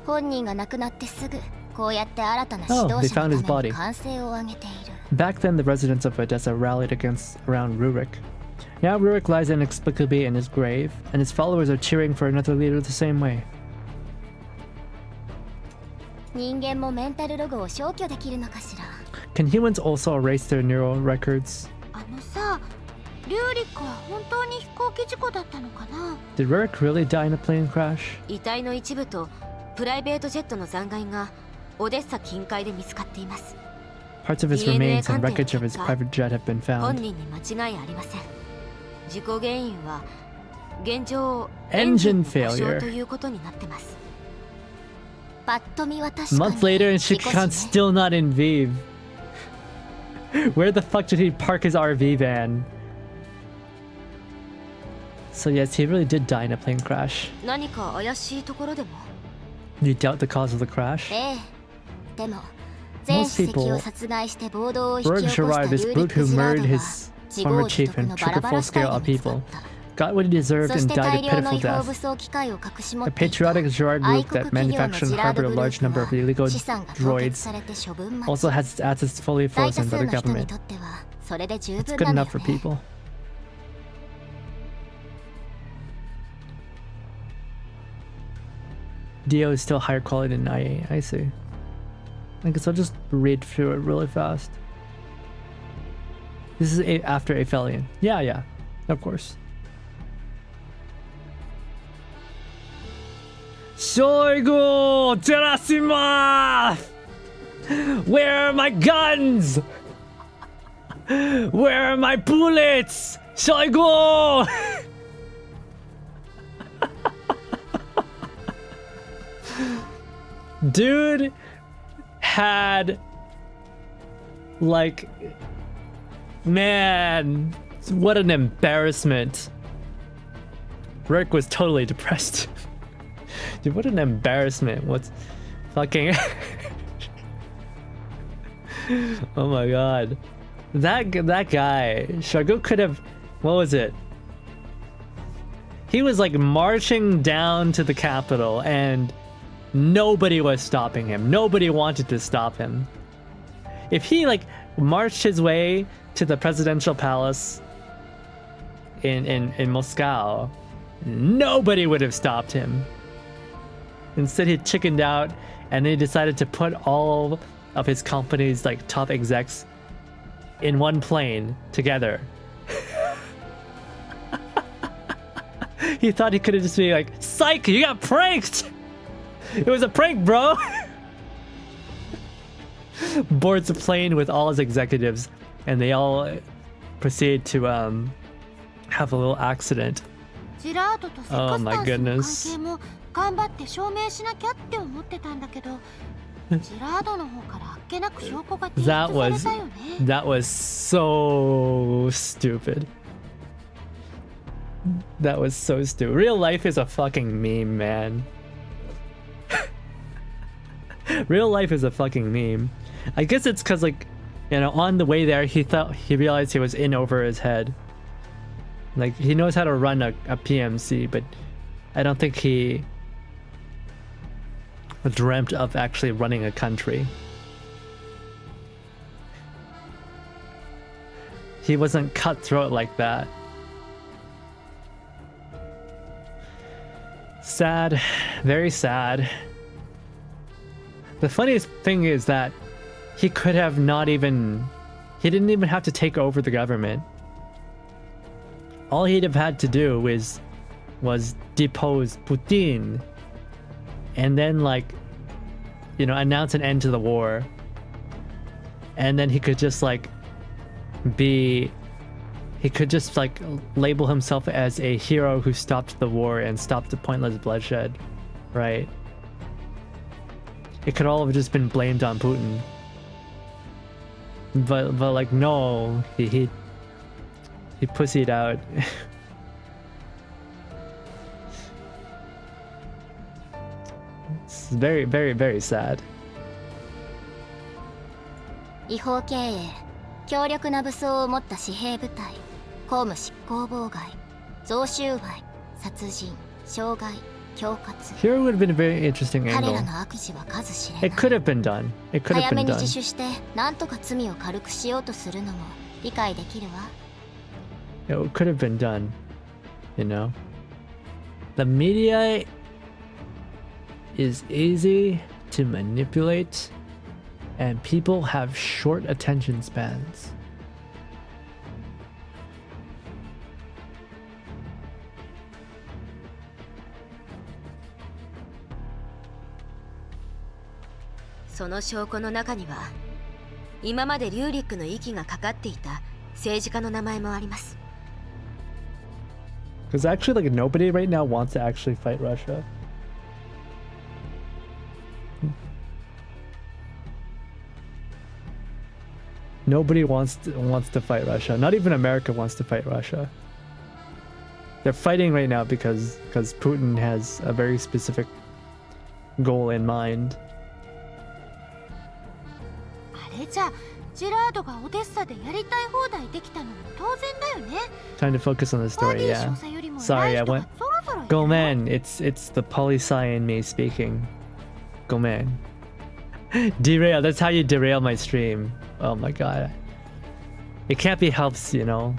本人が亡くなってすぐこうやって新たな指導者のために歓声を上げている。Back then, the residents of Odessa rallied around Rurik. Now Rurik lies inexplicably in his grave, and his followers are cheering for another leader the same way. 人間もメンタルログを消去できるのかしら。Can humans also erase their neural records? さ、リューリックは本当に飛行機事故だったのかな？ Did Rurik really die in a plane crash? 遺体の一部とプライベートジェットの残骸がオデッサ近海で見つかっています。Parts of his remains and wreckage of his private jet have been 本 found. 人に間違いありません。事故原因は現状 Engine 故障 failure. ということになってます。パッと見は確 A かに month later, and Shikikan's still not in Vive. Where the fuck did he park his RV van? So yes, he really did die in a plane crash. 何か怪しいところでも。 You doubt the cause of the crash? ええ。でも全 Most 主席を people 殺害して暴動を引き起こ Rurik した Gerard, ル this ーリッ brute ク・ who ジラー murdered ドは his 自 former 業自 chief 得 and のバ took ラ a バ full ラ死体 scale で of 見つかっ people, た。 got what he deserved そし and て died 大 a 量の pitiful 違法 death. 武装機械を隠し持っ A ていた patriotic Gerard 愛 group 国 that 企業の manufactured ジ and ラード harbored a グルー large プ number は of illegal 資産が凍結 droids されて処分待 also ち。 has its assets fully 大多 frozen 数 by の the 人に government. とってはそれで十 It's 分 good なの enough よ for ね。 people. Dio is still higher quality than IA. I see. I guess I'll just read through it really fast. This is after Aphelion. Yeah, yeah, of course. Shoigu Terashima! Where are my guns? Where are my bullets? Shoigu! Dude had like, man, what an embarrassment. Rick was totally depressed. Dude, what an embarrassment. What's fucking oh my god. That guy, Shoigu could have, what was it? He was like marching down to the capital and nobody was stopping him. Nobody wanted to stop him. If he like marched his way to the presidential palace in Moscow, nobody would have stopped him. Instead, he chickened out and he decided to put all of his company's like top execs in one plane together. He thought he could have just be like, psych, you got pranked! It was a prank, bro! Boards a plane with all his executives and they all proceed to have a little accident. Oh my goodness. That was so stupid. That was so stupid. Real life is a fucking meme, man. Real life is a fucking meme. I guess it's because, like, you know, on the way there, he realized he was in over his head. Like, he knows how to run a PMC, but I don't think he dreamt of actually running a country. He wasn't cutthroat like that. Sad, very sad. The funniest thing is that he could have not even, he didn't even have to take over the government. All he'd have had to do was depose Putin and then, like, you know, announce an end to the war. And then he could just like he could just like label himself as a hero who stopped the war and stopped the pointless bloodshed, right? It could all have just been blamed on Putin. But like, no, he pussied out. It's very, very, very sad. 違法経営、強力な武装を持った私兵部隊、公務執行妨害、贈収賄、殺人、傷害、恐喝。 Here would have been a very interesting 彼 angle. らの悪事は数知れない。 It could have been done. It could have 早 been めに done. 自首して、なんとか罪を軽くしようとするのも理解できるわ。 It could have been done. You know? The media is easy to manipulate, and people have short attention spans. So その証拠の中には、今までリューリックの息がかかっていた政治家の名前もあります。 Because actually, like, nobody right now wants to actually fight Russia. Nobody wants to fight Russia. Not even America wants to fight Russia. They're fighting right now because Putin has a very specific goal in mind. あれじゃ、ジェラードがオデッサでやりたい放題できたのも当然だよね。 Trying to focus on the story, yeah. Sorry, I went. Go man, it's the poli-sci in me speaking. Go man. Derail. That's how you derail my stream. Oh my god. It can't be helped, you know.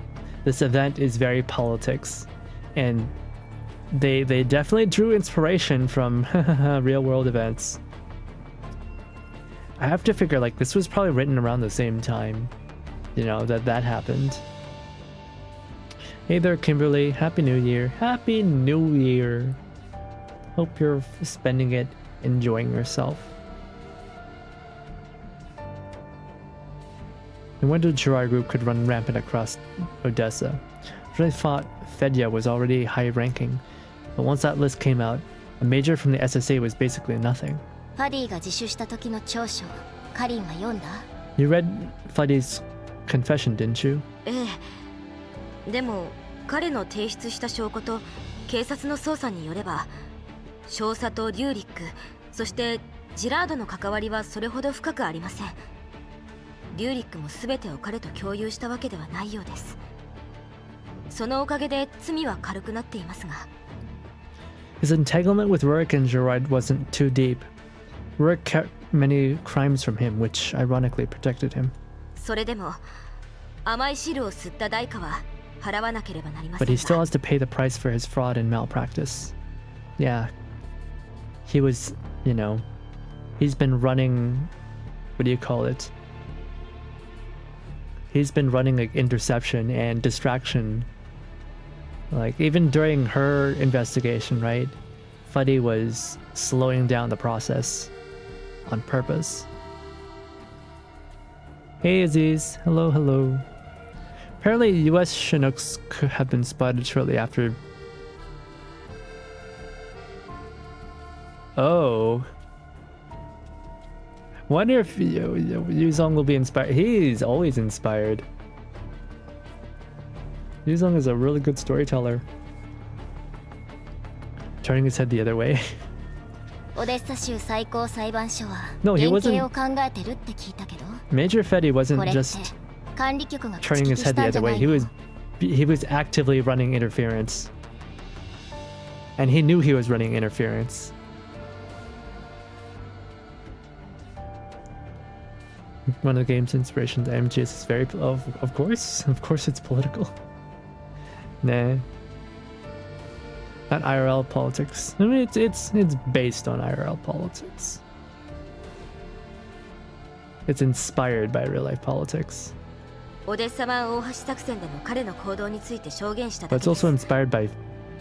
This event is very politics, and they definitely drew inspiration from real world events. I have to figure, like, this was probably written around the same time. you know, that happened. Hey there, Kimberly. Happy New Year. Happy New Year. Hope you're spending it enjoying yourself. I wonder if Jiraiya group could run rampant across Odessa. I thought Fedya was already high ranking, but once that list came out, a major from the SSA was basically nothing. ファディが自首した時の調書、カリンは読んだ？ You read Fuddy's confession, didn't you? ええ。でも彼の提出した証拠と警察の捜査によれば、少佐とリューリック、そしてジラードの関わりはそれほど深くありません。リューリックも全てを彼と共有したわけではないようです。そのおかげで罪は軽くなっていますが。His entanglement with Rurik and Jiraiya wasn't too deep. Rurik kept many crimes from him, which ironically protected him. それでも甘い汁を吸った代価は払わなければなりません But が。 he still has to pay the price for his fraud and malpractice. Yeah. He was, you know, he's been running, what do you call it? He's been running like interception and distraction. Like even during her investigation, right? Fuddy was slowing down the process on purpose. Hey Aziz, hello, hello. Apparently US Chinooks could have been spotted shortly after. Oh. Wonder if Yuzong will be inspired. He's always inspired. Yuzong is a really good storyteller. Turning his head the other way. オデッサ州最高裁判所は No, he 連 wasn't. 携を考えてるって聞いたけど。 Major Fetty こ wasn't れって just 管理局が口 turning 利 his きし head the たんじ other ゃな way. い He の？ was actively running interference. And he knew he was running interference. One of the game's inspirations, MGS is very of course it's political. Nah. Not IRL politics. I mean it's based on IRL politics. It's inspired by real life politics. オデッサ湾大橋作戦での彼の行動について証言した But だ it's けで also す。 inspired by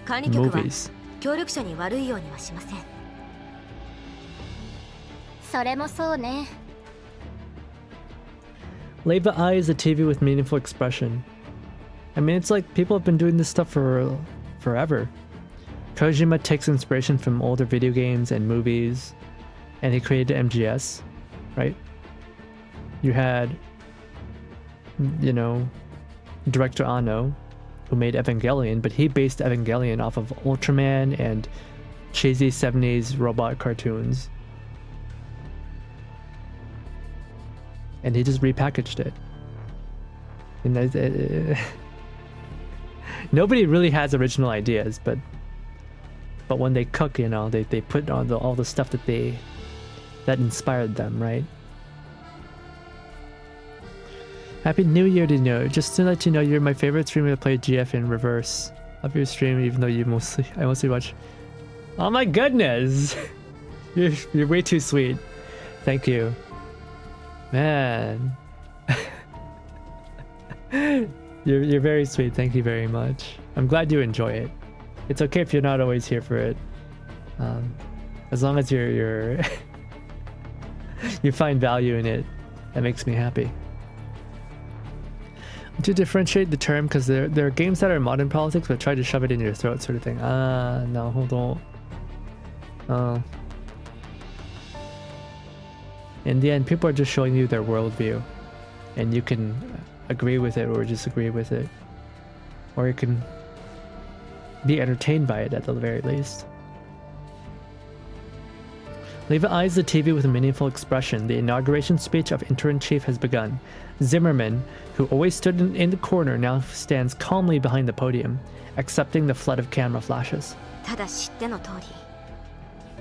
管理局は movies. 協力者に悪いようにはしません。それもそうね。 Leva eyes the TV with meaningful expression. I mean, it's like people have been doing this stuff for forever. Kojima takes inspiration from older video games and movies, and he created MGS, right? You had, you know, director Anno, who made Evangelion, but he based Evangelion off of Ultraman and cheesy 70s robot cartoons. And he just repackaged it. And nobody really has original ideas, but when they cook, you know, they put on all the stuff that inspired them, right? Happy New Year to know. Just to let you know, you're my favorite streamer to play GF in reverse. Love your stream, even though I mostly watch. Oh my goodness, you're way too sweet. Thank you. Man, you're very sweet. Thank you very much. I'm glad you enjoy it. It's okay if you're not always here for it. As long as you're you find value in it, that makes me happy. To differentiate the term, because there are games that are modern politics but try to shove it in your throat, sort of thing. No, hold on. In the end, people are just showing you their worldview, and you can agree with it or disagree with it, or you can be entertained by it at the very least. Leva eyes the TV with a meaningful expression. The inauguration speech of Interim-Chief has begun. Zimmerman, who always stood in the corner, now stands calmly behind the podium, accepting the flood of camera flashes. ただ知っての通り、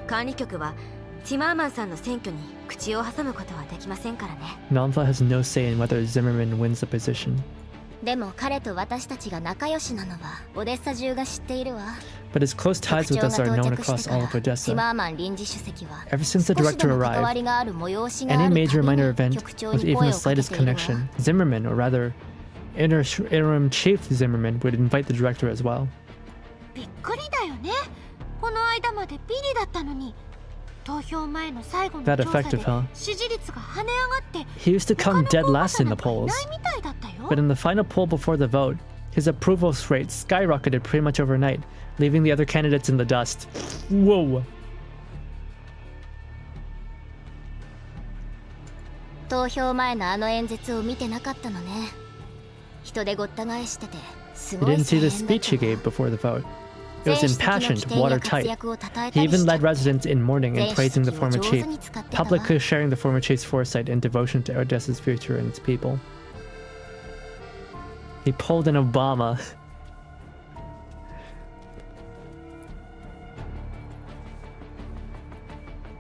管理局はティマーマンさんの選挙に口を挟むことはできませんからね。Namfa has no say in whether Zimmerman wins the position. でも彼と私たちが仲良しなのはオデッサ中が知っているわ。but his close ties with us are known across all of Odessa. Ever since the director arrived, any major minor event with even the slightest connection, Zimmerman, or rather, interim chief Zimmerman, would invite the director as well. びっくりだよね。この間までビリだったのに。投票前の最後の調査で支持率が跳ね上がって、He used to come dead last in the polls, but in the final poll before the vote, his approval rate skyrocketed pretty much overnight, leaving the other candidates in the dust. Whoa! 投票前のあの演説を見てなかったのね。人でごった返してて、す He ごい didn't see 声 the 援だっ speech た he わ。 gave before the vote. It was impassioned, watertight. He even led residents in mourning and praising the former chief, publicly sharing the former chief's foresight and devotion to Odessa's future and its people. He pulled an Obama.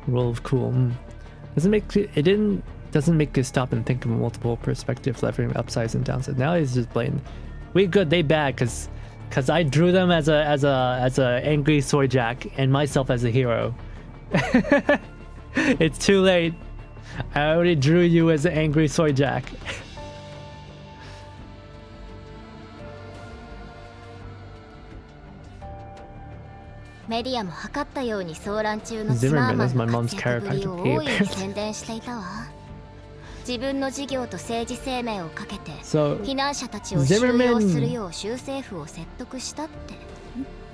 Rule of cool. Doesn't make you stop and think of multiple perspectives, leveraging upsides and downsides. Now he's just blatant. We good, they bad, cause I drew them as a angry soy jack and myself as a hero. It's too late. I already drew you as an angry soy jack. Zimmerman is my mom's chiropractic ape. So,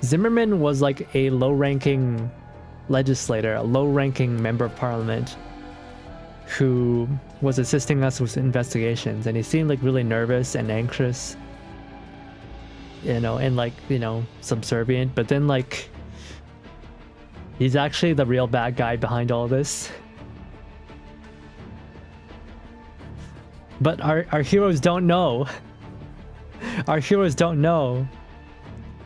Zimmerman was like a low-ranking legislator, a low-ranking member of parliament who was assisting us with investigations, and he seemed like really nervous and anxious, you know, and like, you know, subservient, but then like he's actually the real bad guy behind all this. But our heroes don't know. Our heroes don't know.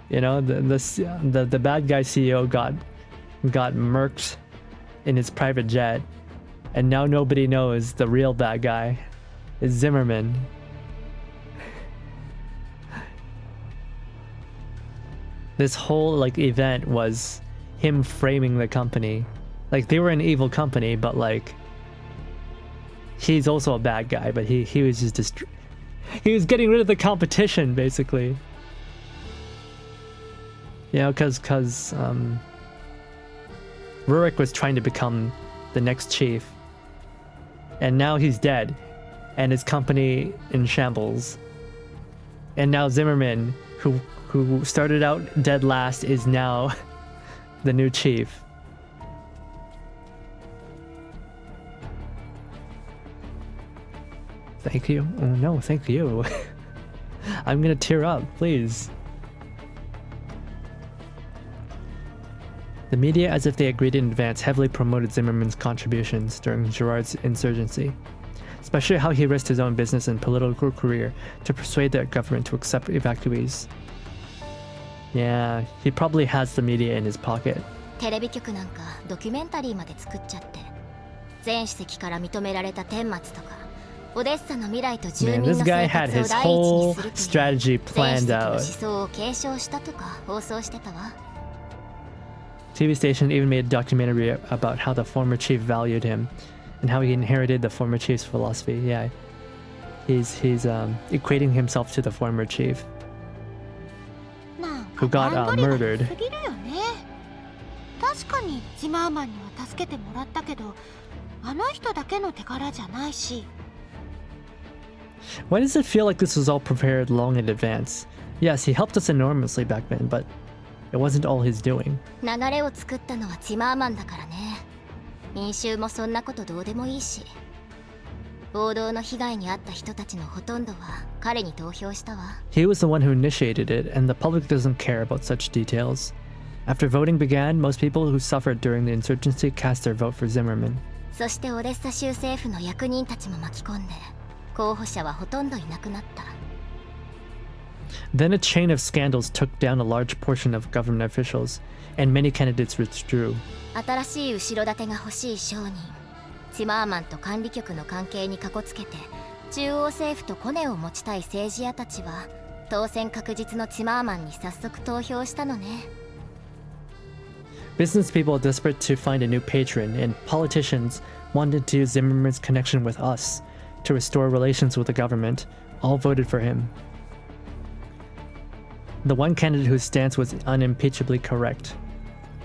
You know, the bad guy CEO got murked in his private jet, and now nobody knows the real bad guy is Zimmerman. This whole like event was him framing the company. Like they were an evil company, but like he's also a bad guy, but he was just he was getting rid of the competition basically. You know, cause Rurik was trying to become the next chief, and now he's dead, and his company in shambles. And now Zimmerman, who started out dead last, is now the new chief. Thank you. Oh no, thank you. I'm gonna tear up, please. The media, as if they agreed in advance, heavily promoted Zimmerman's contributions during Girard's insurgency, especially how he risked his own business and political career to persuade the government to accept evacuees. Yeah, he probably has the media in his pocket. テレビ局なんかドキュメンタリーまで作っちゃって、全史跡から認められた顛末とか、オデッサの未来と住民の生活を第一にするという全史跡の思想を継承したとか放送してたわ。TV station even made a documentary about how the former chief valued him and how he inherited the former chief's philosophy. Yeah, he's equating himself to the former chief who got murdered. 確かにジマーマンには助けてもらったけど、あの人だけの手柄じゃないし。Why does it feel like this was all prepared long in advance? Yes, he helped us enormously back then, but it wasn't all his doing. 流れを作ったのはジマーマンだからね。民衆もそんなことどうでもいいし。暴動の被害に遭った人たちのほとんどは彼に投票したわ。He was the one who initiated it, and the public doesn't care about such details. After voting began, most people who suffered during the insurgency cast their vote for Zimmerman. そしてオデッサ州政府の役人たちも巻き込んで、候補者はほとんどいなくなった。Then a chain of scandals took down a large portion of government officials, and many candidates withdrew. 新しい後ろ盾が欲しい商人、ジマーマンと管理局の関係にかこつけて、中央政府とコネを持ちたい政治家たちは、当選確実のジマーマンに早速投票したのね。Business people desperate to find a new patron, and politicians wanted to use Zimmerman's connection with us to restore relations with the government, all voted for him. The one candidate whose stance was unimpeachably correct.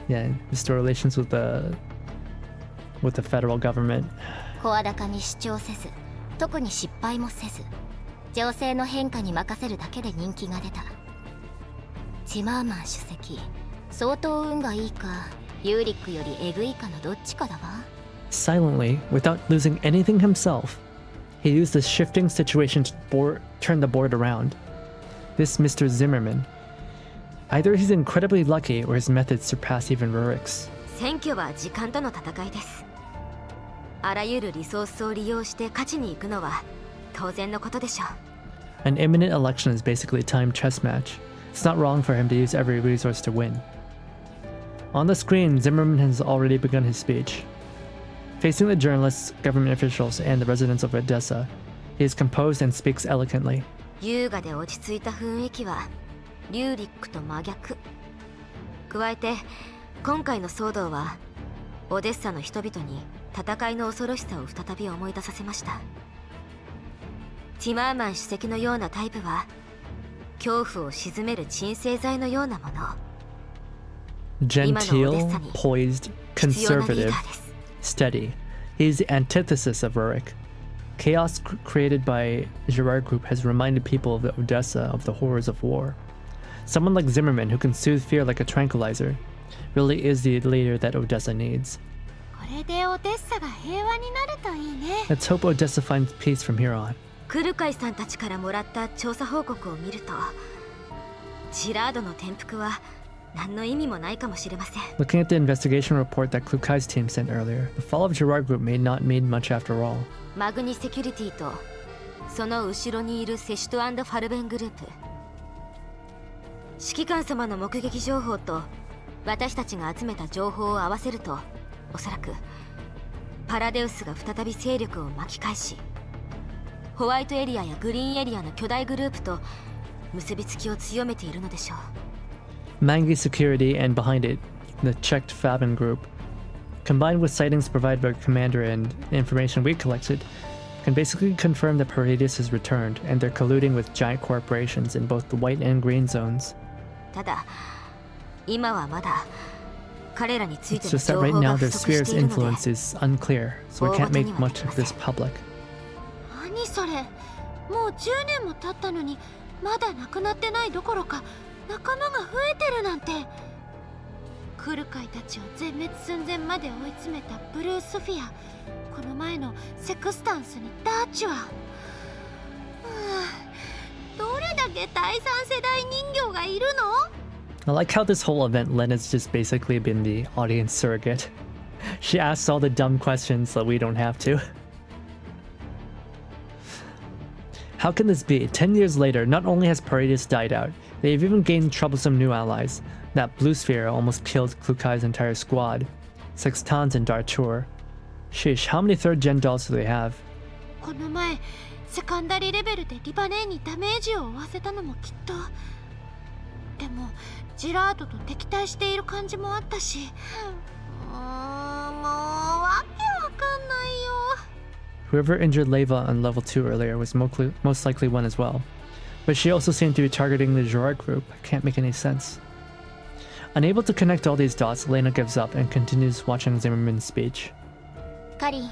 Yeah, restore relations with the federal government. 声高に主張せず、特に失敗もせず、情勢の変化に任せるだけで人気が出た。チマーマン主席、相当運がいいか、ユーリックよりエグいかのどっちかだわ。Silently, without losing anything himself, he used the shifting situation to turn the board around. This Mr. Zimmerman. Either he's incredibly lucky or his methods surpass even Rurik's. 選挙は時間との戦いです。あらゆるリソースを利用して勝ちに行くのは当然のことでしょう。 An imminent election is basically a timed chess match. It's not wrong for him to use every resource to win. On the screen, Zimmerman has already begun his speech. Facing the journalists, government officials, and the residents of Odessa, he is composed and speaks eloquently. 優雅で落ち着いた雰囲気はリューリックと真逆。加えて今回の騒動はオデッサの人々に戦いの恐ろしさを再び思い出させました。ティマーマン主席のようなタイプは恐怖を鎮める鎮静剤のようなもの。 Genteel, poised, conservative, steady. He is the antithesis of Rurik. Chaos created by Girard Group has reminded people of Odessa of the horrors of war. Someone like Zimmerman, who can soothe fear like a tranquilizer, really is the leader that Odessa needs. これでオデッサが平和になるといいね。 Let's hope Odessa finds peace from here on. クルカイさんたちからもらった調査報告を見ると、ジラードの転覆は何の意味もないかもしれません。 Looking at the investigation report that Klukai's team sent earlier, the fall of Girard Group may not mean much after all. マグニセキュリティとその後ろにいるセシュト&ファルベングループ。指揮官様の目撃情報と私たちが集めた情報を合わせると、おそらくパラデウスが再び勢力を巻き返し、ホワイトエリアやグリーンエリアの巨大グループと結びつきを強めているのでしょう。Mangi Security and behind it, the checked Faben Group, combined with sightings provided by Commander and information we collected, can basically confirm that Paredes has returned and they're colluding with giant corporations in both the white and green zones. ただ、今はまだ彼らについて It's の just that 情 right 報 now が不 their 足し sphere's ているので、 influence is unclear, so we can't make much of this public. 何それ、もう10年も経ったのにまだなくなってないどころか仲間が増えてるなんて。クルカイたちを全滅寸前まで追い詰めたブルースフィア、この前のセクスタンスにダーチは、どれだけ第三世代人形がいるの？ I like how this whole event Lena's just basically been the audience surrogate. She asks all the dumb questions so we don't have to. How can this be? 10 years later, not only has Paredes died out, they've even gained troublesome new allies. That blue sphere almost killed Klukai's entire squad. Sextans and Dartur. Sheesh, how many third-gen dolls do they have? この前セカンダリレベルでリバネーにダメージを負わせたのもきっと。でもジラードと敵対している感じもあったし、もうわけわかんないよ。 Whoever injured Leva on level 2 earlier was most likely one as well. But she also seemed to be targeting the Girard group. Can't make any sense. Unable to connect all these dots, Lena gives up and continues watching Zimmerman's speech. カリン、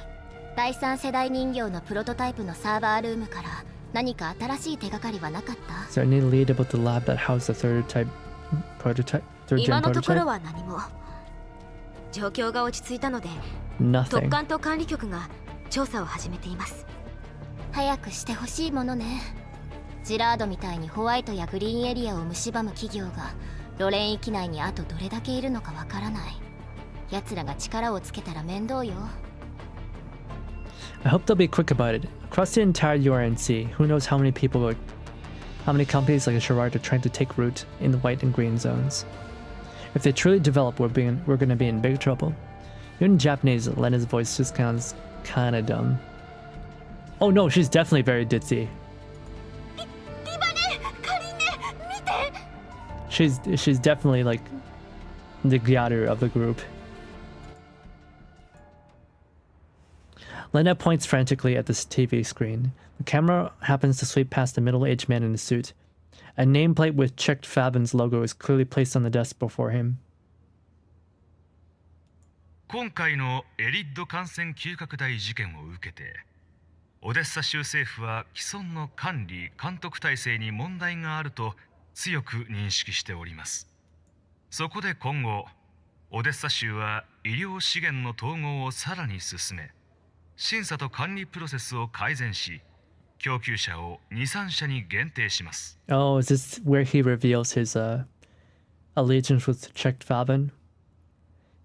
第三世代人形のプロトタイプのサーバールームから何か新しい手がかりはなかった？ Is there any lead about the lab that housed the third gen prototype? 今のところは何も。状況が落ち着いたので、特管と管理局が調査を始めています。早くしてほしいものね。ジラードみたいにホワイトやグリーンエリアを蝕む企業がロレン域内にあとどれだけいるのかわからない。奴らが力をつけたら面倒よ。I hope they'll be quick about it. Across the entire URNC, who knows how many companies like Girard are trying to take root in the white and green zones. If they truly develop, we're going to be in big trouble. Even in Japanese, Lena's voice just sounds kind of dumb. Oh no, she's definitely very ditzy. She's definitely like the gyaru of the group. Lena points frantically at this TV screen. The camera happens to sweep past a middle-aged man in a suit. A nameplate with checked Fabin's logo is clearly placed on the desk before him. 今回のエリッド感染急拡大事件を受けて、オデッサ州政府は既存の管理・監督体制に問題があると強く認識しております。そこで今後、オデッサ州は医療資源の統合をさらに進め、審査と管理プロセスを改善し、供給者を2、3社に限定します。Oh, is this where he reveals his allegiance with checked Fabin?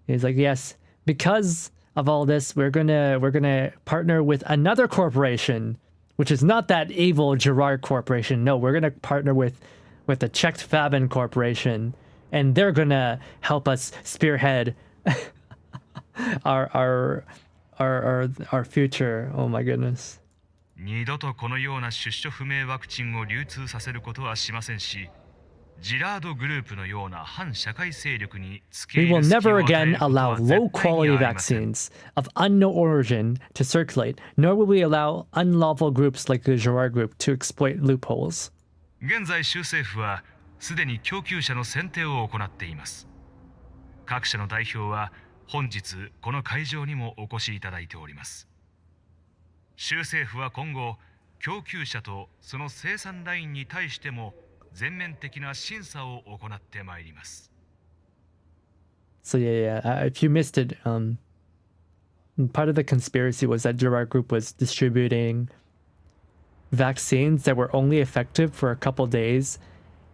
He's like, yes, because of all this, we're gonna partner with another corporation, which is not that evil Gerard Corporation. No, we're gonna partner with the checked Fabin Corporation, and they're gonna help us spearhead our future. Oh my goodness. 二度とこのような出所不明ワクチンを流通させることはしませんし、ジラードグループのような反社会勢力に付け入 We れ will 隙を never 与え again ることは allow 絶対 low に quality ありません。 vaccines of unknown origin to circulate, nor will we allow unlawful groups like the Gerard Group to exploit loopholes. 現在州政府はすでに供給者の選定を行っています。各社の代表は本日この会場にもお越しいただいております。州政府は今後供給者とその生産ラインに対しても全面的な審査を行ってまいります。So if you missed it, part of the conspiracy was that Gerard Group was distributing vaccines that were only effective for a couple days,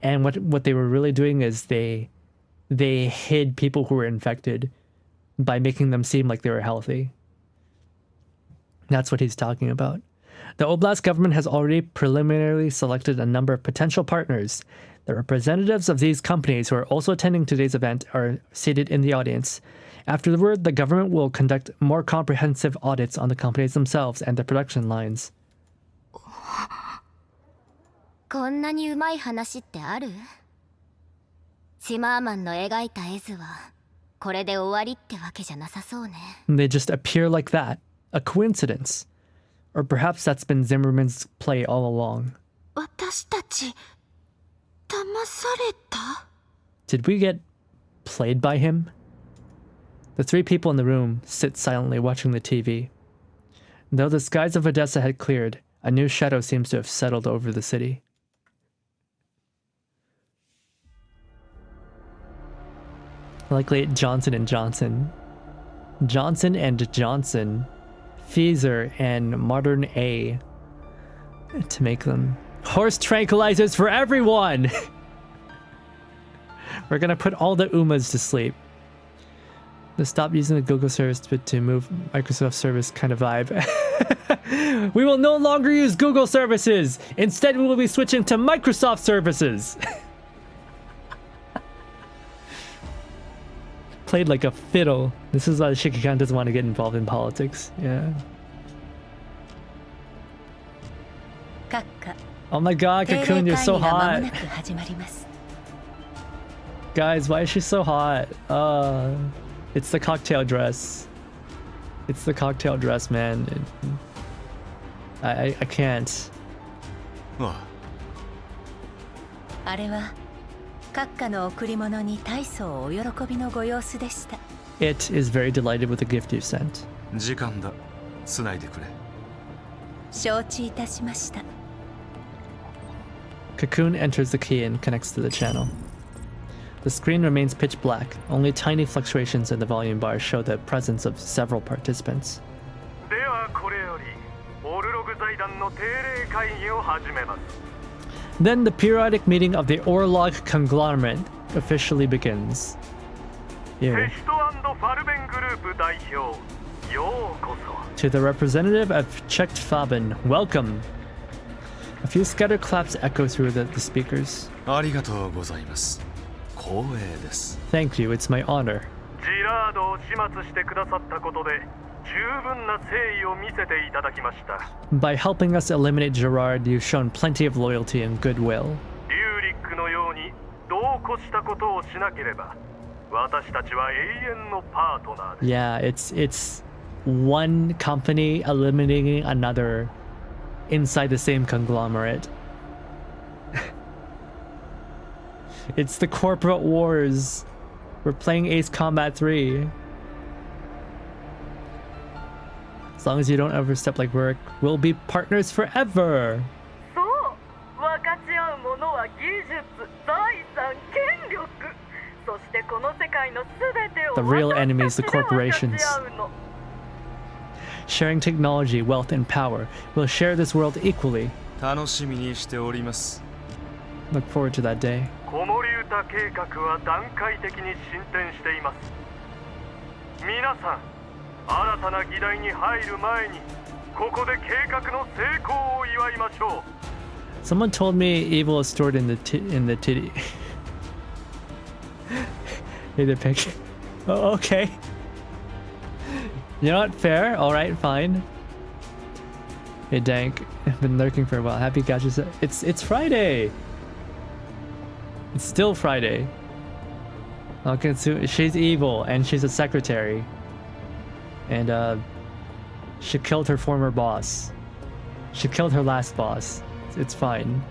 and what they were really doing is they hid people who were infected by making them seem like they were healthy. That's what he's talking about. The Oblast government has already preliminarily selected a number of potential partners. The representatives of these companies who are also attending today's event are seated in the audience. Afterward, the government will conduct more comprehensive audits on the companies themselves and their production lines. こんなにうまい話ってある？シマーマンの描いた絵図はこれで終わりってわけじゃなさそうね。They just appear like that. A coincidence. Or perhaps that's been Zimmerman's play all along. 私たち騙された？ Did we get played by him? The three people in the room sit silently watching the TV. Though the skies of Odessa had cleared, a new shadow seems to have settled over the city. Likely Johnson and Johnson. Johnson and Johnson. Pfizer and Modern A. To make them. Horse tranquilizers for everyone! We're gonna put all the Umas to sleep. To stop using the Google service to move Microsoft service kind of vibe. We will no longer use Google services! Instead, we will be switching to Microsoft services! Played like a fiddle. This is why Shikikan doesn't want to get involved in politics. Yeah. Oh my god, Cocoon, you're so hot. Guys, why is she so hot? It's the cocktail dress. It's the cocktail dress, man. I can't. It is very delighted with the gift you sent. 時間だ。つないでくれ。承知いたしました。 Cocoon enters the key and connects to the channel. The screen remains pitch black. Only tiny fluctuations in the volume bar show the presence of several participants. ではこれよりオルログ財団の定例会議を始めます。 Then the periodic meeting of the Orlog conglomerate officially begins. Ew. To the representative of checked Fabin, welcome. A few scattered claps echo through the speakers. ありがとうございます。光栄です。 Thank you, it's my honor. ジラードを始末してくださったことで十分な誠意を見せていただきました。 By helping us eliminate Gerard, you've shown plenty of loyalty and goodwill. リューリックのように度を越したことをしなければ私たちは永遠のパートナーです。 Yeah, it's one company eliminating another inside the same conglomerate. It's the corporate wars. We're playing Ace Combat 3. As long as you don't overstep like work, we'll be partners forever. そう、分かち合うものは技術、財産、権力。そしてこの世界のすべてを The real enemies, the corporations. Sharing technology, wealth, and power. We'll share this world equally. 楽しみにしております。 Look forward to that day. 子守歌計画は段階的に進展しています。皆さん、新たな議題に入る前に、ここで計画の成功を祝いましょう。 Someone told me evil is stored in the titty. Hey, they're picking. Oh, okay. You're not fair. All right, fine. Hey, Dank. I've been lurking for a while. Happy catches. It's Friday. It's still Friday. Okay, so she's evil and she's a secretary. And she killed her former boss. She killed her last boss. It's fine.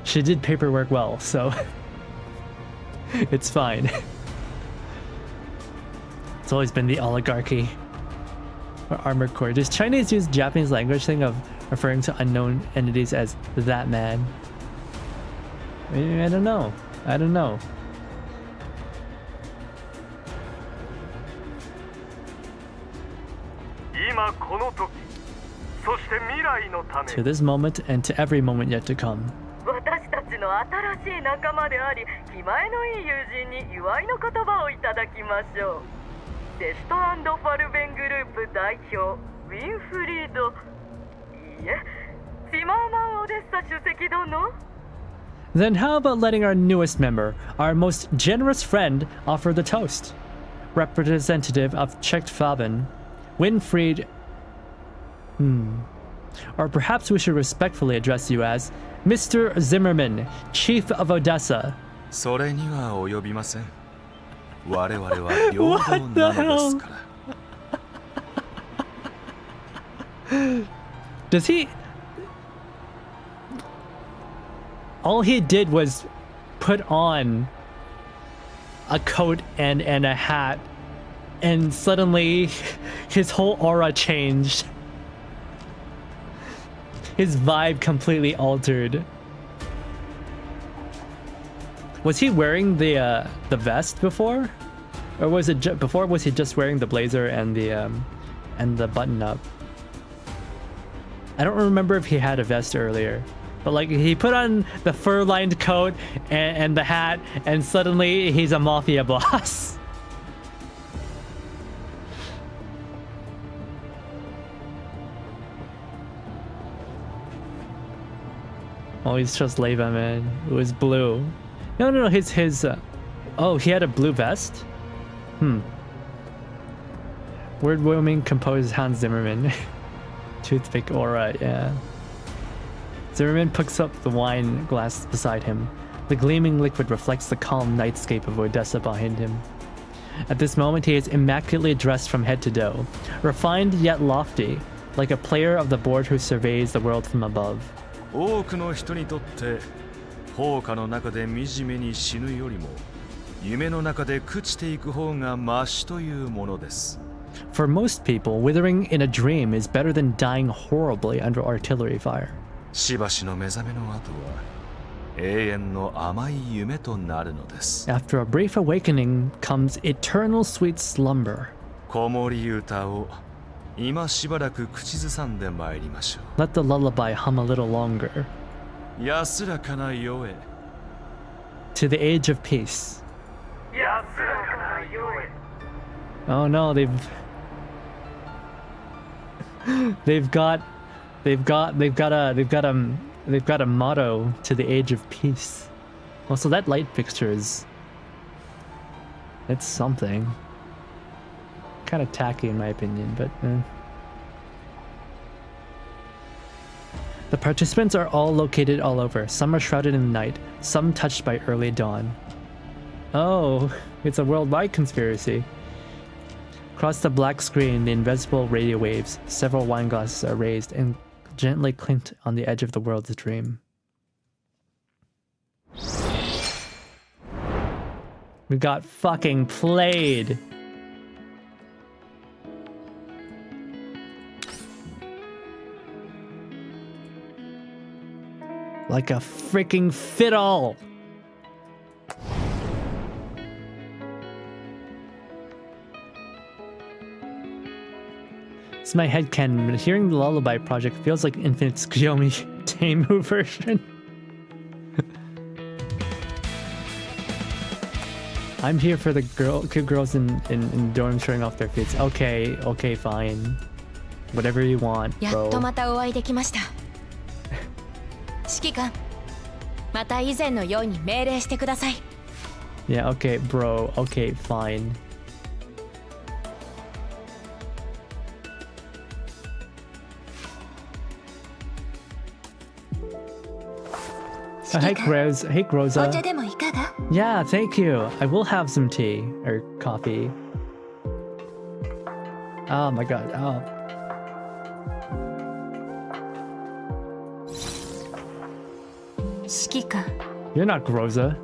She did paperwork well, so it's fine. It's always been the oligarchy. Or armored core. Does Chinese use Japanese language thing of referring to unknown entities as that man? I don't know. I don't know. To this moment and to every moment yet to come. 私たちの新しい仲間であり、気前のいい友人に祝いの言葉をいただきましょう。デスト&ファルベングループ代表、ウィンフリード。いいえ、チマーマン・オデッサ主席殿。 Then how about letting our newest member, our most generous friend, offer the toast? Representative of Czechfaben, Winfried. Or perhaps we should respectfully address you as Mr. Zimmerman, Chief of Odessa. それには及びません。我々は平等なのですから。Does he? All he did was put on a coat and a hat, and suddenly his whole aura changed. His vibe completely altered. Was he wearing the vest before, or was it before? Was he just wearing the blazer and the button up? I don't remember if he had a vest earlier, but like he put on the fur-lined coat and the hat, and suddenly he's a mafia boss. Oh, he's just Leva, man. It was blue. No, his oh, he had a blue vest? Word woman composed Hans Zimmerman. Toothpick aura, yeah. Zimmerman picks up the wine glass beside him. The gleaming liquid reflects the calm nightscape of Odessa behind him. At this moment, he is immaculately dressed from head to toe, refined yet lofty, like a player of the board who surveys the world from above. 多くの人にとって放火の中で惨めに死ぬよりも夢の中で朽ちていく方がマシというものです。 For most people, withering in a dream is better than dying horribly under artillery fire. しばしの目覚めの後は永遠の甘い夢となるのです。 After a brief awakening comes eternal sweet slumber. 子守歌を今しばらく口ずさんで参りましょう。 Let the lullaby hum a little longer. 安らかな世へ。 To the age of peace. 安らかな世へ。 Oh no, they've got a motto to the age of peace. Also, that light fixture is it's something. Kind of tacky in my opinion, but The participants are all located all over. Some are shrouded in the night, some touched by early dawn. Oh, it's a worldwide conspiracy. Across the black screen, the invisible radio waves. Several wine glasses are raised and gently clinked on the edge of the world's dream. We got fucking played. Like a freaking fiddle. It's my headcanon, but hearing the Lullaby Project feels like Infinite's Kiyomi Temu version. I'm here for the cute girls in dorms showing off their feet. Okay, fine. Whatever you want, bro. やっとまたお会いできました。指揮官、また以前のように命令してください。Yeah, okay, bro. Okay, fine. Hey, Rosa. お茶でもいかが? Yeah, thank you. I will have some tea or coffee. Oh my god. Oh. You're not Rosa.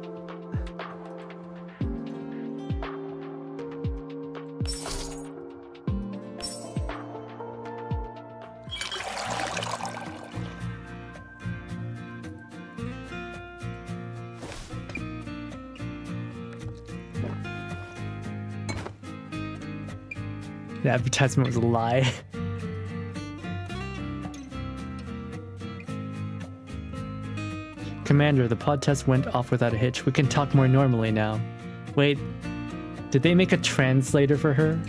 The advertisement was a lie. Commander, the pod test went off without a hitch. We can talk more normally now. Wait, did they make a translator for her?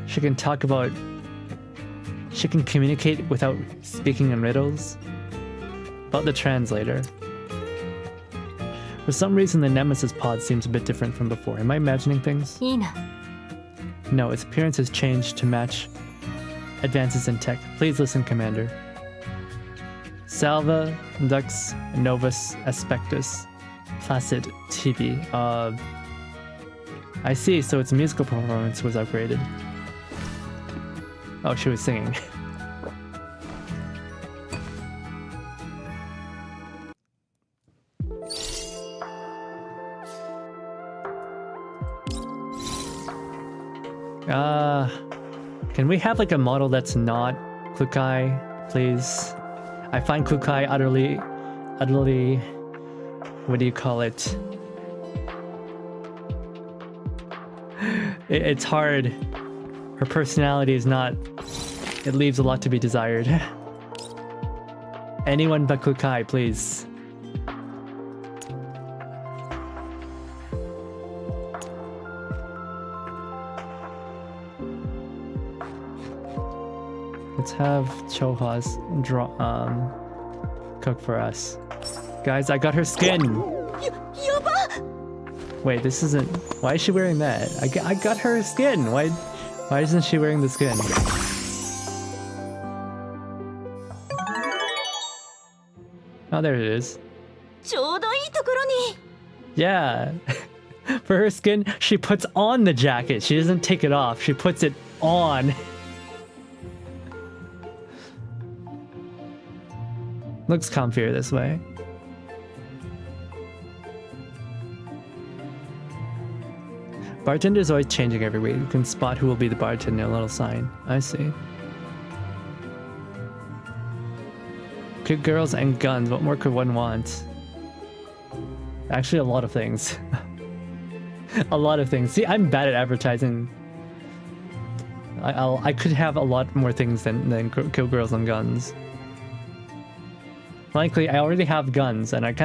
She can talk about... She can communicate without speaking in riddles? About the translator. For some reason, the Nemesis pod seems a bit different from before. Am I imagining things? No, its appearance has changed to match advances in tech. Please listen, Commander. Salva, Dux, Novus, Aspectus, Placid, TV. I see, so its musical performance was upgraded. Oh, she was singing. Can we have like a model that's not Klukai, please? I find Klukai utterly, what do you call it? It's hard. Her personality is not, it leaves a lot to be desired. Anyone but Klukai, please. Let's have Chohas cook for us. Guys, I got her skin! Wait, this isn't... Why is she wearing that? I got her skin! Why isn't she wearing the skin? Oh, there it is. Yeah! For her skin, she puts on the jacket. She doesn't take it off. She puts it on. Looks comfier this way. Bartender's always changing every week. You can spot who will be the bartender, a little sign. I see. Cute girls and guns. What more could one want? Actually, a lot of things. A lot of things. See, I'm bad at advertising. I could have a lot more things than cute girls and guns. Frankly, I already have guns, and I'm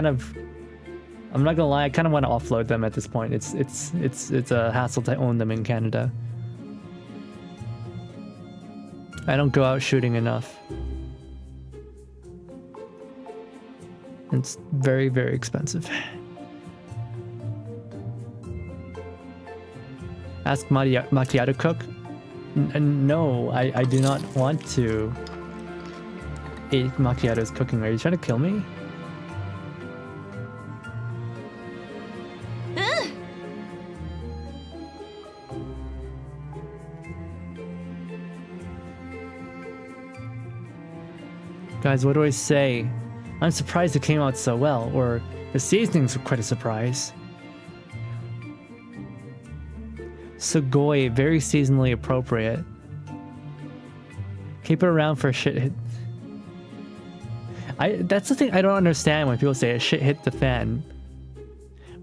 not gonna lie, I kind of want to offload them at this point. It's a hassle to own them in Canada. I don't go out shooting enough. It's very, very expensive. Ask Macchiato cook? No, I do not want to eat Macchiato's cooking. Are you trying to kill me? Guys, what do I say? I'm surprised it came out so well, or the seasonings were quite a surprise. Sugoi, very seasonally appropriate. Keep it around for a shit hit. That's the thing I don't understand when people say a shit hit the fan.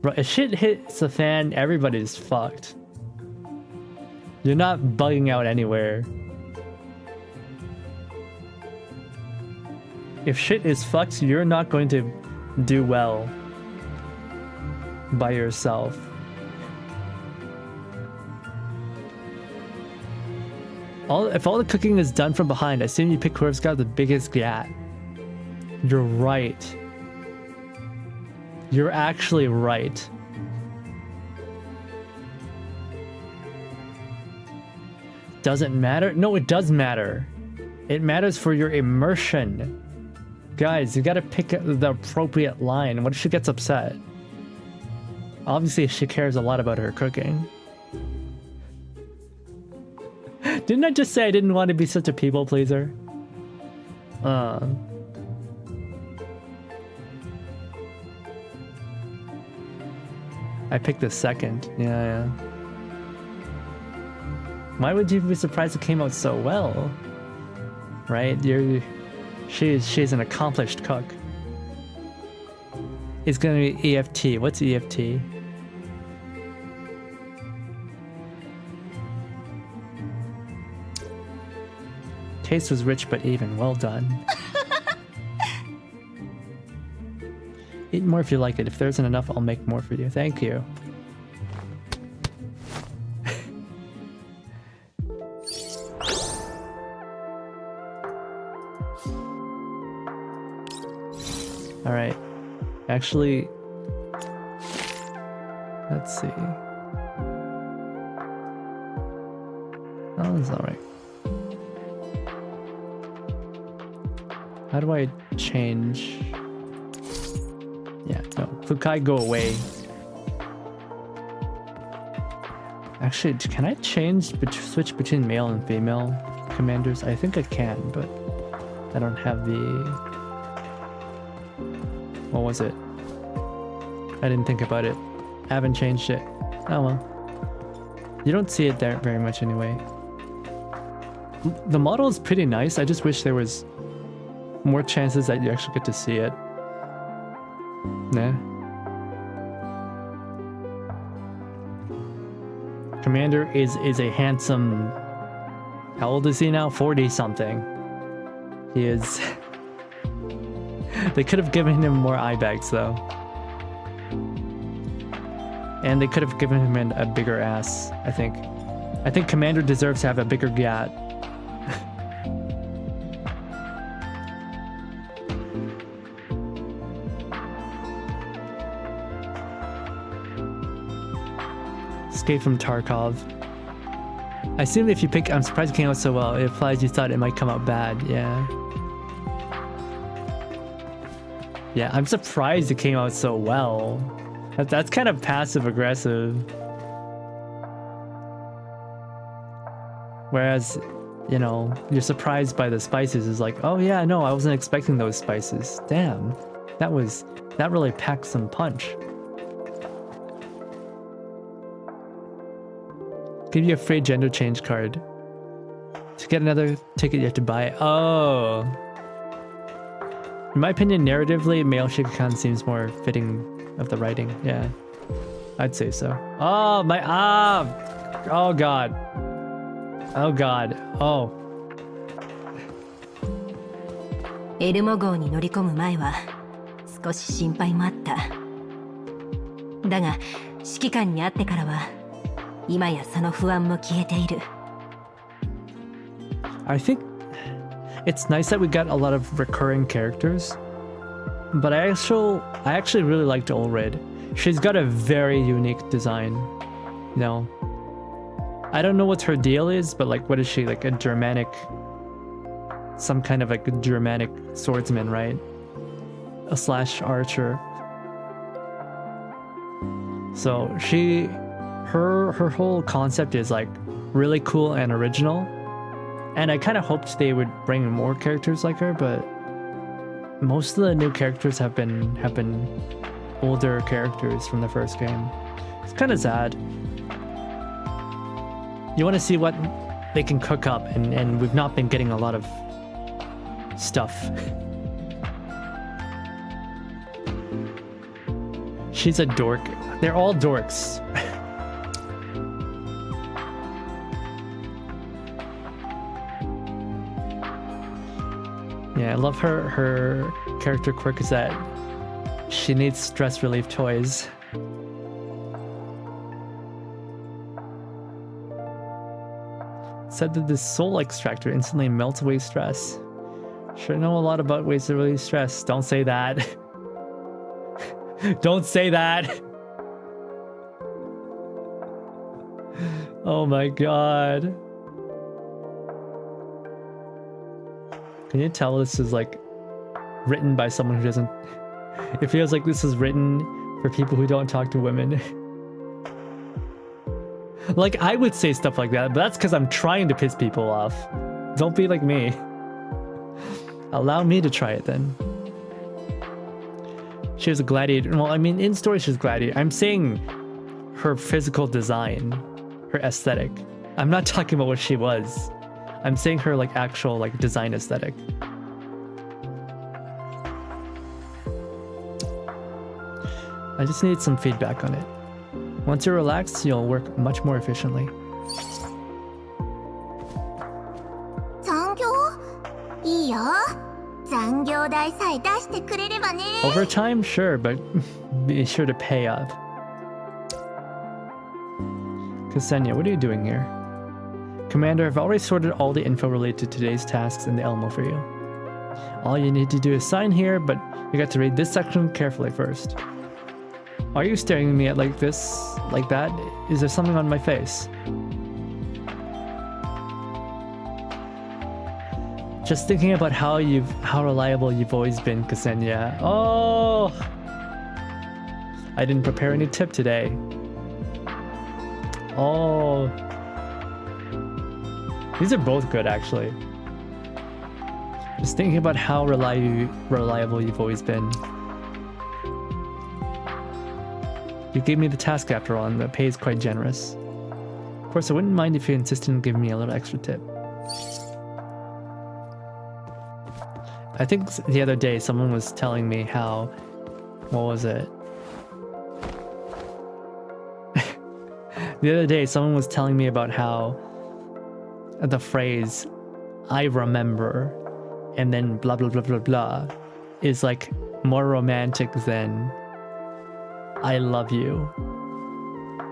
Bro, a shit hits the fan, everybody's fucked. You're not bugging out anywhere. If shit is fucked, you're not going to do well by yourself. If all the cooking is done from behind, I assume you pick whoever's got the biggest gat. You're right. You're actually right. Doesn't matter? No, it does matter. It matters for your immersion. Guys, you gotta pick the appropriate line. What if she gets upset? Obviously, she cares a lot about her cooking. Didn't I just say I didn't want to be such a people pleaser? I picked the second. Yeah. Why would you be surprised it came out so well? Right? She's an accomplished cook. It's gonna be EFT. What's EFT? Taste was rich but even. Well done. Eat more if you like it. If there isn't enough, I'll make more for you. Thank you. Alright. Actually, let's see. Oh, that's alright. How do I change? Yeah, no. Fukai, go away. Actually, can I switch between male and female commanders? I think I can, but I don't have the... What was it? I didn't think about it. I haven't changed it. Oh well. You don't see it there very much anyway. The model is pretty nice. I just wish there was more chances that you actually get to see it. Nah. Commander is a handsome... How old is he now? 40 something. He is... They could have given him more eye bags though. And they could have given him a bigger ass, I think. I think Commander deserves to have a bigger gat. Escape from Tarkov. I assume if you pick I'm surprised it came out so well, it implies you thought it might come out bad, yeah. Yeah, I'm surprised it came out so well. That's kind of passive-aggressive. Whereas, you know, you're surprised by the spices. It's like, oh yeah, no, I wasn't expecting those spices. Damn, that really packed some punch. Give you a free gender change card. To get another ticket, you have to buy it. Oh. In my opinion, narratively, male Shikakan seems more fitting of the writing. Yeah, I'd say so. Oh, my oh god. Oh god. Oh. エルモ号に乗り込む前は少し心配もあった。だが指揮官に会ってからは今やその不安も消えている。I think it's nice that we got a lot of recurring characters, but I actually really liked Ulrid. She's got a very unique design. You know, I don't know what her deal is, but like, what is she, like a Germanic, some kind of like a Germanic swordsman, right? A slash archer. So her whole concept is like really cool and original. And I kind of hoped they would bring more characters like her, but most of the new characters have been older characters from the first game. It's kind of sad. You want to see what they can cook up, and we've not been getting a lot of stuff. She's a dork. They're all dorks. Yeah, I love her character quirk is that she needs stress relief toys. Said that this soul extractor instantly melts away stress. Sure know a lot about ways to release stress. Don't say that. Don't say that. Oh my god. Can you tell this is like written by someone who doesn't... It feels like this is written for people who don't talk to women. Like, I would say stuff like that, but that's because I'm trying to piss people off. Don't be like me. Allow me to try it then. She was a gladiator. Well, I mean, in story she's a gladiator. I'm saying her physical design, her aesthetic. I'm not talking about what she was. I'm saying her like actual like design aesthetic. I just need some feedback on it. Once you're relaxed, you'll work much more efficiently. Overtime, sure, but be sure to pay up. Ksenia, what are you doing here? Commander, I've already sorted all the info related to today's tasks in the Elmo for you. All you need to do is sign here, but you got to read this section carefully first. Why are you staring at me like this, like that? Is there something on my face? Just thinking about how reliable you've always been, Ksenia. Oh! I didn't prepare any tip today. Oh. These are both good, actually. Just thinking about how reliable you've always been. You gave me the task after all, and the pay is quite generous. Of course, I wouldn't mind if you insisted on giving me a little extra tip. I think the other day someone was telling me how... What was it? The other day someone was telling me about how the phrase, I remember, and then blah blah blah blah blah, is like more romantic than I love you.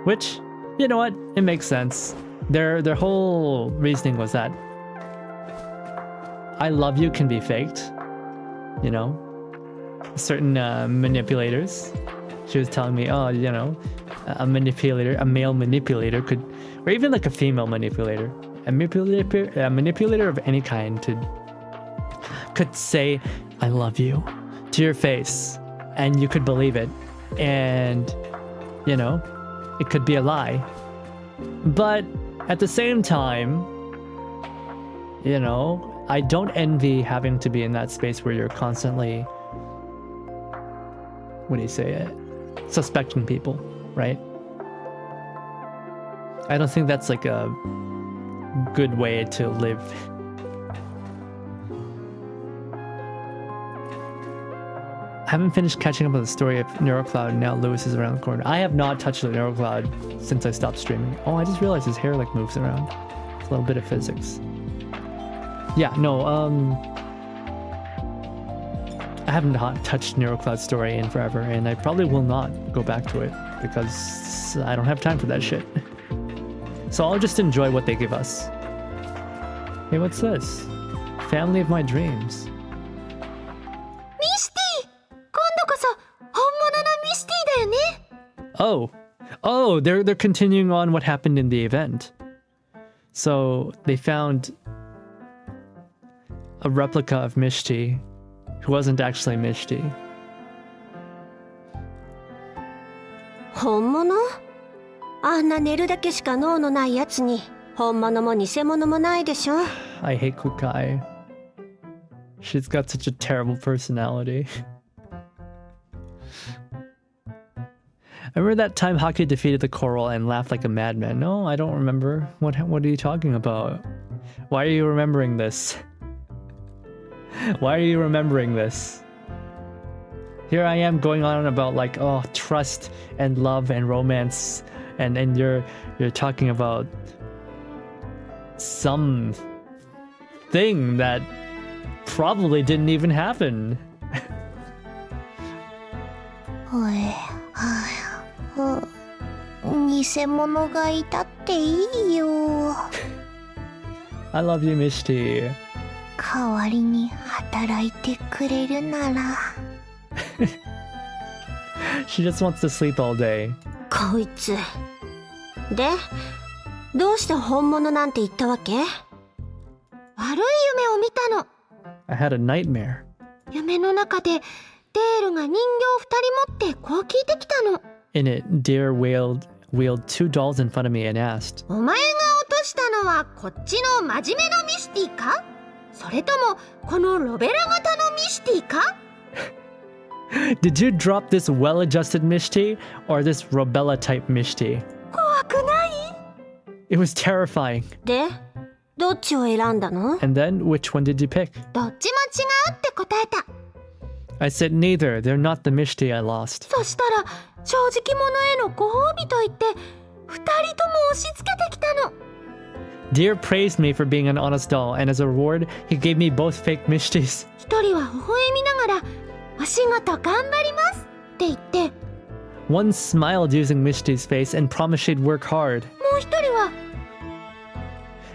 Which, you know what? It makes sense. Their whole reasoning was that I love you can be faked. You know? Certain manipulators. She was telling me, oh, you know, a male manipulator could, or even like a female manipulator. A manipulator of any kind could say, I love you to your face, and you could believe it. And, you know, it could be a lie. But at the same time, you know, I don't envy having to be in that space where you're constantly, what do you say it? Suspecting people, right? I don't think that's like a good way to live. I haven't finished catching up with the story of NeuroCloud. Now Lewis is around the corner. I have not touched the NeuroCloud since I stopped streaming. Oh, I just realized his hair like moves around. It's a little bit of physics. Yeah, no, I haven't touched NeuroCloud story in forever, and I probably will not go back to it because I don't have time for that shit. So I'll just enjoy what they give us. Hey, what's this? Family of my dreams. Oh, they're continuing on what happened in the event. So they found a replica of Mishti, who wasn't actually Mishti. 本物？あんな寝るだけしか脳のないやつに本物も偽物もないでしょ。 I hate Kukai. She's got such a terrible personality. I remember that time Hockey defeated the coral and laughed like a madman. No, I don't remember. What are you talking about? Why are you remembering this? Why are you remembering this? Here I am going on about like, oh, trust and love and romance, and you're talking about some thing that probably didn't even happen. 偽物がいたっていいよ。I love you, Mishti. 代わりに働いてくれるなら。She just wants to sleep all day. こいつ。で、どうして本物なんて言ったわけ？悪い夢を見たの。I had a nightmare. 夢の中でデールが人形2人持ってこう聞いてきたの。In it, Deer wheeled two dolls in front of me and asked, お前が落としたのはこっちの真面目なミシティか？それともこのロベラ型のミシティか？ Did you drop this well-adjusted Mishti or this Robella type Mishti? 怖くない？ It was terrifying. で、どっちを選んだの？ And then, which one did you pick? どっちも違うって答えた。I said neither. They're not the Mishti I lost. そしたら正直者へのご褒美と言って2人とも押し付けてきたの。Deer praised me for being an honest doll, and as a reward, he gave me both fake Mishtis. 一人は微笑みながらお仕事頑張りますって言って、 One smiled using Mishti's face and promised she'd work hard. もう一人は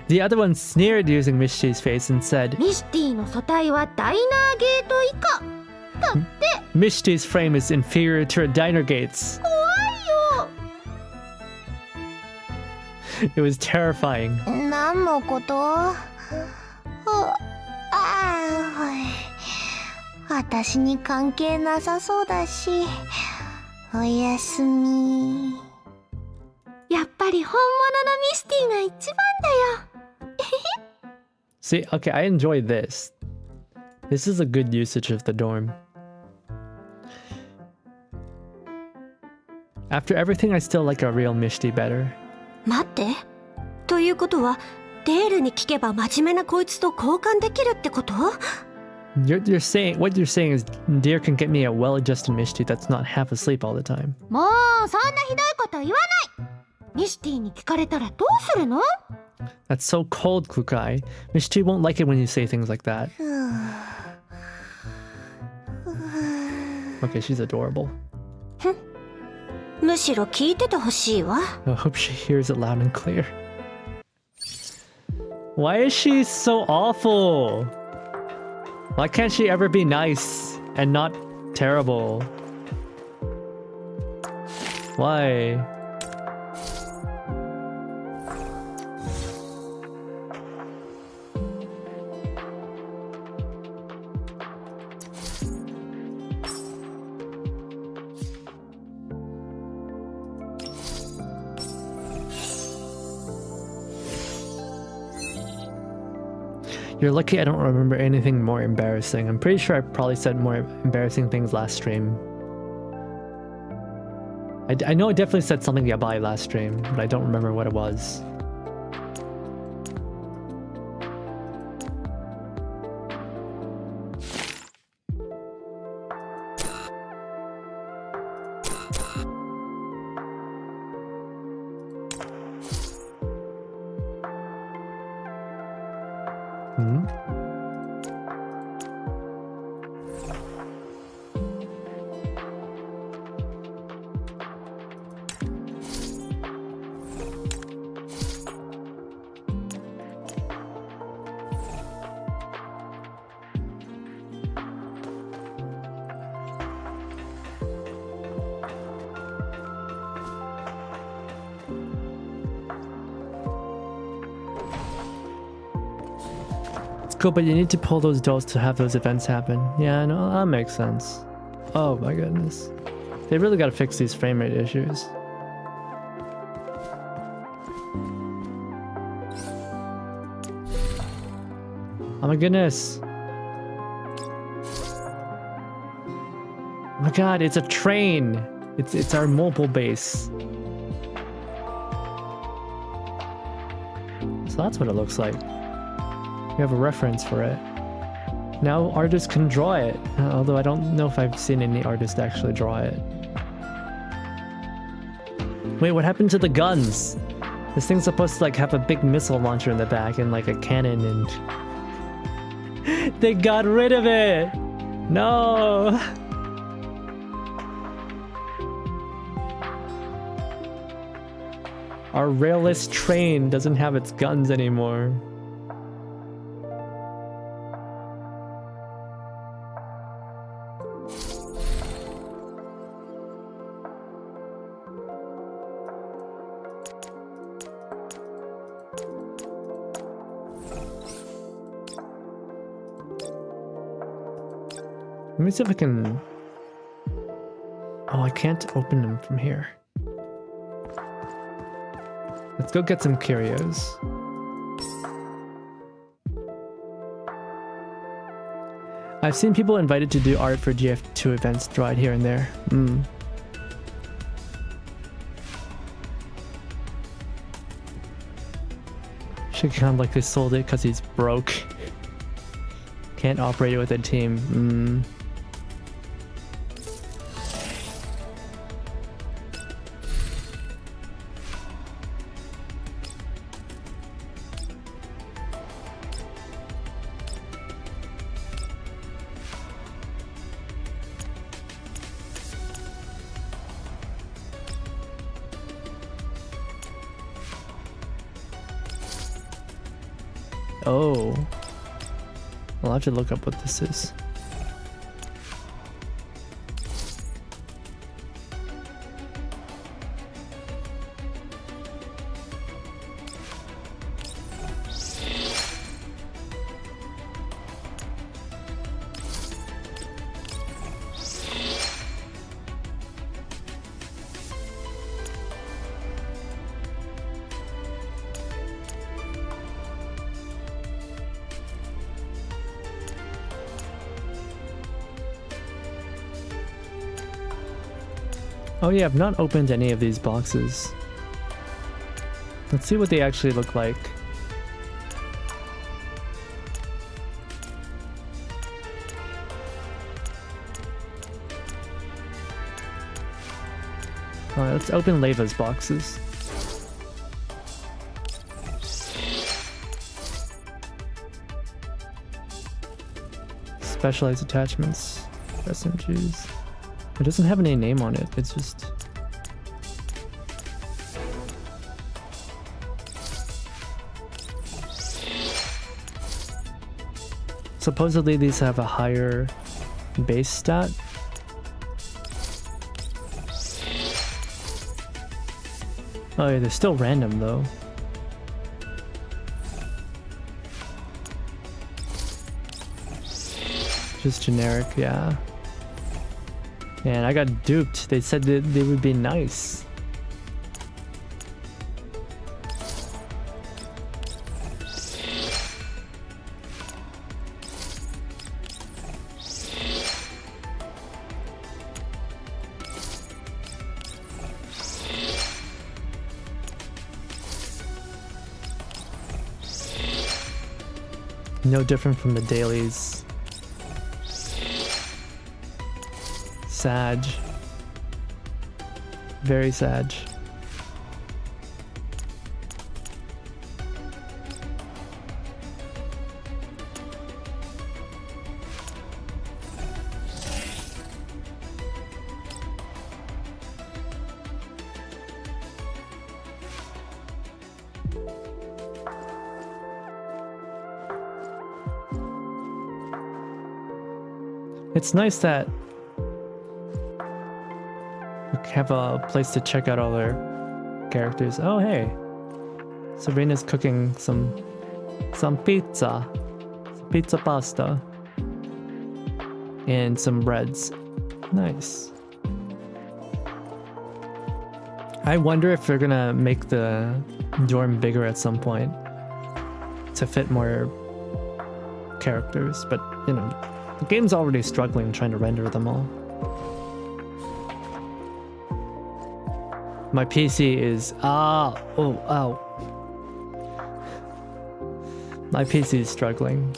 The other one sneered using Mishti's face and said, ミシティの素体はダイナーゲート以下だって。 Mishti's frame is inferior to her diner gates. 怖いよ。 It was terrifying. 何のこと？私に関係なさそうだし、おやすみ。やっぱり本物のミシティが一番だよ。See, okay, I enjoy this. This is a good usage of the dorm. After everything, I still like a real Mishti better. 待って。ということは、デールに聞けば真面目なこいつと交換できるってこと？ You're saying, what you're saying is Deer can get me a well-adjusted Mishti that's not half asleep all the time. もうそんなひどいこと言わない。ミシティに聞かれたらどうするの？ That's so cold, Kukai. Mishti won't like it when you say things like that. Okay, she's adorable. むしろ聞いててほしいわ。 I hope she hears it loud and clear. Why is she so awful? Why can't she ever be nice and not terrible? Why? You're lucky I don't remember anything more embarrassing. I'm pretty sure I probably said more embarrassing things last stream. I know I definitely said something yabai last stream, but I don't remember what it was. Cool, but you need to pull those dolls to have those events happen. Yeah, no, that makes sense. Oh my goodness. They really gotta fix these frame rate issues. Oh my goodness. Oh my god, it's a train. It's our mobile base. So that's what it looks like. We have a reference for it. Now artists can draw it, although I don't know if I've seen any artist actually draw it. Wait, what happened to the guns? This thing's supposed to like have a big missile launcher in the back and like a cannon, and they got rid of it! No! Our railless train doesn't have its guns anymore. Let me see if I can... Oh, I can't open them from here. Let's go get some curios. I've seen people invited to do art for GF2 events draw it here and there. Should kind of like they sold it because he's broke. Can't operate it with a team. Oh. I'll have to look up what this is. Oh yeah, I've not opened any of these boxes. Let's see what they actually look like. Alright, let's open Leva's boxes. Specialized attachments, SMGs. It doesn't have any name on it, it's just... Supposedly these have a higher base stat. Oh yeah, they're still random though. Just generic, yeah. Man, I got duped. They said that they would be nice. No different from the dailies. Sag. Very sag. It's nice that we have a place to check out all their characters. Oh hey, Sabrina's cooking some pizza, pizza pasta, and some breads. Nice. I wonder if they're gonna make the dorm bigger at some point to fit more characters, but you know, the game's already struggling trying to render them all. My PC is ow. My PC is struggling.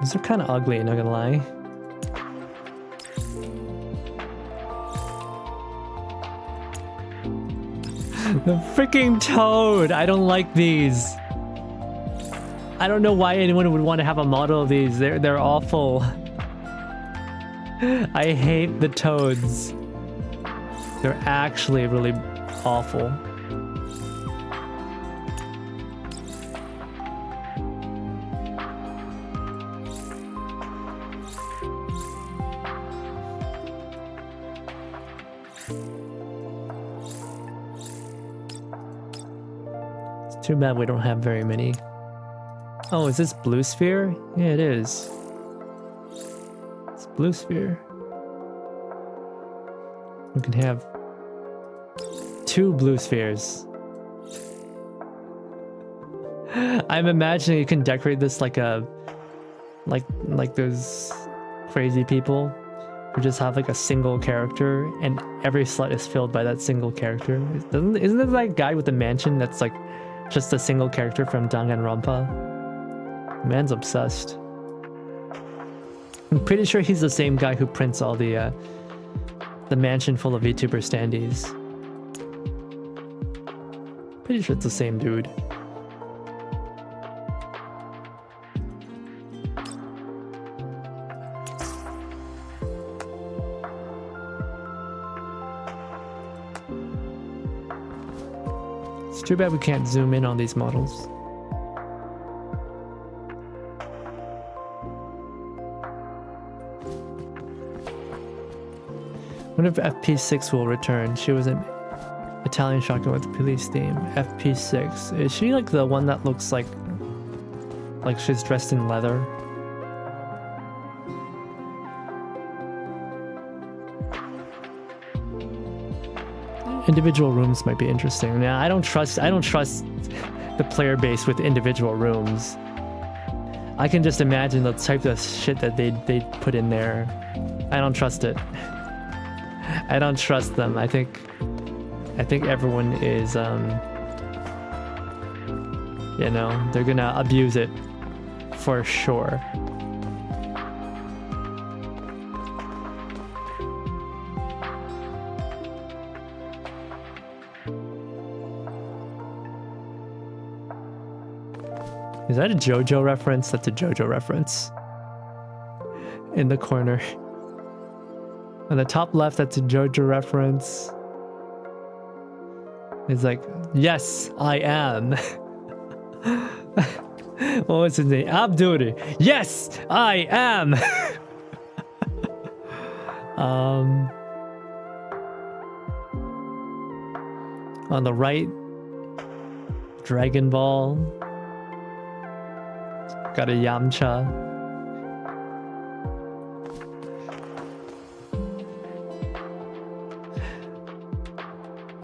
These are kind of ugly, not gonna lie. The freaking toad! I don't like these. I don't know why anyone would want to have a model of these. They're awful. I hate the toads. They're actually really awful. It's too bad we don't have very many. Oh, is this blue sphere? Yeah, it is. It's blue sphere. We can have 2 blue spheres. I'm imagining you can decorate this like a like those crazy people who just have like a single character and every slot is filled by that single character. Isn't it that guy with the mansion that's like just a single character from Danganronpa? Man's obsessed. I'm pretty sure he's the same guy who prints all the mansion full of VTuber standees. Pretty sure it's the same dude. It's too bad we can't zoom in on these models. I wonder if FP6 will return. She was an Italian shotgun with the police theme. FP6. Is she like the one that looks like she's dressed in leather? Individual rooms might be interesting. Now I don't trust the player base with individual rooms. I can just imagine the type of shit that they put in there. I don't trust it. I don't trust them. I think everyone is you know, they're gonna abuse it for sure. Is that a JoJo reference? That's a JoJo reference. In the corner. On the top left, that's a JoJo reference. It's like, yes, I am. What was his name? Abdul. Yes, I am. On the right, Dragon Ball. Got a Yamcha.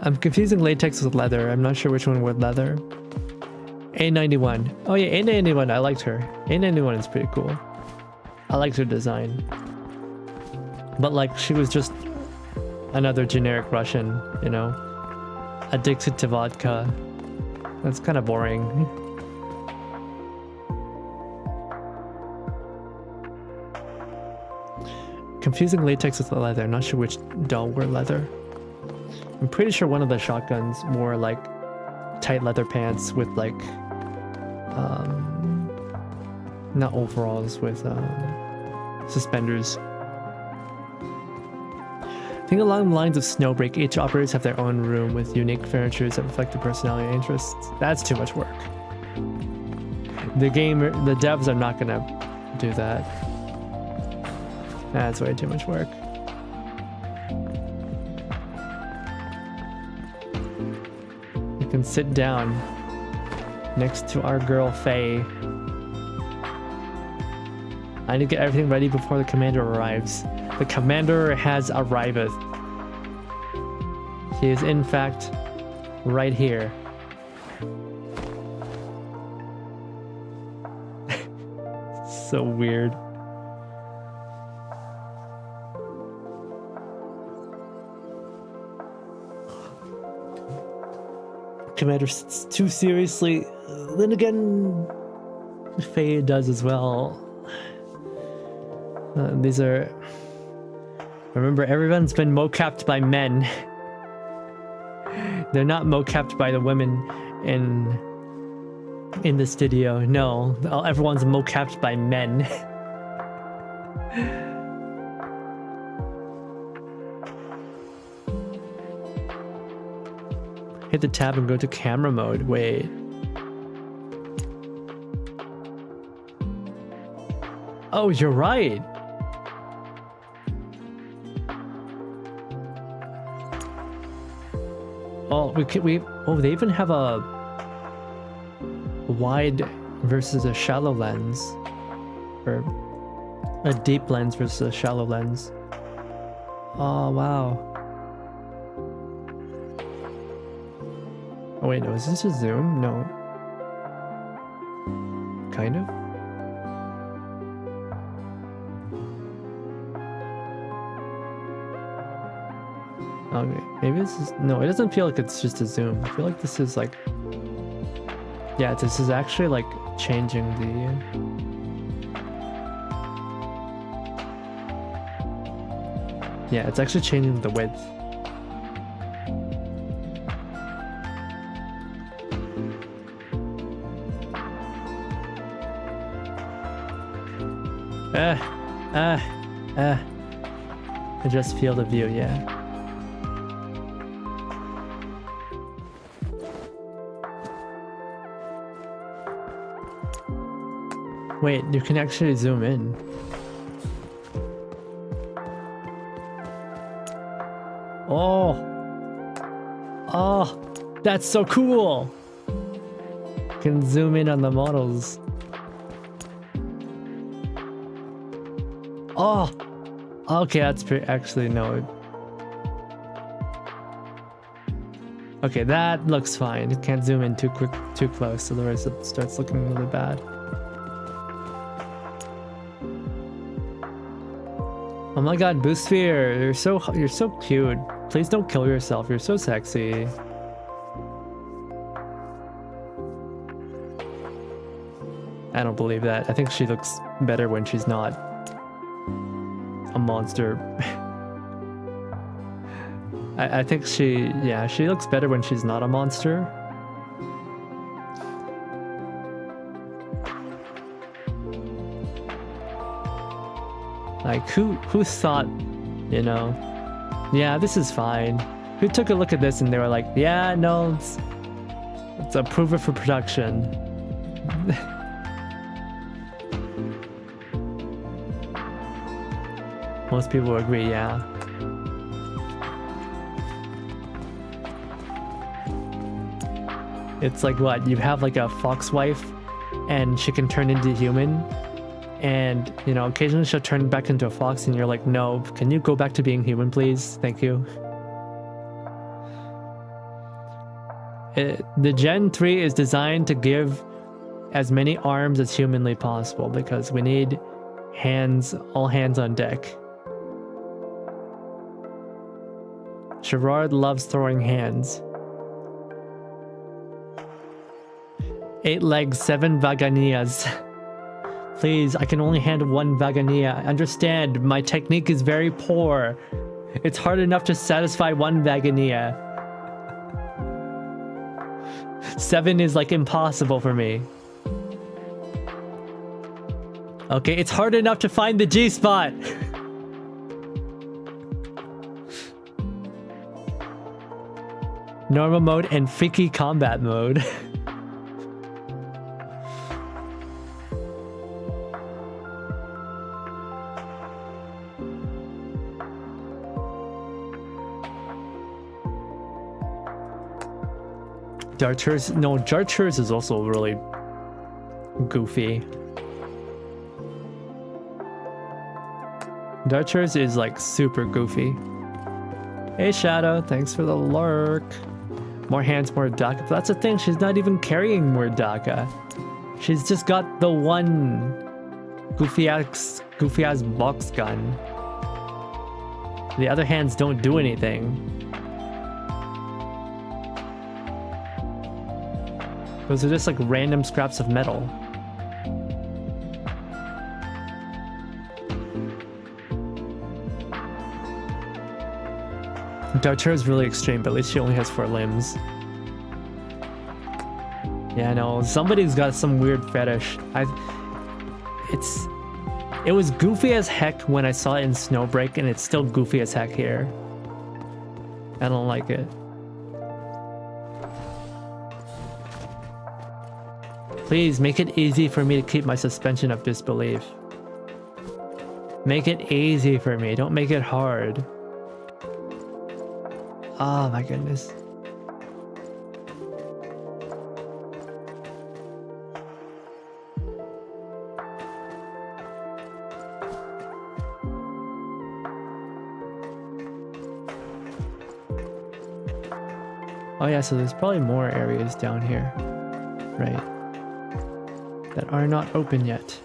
I'm confusing latex with leather. I'm not sure which one with leather. A91. Oh yeah, A91. I liked her. A91 is pretty cool. I liked her design. But like, she was just another generic Russian, you know? Addicted to vodka. That's kind of boring. Confusing latex with leather. I'm not sure which doll wore leather. I'm pretty sure one of the shotguns wore like tight leather pants with like not overalls, with suspenders. I think along the lines of Snowbreak, each operators have their own room with unique furniture that reflect their personality and interests. That's too much work. The devs are not gonna do that. That's way too much work. You can sit down next to our girl Faye. I need to get everything ready before the commander arrives. The commander has arrived. He is in fact right here. So weird. Commander sits too seriously. Then again, Faye does as well. These are... Remember, everyone's been mocapped by men. They're not mocapped by the women in the studio. No, everyone's mocapped by men. Hit the tab and go to camera mode. Wait. Oh, you're right. Oh, they even have a wide versus a shallow lens, or a deep lens versus a shallow lens. Oh wow. Oh wait, no, is this a zoom? No. Kind of? Okay, maybe this is... No, it doesn't feel like it's just a zoom. I feel like this is like... Yeah, this is actually like changing the... Yeah, it's actually changing the width. Adjust field of view, yeah. Wait, you can actually zoom in. Oh! Oh! That's so cool! You can zoom in on the models. Oh! Okay, that's pretty... Actually, no. Okay, that looks fine. You can't zoom in too close, otherwise it starts looking really bad. Oh my god, Boosphere, you're so cute. Please don't kill yourself, you're so sexy. I don't believe that. I think she looks better when she's not a monster. I think she looks better when she's not a monster. Like, who thought, you know, yeah, this is fine. Who took a look at this and they were like, yeah, no, let's approve it for production. Most people agree, yeah. It's like what, you have like a fox wife and she can turn into human, and you know, occasionally she'll turn back into a fox and you're like, no, can you go back to being human please? Thank you. The Gen 3 is designed to give as many arms as humanly possible because we need hands, all hands on deck. Gerard loves throwing hands. 8 legs, 7 vaganias. Please, I can only handle 1 vagania. Understand, my technique is very poor. It's hard enough to satisfy 1 vagania. 7 is like impossible for me. Okay, it's hard enough to find the G-spot. Normal mode and freaky combat mode. Darters, no, Darters is also really goofy. Darters is like super goofy. Hey Shadow, thanks for the lurk. More hands, more Daka. But that's the thing, she's not even carrying more Daka. She's just got the one goofy ass box gun. The other hands don't do anything. Those are just like random scraps of metal. Darcher is really extreme, but at least she only has 4 limbs. Yeah, no, somebody's got some weird fetish. It was goofy as heck when I saw it in Snowbreak, and it's still goofy as heck here. I don't like it. Please make it easy for me to keep my suspension of disbelief. Make it easy for me, don't make it hard. Oh my goodness. Oh yeah, so there's probably more areas down here, right, that are not open yet.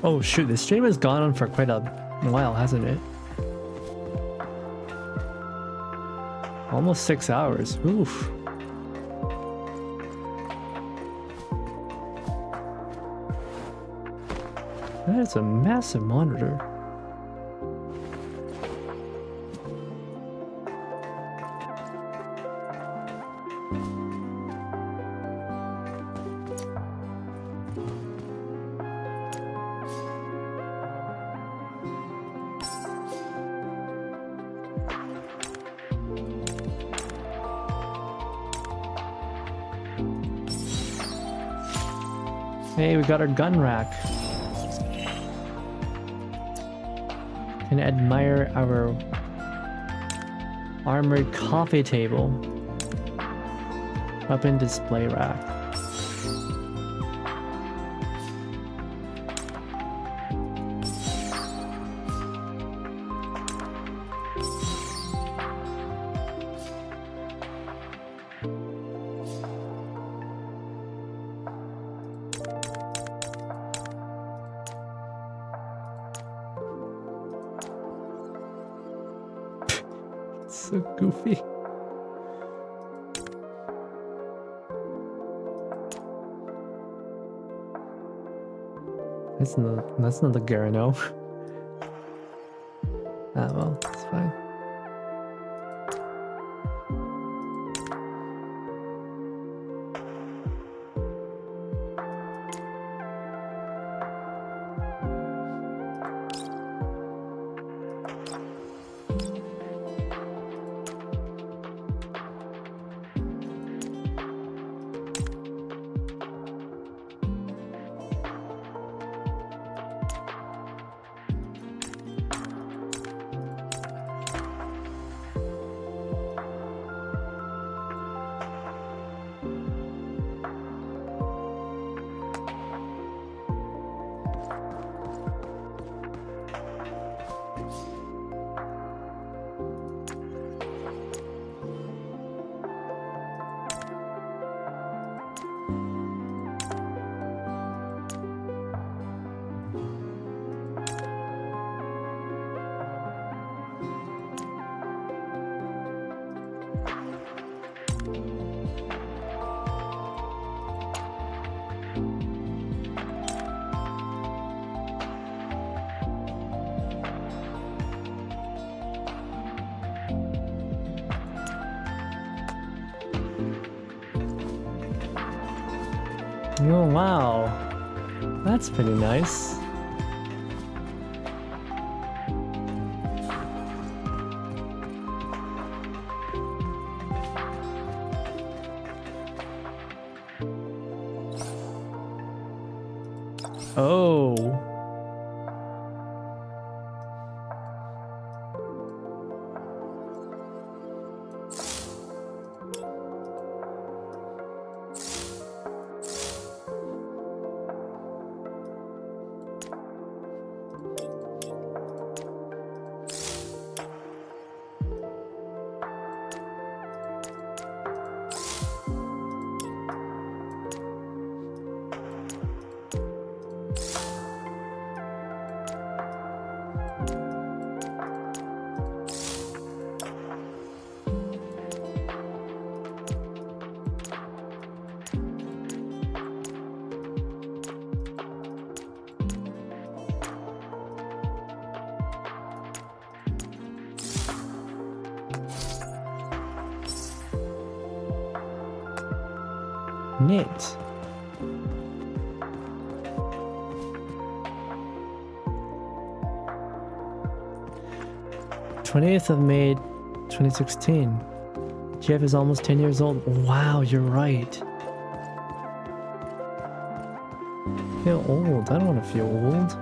Oh shoot, this stream has gone on for quite a while, hasn't it? Almost 6 hours. Oof. That is a massive monitor. Hey, we got our gun rack. Can admire our armored coffee table. Weapon display rack. So goofy. That's not the Garano. Ah well, it's fine. Oh wow, that's pretty nice. Oh. Neat. th of May 2016. GF is almost 10 years old. Wow, you're right. I feel old. I don't want to feel old.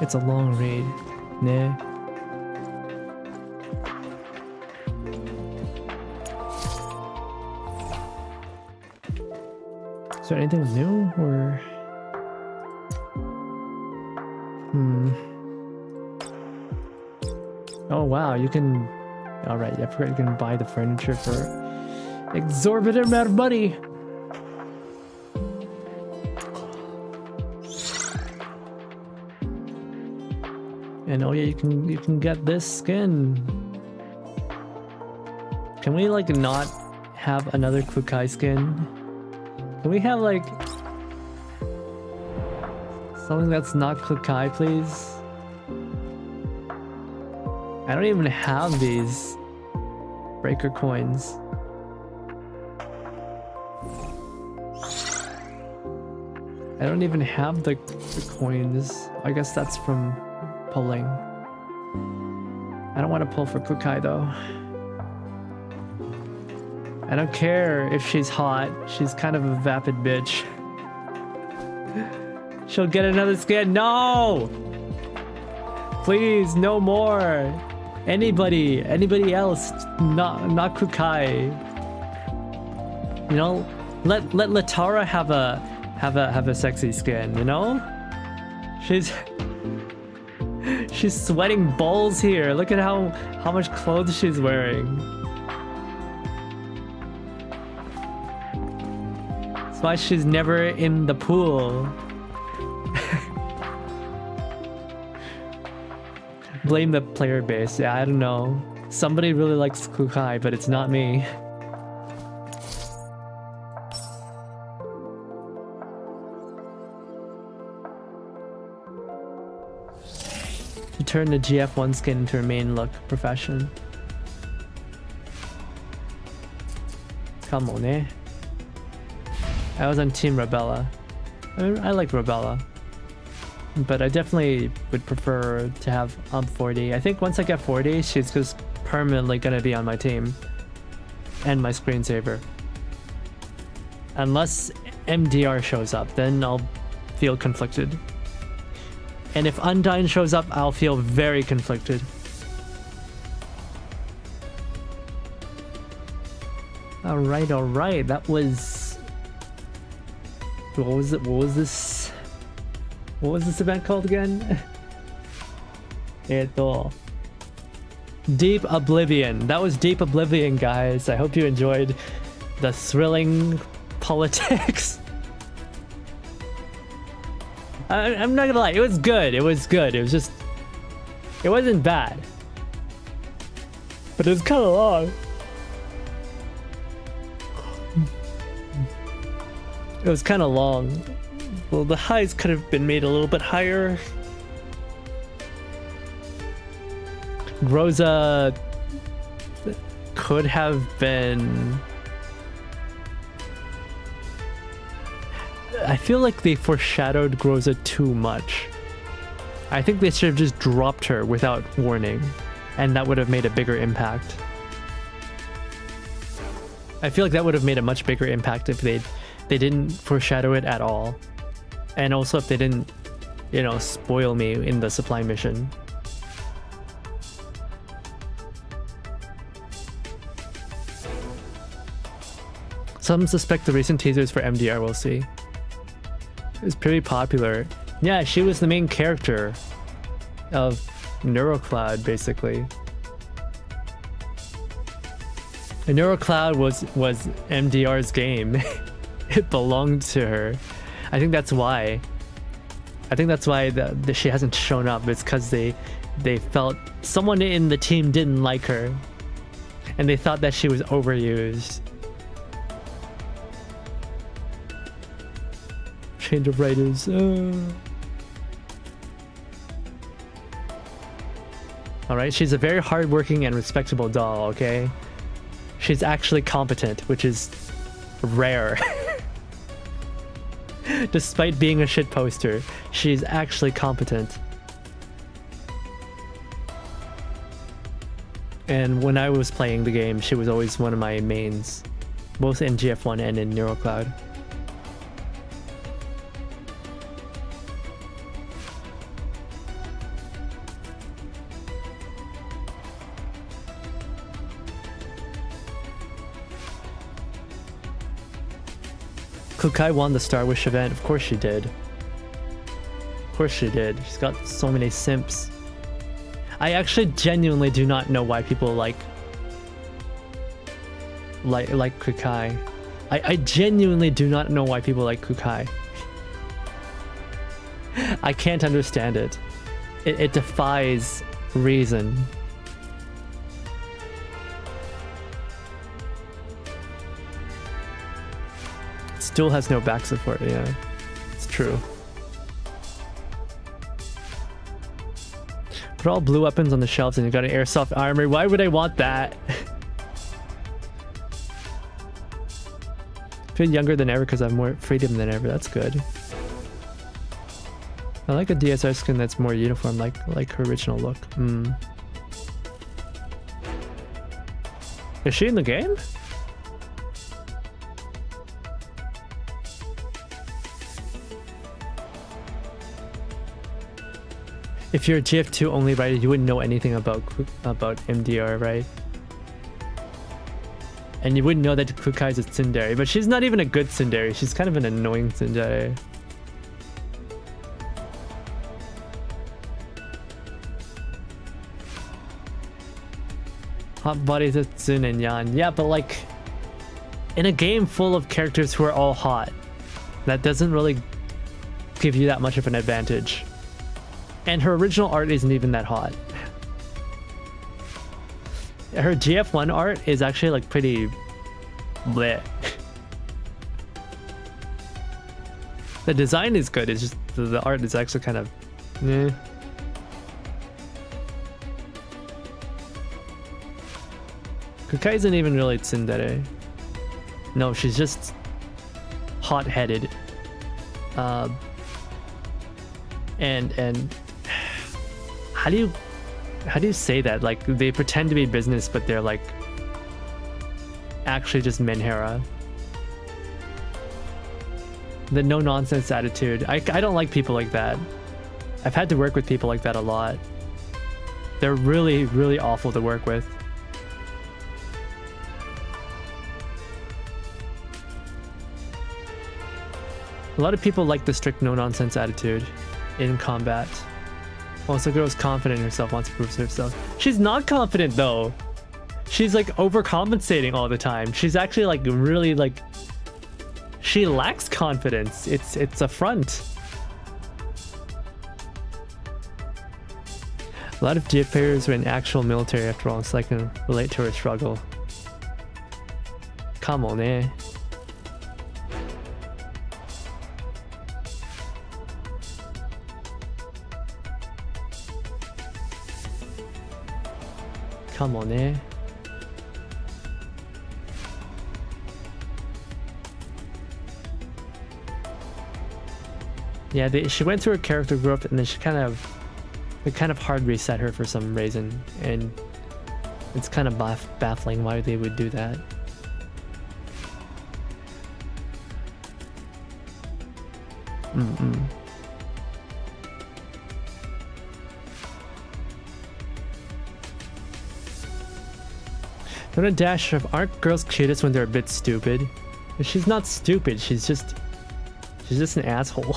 It's a long read. Nah. Is there anything new or? Oh wow, you can. Alright, I forgot you can buy the furniture for exorbitant amount of money. And oh yeah, you can get this skin. Can we like not have another Kukai skin? Can we have like something that's not Kukai, please? I don't even have these breaker coins. I don't even have the coins. I guess that's from pulling. I don't want to pull for Kukai though. I don't care if she's hot. She's kind of a vapid bitch. She'll get another skin. No! Please, no more. Anybody else, not Kukai. You know, let Latara have a sexy skin. You know, she's sweating balls here. Look at how much clothes she's wearing. That's why she's never in the pool. Blame the player base. Yeah, I don't know. Somebody really likes Kukai, but it's not me. To turn the GF1 skin into her main look profession. Come on, eh? I was on Team Rebella. I like Rebella. But I definitely would prefer to have 40. I think once I get 40, she's just permanently gonna be on my team. And my screensaver. Unless MDR shows up, then I'll feel conflicted. And if Undyne shows up, I'll feel very conflicted. Alright, that was... What was it? What was this event called again? Deep Oblivion. That was Deep Oblivion, guys. I hope you enjoyed the thrilling politics. I'm not gonna lie, it was good. It was good. It was just... It wasn't bad. But it was kind of long. It was kind of long. Well, the highs could have been made a little bit higher. Groza could have been... I feel like they foreshadowed Groza too much. I think they should have just dropped her without warning, and that would have made a bigger impact. I feel like that would have made a much bigger impact if they didn't foreshadow it at all. And also if they didn't, you know, spoil me in the supply mission. Some suspect the recent teasers for MDR, we'll see. It was pretty popular. Yeah, she was the main character of NeuroCloud, basically. And NeuroCloud was MDR's game. It belonged to her. I think that's why. She hasn't shown up. It's because they felt someone in the team didn't like her, and they thought that she was overused. Change of writers. All right, she's a very hardworking and respectable doll. Okay, She's actually competent, which is rare. Despite being a shit poster, she's actually competent. And when I was playing the game, she was always one of my mains, both in GF1 and in NeuroCloud. Kukai won the Star Wish event. Of course she did. Of course she did. She's got so many simps. I actually genuinely do not know why people like Kukai. I genuinely do not know why people like Kukai. I can't understand it. It defies reason. It still has no back support, yeah. It's true. Put all blue weapons on the shelves and you got an airsoft armory. Why would I want that? I feel younger than ever because I have more freedom than ever. That's good. I like a DSR skin that's more uniform, like her original look. Is she in the game? If you're a GF2 only writer, you wouldn't know anything about MDR, right? And you wouldn't know that Kukai is a tsundere, but she's not even a good tsundere. She's kind of an annoying tsundere. Hot bodies of Tsun and Yan. Yeah, but like, in a game full of characters who are all hot, that doesn't really give you that much of an advantage. And her original art isn't even that hot. Her GF1 art is actually like pretty bleh. The design is good, it's just the art is actually kind of eh. Kukai isn't even really tsundere. No, she's just hot-headed. And how do you say that? Like, they pretend to be business, but they're like actually just menhera. The no nonsense attitude. I don't like people like that. I've had to work with people like that a lot. They're really, really awful to work with. A lot of people like the strict no nonsense attitude in combat. Also, girl's confident in herself, wants to prove herself. She's not confident though. She's like overcompensating all the time. She's actually like really like, she lacks confidence. It's a front. A lot of GF players are in actual military after all, so I can relate to her struggle. Come on, eh? Come on, eh? Yeah, she went through a character growth and then they kind of hard reset her for some reason, and it's kind of baffling why they would do that. Don't a dash of, aren't girls cutest when they're a bit stupid? She's not stupid, she's just an asshole.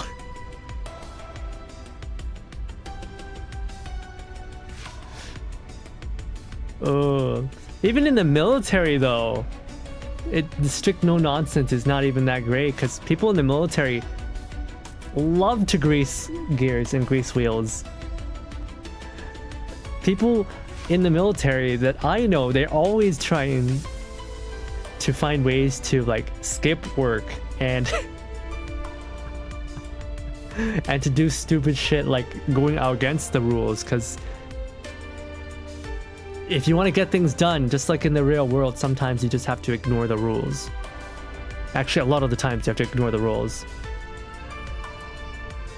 Oh, even in the military though, the strict no nonsense is not even that great, because people in the military love to grease gears and grease wheels. People in the military that I know, they're always trying to find ways to like skip work and and to do stupid shit like going out against the rules, because if you want to get things done, just like in the real world, sometimes you just have to ignore the rules. Actually, a lot of the times you have to ignore the rules.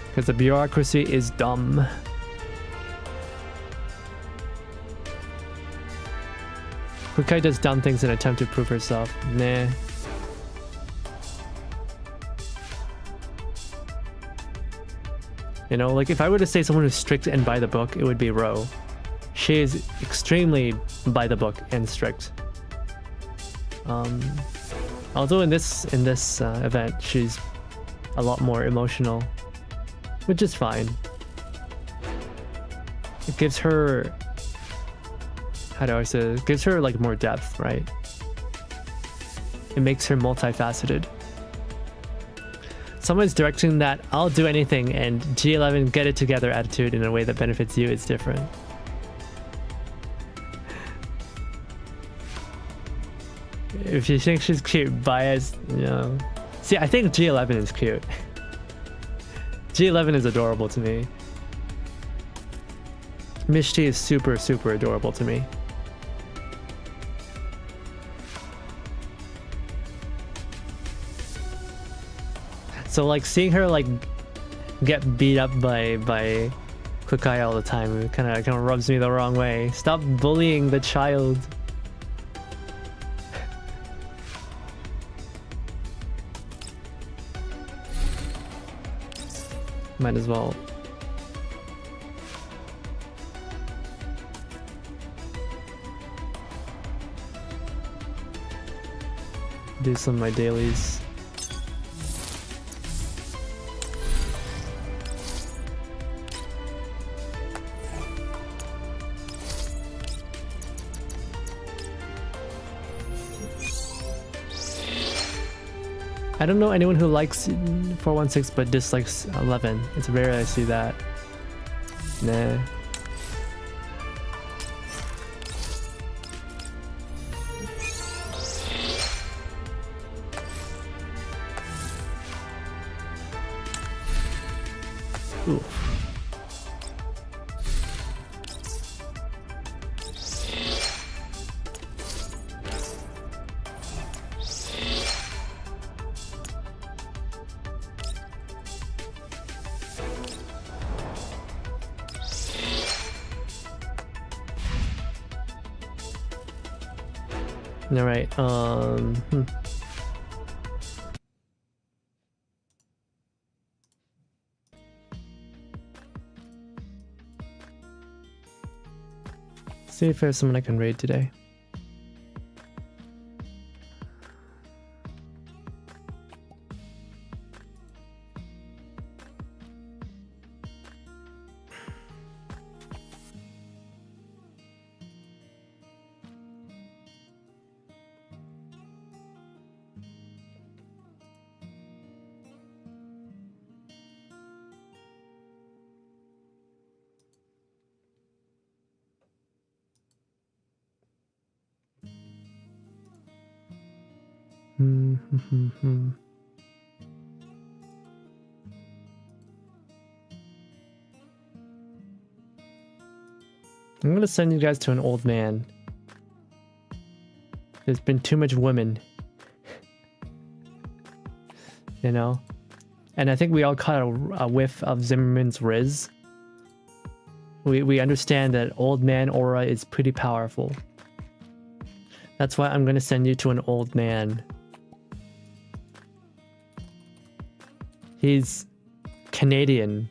Because the bureaucracy is dumb. Kukai does dumb things in an attempt to prove herself. Nah. You know, like if I were to say someone who's strict and by the book, it would be Ro. She is extremely by the book and strict. Although in this event, she's a lot more emotional, which is fine. It gives her, how do I say it? It gives her like more depth, right? It makes her multifaceted. Someone's directing that I'll do anything and G11 get it together attitude in a way that benefits you is different. If you think she's cute, biased, you know. See, I think G11 is cute. G11 is adorable to me. Mishti is super, super adorable to me. So like seeing her like get beat up by Kukai all the time, it kind of rubs me the wrong way. Stop bullying the child. Might as well. Do some of my dailies. I don't know anyone who likes 416 but dislikes 11. It's rare I see that. Nah. Ooh. All right. See if there's someone I can raid today. I'm gonna send you guys to an old man. There's been too much women. You know? And I think we all caught a whiff of Zimmerman's Riz. We understand that old man aura is pretty powerful. That's why I'm gonna send you to an old man. He's Canadian.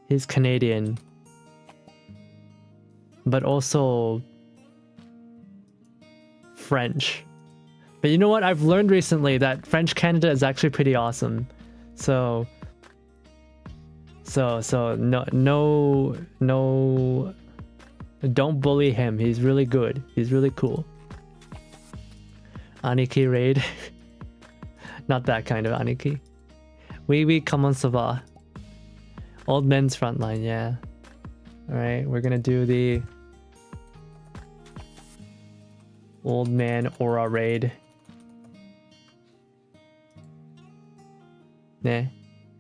He's Canadian. But also French. But you know what? I've learned recently that French Canada is actually pretty awesome. So no, don't bully him. He's really good. He's really cool. Aniki raid. Not that kind of Aniki. Oui, comment ça va? Old men's frontline, yeah. Alright, we're gonna do the old man aura raid. Nah.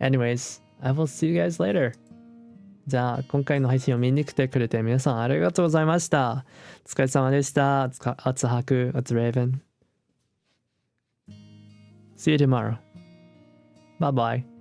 Anyways, I will see you guys later. じゃあ、今回の配信を見に来てくれて皆さんありがとうございました。お疲れ様でした。厚白、厚レーベン。See you tomorrow. Bye bye.